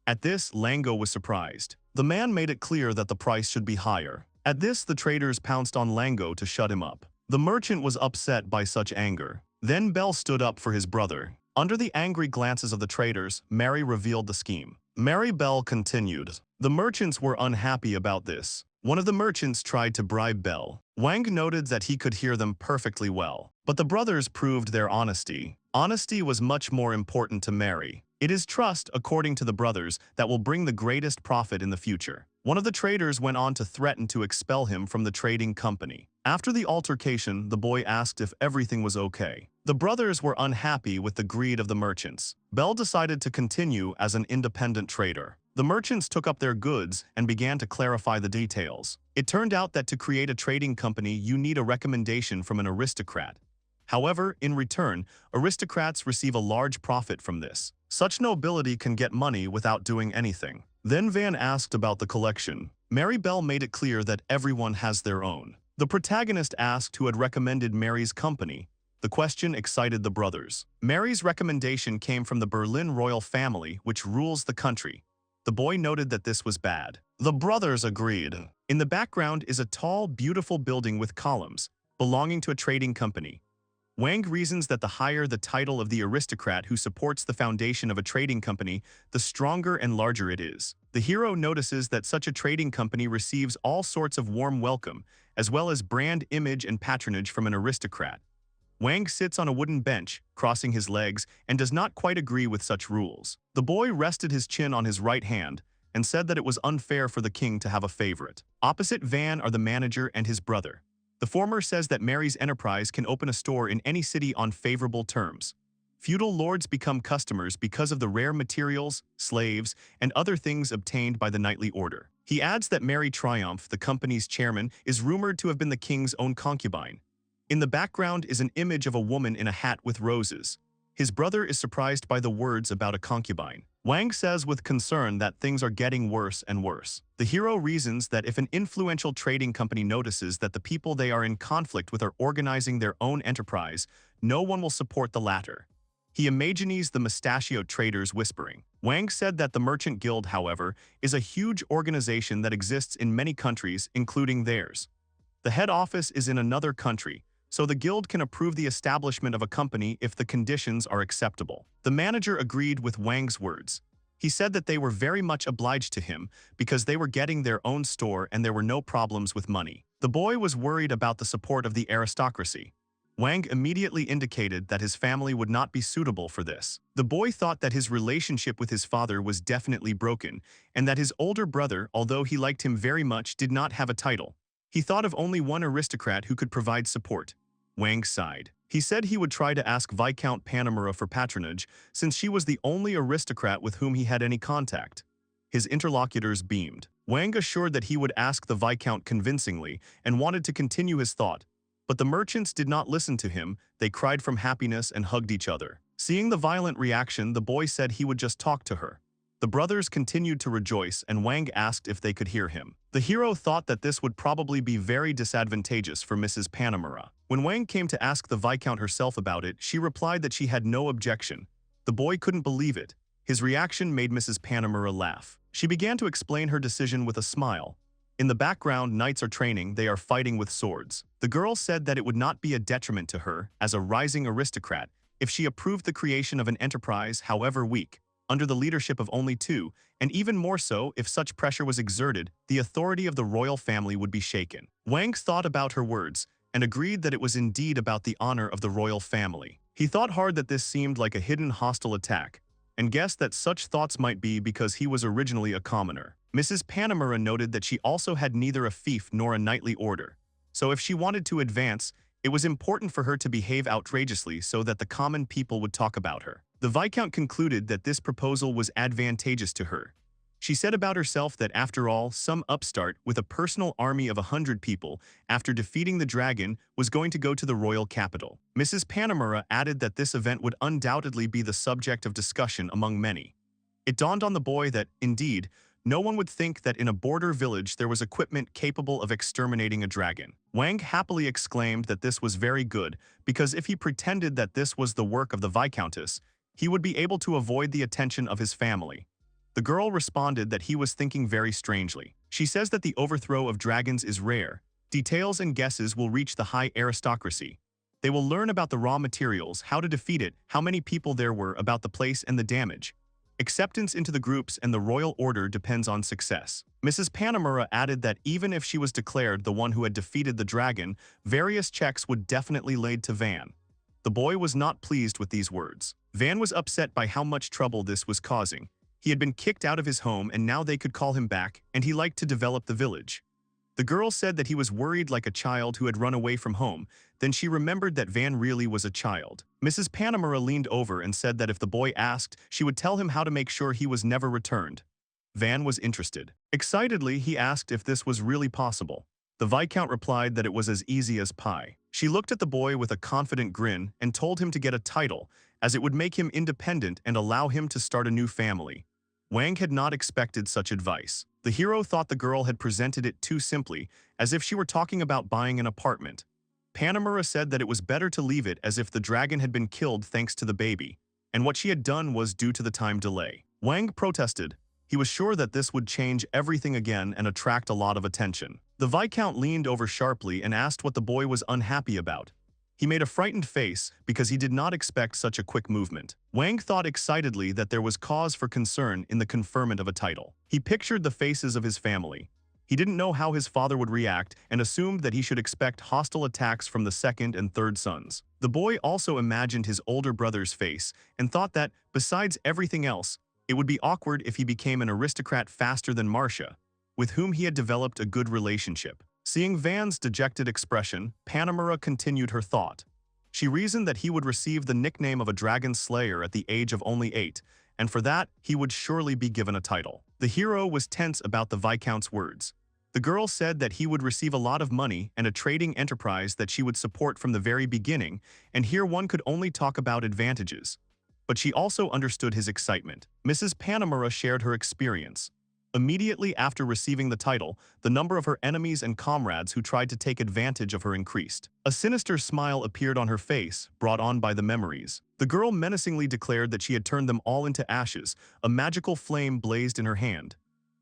At this, Lango was surprised. The man made it clear that the price should be higher. At this, the traders pounced on Lango to shut him up. The merchant was upset by such anger. Then Bell stood up for his brother. Under the angry glances of the traders, Mary revealed the scheme. Mary Bell continued. The merchants were unhappy about this. One of the merchants tried to bribe Bell. Wang noted that he could hear them perfectly well. But the brothers proved their honesty. Honesty was much more important to Mary. It is trust, according to the brothers, that will bring the greatest profit in the future. One of the traders went on to threaten to expel him from the trading company. After the altercation, the boy asked if everything was okay. The brothers were unhappy with the greed of the merchants. Bell decided to continue as an independent trader. The merchants took up their goods and began to clarify the details. It turned out that to create a trading company, you need a recommendation from an aristocrat. However, in return, aristocrats receive a large profit from this. Such nobility can get money without doing anything. Then Van asked about the collection. Mary Bell made it clear that everyone has their own. The protagonist asked who had recommended Mary's company. The question excited the brothers. Mary's recommendation came from the Berlin royal family, which rules the country. The boy noted that this was bad. The brothers agreed. In the background is a tall, beautiful building with columns, belonging to a trading company. Wang reasons that the higher the title of the aristocrat who supports the foundation of a trading company, the stronger and larger it is. The hero notices that such a trading company receives all sorts of warm welcome, as well as brand image and patronage from an aristocrat. Wang sits on a wooden bench, crossing his legs, and does not quite agree with such rules. The boy rested his chin on his right hand and said that it was unfair for the king to have a favorite. Opposite Van are the manager and his brother. The former says that Mary's enterprise can open a store in any city on favorable terms. Feudal lords become customers because of the rare materials, slaves, and other things obtained by the knightly order. He adds that Mary Triumph, the company's chairman, is rumored to have been the king's own concubine. In the background is an image of a woman in a hat with roses. His brother is surprised by the words about a concubine. Wang says with concern that things are getting worse and worse. The hero reasons that if an influential trading company notices that the people they are in conflict with are organizing their own enterprise, no one will support the latter. He imagines the mustachioed traders whispering. Wang said that the Merchant Guild, however, is a huge organization that exists in many countries, including theirs. The head office is in another country, so the guild can approve the establishment of a company if the conditions are acceptable. The manager agreed with Wang's words. He said that they were very much obliged to him because they were getting their own store and there were no problems with money. The boy was worried about the support of the aristocracy. Wang immediately indicated that his family would not be suitable for this. The boy thought that his relationship with his father was definitely broken and that his older brother, although he liked him very much, did not have a title. He thought of only one aristocrat who could provide support. Wang sighed. He said he would try to ask Viscount Panamura for patronage, since she was the only aristocrat with whom he had any contact. His interlocutors beamed. Wang assured that he would ask the Viscount convincingly and wanted to continue his thought. But the merchants did not listen to him, they cried from happiness and hugged each other. Seeing the violent reaction, the boy said he would just talk to her. The brothers continued to rejoice and Wang asked if they could hear him. The hero thought that this would probably be very disadvantageous for Mrs. Panamura. When Wang came to ask the Viscount herself about it, she replied that she had no objection. The boy couldn't believe it. His reaction made Mrs. Panamura laugh. She began to explain her decision with a smile. In the background, knights are training, they are fighting with swords. The girl said that it would not be a detriment to her, as a rising aristocrat, if she approved the creation of an enterprise, however weak, under the leadership of only two, and even more so if such pressure was exerted, the authority of the royal family would be shaken. Wang thought about her words, and agreed that it was indeed about the honor of the royal family. He thought hard that this seemed like a hidden hostile attack, and guessed that such thoughts might be because he was originally a commoner. Mrs. Panamura noted that she also had neither a fief nor a knightly order, so if she wanted to advance, it was important for her to behave outrageously so that the common people would talk about her. The Viscount concluded that this proposal was advantageous to her. She said about herself that after all, some upstart with a personal army of 100 people, after defeating the dragon, was going to go to the royal capital. Mrs. Panamura added that this event would undoubtedly be the subject of discussion among many. It dawned on the boy that, indeed, no one would think that in a border village there was equipment capable of exterminating a dragon. Wang happily exclaimed that this was very good, because if he pretended that this was the work of the Viscountess, he would be able to avoid the attention of his family. The girl responded that he was thinking very strangely. She says that the overthrow of dragons is rare. Details and guesses will reach the high aristocracy. They will learn about the raw materials, how to defeat it, how many people there were, about the place and the damage. Acceptance into the groups and the royal order depends on success. Mrs. Panamura added that even if she was declared the one who had defeated the dragon, various checks would definitely laid to Van. The boy was not pleased with these words. Van was upset by how much trouble this was causing. He had been kicked out of his home and now they could call him back, and he liked to develop the village. The girl said that he was worried like a child who had run away from home, then she remembered that Van really was a child. Mrs. Panamura leaned over and said that if the boy asked, she would tell him how to make sure he was never returned. Van was interested. Excitedly, he asked if this was really possible. The Viscount replied that it was as easy as pie. She looked at the boy with a confident grin and told him to get a title, as it would make him independent and allow him to start a new family. Wang had not expected such advice. The hero thought the girl had presented it too simply, as if she were talking about buying an apartment. Panamura said that it was better to leave it as if the dragon had been killed thanks to the baby, and what she had done was due to the time delay. Wang protested. He was sure that this would change everything again and attract a lot of attention. The Viscount leaned over sharply and asked what the boy was unhappy about. He made a frightened face because he did not expect such a quick movement. Wang thought excitedly that there was cause for concern in the conferment of a title. He pictured the faces of his family. He didn't know how his father would react and assumed that he should expect hostile attacks from the second and third sons. The boy also imagined his older brother's face and thought that, besides everything else, it would be awkward if he became an aristocrat faster than Marcia, with whom he had developed a good relationship. Seeing Van's dejected expression, Panamura continued her thought. She reasoned that he would receive the nickname of a dragon slayer at the age of only 8, and for that, he would surely be given a title. The hero was tense about the Viscount's words. The girl said that he would receive a lot of money and a trading enterprise that she would support from the very beginning, and here one could only talk about advantages. But she also understood his excitement. Mrs. Panamura shared her experience. Immediately after receiving the title, the number of her enemies and comrades who tried to take advantage of her increased. A sinister smile appeared on her face, brought on by the memories. The girl menacingly declared that she had turned them all into ashes. A magical flame blazed in her hand.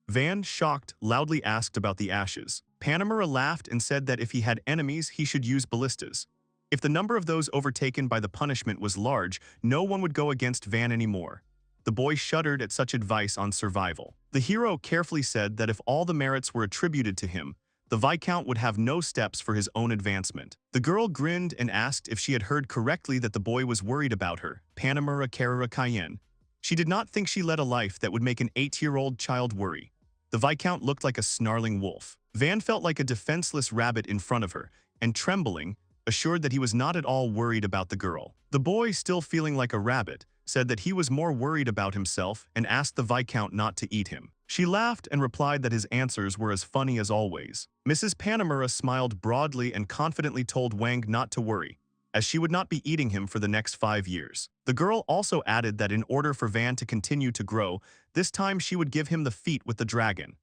Van, shocked, loudly asked about the ashes. Panamura laughed and said that if he had enemies, he should use ballistas. If the number of those overtaken by the punishment was large, no one would go against Van anymore. The boy shuddered at such advice on survival. The hero carefully said that if all the merits were attributed to him, the Viscount would have no steps for his own advancement. The girl grinned and asked if she had heard correctly that the boy was worried about her. Panamura Carrera Cayenne. She did not think she led a life that would make an 8-year-old child worry. The Viscount looked like a snarling wolf. Van felt like a defenseless rabbit in front of her, and trembling, assured that he was not at all worried about the girl. The boy, still feeling like a rabbit, said that he was more worried about himself and asked the Viscount not to eat him. She laughed and replied that his answers were as funny as always. Mrs. Panamura smiled broadly and confidently told Wang not to worry, as she would not be eating him for the next 5 years. The girl also added that in order for Van to continue to grow, this time she would give him the feat with the dragon.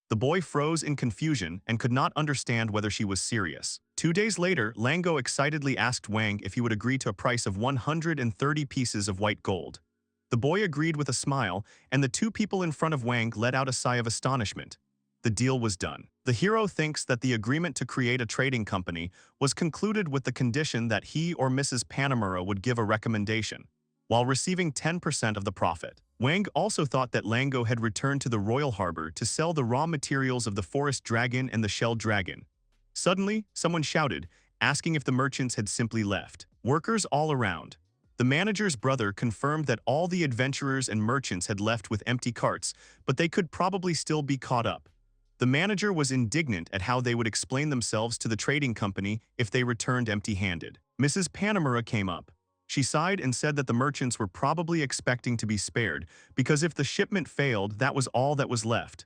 The boy froze in confusion and could not understand whether she was serious. 2 days later, Lango excitedly asked Wang if he would agree to a price of 130 pieces of white gold. The boy agreed with a smile, and the two people in front of Wang let out a sigh of astonishment. The deal was done. The hero thinks that the agreement to create a trading company was concluded with the condition that he or Mrs. Panamura would give a recommendation, while receiving 10% of the profit. Wang also thought that Lango had returned to the royal harbor to sell the raw materials of the forest dragon and the shell dragon. Suddenly, someone shouted, asking if the merchants had simply left. Workers all around. The manager's brother confirmed that all the adventurers and merchants had left with empty carts, but they could probably still be caught up. The manager was indignant at how they would explain themselves to the trading company if they returned empty-handed. Mrs. Panamura came up. She sighed and said that the merchants were probably expecting to be spared, because if the shipment failed, that was all that was left.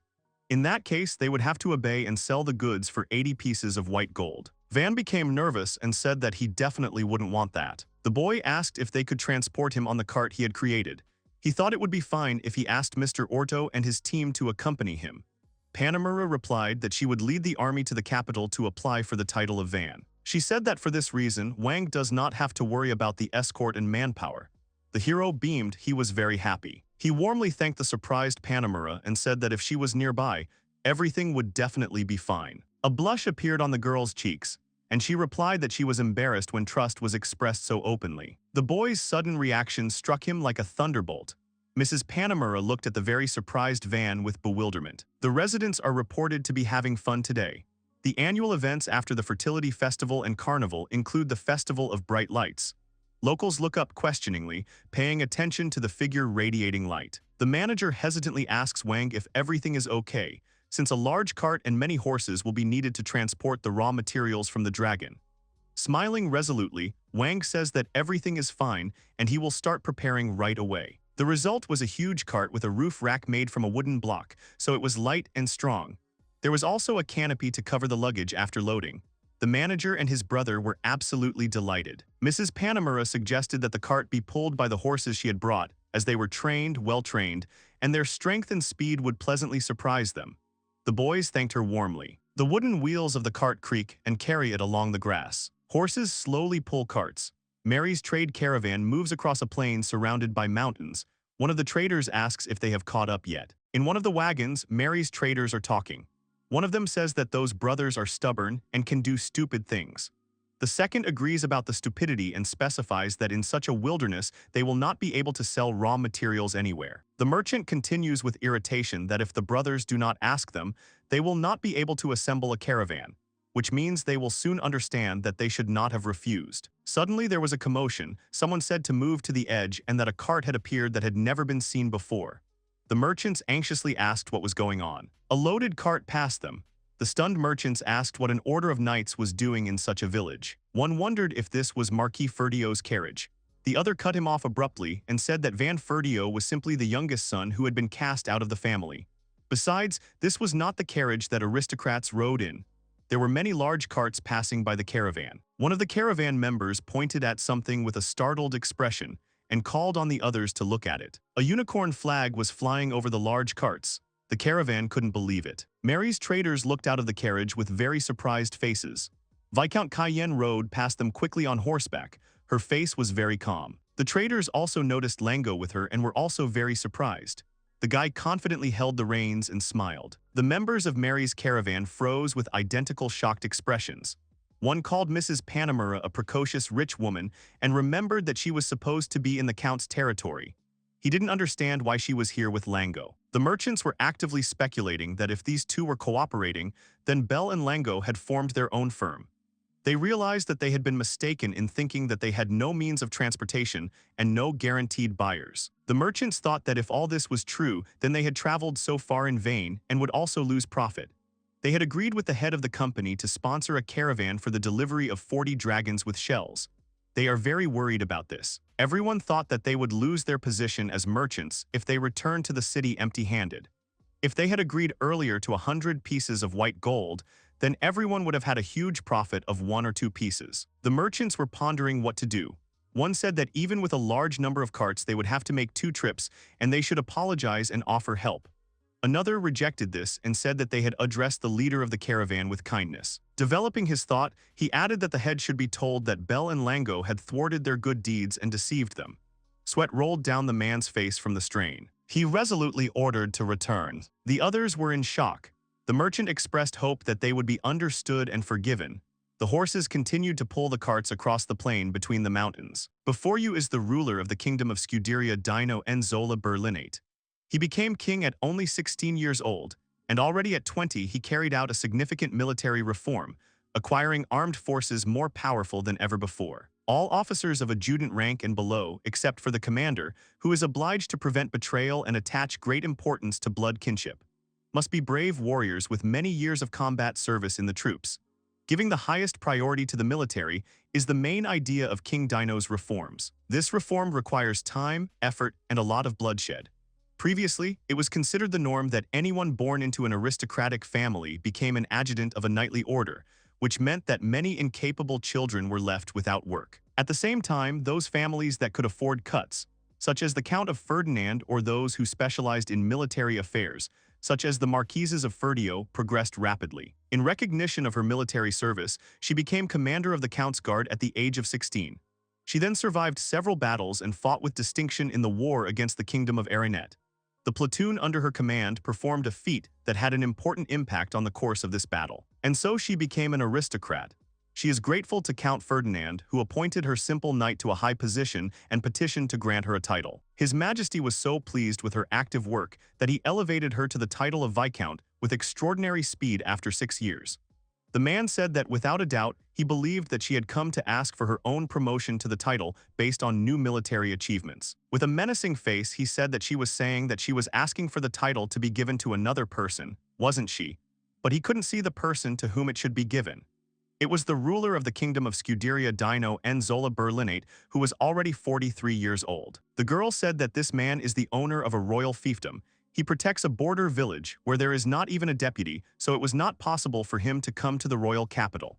In that case, they would have to obey and sell the goods for 80 pieces of white gold. Van became nervous and said that he definitely wouldn't want that. The boy asked if they could transport him on the cart he had created. He thought it would be fine if he asked Mr. Orto and his team to accompany him. Panamura replied that she would lead the army to the capital to apply for the title of Van. She said that for this reason, Wang does not have to worry about the escort and manpower. The hero beamed. He was very happy. He warmly thanked the surprised Panamura and said that if she was nearby, everything would definitely be fine. A blush appeared on the girl's cheeks, and she replied that she was embarrassed when trust was expressed so openly. The boy's sudden reaction struck him like a thunderbolt. Mrs. Panamura looked at the very surprised Van with bewilderment. The residents are reported to be having fun today. The annual events after the Fertility Festival and Carnival include the Festival of Bright Lights. Locals look up questioningly, paying attention to the figure radiating light. The manager hesitantly asks Wang if everything is okay, since a large cart and many horses will be needed to transport the raw materials from the dragon. Smiling resolutely, Wang says that everything is fine and he will start preparing right away. The result was a huge cart with a roof rack made from a wooden block, so it was light and strong. There was also a canopy to cover the luggage after loading. The manager and his brother were absolutely delighted. Mrs. Panamura suggested that the cart be pulled by the horses she had brought, as they were trained, well-trained, and their strength and speed would pleasantly surprise them. The boys thanked her warmly. The wooden wheels of the cart creak and carry it along the grass. Horses slowly pull carts. Mary's trade caravan moves across a plain surrounded by mountains. One of the traders asks if they have caught up yet. In one of the wagons, Mary's traders are talking. One of them says that those brothers are stubborn and can do stupid things. The second agrees about the stupidity and specifies that in such a wilderness they will not be able to sell raw materials anywhere. The merchant continues with irritation that if the brothers do not ask them, they will not be able to assemble a caravan, which means they will soon understand that they should not have refused. Suddenly there was a commotion. Someone said to move to the edge and that a cart had appeared that had never been seen before. The merchants anxiously asked what was going on. A loaded cart passed them. The stunned merchants asked what an order of knights was doing in such a village. One wondered if this was Marquis Ferdio's carriage. The other cut him off abruptly and said that Van Ferdio was simply the youngest son who had been cast out of the family. Besides, this was not the carriage that aristocrats rode in. There were many large carts passing by the caravan. One of the caravan members pointed at something with a startled expression and called on the others to look at it. A unicorn flag was flying over the large carts. The caravan couldn't believe it. Mary's traders looked out of the carriage with very surprised faces. Viscount Cayenne rode past them quickly on horseback. Her face was very calm. The traders also noticed Lango with her and were also very surprised. The guy confidently held the reins and smiled. The members of Mary's caravan froze with identical shocked expressions. One called Mrs. Panamura a precocious rich woman and remembered that she was supposed to be in the Count's territory. He didn't understand why she was here with Lango. The merchants were actively speculating that if these two were cooperating, then Bell and Lango had formed their own firm. They realized that they had been mistaken in thinking that they had no means of transportation and no guaranteed buyers. The merchants thought that if all this was true, then they had traveled so far in vain and would also lose profit. They had agreed with the head of the company to sponsor a caravan for the delivery of 40 dragons with shells. They are very worried about this. Everyone thought that they would lose their position as merchants if they returned to the city empty-handed. If they had agreed earlier to 100 pieces of white gold, then everyone would have had a huge profit of 1 or 2 pieces. The merchants were pondering what to do. One said that even with a large number of carts they would have to make 2 trips and they should apologize and offer help. Another rejected this and said that they had addressed the leader of the caravan with kindness. Developing his thought, he added that the head should be told that Bell and Lango had thwarted their good deeds and deceived them. Sweat rolled down the man's face from the strain. He resolutely ordered to return. The others were in shock. The merchant expressed hope that they would be understood and forgiven. The horses continued to pull the carts across the plain between the mountains. Before you is the ruler of the kingdom of Scuderia Dino Enzola Berlinate. He became king at only 16 years old, and already at 20 he carried out a significant military reform, acquiring armed forces more powerful than ever before. All officers of adjutant rank and below, except for the commander, who is obliged to prevent betrayal and attach great importance to blood kinship, must be brave warriors with many years of combat service in the troops. Giving the highest priority to the military is the main idea of King Dino's reforms. This reform requires time, effort, and a lot of bloodshed. Previously, it was considered the norm that anyone born into an aristocratic family became an adjutant of a knightly order, which meant that many incapable children were left without work. At the same time, those families that could afford cuts, such as the Count of Ferdinand or those who specialized in military affairs, such as the Marquises of Ferdio, progressed rapidly. In recognition of her military service, she became commander of the Count's Guard at the age of 16. She then survived several battles and fought with distinction in the war against the Kingdom of Aranet. The platoon under her command performed a feat that had an important impact on the course of this battle. And so she became an aristocrat. She is grateful to Count Ferdinand, who appointed her simple knight to a high position and petitioned to grant her a title. His Majesty was so pleased with her active work that he elevated her to the title of Viscount with extraordinary speed after 6 years. The man said that without a doubt, he believed that she had come to ask for her own promotion to the title based on new military achievements. With a menacing face, he said that she was saying that she was asking for the title to be given to another person, wasn't she? But he couldn't see the person to whom it should be given. It was the ruler of the kingdom of Scuderia Dino Enzola Berlinate, who was already 43 years old. The girl said that this man is the owner of a royal fiefdom. He protects a border village where there is not even a deputy, so it was not possible for him to come to the royal capital.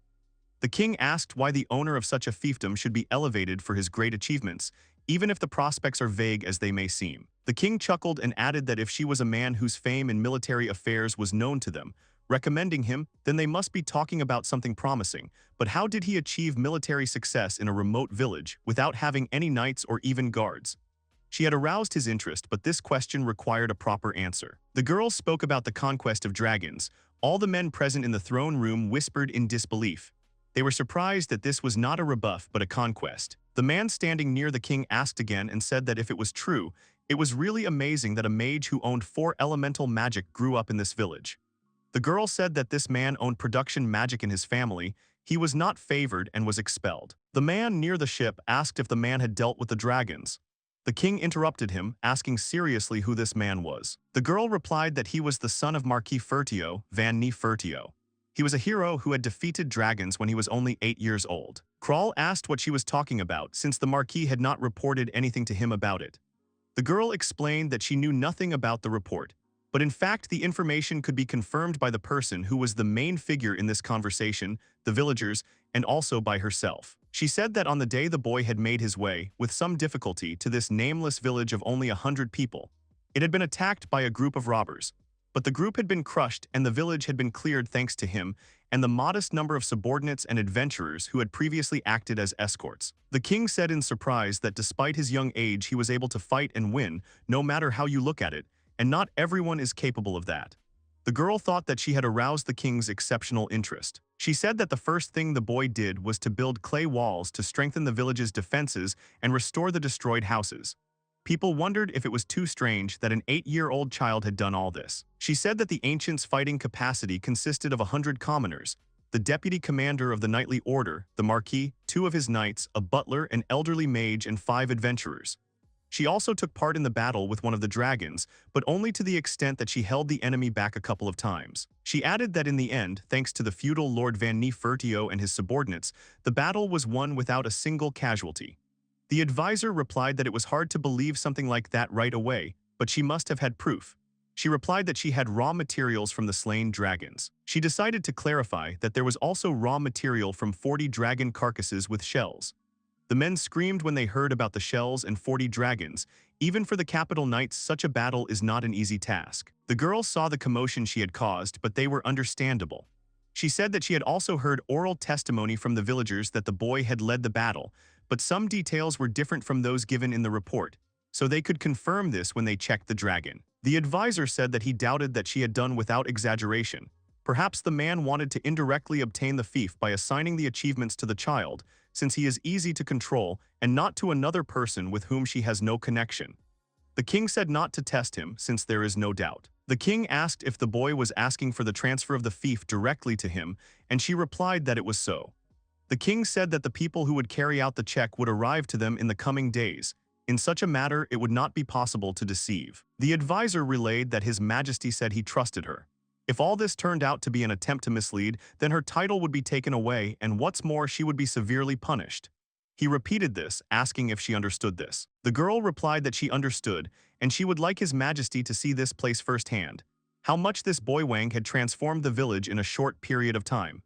The king asked why the owner of such a fiefdom should be elevated for his great achievements, even if the prospects are vague as they may seem. The king chuckled and added that if she was a man whose fame in military affairs was known to them, recommending him, then they must be talking about something promising. But how did he achieve military success in a remote village without having any knights or even guards? She had aroused his interest, but this question required a proper answer. The girl spoke about the conquest of dragons. All the men present in the throne room whispered in disbelief. They were surprised that this was not a rebuff but a conquest. The man standing near the king asked again and said that if it was true, it was really amazing that a mage who owned 4 elemental magic grew up in this village. The girl said that this man owned production magic in his family. He was not favored and was expelled. The man near the ship asked if the man had dealt with the dragons. The king interrupted him, asking seriously who this man was. The girl replied that he was the son of Marquis Fertio, Van Nie Fertio. He was a hero who had defeated dragons when he was only 8 years old. Kral asked what she was talking about since the Marquis had not reported anything to him about it. The girl explained that she knew nothing about the report, but in fact the information could be confirmed by the person who was the main figure in this conversation, the villagers, and also by herself. She said that on the day the boy had made his way, with some difficulty, to this nameless village of only 100 people, it had been attacked by a group of robbers. But the group had been crushed and the village had been cleared thanks to him and the modest number of subordinates and adventurers who had previously acted as escorts. The king said in surprise that despite his young age he was able to fight and win, no matter how you look at it, and not everyone is capable of that. The girl thought that she had aroused the king's exceptional interest. She said that the first thing the boy did was to build clay walls to strengthen the village's defenses and restore the destroyed houses. People wondered if it was too strange that an 8-year-old child had done all this. She said that the ancients' fighting capacity consisted of 100 commoners, the deputy commander of the knightly order, the marquis, 2 of his knights, a butler, an elderly mage, and 5 adventurers. She also took part in the battle with one of the dragons, but only to the extent that she held the enemy back a couple of times. She added that in the end, thanks to the feudal Lord Van Nie Fertio and his subordinates, the battle was won without a single casualty. The advisor replied that it was hard to believe something like that right away, but she must have had proof. She replied that she had raw materials from the slain dragons. She decided to clarify that there was also raw material from 40 dragon carcasses with shells. The men screamed when they heard about the shells and 40 dragons. Even for the capital knights, such a battle is not an easy task. The girl saw the commotion she had caused, but they were understandable. She said that she had also heard oral testimony from the villagers that the boy had led the battle, but some details were different from those given in the report, so they could confirm this when they checked the dragon. The advisor said that he doubted that she had done without exaggeration. Perhaps the man wanted to indirectly obtain the fief by assigning the achievements to the child, since he is easy to control, and not to another person with whom she has no connection. The king said not to test him, since there is no doubt. The king asked if the boy was asking for the transfer of the fief directly to him, and she replied that it was so. The king said that the people who would carry out the check would arrive to them in the coming days. In such a matter, it would not be possible to deceive. The advisor relayed that His Majesty said he trusted her. If all this turned out to be an attempt to mislead, then her title would be taken away, and what's more, she would be severely punished. He repeated this, asking if she understood this. The girl replied that she understood, and she would like His Majesty to see this place firsthand. How much this boy Wang had transformed the village in a short period of time.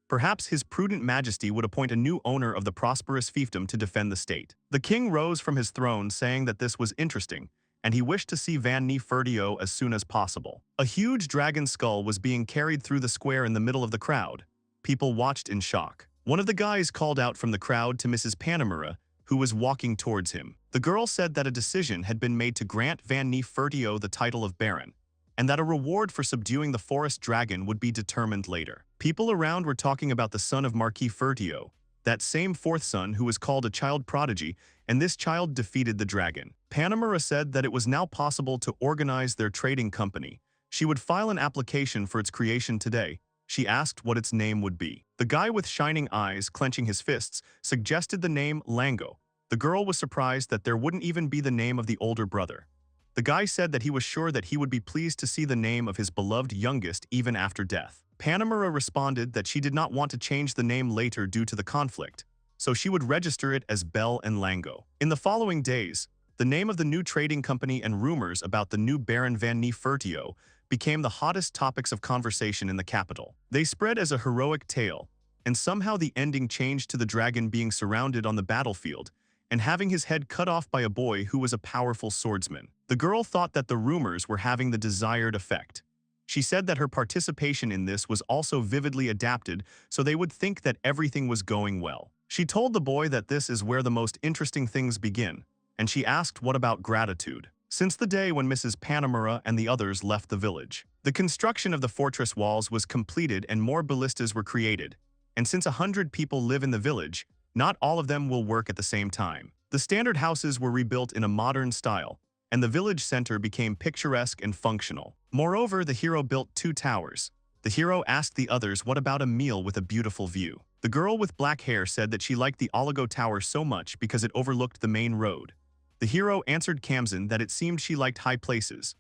Perhaps His prudent Majesty would appoint a new owner of the prosperous fiefdom to defend the state. The king rose from his throne, saying that this was interesting, and he wished to see Van Nefertito as soon as possible. A huge dragon skull was being carried through the square in the middle of the crowd. People watched in shock. One of the guys called out from the crowd to Mrs. Panamura, who was walking towards him. The girl said that a decision had been made to grant Van Nefertito the title of Baron, and that a reward for subduing the forest dragon would be determined later. People around were talking about the son of Marquis Fertio, that same fourth son who was called a child prodigy, and this child defeated the dragon. Panamura said that it was now possible to organize their trading company. She would file an application for its creation today. She asked what its name would be. The guy with shining eyes, clenching his fists, suggested the name Lango. The girl was surprised that there wouldn't even be the name of the older brother. The guy said that he was sure that he would be pleased to see the name of his beloved youngest even after death. Panamura responded that she did not want to change the name later due to the conflict, so she would register it as Bell and Lango. In the following days, the name of the new trading company and rumors about the new Baron Van Nefertito became the hottest topics of conversation in the capital. They spread as a heroic tale, and somehow the ending changed to the dragon being surrounded on the battlefield and having his head cut off by a boy who was a powerful swordsman. The girl thought that the rumors were having the desired effect. She said that her participation in this was also vividly adapted so they would think that everything was going well. She told the boy that this is where the most interesting things begin, and she asked what about gratitude. Since the day when Mrs. Panamura and the others left the village, the construction of the fortress walls was completed and more ballistas were created. And since 100 people live in the village, not all of them will work at the same time. The standard houses were rebuilt in a modern style, and the village center became picturesque and functional. Moreover, the hero built 2 towers. The hero asked the others what about a meal with a beautiful view. The girl with black hair said that she liked the Oligo Tower so much because it overlooked the main road. The hero answered Kamzan that it seemed she liked high places.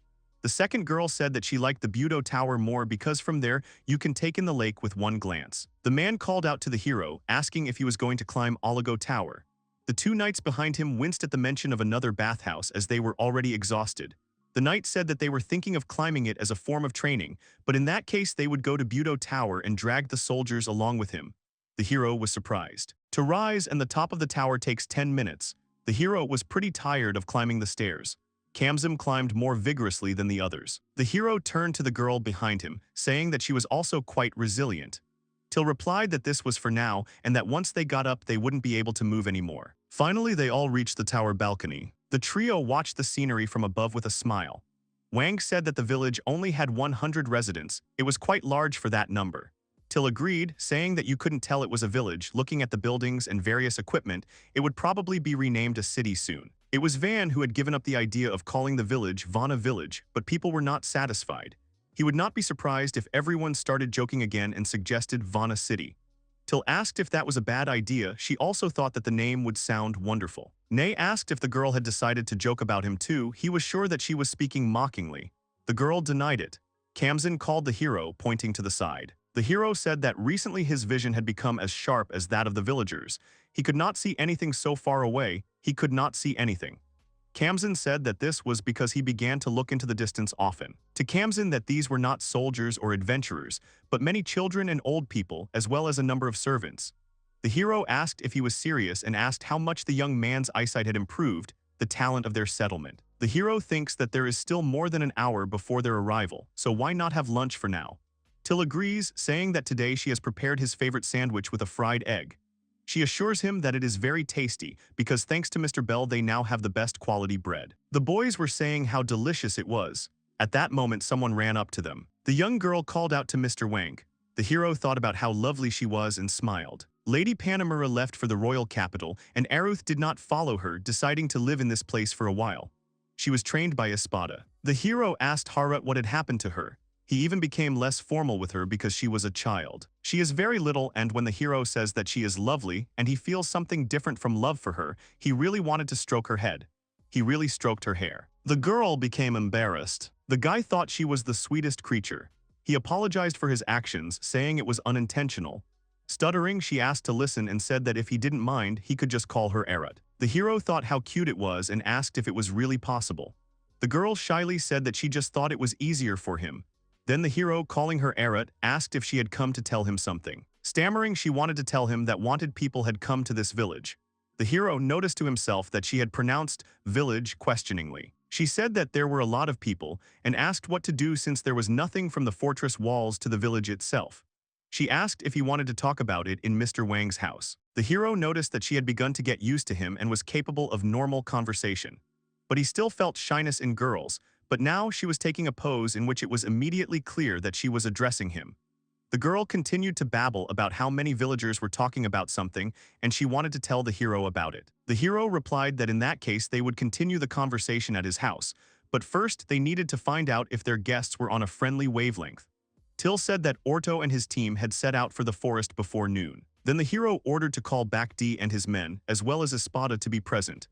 The second girl said that she liked the Budo Tower more because from there you can take in the lake with one glance. The man called out to the hero, asking if he was going to climb Oligo Tower. The 2 knights behind him winced at the mention of another bathhouse as they were already exhausted. The knight said that they were thinking of climbing it as a form of training, but in that case they would go to Budo Tower and drag the soldiers along with him. The hero was surprised. To rise and the top of the tower takes 10 minutes. The hero was pretty tired of climbing the stairs. Kamzan climbed more vigorously than the others. The hero turned to the girl behind him, saying that she was also quite resilient. Till replied that this was for now and that once they got up they wouldn't be able to move anymore. Finally, they all reached the tower balcony. The trio watched the scenery from above with a smile. Wang said that the village only had 100 residents. It was quite large for that number. Till agreed, saying that you couldn't tell it was a village. Looking at the buildings and various equipment, it would probably be renamed a city soon. It was Van who had given up the idea of calling the village Vana Village, but people were not satisfied. He would not be surprised if everyone started joking again and suggested Vana City. Till asked if that was a bad idea, she also thought that the name would sound wonderful. Nay asked if the girl had decided to joke about him too. He was sure that she was speaking mockingly. The girl denied it. Kamzan called the hero, pointing to the side. The hero said that recently his vision had become as sharp as that of the villagers. He could not see anything so far away, he could not see anything. Kamzen said that this was because he began to look into the distance often. To Kamzen that these were not soldiers or adventurers, but many children and old people as well as a number of servants. The hero asked if he was serious and asked how much the young man's eyesight had improved, the talent of their settlement. The hero thinks that there is still more than an hour before their arrival, so why not have lunch for now? Till agrees, saying that today she has prepared his favorite sandwich with a fried egg. She assures him that it is very tasty because thanks to Mr. Bell they now have the best quality bread. The boys were saying how delicious it was. At that moment someone ran up to them. The young girl called out to Mr. Wang. The hero thought about how lovely she was and smiled. Lady Panamura left for the royal capital and Aruth did not follow her, deciding to live in this place for a while. She was trained by Espada. The hero asked Harut what had happened to her. He even became less formal with her because she was a child. She is very little, and when the hero says that she is lovely and he feels something different from love for her, he really wanted to stroke her head. He really stroked her hair. The girl became embarrassed. The guy thought she was the sweetest creature. He apologized for his actions, saying it was unintentional. Stuttering, she asked to listen and said that if he didn't mind, he could just call her Arut. The hero thought how cute it was and asked if it was really possible. The girl shyly said that she just thought it was easier for him. Then the hero, calling her Arut, asked if she had come to tell him something. Stammering, she wanted to tell him that wanted people had come to this village. The hero noticed to himself that she had pronounced village questioningly. She said that there were a lot of people and asked what to do since there was nothing from the fortress walls to the village itself. She asked if he wanted to talk about it in Mr. Wang's house. The hero noticed that she had begun to get used to him and was capable of normal conversation. But he still felt shyness in girls, but now she was taking a pose in which it was immediately clear that she was addressing him. The girl continued to babble about how many villagers were talking about something, and she wanted to tell the hero about it. The hero replied that in that case they would continue the conversation at his house, but first they needed to find out if their guests were on a friendly wavelength. Till said that Orto and his team had set out for the forest before noon. Then the hero ordered to call back D and his men, as well as Espada, to be present.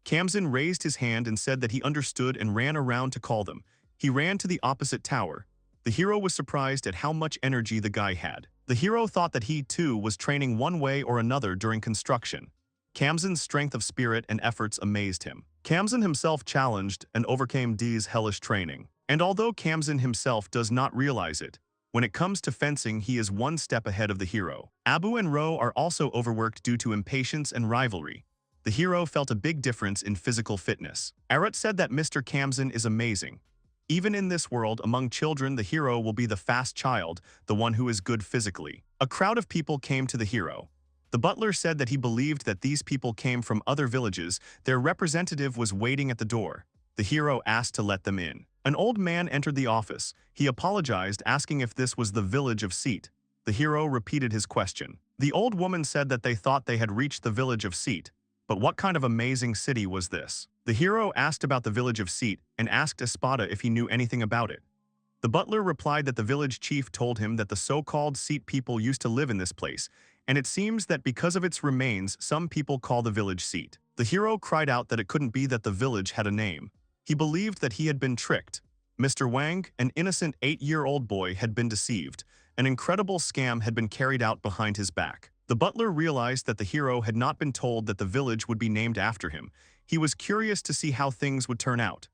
Kamzen raised his hand and said that he understood and ran around to call them. He ran to the opposite tower. The hero was surprised at how much energy the guy had. The hero thought that he, too, was training one way or another during construction. Kamzen's strength of spirit and efforts amazed him. Kamzen himself challenged and overcame D's hellish training. And although Kamzen himself does not realize it, when it comes to fencing he is one step ahead of the hero. Abu and Ro are also overworked due to impatience and rivalry. The hero felt a big difference in physical fitness. Arut said that Mr. Kamzen is amazing. Even in this world, among children, the hero will be the fast child, the one who is good physically. A crowd of people came to the hero. The butler said that he believed that these people came from other villages. Their representative was waiting at the door. The hero asked to let them in. An old man entered the office. He apologized, asking if this was the village of Seat. The hero repeated his question. The old woman said that they thought they had reached the village of Seat. But what kind of amazing city was this? The hero asked about the village of Seat and asked Espada if he knew anything about it. The butler replied that the village chief told him that the so-called Seat people used to live in this place, and it seems that because of its remains, some people call the village Seat. The hero cried out that it couldn't be that the village had a name. He believed that he had been tricked. Mr. Wang, an innocent 8-year-old boy, had been deceived. An incredible scam had been carried out behind his back. The butler realized that the hero had not been told that the village would be named after him. He was curious to see how things would turn out.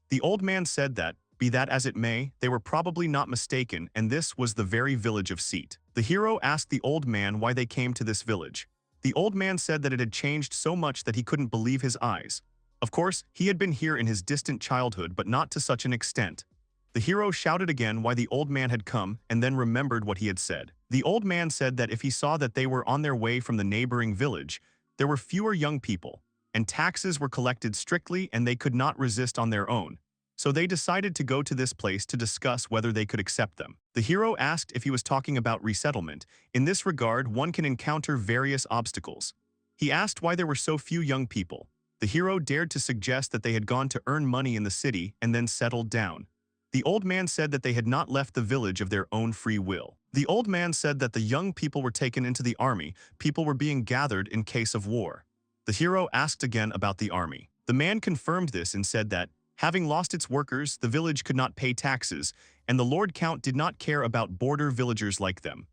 The old man said that, be that as it may, they were probably not mistaken, and this was the very village of Seat. The hero asked the old man why they came to this village. The old man said that it had changed so much that he couldn't believe his eyes. Of course, he had been here in his distant childhood, but not to such an extent. The hero shouted again why the old man had come and then remembered what he had said. The old man said that if he saw that they were on their way from the neighboring village, there were fewer young people, and taxes were collected strictly and they could not resist on their own. So they decided to go to this place to discuss whether they could accept them. The hero asked if he was talking about resettlement. In this regard, one can encounter various obstacles. He asked why there were so few young people. The hero dared to suggest that they had gone to earn money in the city and then settled down. The old man said that they had not left the village of their own free will. The old man said that the young people were taken into the army. People were being gathered in case of war. The hero asked again about the army. The man confirmed this and said that, having lost its workers, the village could not pay taxes, and the Lord Count did not care about border villagers like them.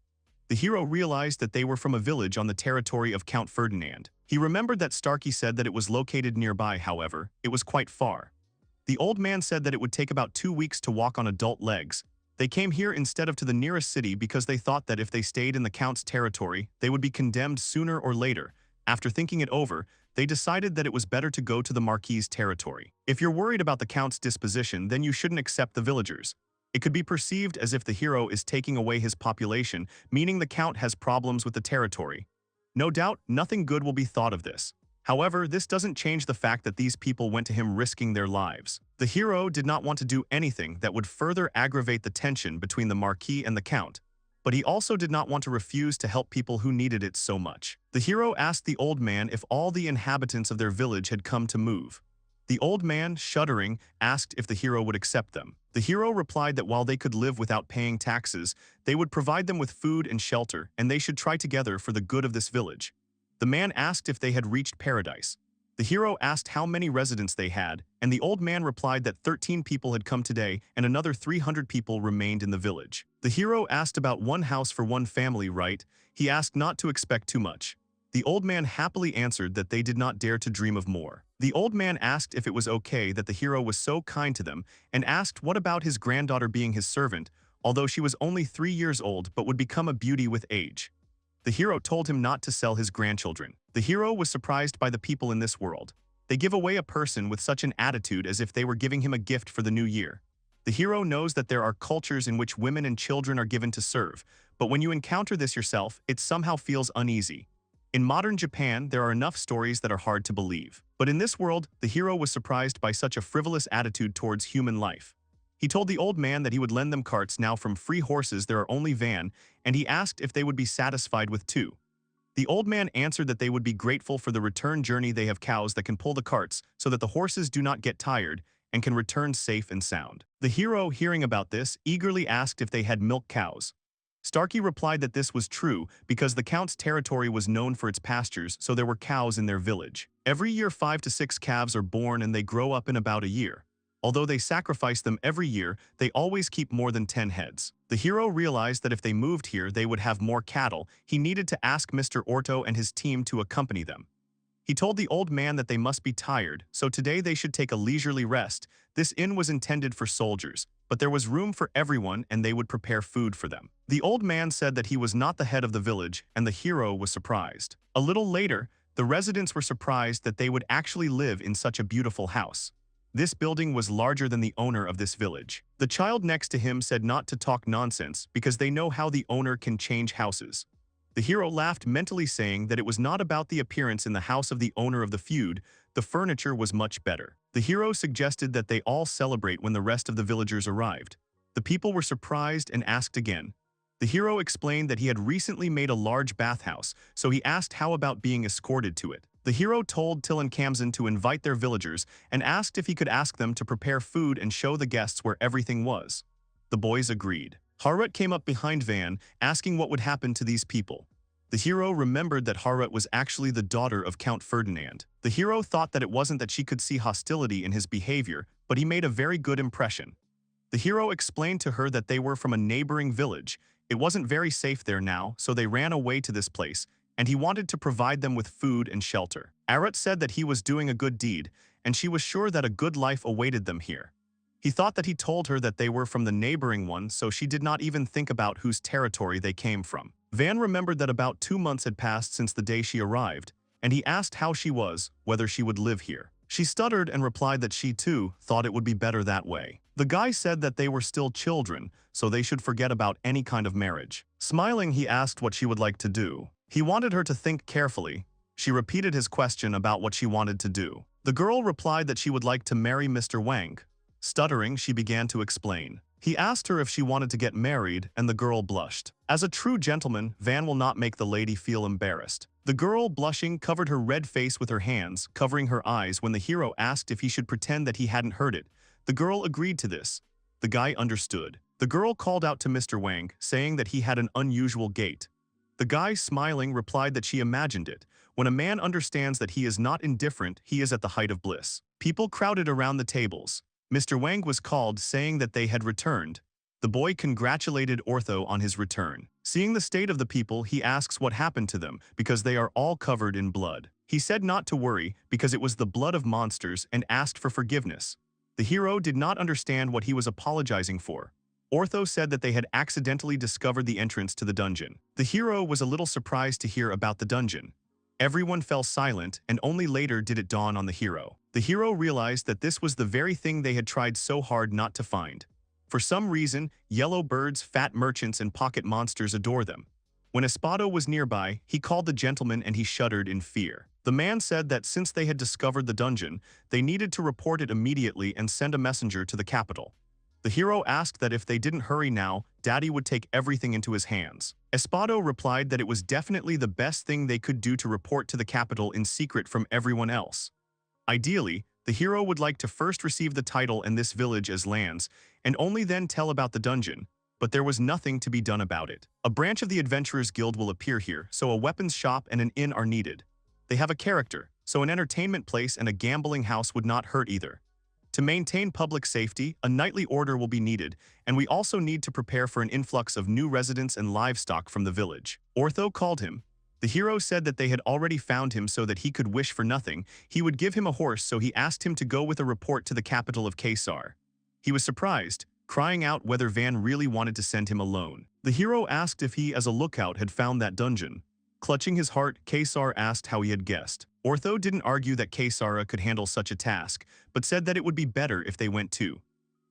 The hero realized that they were from a village on the territory of Count Ferdinand. He remembered that Starkey said that it was located nearby, however, it was quite far. The old man said that it would take about 2 weeks to walk on adult legs. They came here instead of to the nearest city because they thought that if they stayed in the Count's territory, they would be condemned sooner or later. After thinking it over, they decided that it was better to go to the Marquis's territory. If you're worried about the Count's disposition, then you shouldn't accept the villagers. It could be perceived as if the hero is taking away his population, meaning the Count has problems with the territory. No doubt, nothing good will be thought of this. However, this doesn't change the fact that these people went to him risking their lives. The hero did not want to do anything that would further aggravate the tension between the Marquis and the Count, but he also did not want to refuse to help people who needed it so much. The hero asked the old man if all the inhabitants of their village had come to move. The old man, shuddering, asked if the hero would accept them. The hero replied that while they could live without paying taxes, they would provide them with food and shelter, and they should try together for the good of this village. The man asked if they had reached paradise. The hero asked how many residents they had, and the old man replied that 13 people had come today and another 300 people remained in the village. The hero asked about one house for one family, right? He asked not to expect too much. The old man happily answered that they did not dare to dream of more. The old man asked if it was okay that the hero was so kind to them and asked what about his granddaughter being his servant, although she was only 3 years old but would become a beauty with age. The hero told him not to sell his grandchildren. The hero was surprised by the people in this world. They give away a person with such an attitude as if they were giving him a gift for the new year. The hero knows that there are cultures in which women and children are given to serve, but when you encounter this yourself, it somehow feels uneasy. In modern Japan, there are enough stories that are hard to believe. But in this world, the hero was surprised by such a frivolous attitude towards human life. He told the old man that he would lend them carts. Now from free horses there are only van, and he asked if they would be satisfied with 2. The old man answered that they would be grateful for the return journey. They have cows that can pull the carts so that the horses do not get tired and can return safe and sound. The hero, hearing about this, eagerly asked if they had milk cows. Starkey replied that this was true because the Count's territory was known for its pastures, so there were cows in their village. Every year 5 to 6 calves are born and they grow up in about a year. Although they sacrifice them every year, they always keep more than 10 heads. The hero realized that if they moved here, they would have more cattle. He needed to ask Mr. Orto and his team to accompany them. He told the old man that they must be tired, so today they should take a leisurely rest. This inn was intended for soldiers, but there was room for everyone and they would prepare food for them. The old man said that he was not the head of the village, and the hero was surprised. A little later, the residents were surprised that they would actually live in such a beautiful house. This building was larger than the owner of this village. The child next to him said not to talk nonsense because they know how the owner can change houses. The hero laughed mentally, saying that it was not about the appearance in the house of the owner of the feud, the furniture was much better. The hero suggested that they all celebrate when the rest of the villagers arrived. The people were surprised and asked again. The hero explained that he had recently made a large bathhouse, so he asked how about being escorted to it. The hero told Till and Kamzen to invite their villagers and asked if he could ask them to prepare food and show the guests where everything was. The boys agreed. Harut came up behind Van, asking what would happen to these people. The hero remembered that Harut was actually the daughter of Count Ferdinand. The hero thought that it wasn't that she could see hostility in his behavior, but he made a very good impression. The hero explained to her that they were from a neighboring village. It wasn't very safe there now, so they ran away to this place, and he wanted to provide them with food and shelter. Arut said that he was doing a good deed, and she was sure that a good life awaited them here. He thought that he told her that they were from the neighboring one, so she did not even think about whose territory they came from. Van remembered that about 2 months had passed since the day she arrived, and he asked how she was, whether she would live here. She stuttered and replied that she too thought it would be better that way. The guy said that they were still children, so they should forget about any kind of marriage. Smiling, he asked what she would like to do. He wanted her to think carefully. She repeated his question about what she wanted to do. The girl replied that she would like to marry Mr. Wang. Stuttering, she began to explain. He asked her if she wanted to get married, and the girl blushed. As a true gentleman, Van will not make the lady feel embarrassed. The girl, blushing, covered her red face with her hands, covering her eyes when the hero asked if he should pretend that he hadn't heard it. The girl agreed to this. The guy understood. The girl called out to Mr. Wang, saying that he had an unusual gait. The guy, smiling, replied that she imagined it. When a man understands that he is not indifferent, he is at the height of bliss. People crowded around the tables. Mr. Wang was called, saying that they had returned. The boy congratulated Ortho on his return. Seeing the state of the people, he asks what happened to them, because they are all covered in blood. He said not to worry because it was the blood of monsters and asked for forgiveness. The hero did not understand what he was apologizing for. Ortho said that they had accidentally discovered the entrance to the dungeon. The hero was a little surprised to hear about the dungeon. Everyone fell silent, and only later did it dawn on the hero. The hero realized that this was the very thing they had tried so hard not to find. For some reason, yellow birds, fat merchants, and pocket monsters adore them. When Espada was nearby, he called the gentleman and he shuddered in fear. The man said that since they had discovered the dungeon, they needed to report it immediately and send a messenger to the capital. The hero asked that if they didn't hurry now, Daddy would take everything into his hands. Espada replied that it was definitely the best thing they could do to report to the capital in secret from everyone else. Ideally, the hero would like to first receive the title and this village as lands, and only then tell about the dungeon, but there was nothing to be done about it. A branch of the Adventurers Guild will appear here, so a weapons shop and an inn are needed. They have a character, so an entertainment place and a gambling house would not hurt either. To maintain public safety, a nightly order will be needed, and we also need to prepare for an influx of new residents and livestock from the village. Ortho called him. The hero said that they had already found him so that he could wish for nothing. He would give him a horse, so he asked him to go with a report to the capital of Kesar. He was surprised, crying out whether Van really wanted to send him alone. The hero asked if he, as a lookout, had found that dungeon. Clutching his heart, Kesar asked how he had guessed. Ortho didn't argue that Kesara could handle such a task, but said that it would be better if they went too.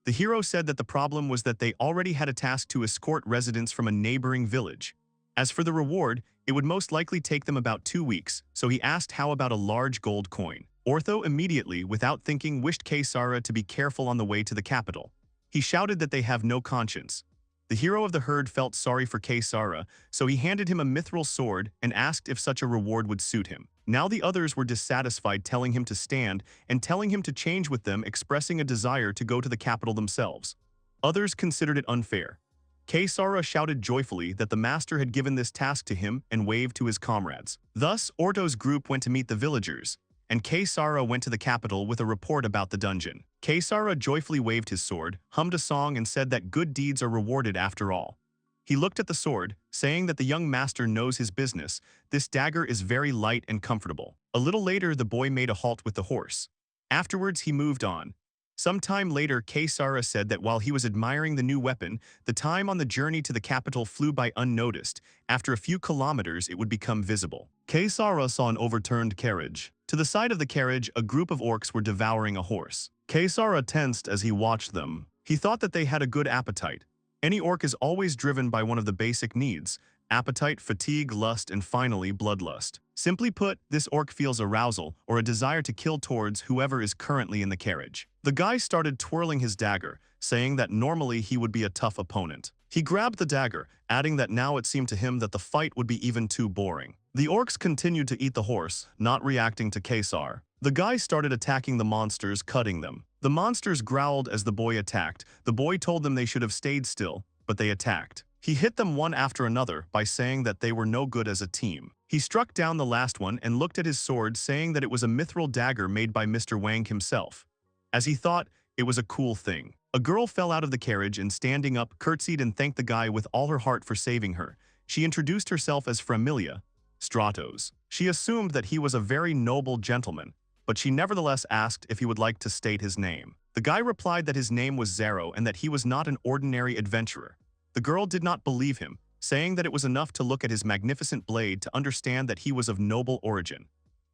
The hero said that the problem was that they already had a task to escort residents from a neighboring village. As for the reward, it would most likely take them about 2 weeks, so he asked how about a large gold coin. Ortho immediately, without thinking, wished Kesara to be careful on the way to the capital. He shouted that they have no conscience. The hero of the herd felt sorry for Kesara, so he handed him a mithril sword and asked if such a reward would suit him. Now the others were dissatisfied, telling him to stand and telling him to change with them, expressing a desire to go to the capital themselves. Others considered it unfair. Kesara shouted joyfully that the master had given this task to him and waved to his comrades. Thus, Orto's group went to meet the villagers, and Kesara went to the capital with a report about the dungeon. Kesara joyfully waved his sword, hummed a song, and said that good deeds are rewarded after all. He looked at the sword, saying that the young master knows his business. This dagger is very light and comfortable. A little later, the boy made a halt with the horse. Afterwards, he moved on. Some time later, Kesara said that while he was admiring the new weapon, the time on the journey to the capital flew by unnoticed. After a few kilometers, it would become visible. Kesara saw an overturned carriage. To the side of the carriage, a group of orcs were devouring a horse. Kesara tensed as he watched them. He thought that they had a good appetite. Any orc is always driven by one of the basic needs: appetite, fatigue, lust, and finally, bloodlust. Simply put, this orc feels arousal or a desire to kill towards whoever is currently in the carriage. The guy started twirling his dagger, saying that normally he would be a tough opponent. He grabbed the dagger, adding that now it seemed to him that the fight would be even too boring. The orcs continued to eat the horse, not reacting to Kesar. The guy started attacking the monsters, cutting them. The monsters growled as the boy attacked. The boy told them they should have stayed still, but they attacked. He hit them one after another by saying that they were no good as a team. He struck down the last one and looked at his sword, saying that it was a mithril dagger made by Mr. Wang himself. As he thought, it was a cool thing. A girl fell out of the carriage and, standing up, curtsied and thanked the guy with all her heart for saving her. She introduced herself as Familia Stratos. She assumed that he was a very noble gentleman, but she nevertheless asked if he would like to state his name. The guy replied that his name was Zero and that he was not an ordinary adventurer. The girl did not believe him, saying that it was enough to look at his magnificent blade to understand that he was of noble origin.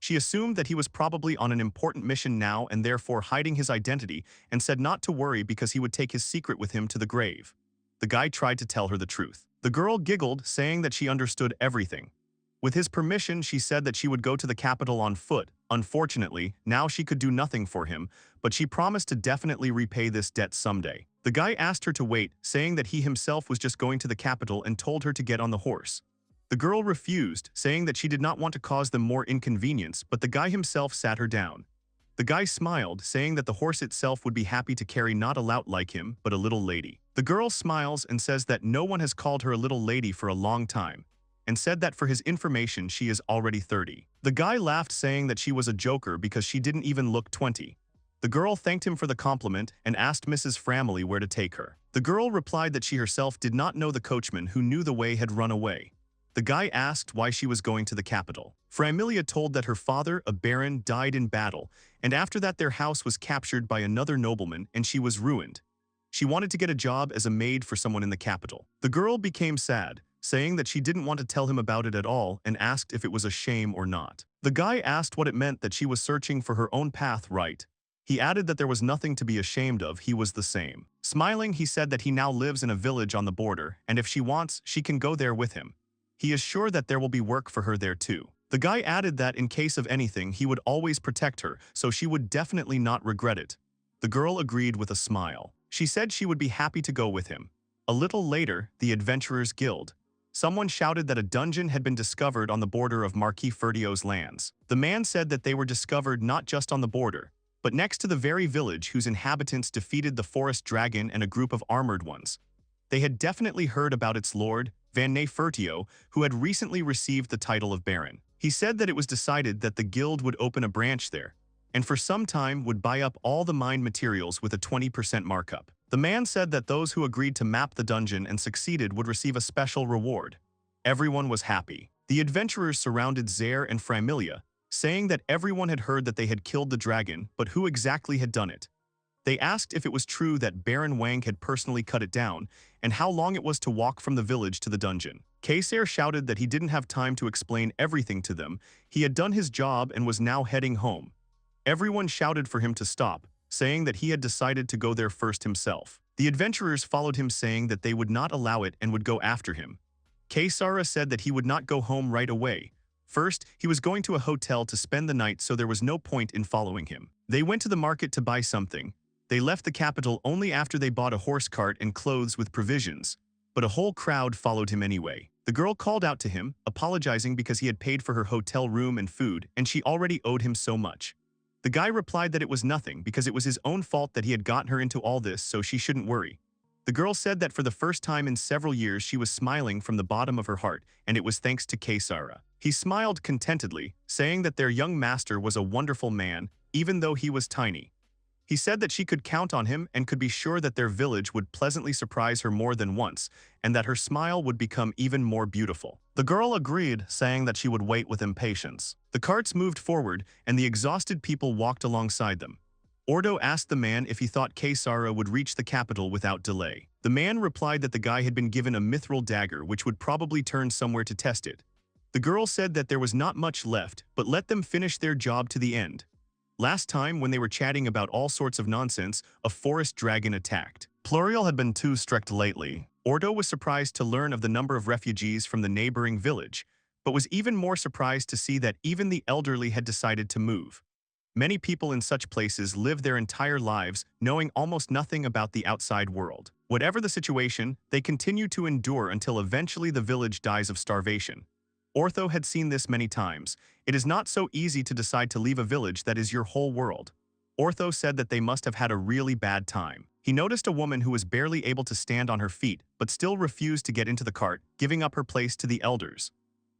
She assumed that he was probably on an important mission now and therefore hiding his identity, and said not to worry because he would take his secret with him to the grave. The guy tried to tell her the truth. The girl giggled, saying that she understood everything. With his permission, she said that she would go to the capital on foot. Unfortunately, now she could do nothing for him, but she promised to definitely repay this debt someday. The guy asked her to wait, saying that he himself was just going to the capital, and told her to get on the horse. The girl refused, saying that she did not want to cause them more inconvenience, but the guy himself sat her down. The guy smiled, saying that the horse itself would be happy to carry not a lout like him, but a little lady. The girl smiles and says that no one has called her a little lady for a long time, and said that for his information she is already 30. The guy laughed, saying that she was a joker because she didn't even look 20. The girl thanked him for the compliment and asked Mrs. Framley where to take her. The girl replied that she herself did not know the coachman who knew the way had run away. The guy asked why she was going to the capital. Framilia told that her father, a baron, died in battle, and after that their house was captured by another nobleman and she was ruined. She wanted to get a job as a maid for someone in the capital. The girl became sad, saying that she didn't want to tell him about it at all and asked if it was a shame or not. The guy asked what it meant that she was searching for her own path, right? He added that there was nothing to be ashamed of, he was the same. Smiling, he said that he now lives in a village on the border, and if she wants, she can go there with him. He is sure that there will be work for her there too. The guy added that in case of anything, he would always protect her, so she would definitely not regret it. The girl agreed with a smile. She said she would be happy to go with him. A little later, the Adventurers Guild. Someone shouted that a dungeon had been discovered on the border of Marquis Ferdio's lands. The man said that they were discovered not just on the border, but next to the very village whose inhabitants defeated the forest dragon and a group of armored ones. They had definitely heard about its lord, Van Nefertio, who had recently received the title of Baron. He said that it was decided that the guild would open a branch there, and for some time would buy up all the mined materials with a 20% markup. The man said that those who agreed to map the dungeon and succeeded would receive a special reward. Everyone was happy. The adventurers surrounded Zaire and Framilia, saying that everyone had heard that they had killed the dragon, but who exactly had done it. They asked if it was true that Baron Wang had personally cut it down, and how long it was to walk from the village to the dungeon. Kaiser shouted that he didn't have time to explain everything to them. He had done his job and was now heading home. Everyone shouted for him to stop, saying that he had decided to go there first himself. The adventurers followed him, saying that they would not allow it and would go after him. Kaisara said that he would not go home right away. First, he was going to a hotel to spend the night, so there was no point in following him. They went to the market to buy something. They left the capital only after they bought a horse cart and clothes with provisions, but a whole crowd followed him anyway. The girl called out to him, apologizing because he had paid for her hotel room and food, and she already owed him so much. The guy replied that it was nothing because it was his own fault that he had gotten her into all this, so she shouldn't worry. The girl said that for the first time in several years she was smiling from the bottom of her heart, and it was thanks to Kaisara. He smiled contentedly, saying that their young master was a wonderful man, even though he was tiny. He said that she could count on him and could be sure that their village would pleasantly surprise her more than once, and that her smile would become even more beautiful. The girl agreed, saying that she would wait with impatience. The carts moved forward, and the exhausted people walked alongside them. Ordo asked the man if he thought Kaisara would reach the capital without delay. The man replied that the guy had been given a mithril dagger which would probably turn somewhere to test it. The girl said that there was not much left, but let them finish their job to the end. Last time, when they were chatting about all sorts of nonsense, a forest dragon attacked. Pluriel had been too strict lately. Ordo was surprised to learn of the number of refugees from the neighboring village, but was even more surprised to see that even the elderly had decided to move. Many people in such places live their entire lives knowing almost nothing about the outside world. Whatever the situation, they continue to endure until eventually the village dies of starvation. Ortho had seen this many times. It is not so easy to decide to leave a village that is your whole world. Ortho said that they must have had a really bad time. He noticed a woman who was barely able to stand on her feet, but still refused to get into the cart, giving up her place to the elders.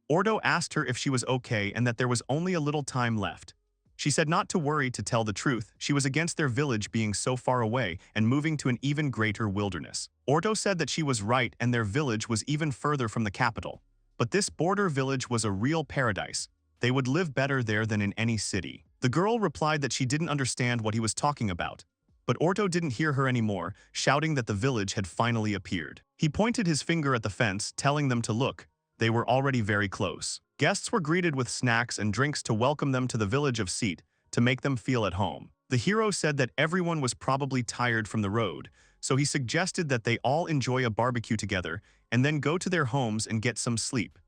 Ordo asked her if she was okay and that there was only a little time left. She said not to worry. To tell the truth, she was against their village being so far away and moving to an even greater wilderness. Ordo said that she was right and their village was even further from the capital. But this border village was a real paradise. They would live better there than in any city. The girl replied that she didn't understand what he was talking about. But Orto didn't hear her anymore, shouting that the village had finally appeared. He pointed his finger at the fence, telling them to look. They were already very close. Guests were greeted with snacks and drinks to welcome them to the village of Seat, to make them feel at home. The hero said that everyone was probably tired from the road, so he suggested that they all enjoy a barbecue together and then go to their homes and get some sleep.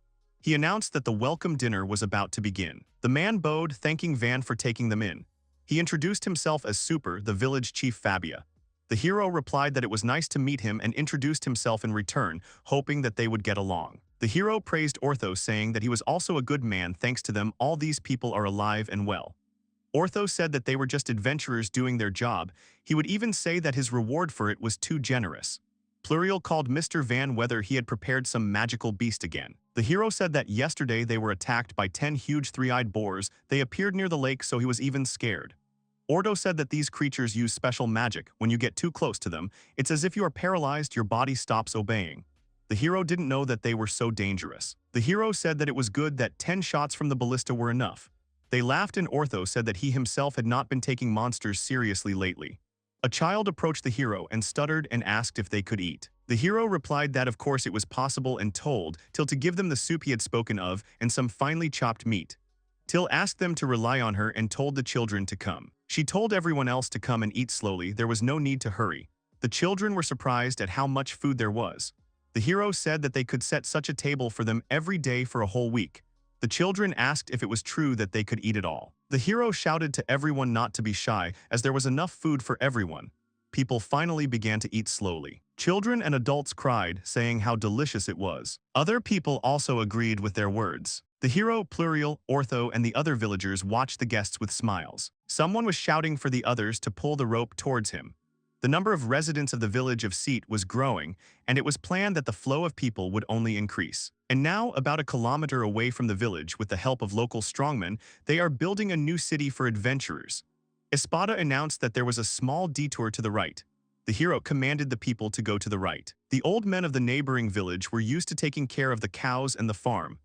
He announced that the welcome dinner was about to begin. The man bowed, thanking Van for taking them in. He introduced himself as Super, the village chief Fabia. The hero replied that it was nice to meet him and introduced himself in return, hoping that they would get along. The hero praised Ortho, saying that he was also a good man. Thanks to them, all these people are alive and well. Ortho said that they were just adventurers doing their job. He would even say that his reward for it was too generous. Pluriel called Mr. Van whether he had prepared some magical beast again. The hero said that yesterday they were attacked by 10 huge three-eyed boars. They appeared near the lake, so he was even scared. Ordo said that these creatures use special magic. When you get too close to them, it's as if you are paralyzed, your body stops obeying. The The hero didn't know that they were so dangerous. The hero said that it was good that 10 shots from the ballista were enough. They laughed and Ortho said that he himself had not been taking monsters seriously lately. A child approached the hero and stuttered and asked if they could eat. The hero replied that of course it was possible and told Till to give them the soup he had spoken of and some finely chopped meat. Till asked them to rely on her and told the children to come. She told everyone else to come and eat slowly, there was no need to hurry. The children were surprised at how much food there was. The hero said that they could set such a table for them every day for a whole week. The children asked if it was true that they could eat it all. The hero shouted to everyone not to be shy as there was enough food for everyone. People finally began to eat slowly. Children and adults cried, saying how delicious it was. Other people also agreed with their words. The hero, Pluriel, Ortho, and the other villagers watched the guests with smiles. Someone was shouting for the others to pull the rope towards him. The number of residents of the village of Seat was growing, and it was planned that the flow of people would only increase. And now, about a kilometer away from the village, with the help of local strongmen, they are building a new city for adventurers. Espada announced that there was a small detour to the right. The hero commanded the people to go to the right. The old men of the neighboring village were used to taking care of the cows and the farm.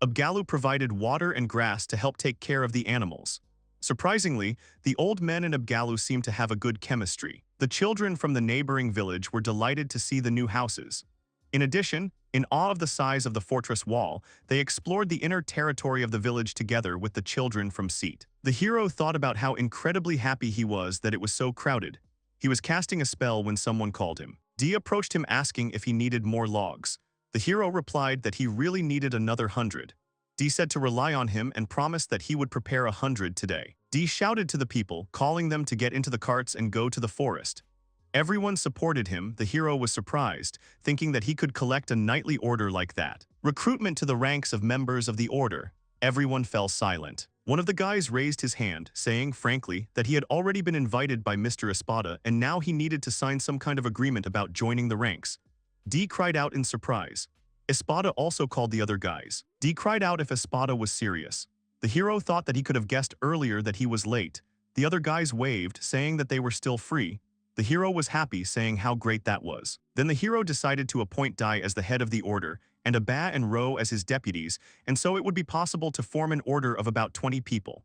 Abgalu provided water and grass to help take care of the animals. Surprisingly, the old men and Abgalu seemed to have a good chemistry. The children from the neighboring village were delighted to see the new houses. In addition, in awe of the size of the fortress wall, they explored the inner territory of the village together with the children from Seat. The hero thought about how incredibly happy he was that it was so crowded. He was casting a spell when someone called him. Dee approached him asking if he needed more logs. The hero replied that he really needed another 100. Dee said to rely on him and promised that he would prepare 100 today. Dee shouted to the people, calling them to get into the carts and go to the forest. Everyone supported him. The hero was surprised, thinking that he could collect a knightly order like that. Recruitment to the ranks of members of the order. Everyone fell silent. One of the guys raised his hand, saying, frankly, that he had already been invited by Mr. Espada and now he needed to sign some kind of agreement about joining the ranks. Dee cried out in surprise. Espada also called the other guys. Dee cried out if Espada was serious. The hero thought that he could have guessed earlier that he was late. The other guys waved, saying that they were still free. The hero was happy, saying how great that was. Then the hero decided to appoint Dai as the head of the order, and Aba and Ro as his deputies, and so it would be possible to form an order of about 20 people.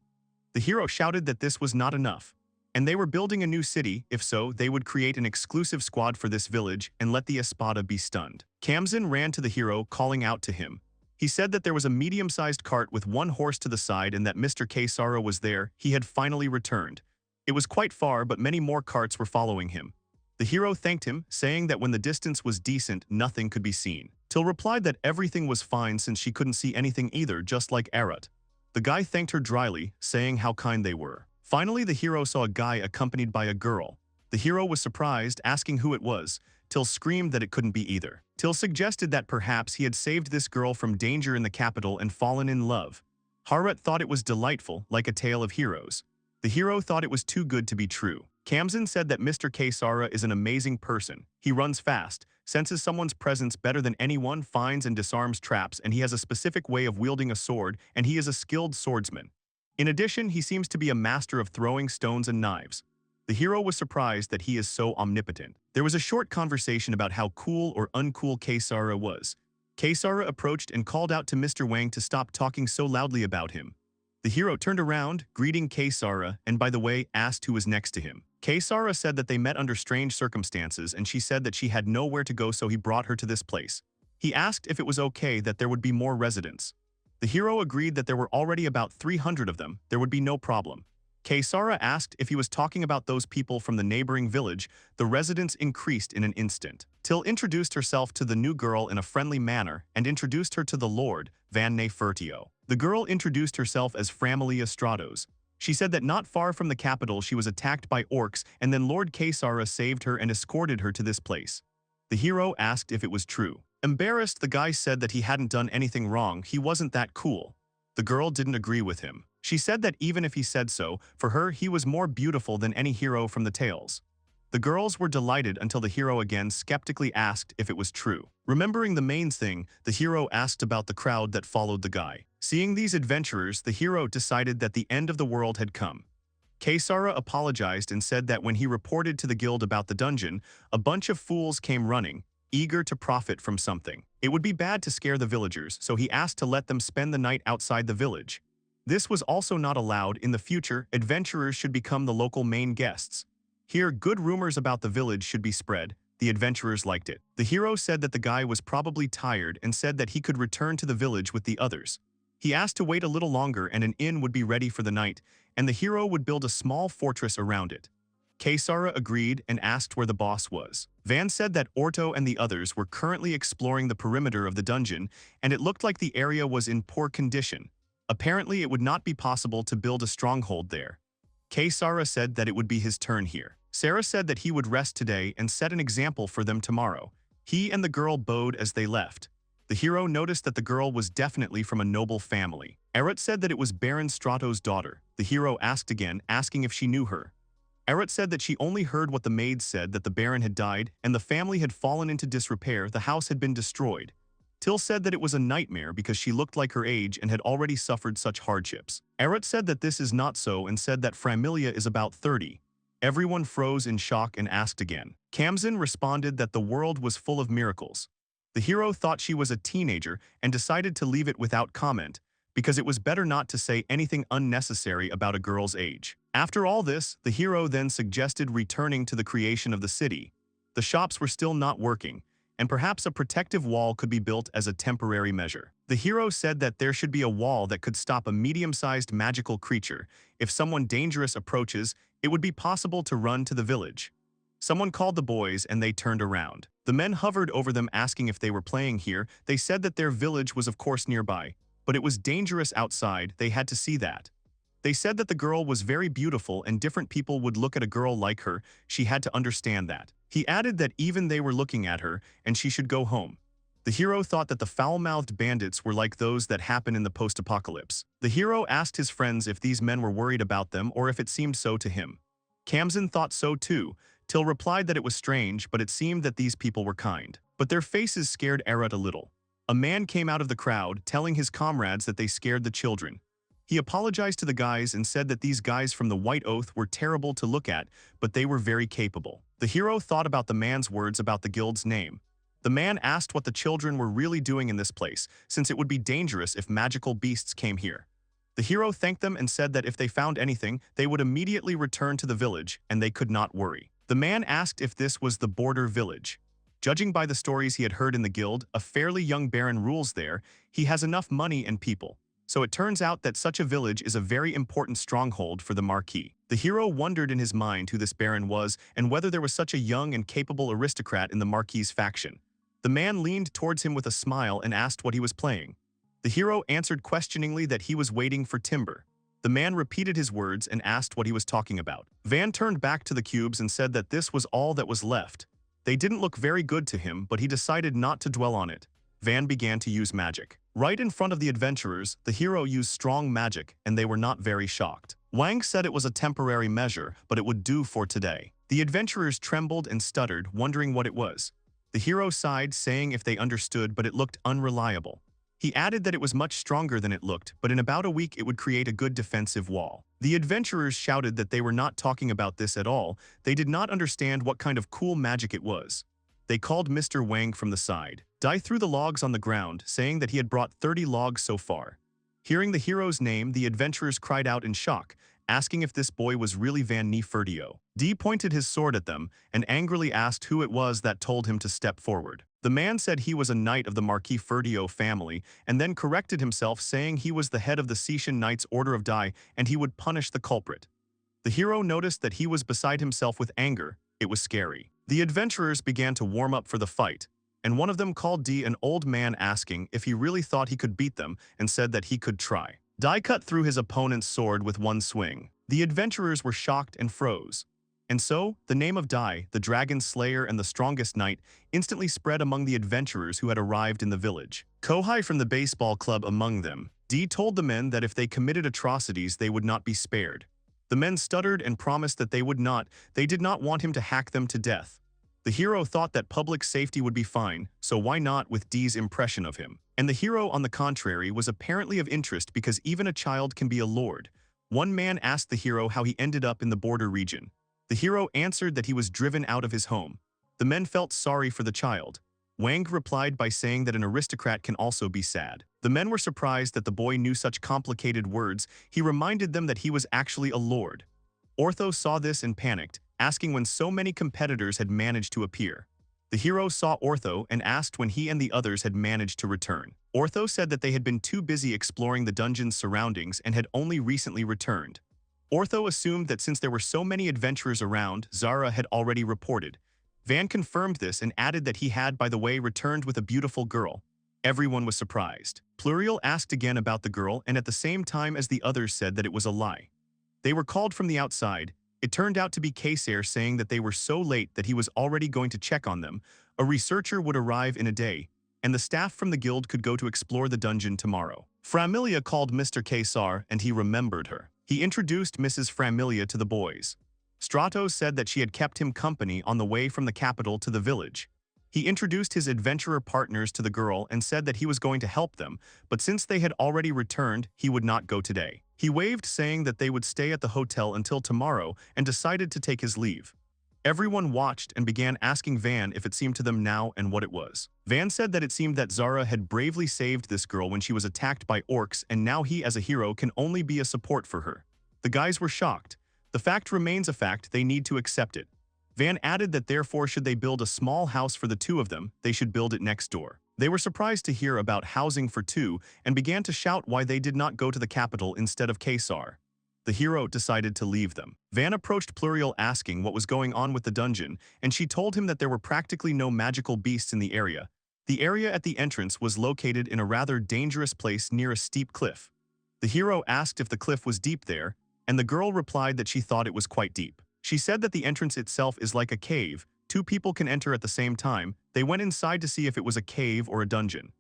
The hero shouted that this was not enough, and they were building a new city. If so, they would create an exclusive squad for this village and let the Espada be stunned. Kamzin ran to the hero, calling out to him. He said that there was a medium-sized cart with one horse to the side and that Mr. Kesara was there. He had finally returned. It was quite far, but many more carts were following him. The hero thanked him, saying that when the distance was decent, nothing could be seen. Till replied that everything was fine since she couldn't see anything either, just like Arat. The guy thanked her dryly, saying how kind they were. Finally, the hero saw a guy accompanied by a girl. The hero was surprised, asking who it was. Till screamed that it couldn't be either. Till suggested that perhaps he had saved this girl from danger in the capital and fallen in love. Harat thought it was delightful, like a tale of heroes. The hero thought it was too good to be true. Kamzin said that Mr. Kesara is an amazing person. He runs fast, senses someone's presence better than anyone, finds and disarms traps, and he has a specific way of wielding a sword, and he is a skilled swordsman. In addition, he seems to be a master of throwing stones and knives. The hero was surprised that he is so omnipotent. There was a short conversation about how cool or uncool Kesara was. Kesara approached and called out to Mr. Wang to stop talking so loudly about him. The hero turned around, greeting Kesara, and by the way, asked who was next to him. Kesara said that they met under strange circumstances and she said that she had nowhere to go, so he brought her to this place. He asked if it was okay that there would be more residents. The hero agreed that there were already about 300 of them, there would be no problem. Kesara asked if he was talking about those people from the neighboring village. The residents increased in an instant. Till introduced herself to the new girl in a friendly manner and introduced her to the Lord, Van Nefertio. The girl introduced herself as Framilia Stratos. She said that not far from the capital she was attacked by orcs and then Lord Kesara saved her and escorted her to this place. The hero asked if it was true. Embarrassed, the guy said that he hadn't done anything wrong, he wasn't that cool. The girl didn't agree with him. She said that even if he said so, for her he was more beautiful than any hero from the tales. The girls were delighted until the hero again skeptically asked if it was true. Remembering the main thing, the hero asked about the crowd that followed the guy. Seeing these adventurers, the hero decided that the end of the world had come. Kesara apologized and said that when he reported to the guild about the dungeon, a bunch of fools came running. eager to profit from something. It would be bad to scare the villagers, so he asked to let them spend the night outside the village. This was also not allowed. In the future, adventurers should become the local main guests. Here, good rumors about the village should be spread. The adventurers liked it. The hero said that the guy was probably tired and said that he could return to the village with the others. He asked to wait a little longer and an inn would be ready for the night, and the hero would build a small fortress around it. Keisara agreed and asked where the boss was. Van said that Orto and the others were currently exploring the perimeter of the dungeon, and it looked like the area was in poor condition. Apparently, it would not be possible to build a stronghold there. Keisara said that it would be his turn here. Sarah said that he would rest today and set an example for them tomorrow. He and the girl bowed as they left. The hero noticed that the girl was definitely from a noble family. Erot said that it was Baron Strato's daughter. The hero asked again, asking if she knew her. Erot said that she only heard what the maids said, that the Baron had died and the family had fallen into disrepair, the house had been destroyed. Till said that it was a nightmare because she looked like her age and had already suffered such hardships. Erot said that this is not so and said that Framilia is about 30. Everyone froze in shock and asked again. Kamzin responded that the world was full of miracles. The hero thought she was a teenager and decided to leave it without comment, because it was better not to say anything unnecessary about a girl's age. After all this, the hero then suggested returning to the creation of the city. The shops were still not working, and perhaps a protective wall could be built as a temporary measure. The hero said that there should be a wall that could stop a medium-sized magical creature. If someone dangerous approaches, it would be possible to run to the village. Someone called the boys and they turned around. The men hovered over them asking if they were playing here. They said that their village was of course nearby, but it was dangerous outside, they had to see that. They said that the girl was very beautiful and different people would look at a girl like her, she had to understand that. He added that even they were looking at her and she should go home. The hero thought that the foul-mouthed bandits were like those that happen in the post-apocalypse. The hero asked his friends if these men were worried about them or if it seemed so to him. Kamzin thought so too, Till replied that it was strange, but it seemed that these people were kind. But their faces scared Erot a little. A man came out of the crowd, telling his comrades that they scared the children. He apologized to the guys and said that these guys from the White Oath were terrible to look at, but they were very capable. The hero thought about the man's words about the guild's name. The man asked what the children were really doing in this place, since it would be dangerous if magical beasts came here. The hero thanked them and said that if they found anything, they would immediately return to the village, and they could not worry. The man asked if this was the border village. Judging by the stories he had heard in the guild, a fairly young baron rules there. He has enough money and people. So it turns out that such a village is a very important stronghold for the Marquis. The hero wondered in his mind who this baron was and whether there was such a young and capable aristocrat in the Marquis' faction. The man leaned towards him with a smile and asked what he was playing. The hero answered questioningly that he was waiting for timber. The man repeated his words and asked what he was talking about. Van turned back to the cubes and said that this was all that was left. They didn't look very good to him, but he decided not to dwell on it. Van began to use magic. Right in front of the adventurers, the hero used strong magic, and they were not very shocked. Wang said it was a temporary measure, but it would do for today. The adventurers trembled and stuttered, wondering what it was. The hero sighed, saying if they understood, but it looked unreliable. He added that it was much stronger than it looked, but in about a week it would create a good defensive wall. The adventurers shouted that they were not talking about this at all. They did not understand what kind of cool magic it was. They called Mr. Wang from the side. Dai threw the logs on the ground, saying that he had brought 30 logs so far. Hearing the hero's name, the adventurers cried out in shock, asking if this boy was really Van Nefertio. Dee pointed his sword at them and angrily asked who it was that told him to step forward. The man said he was a knight of the Marquis Ferdio family and then corrected himself, saying he was the head of the Seisan Knights Order of Dai and he would punish the culprit. The hero noticed that he was beside himself with anger. It was scary. The adventurers began to warm up for the fight, and one of them called Dee an old man, asking if he really thought he could beat them and said that he could try. Dai cut through his opponent's sword with one swing. The adventurers were shocked and froze. And so, the name of Dai, the dragon slayer and the strongest knight, instantly spread among the adventurers who had arrived in the village. Kohai from the baseball club among them. Dee told the men that if they committed atrocities they would not be spared. The men stuttered and promised that they would not. They did not want him to hack them to death. The hero thought that public safety would be fine, so why not with Dee's impression of him? And the hero, on the contrary, was apparently of interest because even a child can be a lord. One man asked the hero how he ended up in the border region. The hero answered that he was driven out of his home. The men felt sorry for the child. Wang replied by saying that an aristocrat can also be sad. The men were surprised that the boy knew such complicated words. He reminded them that he was actually a lord. Ortho saw this and panicked, asking when so many competitors had managed to appear. The hero saw Ortho and asked when he and the others had managed to return. Ortho said that they had been too busy exploring the dungeon's surroundings and had only recently returned. Ortho assumed that since there were so many adventurers around, Zara had already reported. Van confirmed this and added that he had, by the way, returned with a beautiful girl. Everyone was surprised. Pluriel asked again about the girl and at the same time as the others said that it was a lie. They were called from the outside. It turned out to be Kaiser saying that they were so late that he was already going to check on them. A researcher would arrive in a day, and the staff from the guild could go to explore the dungeon tomorrow. Framilia called Mr. Kaiser and he remembered her. He introduced Mrs. Framilia to the boys. Stratos said that she had kept him company on the way from the capital to the village. He introduced his adventurer partners to the girl and said that he was going to help them, but since they had already returned, he would not go today. He waved saying that they would stay at the hotel until tomorrow and decided to take his leave. Everyone watched and began asking Van if it seemed to them now and what it was. Van said that it seemed that Zara had bravely saved this girl when she was attacked by orcs and now he as a hero can only be a support for her. The guys were shocked. The fact remains a fact, they need to accept it. Van added that therefore should they build a small house for the two of them, they should build it next door. They were surprised to hear about housing for two and began to shout why they did not go to the capital instead of Kaiser. The hero decided to leave them. Van approached Pluriel asking what was going on with the dungeon, and she told him that there were practically no magical beasts in the area. The area at the entrance was located in a rather dangerous place near a steep cliff. The hero asked if the cliff was deep there, and the girl replied that she thought it was quite deep. She said that the entrance itself is like a cave. Two people can enter at the same time. They went inside to see if it was a cave or a dungeon.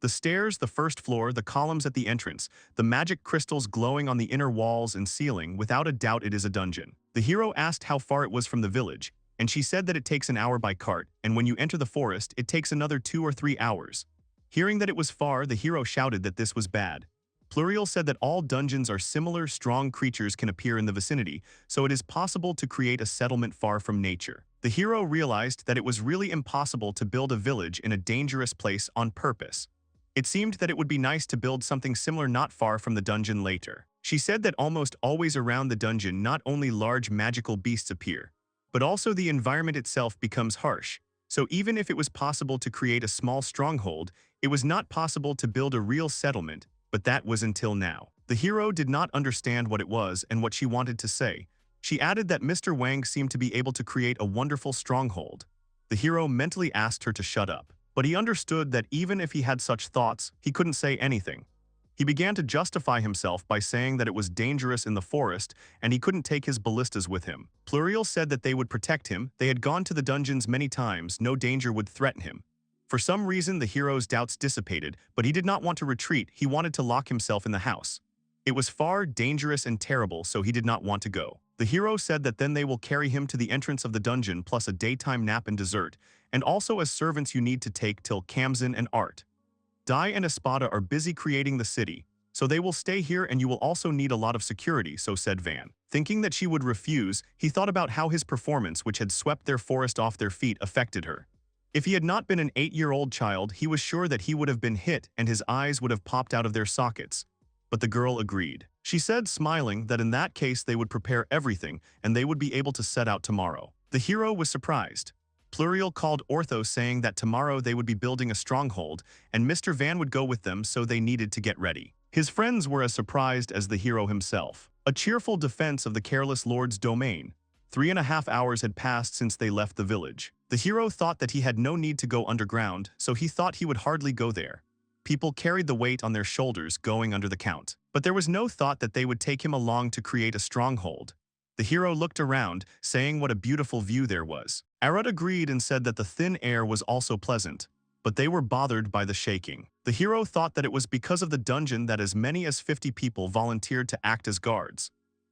The stairs, the first floor, the columns at the entrance, the magic crystals glowing on the inner walls and ceiling, without a doubt it is a dungeon. The hero asked how far it was from the village, and she said that it takes an hour by cart, and when you enter the forest, it takes another 2 or 3 hours. Hearing that it was far, the hero shouted that this was bad. Pluriel said that all dungeons are similar, strong creatures can appear in the vicinity, so it is possible to create a settlement far from nature. The hero realized that it was really impossible to build a village in a dangerous place on purpose. It seemed that it would be nice to build something similar not far from the dungeon later. She said that almost always around the dungeon not only large magical beasts appear, but also the environment itself becomes harsh. So even if it was possible to create a small stronghold, it was not possible to build a real settlement, but that was until now. The hero did not understand what it was and what she wanted to say. She added that Mr. Wang seemed to be able to create a wonderful stronghold. The hero mentally asked her to shut up, but he understood that even if he had such thoughts, he couldn't say anything. He began to justify himself by saying that it was dangerous in the forest and he couldn't take his ballistas with him. Pluriel said that they would protect him. They had gone to the dungeons many times, no danger would threaten him. For some reason, the hero's doubts dissipated, but he did not want to retreat. He wanted to lock himself in the house. It was far, dangerous, and terrible, so he did not want to go. The hero said that then they will carry him to the entrance of the dungeon plus a daytime nap and dessert, and also as servants you need to take till Kamzan and Art. Dai and Espada are busy creating the city, so they will stay here and you will also need a lot of security, so said Van. Thinking that she would refuse, he thought about how his performance, which had swept their forest off their feet, affected her. If he had not been an 8-year-old child, he was sure that he would have been hit and his eyes would have popped out of their sockets. But the girl agreed. She said, smiling, that in that case they would prepare everything and they would be able to set out tomorrow. The hero was surprised. Pluriel called Ortho saying that tomorrow they would be building a stronghold and Mr. Van would go with them, so they needed to get ready. His friends were as surprised as the hero himself. A cheerful defense of the careless lord's domain. 3.5 hours had passed since they left the village. The hero thought that he had no need to go underground, so he thought he would hardly go there. People carried the weight on their shoulders going under the count. But there was no thought that they would take him along to create a stronghold. The hero looked around, saying what a beautiful view there was. Arad agreed and said that the thin air was also pleasant, but they were bothered by the shaking. The hero thought that it was because of the dungeon that as many as 50 people volunteered to act as guards.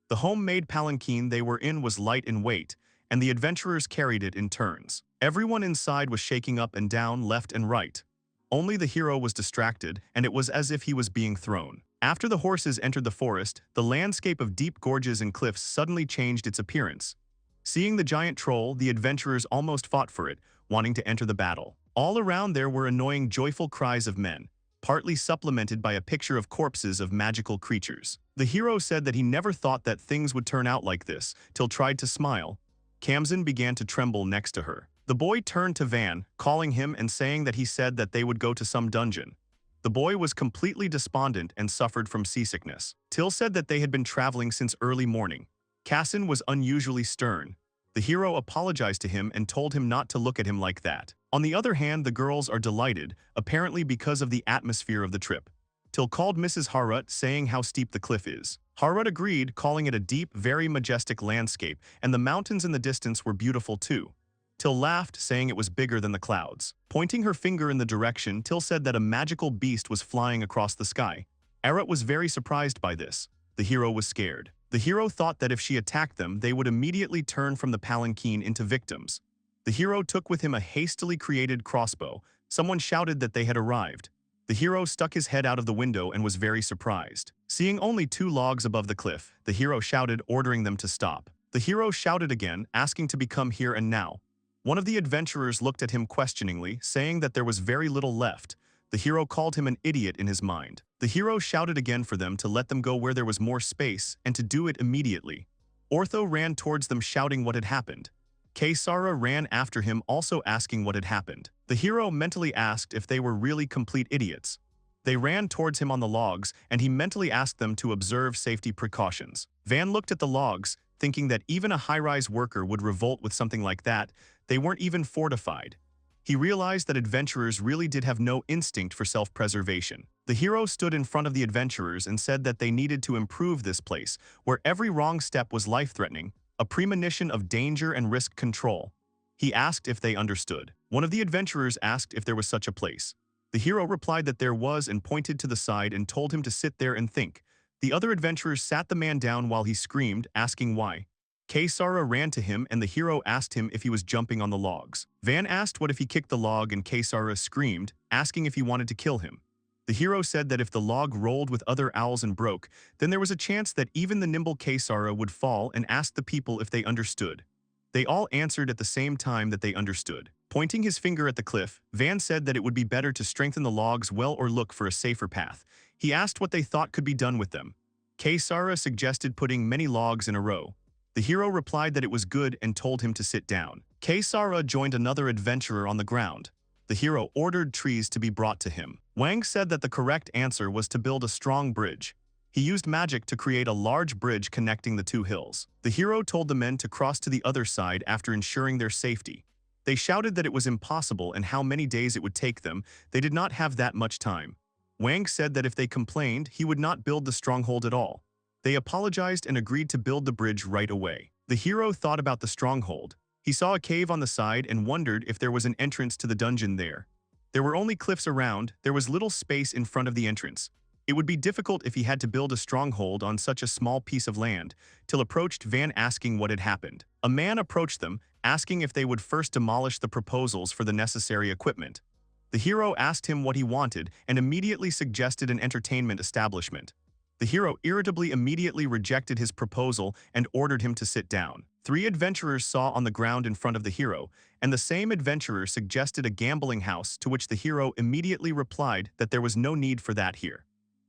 The homemade palanquin they were in was light in weight, and the adventurers carried it in turns. Everyone inside was shaking up and down, left and right. Only the hero was distracted, and it was as if he was being thrown. After the horses entered the forest, the landscape of deep gorges and cliffs suddenly changed its appearance. Seeing the giant troll, the adventurers almost fought for it, wanting to enter the battle. All around there were annoying joyful cries of men, partly supplemented by a picture of corpses of magical creatures. The hero said that he never thought that things would turn out like this, till tried to smile. Kamzan began to tremble next to her. The boy turned to Van, calling him and saying that he said that they would go to some dungeon. The boy was completely despondent and suffered from seasickness. Till said that they had been traveling since early morning. Kassan was unusually stern. The hero apologized to him and told him not to look at him like that. On the other hand, the girls are delighted, apparently because of the atmosphere of the trip. Till called Mrs. Harut, saying how steep the cliff is. Harut agreed, calling it a deep, very majestic landscape, and the mountains in the distance were beautiful too. Till laughed, saying it was bigger than the clouds. Pointing her finger in the direction, Till said that a magical beast was flying across the sky. Harut was very surprised by this. The hero was scared. The hero thought that if she attacked them, they would immediately turn from the palanquin into victims. The hero took with him a hastily created crossbow. Someone shouted that they had arrived. The hero stuck his head out of the window and was very surprised. Seeing only 2 logs above the cliff, the hero shouted, ordering them to stop. The hero shouted again, asking to become here and now. One of the adventurers looked at him questioningly, saying that there was very little left. The hero called him an idiot in his mind. The hero shouted again for them to let them go where there was more space and to do it immediately. Ortho ran towards them shouting what had happened. Kaysara ran after him also asking what had happened. The hero mentally asked if they were really complete idiots. They ran towards him on the logs, and he mentally asked them to observe safety precautions. Van looked at the logs, thinking that even a high-rise worker would revolt with something like that. They weren't even fortified. He realized that adventurers really did have no instinct for self-preservation. The hero stood in front of the adventurers and said that they needed to improve this place, where every wrong step was life-threatening, a premonition of danger and risk control. He asked if they understood. One of the adventurers asked if there was such a place. The hero replied that there was and pointed to the side and told him to sit there and think. The other adventurers sat the man down while he screamed, asking why. Kaysara ran to him and the hero asked him if he was jumping on the logs. Van asked what if he kicked the log and Kaysara screamed, asking if he wanted to kill him. The hero said that if the log rolled with other owls and broke, then there was a chance that even the nimble Kaysara would fall, and asked the people if they understood. They all answered at the same time that they understood. Pointing his finger at the cliff, Van said that it would be better to strengthen the logs well or look for a safer path. He asked what they thought could be done with them. Kaysara suggested putting many logs in a row. The hero replied that it was good and told him to sit down. Kaysara joined another adventurer on the ground. The hero ordered trees to be brought to him. Wang said that the correct answer was to build a strong bridge. He used magic to create a large bridge connecting the 2 hills. The hero told the men to cross to the other side after ensuring their safety. They shouted that it was impossible and how many days it would take them. They did not have that much time. Wang said that if they complained, he would not build the stronghold at all. They apologized and agreed to build the bridge right away. The hero thought about the stronghold. He saw a cave on the side and wondered if there was an entrance to the dungeon there. There were only cliffs around, there was little space in front of the entrance. It would be difficult if he had to build a stronghold on such a small piece of land. Till approached Van asking what had happened. A man approached them, asking if they would first demolish the proposals for the necessary equipment. The hero asked him what he wanted and immediately suggested an entertainment establishment. The hero irritably immediately rejected his proposal and ordered him to sit down. 3 adventurers saw on the ground in front of the hero, and the same adventurer suggested a gambling house, to which the hero immediately replied that there was no need for that here.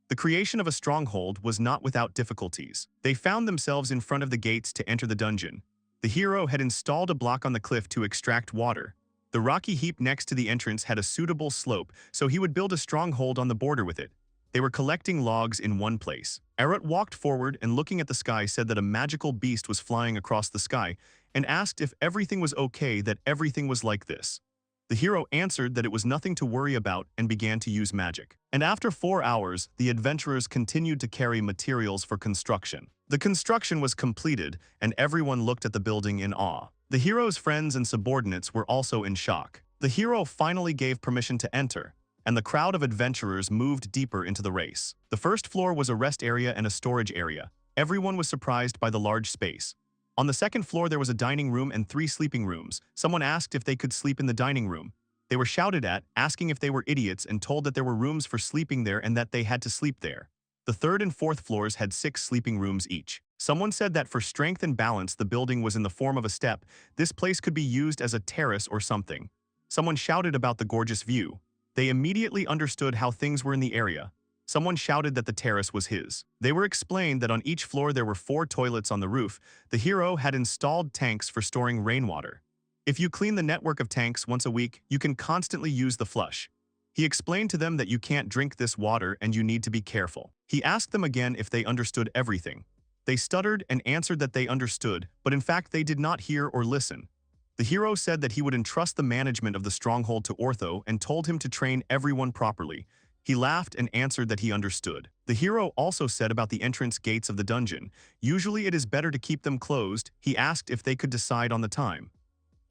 The creation of a stronghold was not without difficulties. They found themselves in front of the gates to enter the dungeon. The hero had installed a block on the cliff to extract water. The rocky heap next to the entrance had a suitable slope, so he would build a stronghold on the border with it. They were collecting logs in one place. Arut walked forward and looking at the sky said that a magical beast was flying across the sky and asked if everything was okay, that everything was like this. The hero answered that it was nothing to worry about and began to use magic. And after 4 hours, the adventurers continued to carry materials for construction. The construction was completed and everyone looked at the building in awe. The hero's friends and subordinates were also in shock. The hero finally gave permission to enter, and the crowd of adventurers moved deeper into the race. The first floor was a rest area and a storage area. Everyone was surprised by the large space. On the second floor there was a dining room and 3 sleeping rooms. Someone asked if they could sleep in the dining room. They were shouted at, asking if they were idiots, and told that there were rooms for sleeping there and that they had to sleep there. The third and fourth floors had 6 sleeping rooms each. Someone said that for strength and balance the building was in the form of a step. This place could be used as a terrace or something. Someone shouted about the gorgeous view. They immediately understood how things were in the area. Someone shouted that the terrace was his. They were explained that on each floor there were 4 toilets on the roof. The hero had installed tanks for storing rainwater. If you clean the network of tanks once a week, you can constantly use the flush. He explained to them that you can't drink this water and you need to be careful. He asked them again if they understood everything. They stuttered and answered that they understood, but in fact they did not hear or listen. The hero said that he would entrust the management of the stronghold to Ortho and told him to train everyone properly. He laughed and answered that he understood. The hero also said about the entrance gates of the dungeon. Usually it is better to keep them closed. He asked if they could decide on the time.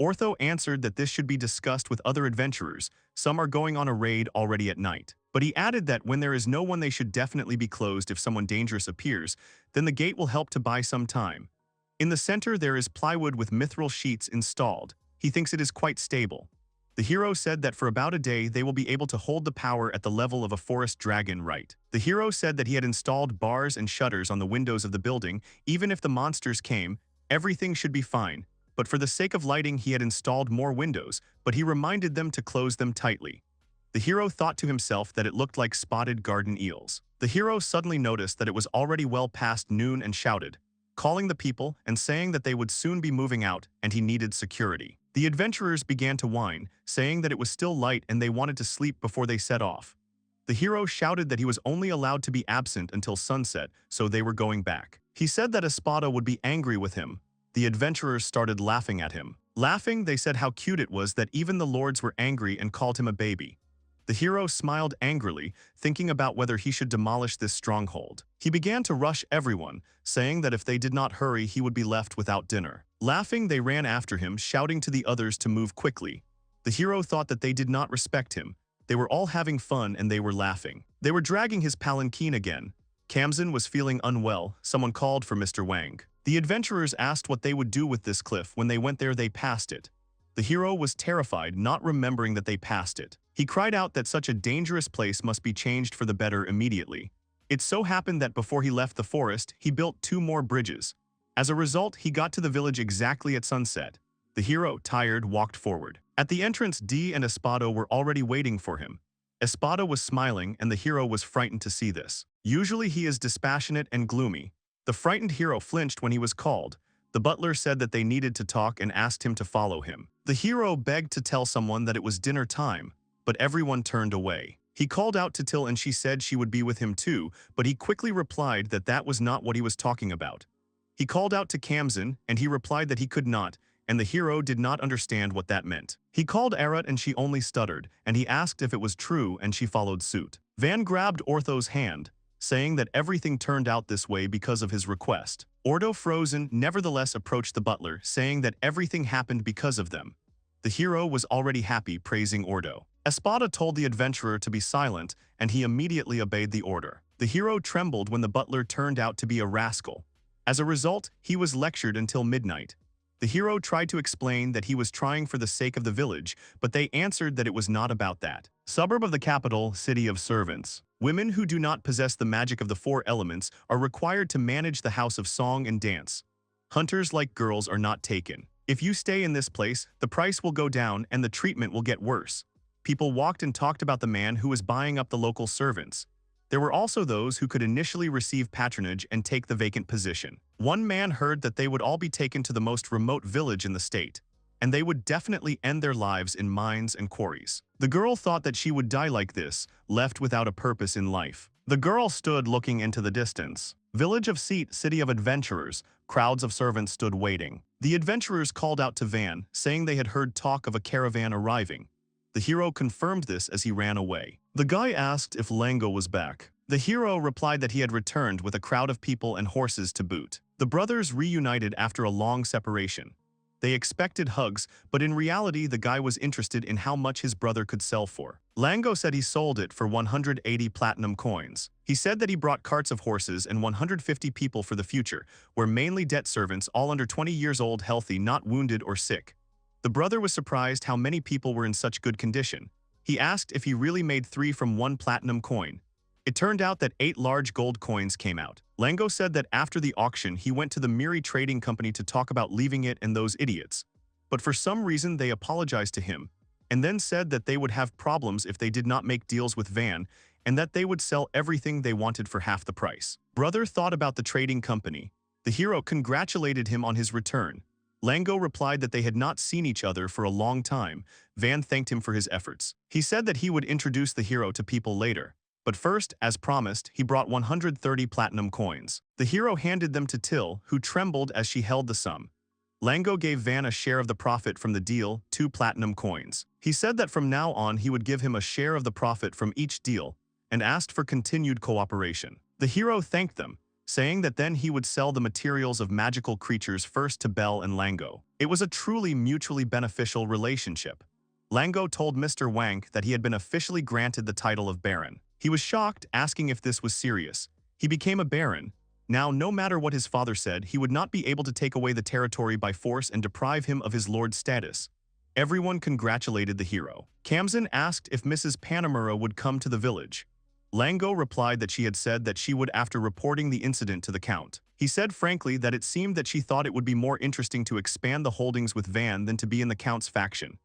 Ortho answered that this should be discussed with other adventurers. Some are going on a raid already at night. But he added that when there is no one they should definitely be closed if someone dangerous appears, then the gate will help to buy some time. In the center there is plywood with mithril sheets installed. He thinks it is quite stable. The hero said that for about a day they will be able to hold the power at the level of a forest dragon right. The hero said that he had installed bars and shutters on the windows of the building. Even if the monsters came, everything should be fine. But for the sake of lighting he had installed more windows, but he reminded them to close them tightly. The hero thought to himself that it looked like spotted garden eels. The hero suddenly noticed that it was already well past noon and shouted, calling the people and saying that they would soon be moving out and he needed security. The adventurers began to whine, saying that it was still light and they wanted to sleep before they set off. The hero shouted that he was only allowed to be absent until sunset, so they were going back. He said that Espada would be angry with him. The adventurers started laughing at him. Laughing, they said how cute it was that even the lords were angry and called him a baby. The hero smiled angrily, thinking about whether he should demolish this stronghold. He began to rush everyone, saying that if they did not hurry he would be left without dinner. Laughing, they ran after him, shouting to the others to move quickly. The hero thought that they did not respect him. They were all having fun and they were laughing. They were dragging his palanquin again. Kamzan was feeling unwell. Someone called for Mr. Wang. The adventurers asked what they would do with this cliff. When they went there they passed it. The hero was terrified, not remembering that they passed it. He cried out that such a dangerous place must be changed for the better immediately. It so happened that before he left the forest, he built 2 more bridges. As a result, he got to the village exactly at sunset. The hero, tired, walked forward. At the entrance, D and Espada were already waiting for him. Espada was smiling and the hero was frightened to see this. Usually he is dispassionate and gloomy. The frightened hero flinched when he was called. The butler said that they needed to talk and asked him to follow him. The hero begged to tell someone that it was dinner time, but everyone turned away. He called out to Till and she said she would be with him too, but he quickly replied that that was not what he was talking about. He called out to Kamzan and he replied that he could not, and the hero did not understand what that meant. He called Arat and she only stuttered, and he asked if it was true and she followed suit. Van grabbed Ortho's hand, saying that everything turned out this way because of his request. Ordo Frozen nevertheless approached the butler, saying that everything happened because of them. The hero was already happy, praising Ordo. Espada told the adventurer to be silent, and he immediately obeyed the order. The hero trembled when the butler turned out to be a rascal. As a result, he was lectured until midnight. The hero tried to explain that he was trying for the sake of the village, but they answered that it was not about that. Suburb of the capital, city of servants. Women who do not possess the magic of the 4 elements are required to manage the house of song and dance. Hunters like girls are not taken. If you stay in this place, the price will go down and the treatment will get worse. People walked and talked about the man who was buying up the local servants. There were also those who could initially receive patronage and take the vacant position. One man heard that they would all be taken to the most remote village in the state, and they would definitely end their lives in mines and quarries. The girl thought that she would die like this, left without a purpose in life. The girl stood looking into the distance. Village of Seat, city of adventurers. Crowds of servants stood waiting. The adventurers called out to Van, saying they had heard talk of a caravan arriving. The hero confirmed this as he ran away. The guy asked if Lango was back. The hero replied that he had returned with a crowd of people and horses to boot. The brothers reunited after a long separation. They expected hugs, but in reality the guy was interested in how much his brother could sell for. Lango said he sold it for 180 platinum coins. He said that he brought carts of horses and 150 people for the future, were mainly debt servants, all under 20 years old, healthy, not wounded or sick. The brother was surprised how many people were in such good condition. He asked if he really made 3 from 1 platinum coin. It turned out that 8 large gold coins came out. Lango said that after the auction he went to the Miri trading company to talk about leaving it and those idiots. But for some reason they apologized to him. and then said that they would have problems if they did not make deals with Van, and that they would sell everything they wanted for half the price. Brother thought about the trading company. The hero congratulated him on his return. Lango replied that they had not seen each other for a long time. Van thanked him for his efforts. He said that he would introduce the hero to people later. But first, as promised, he brought 130 platinum coins. The hero handed them to Till, who trembled as she held the sum. Lango gave Van a share of the profit from the deal, 2 platinum coins. He said that from now on he would give him a share of the profit from each deal, and asked for continued cooperation. The hero thanked them, saying that then he would sell the materials of magical creatures first to Bell and Lango. It was a truly mutually beneficial relationship. Lango told Mr. Wank that he had been officially granted the title of Baron. He was shocked, asking if this was serious. He became a Baron. Now, no matter what his father said, he would not be able to take away the territory by force and deprive him of his lord's status. Everyone congratulated the hero. Kamzan asked if Mrs. Panamura would come to the village. Lango replied that she had said that she would after reporting the incident to the Count. He said frankly that it seemed that she thought it would be more interesting to expand the holdings with Van than to be in the Count's faction.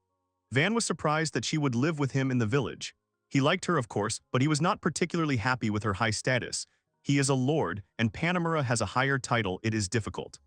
Van was surprised that she would live with him in the village. He liked her, of course, but he was not particularly happy with her high status. He is a lord, and Panamura has a higher title. It is difficult.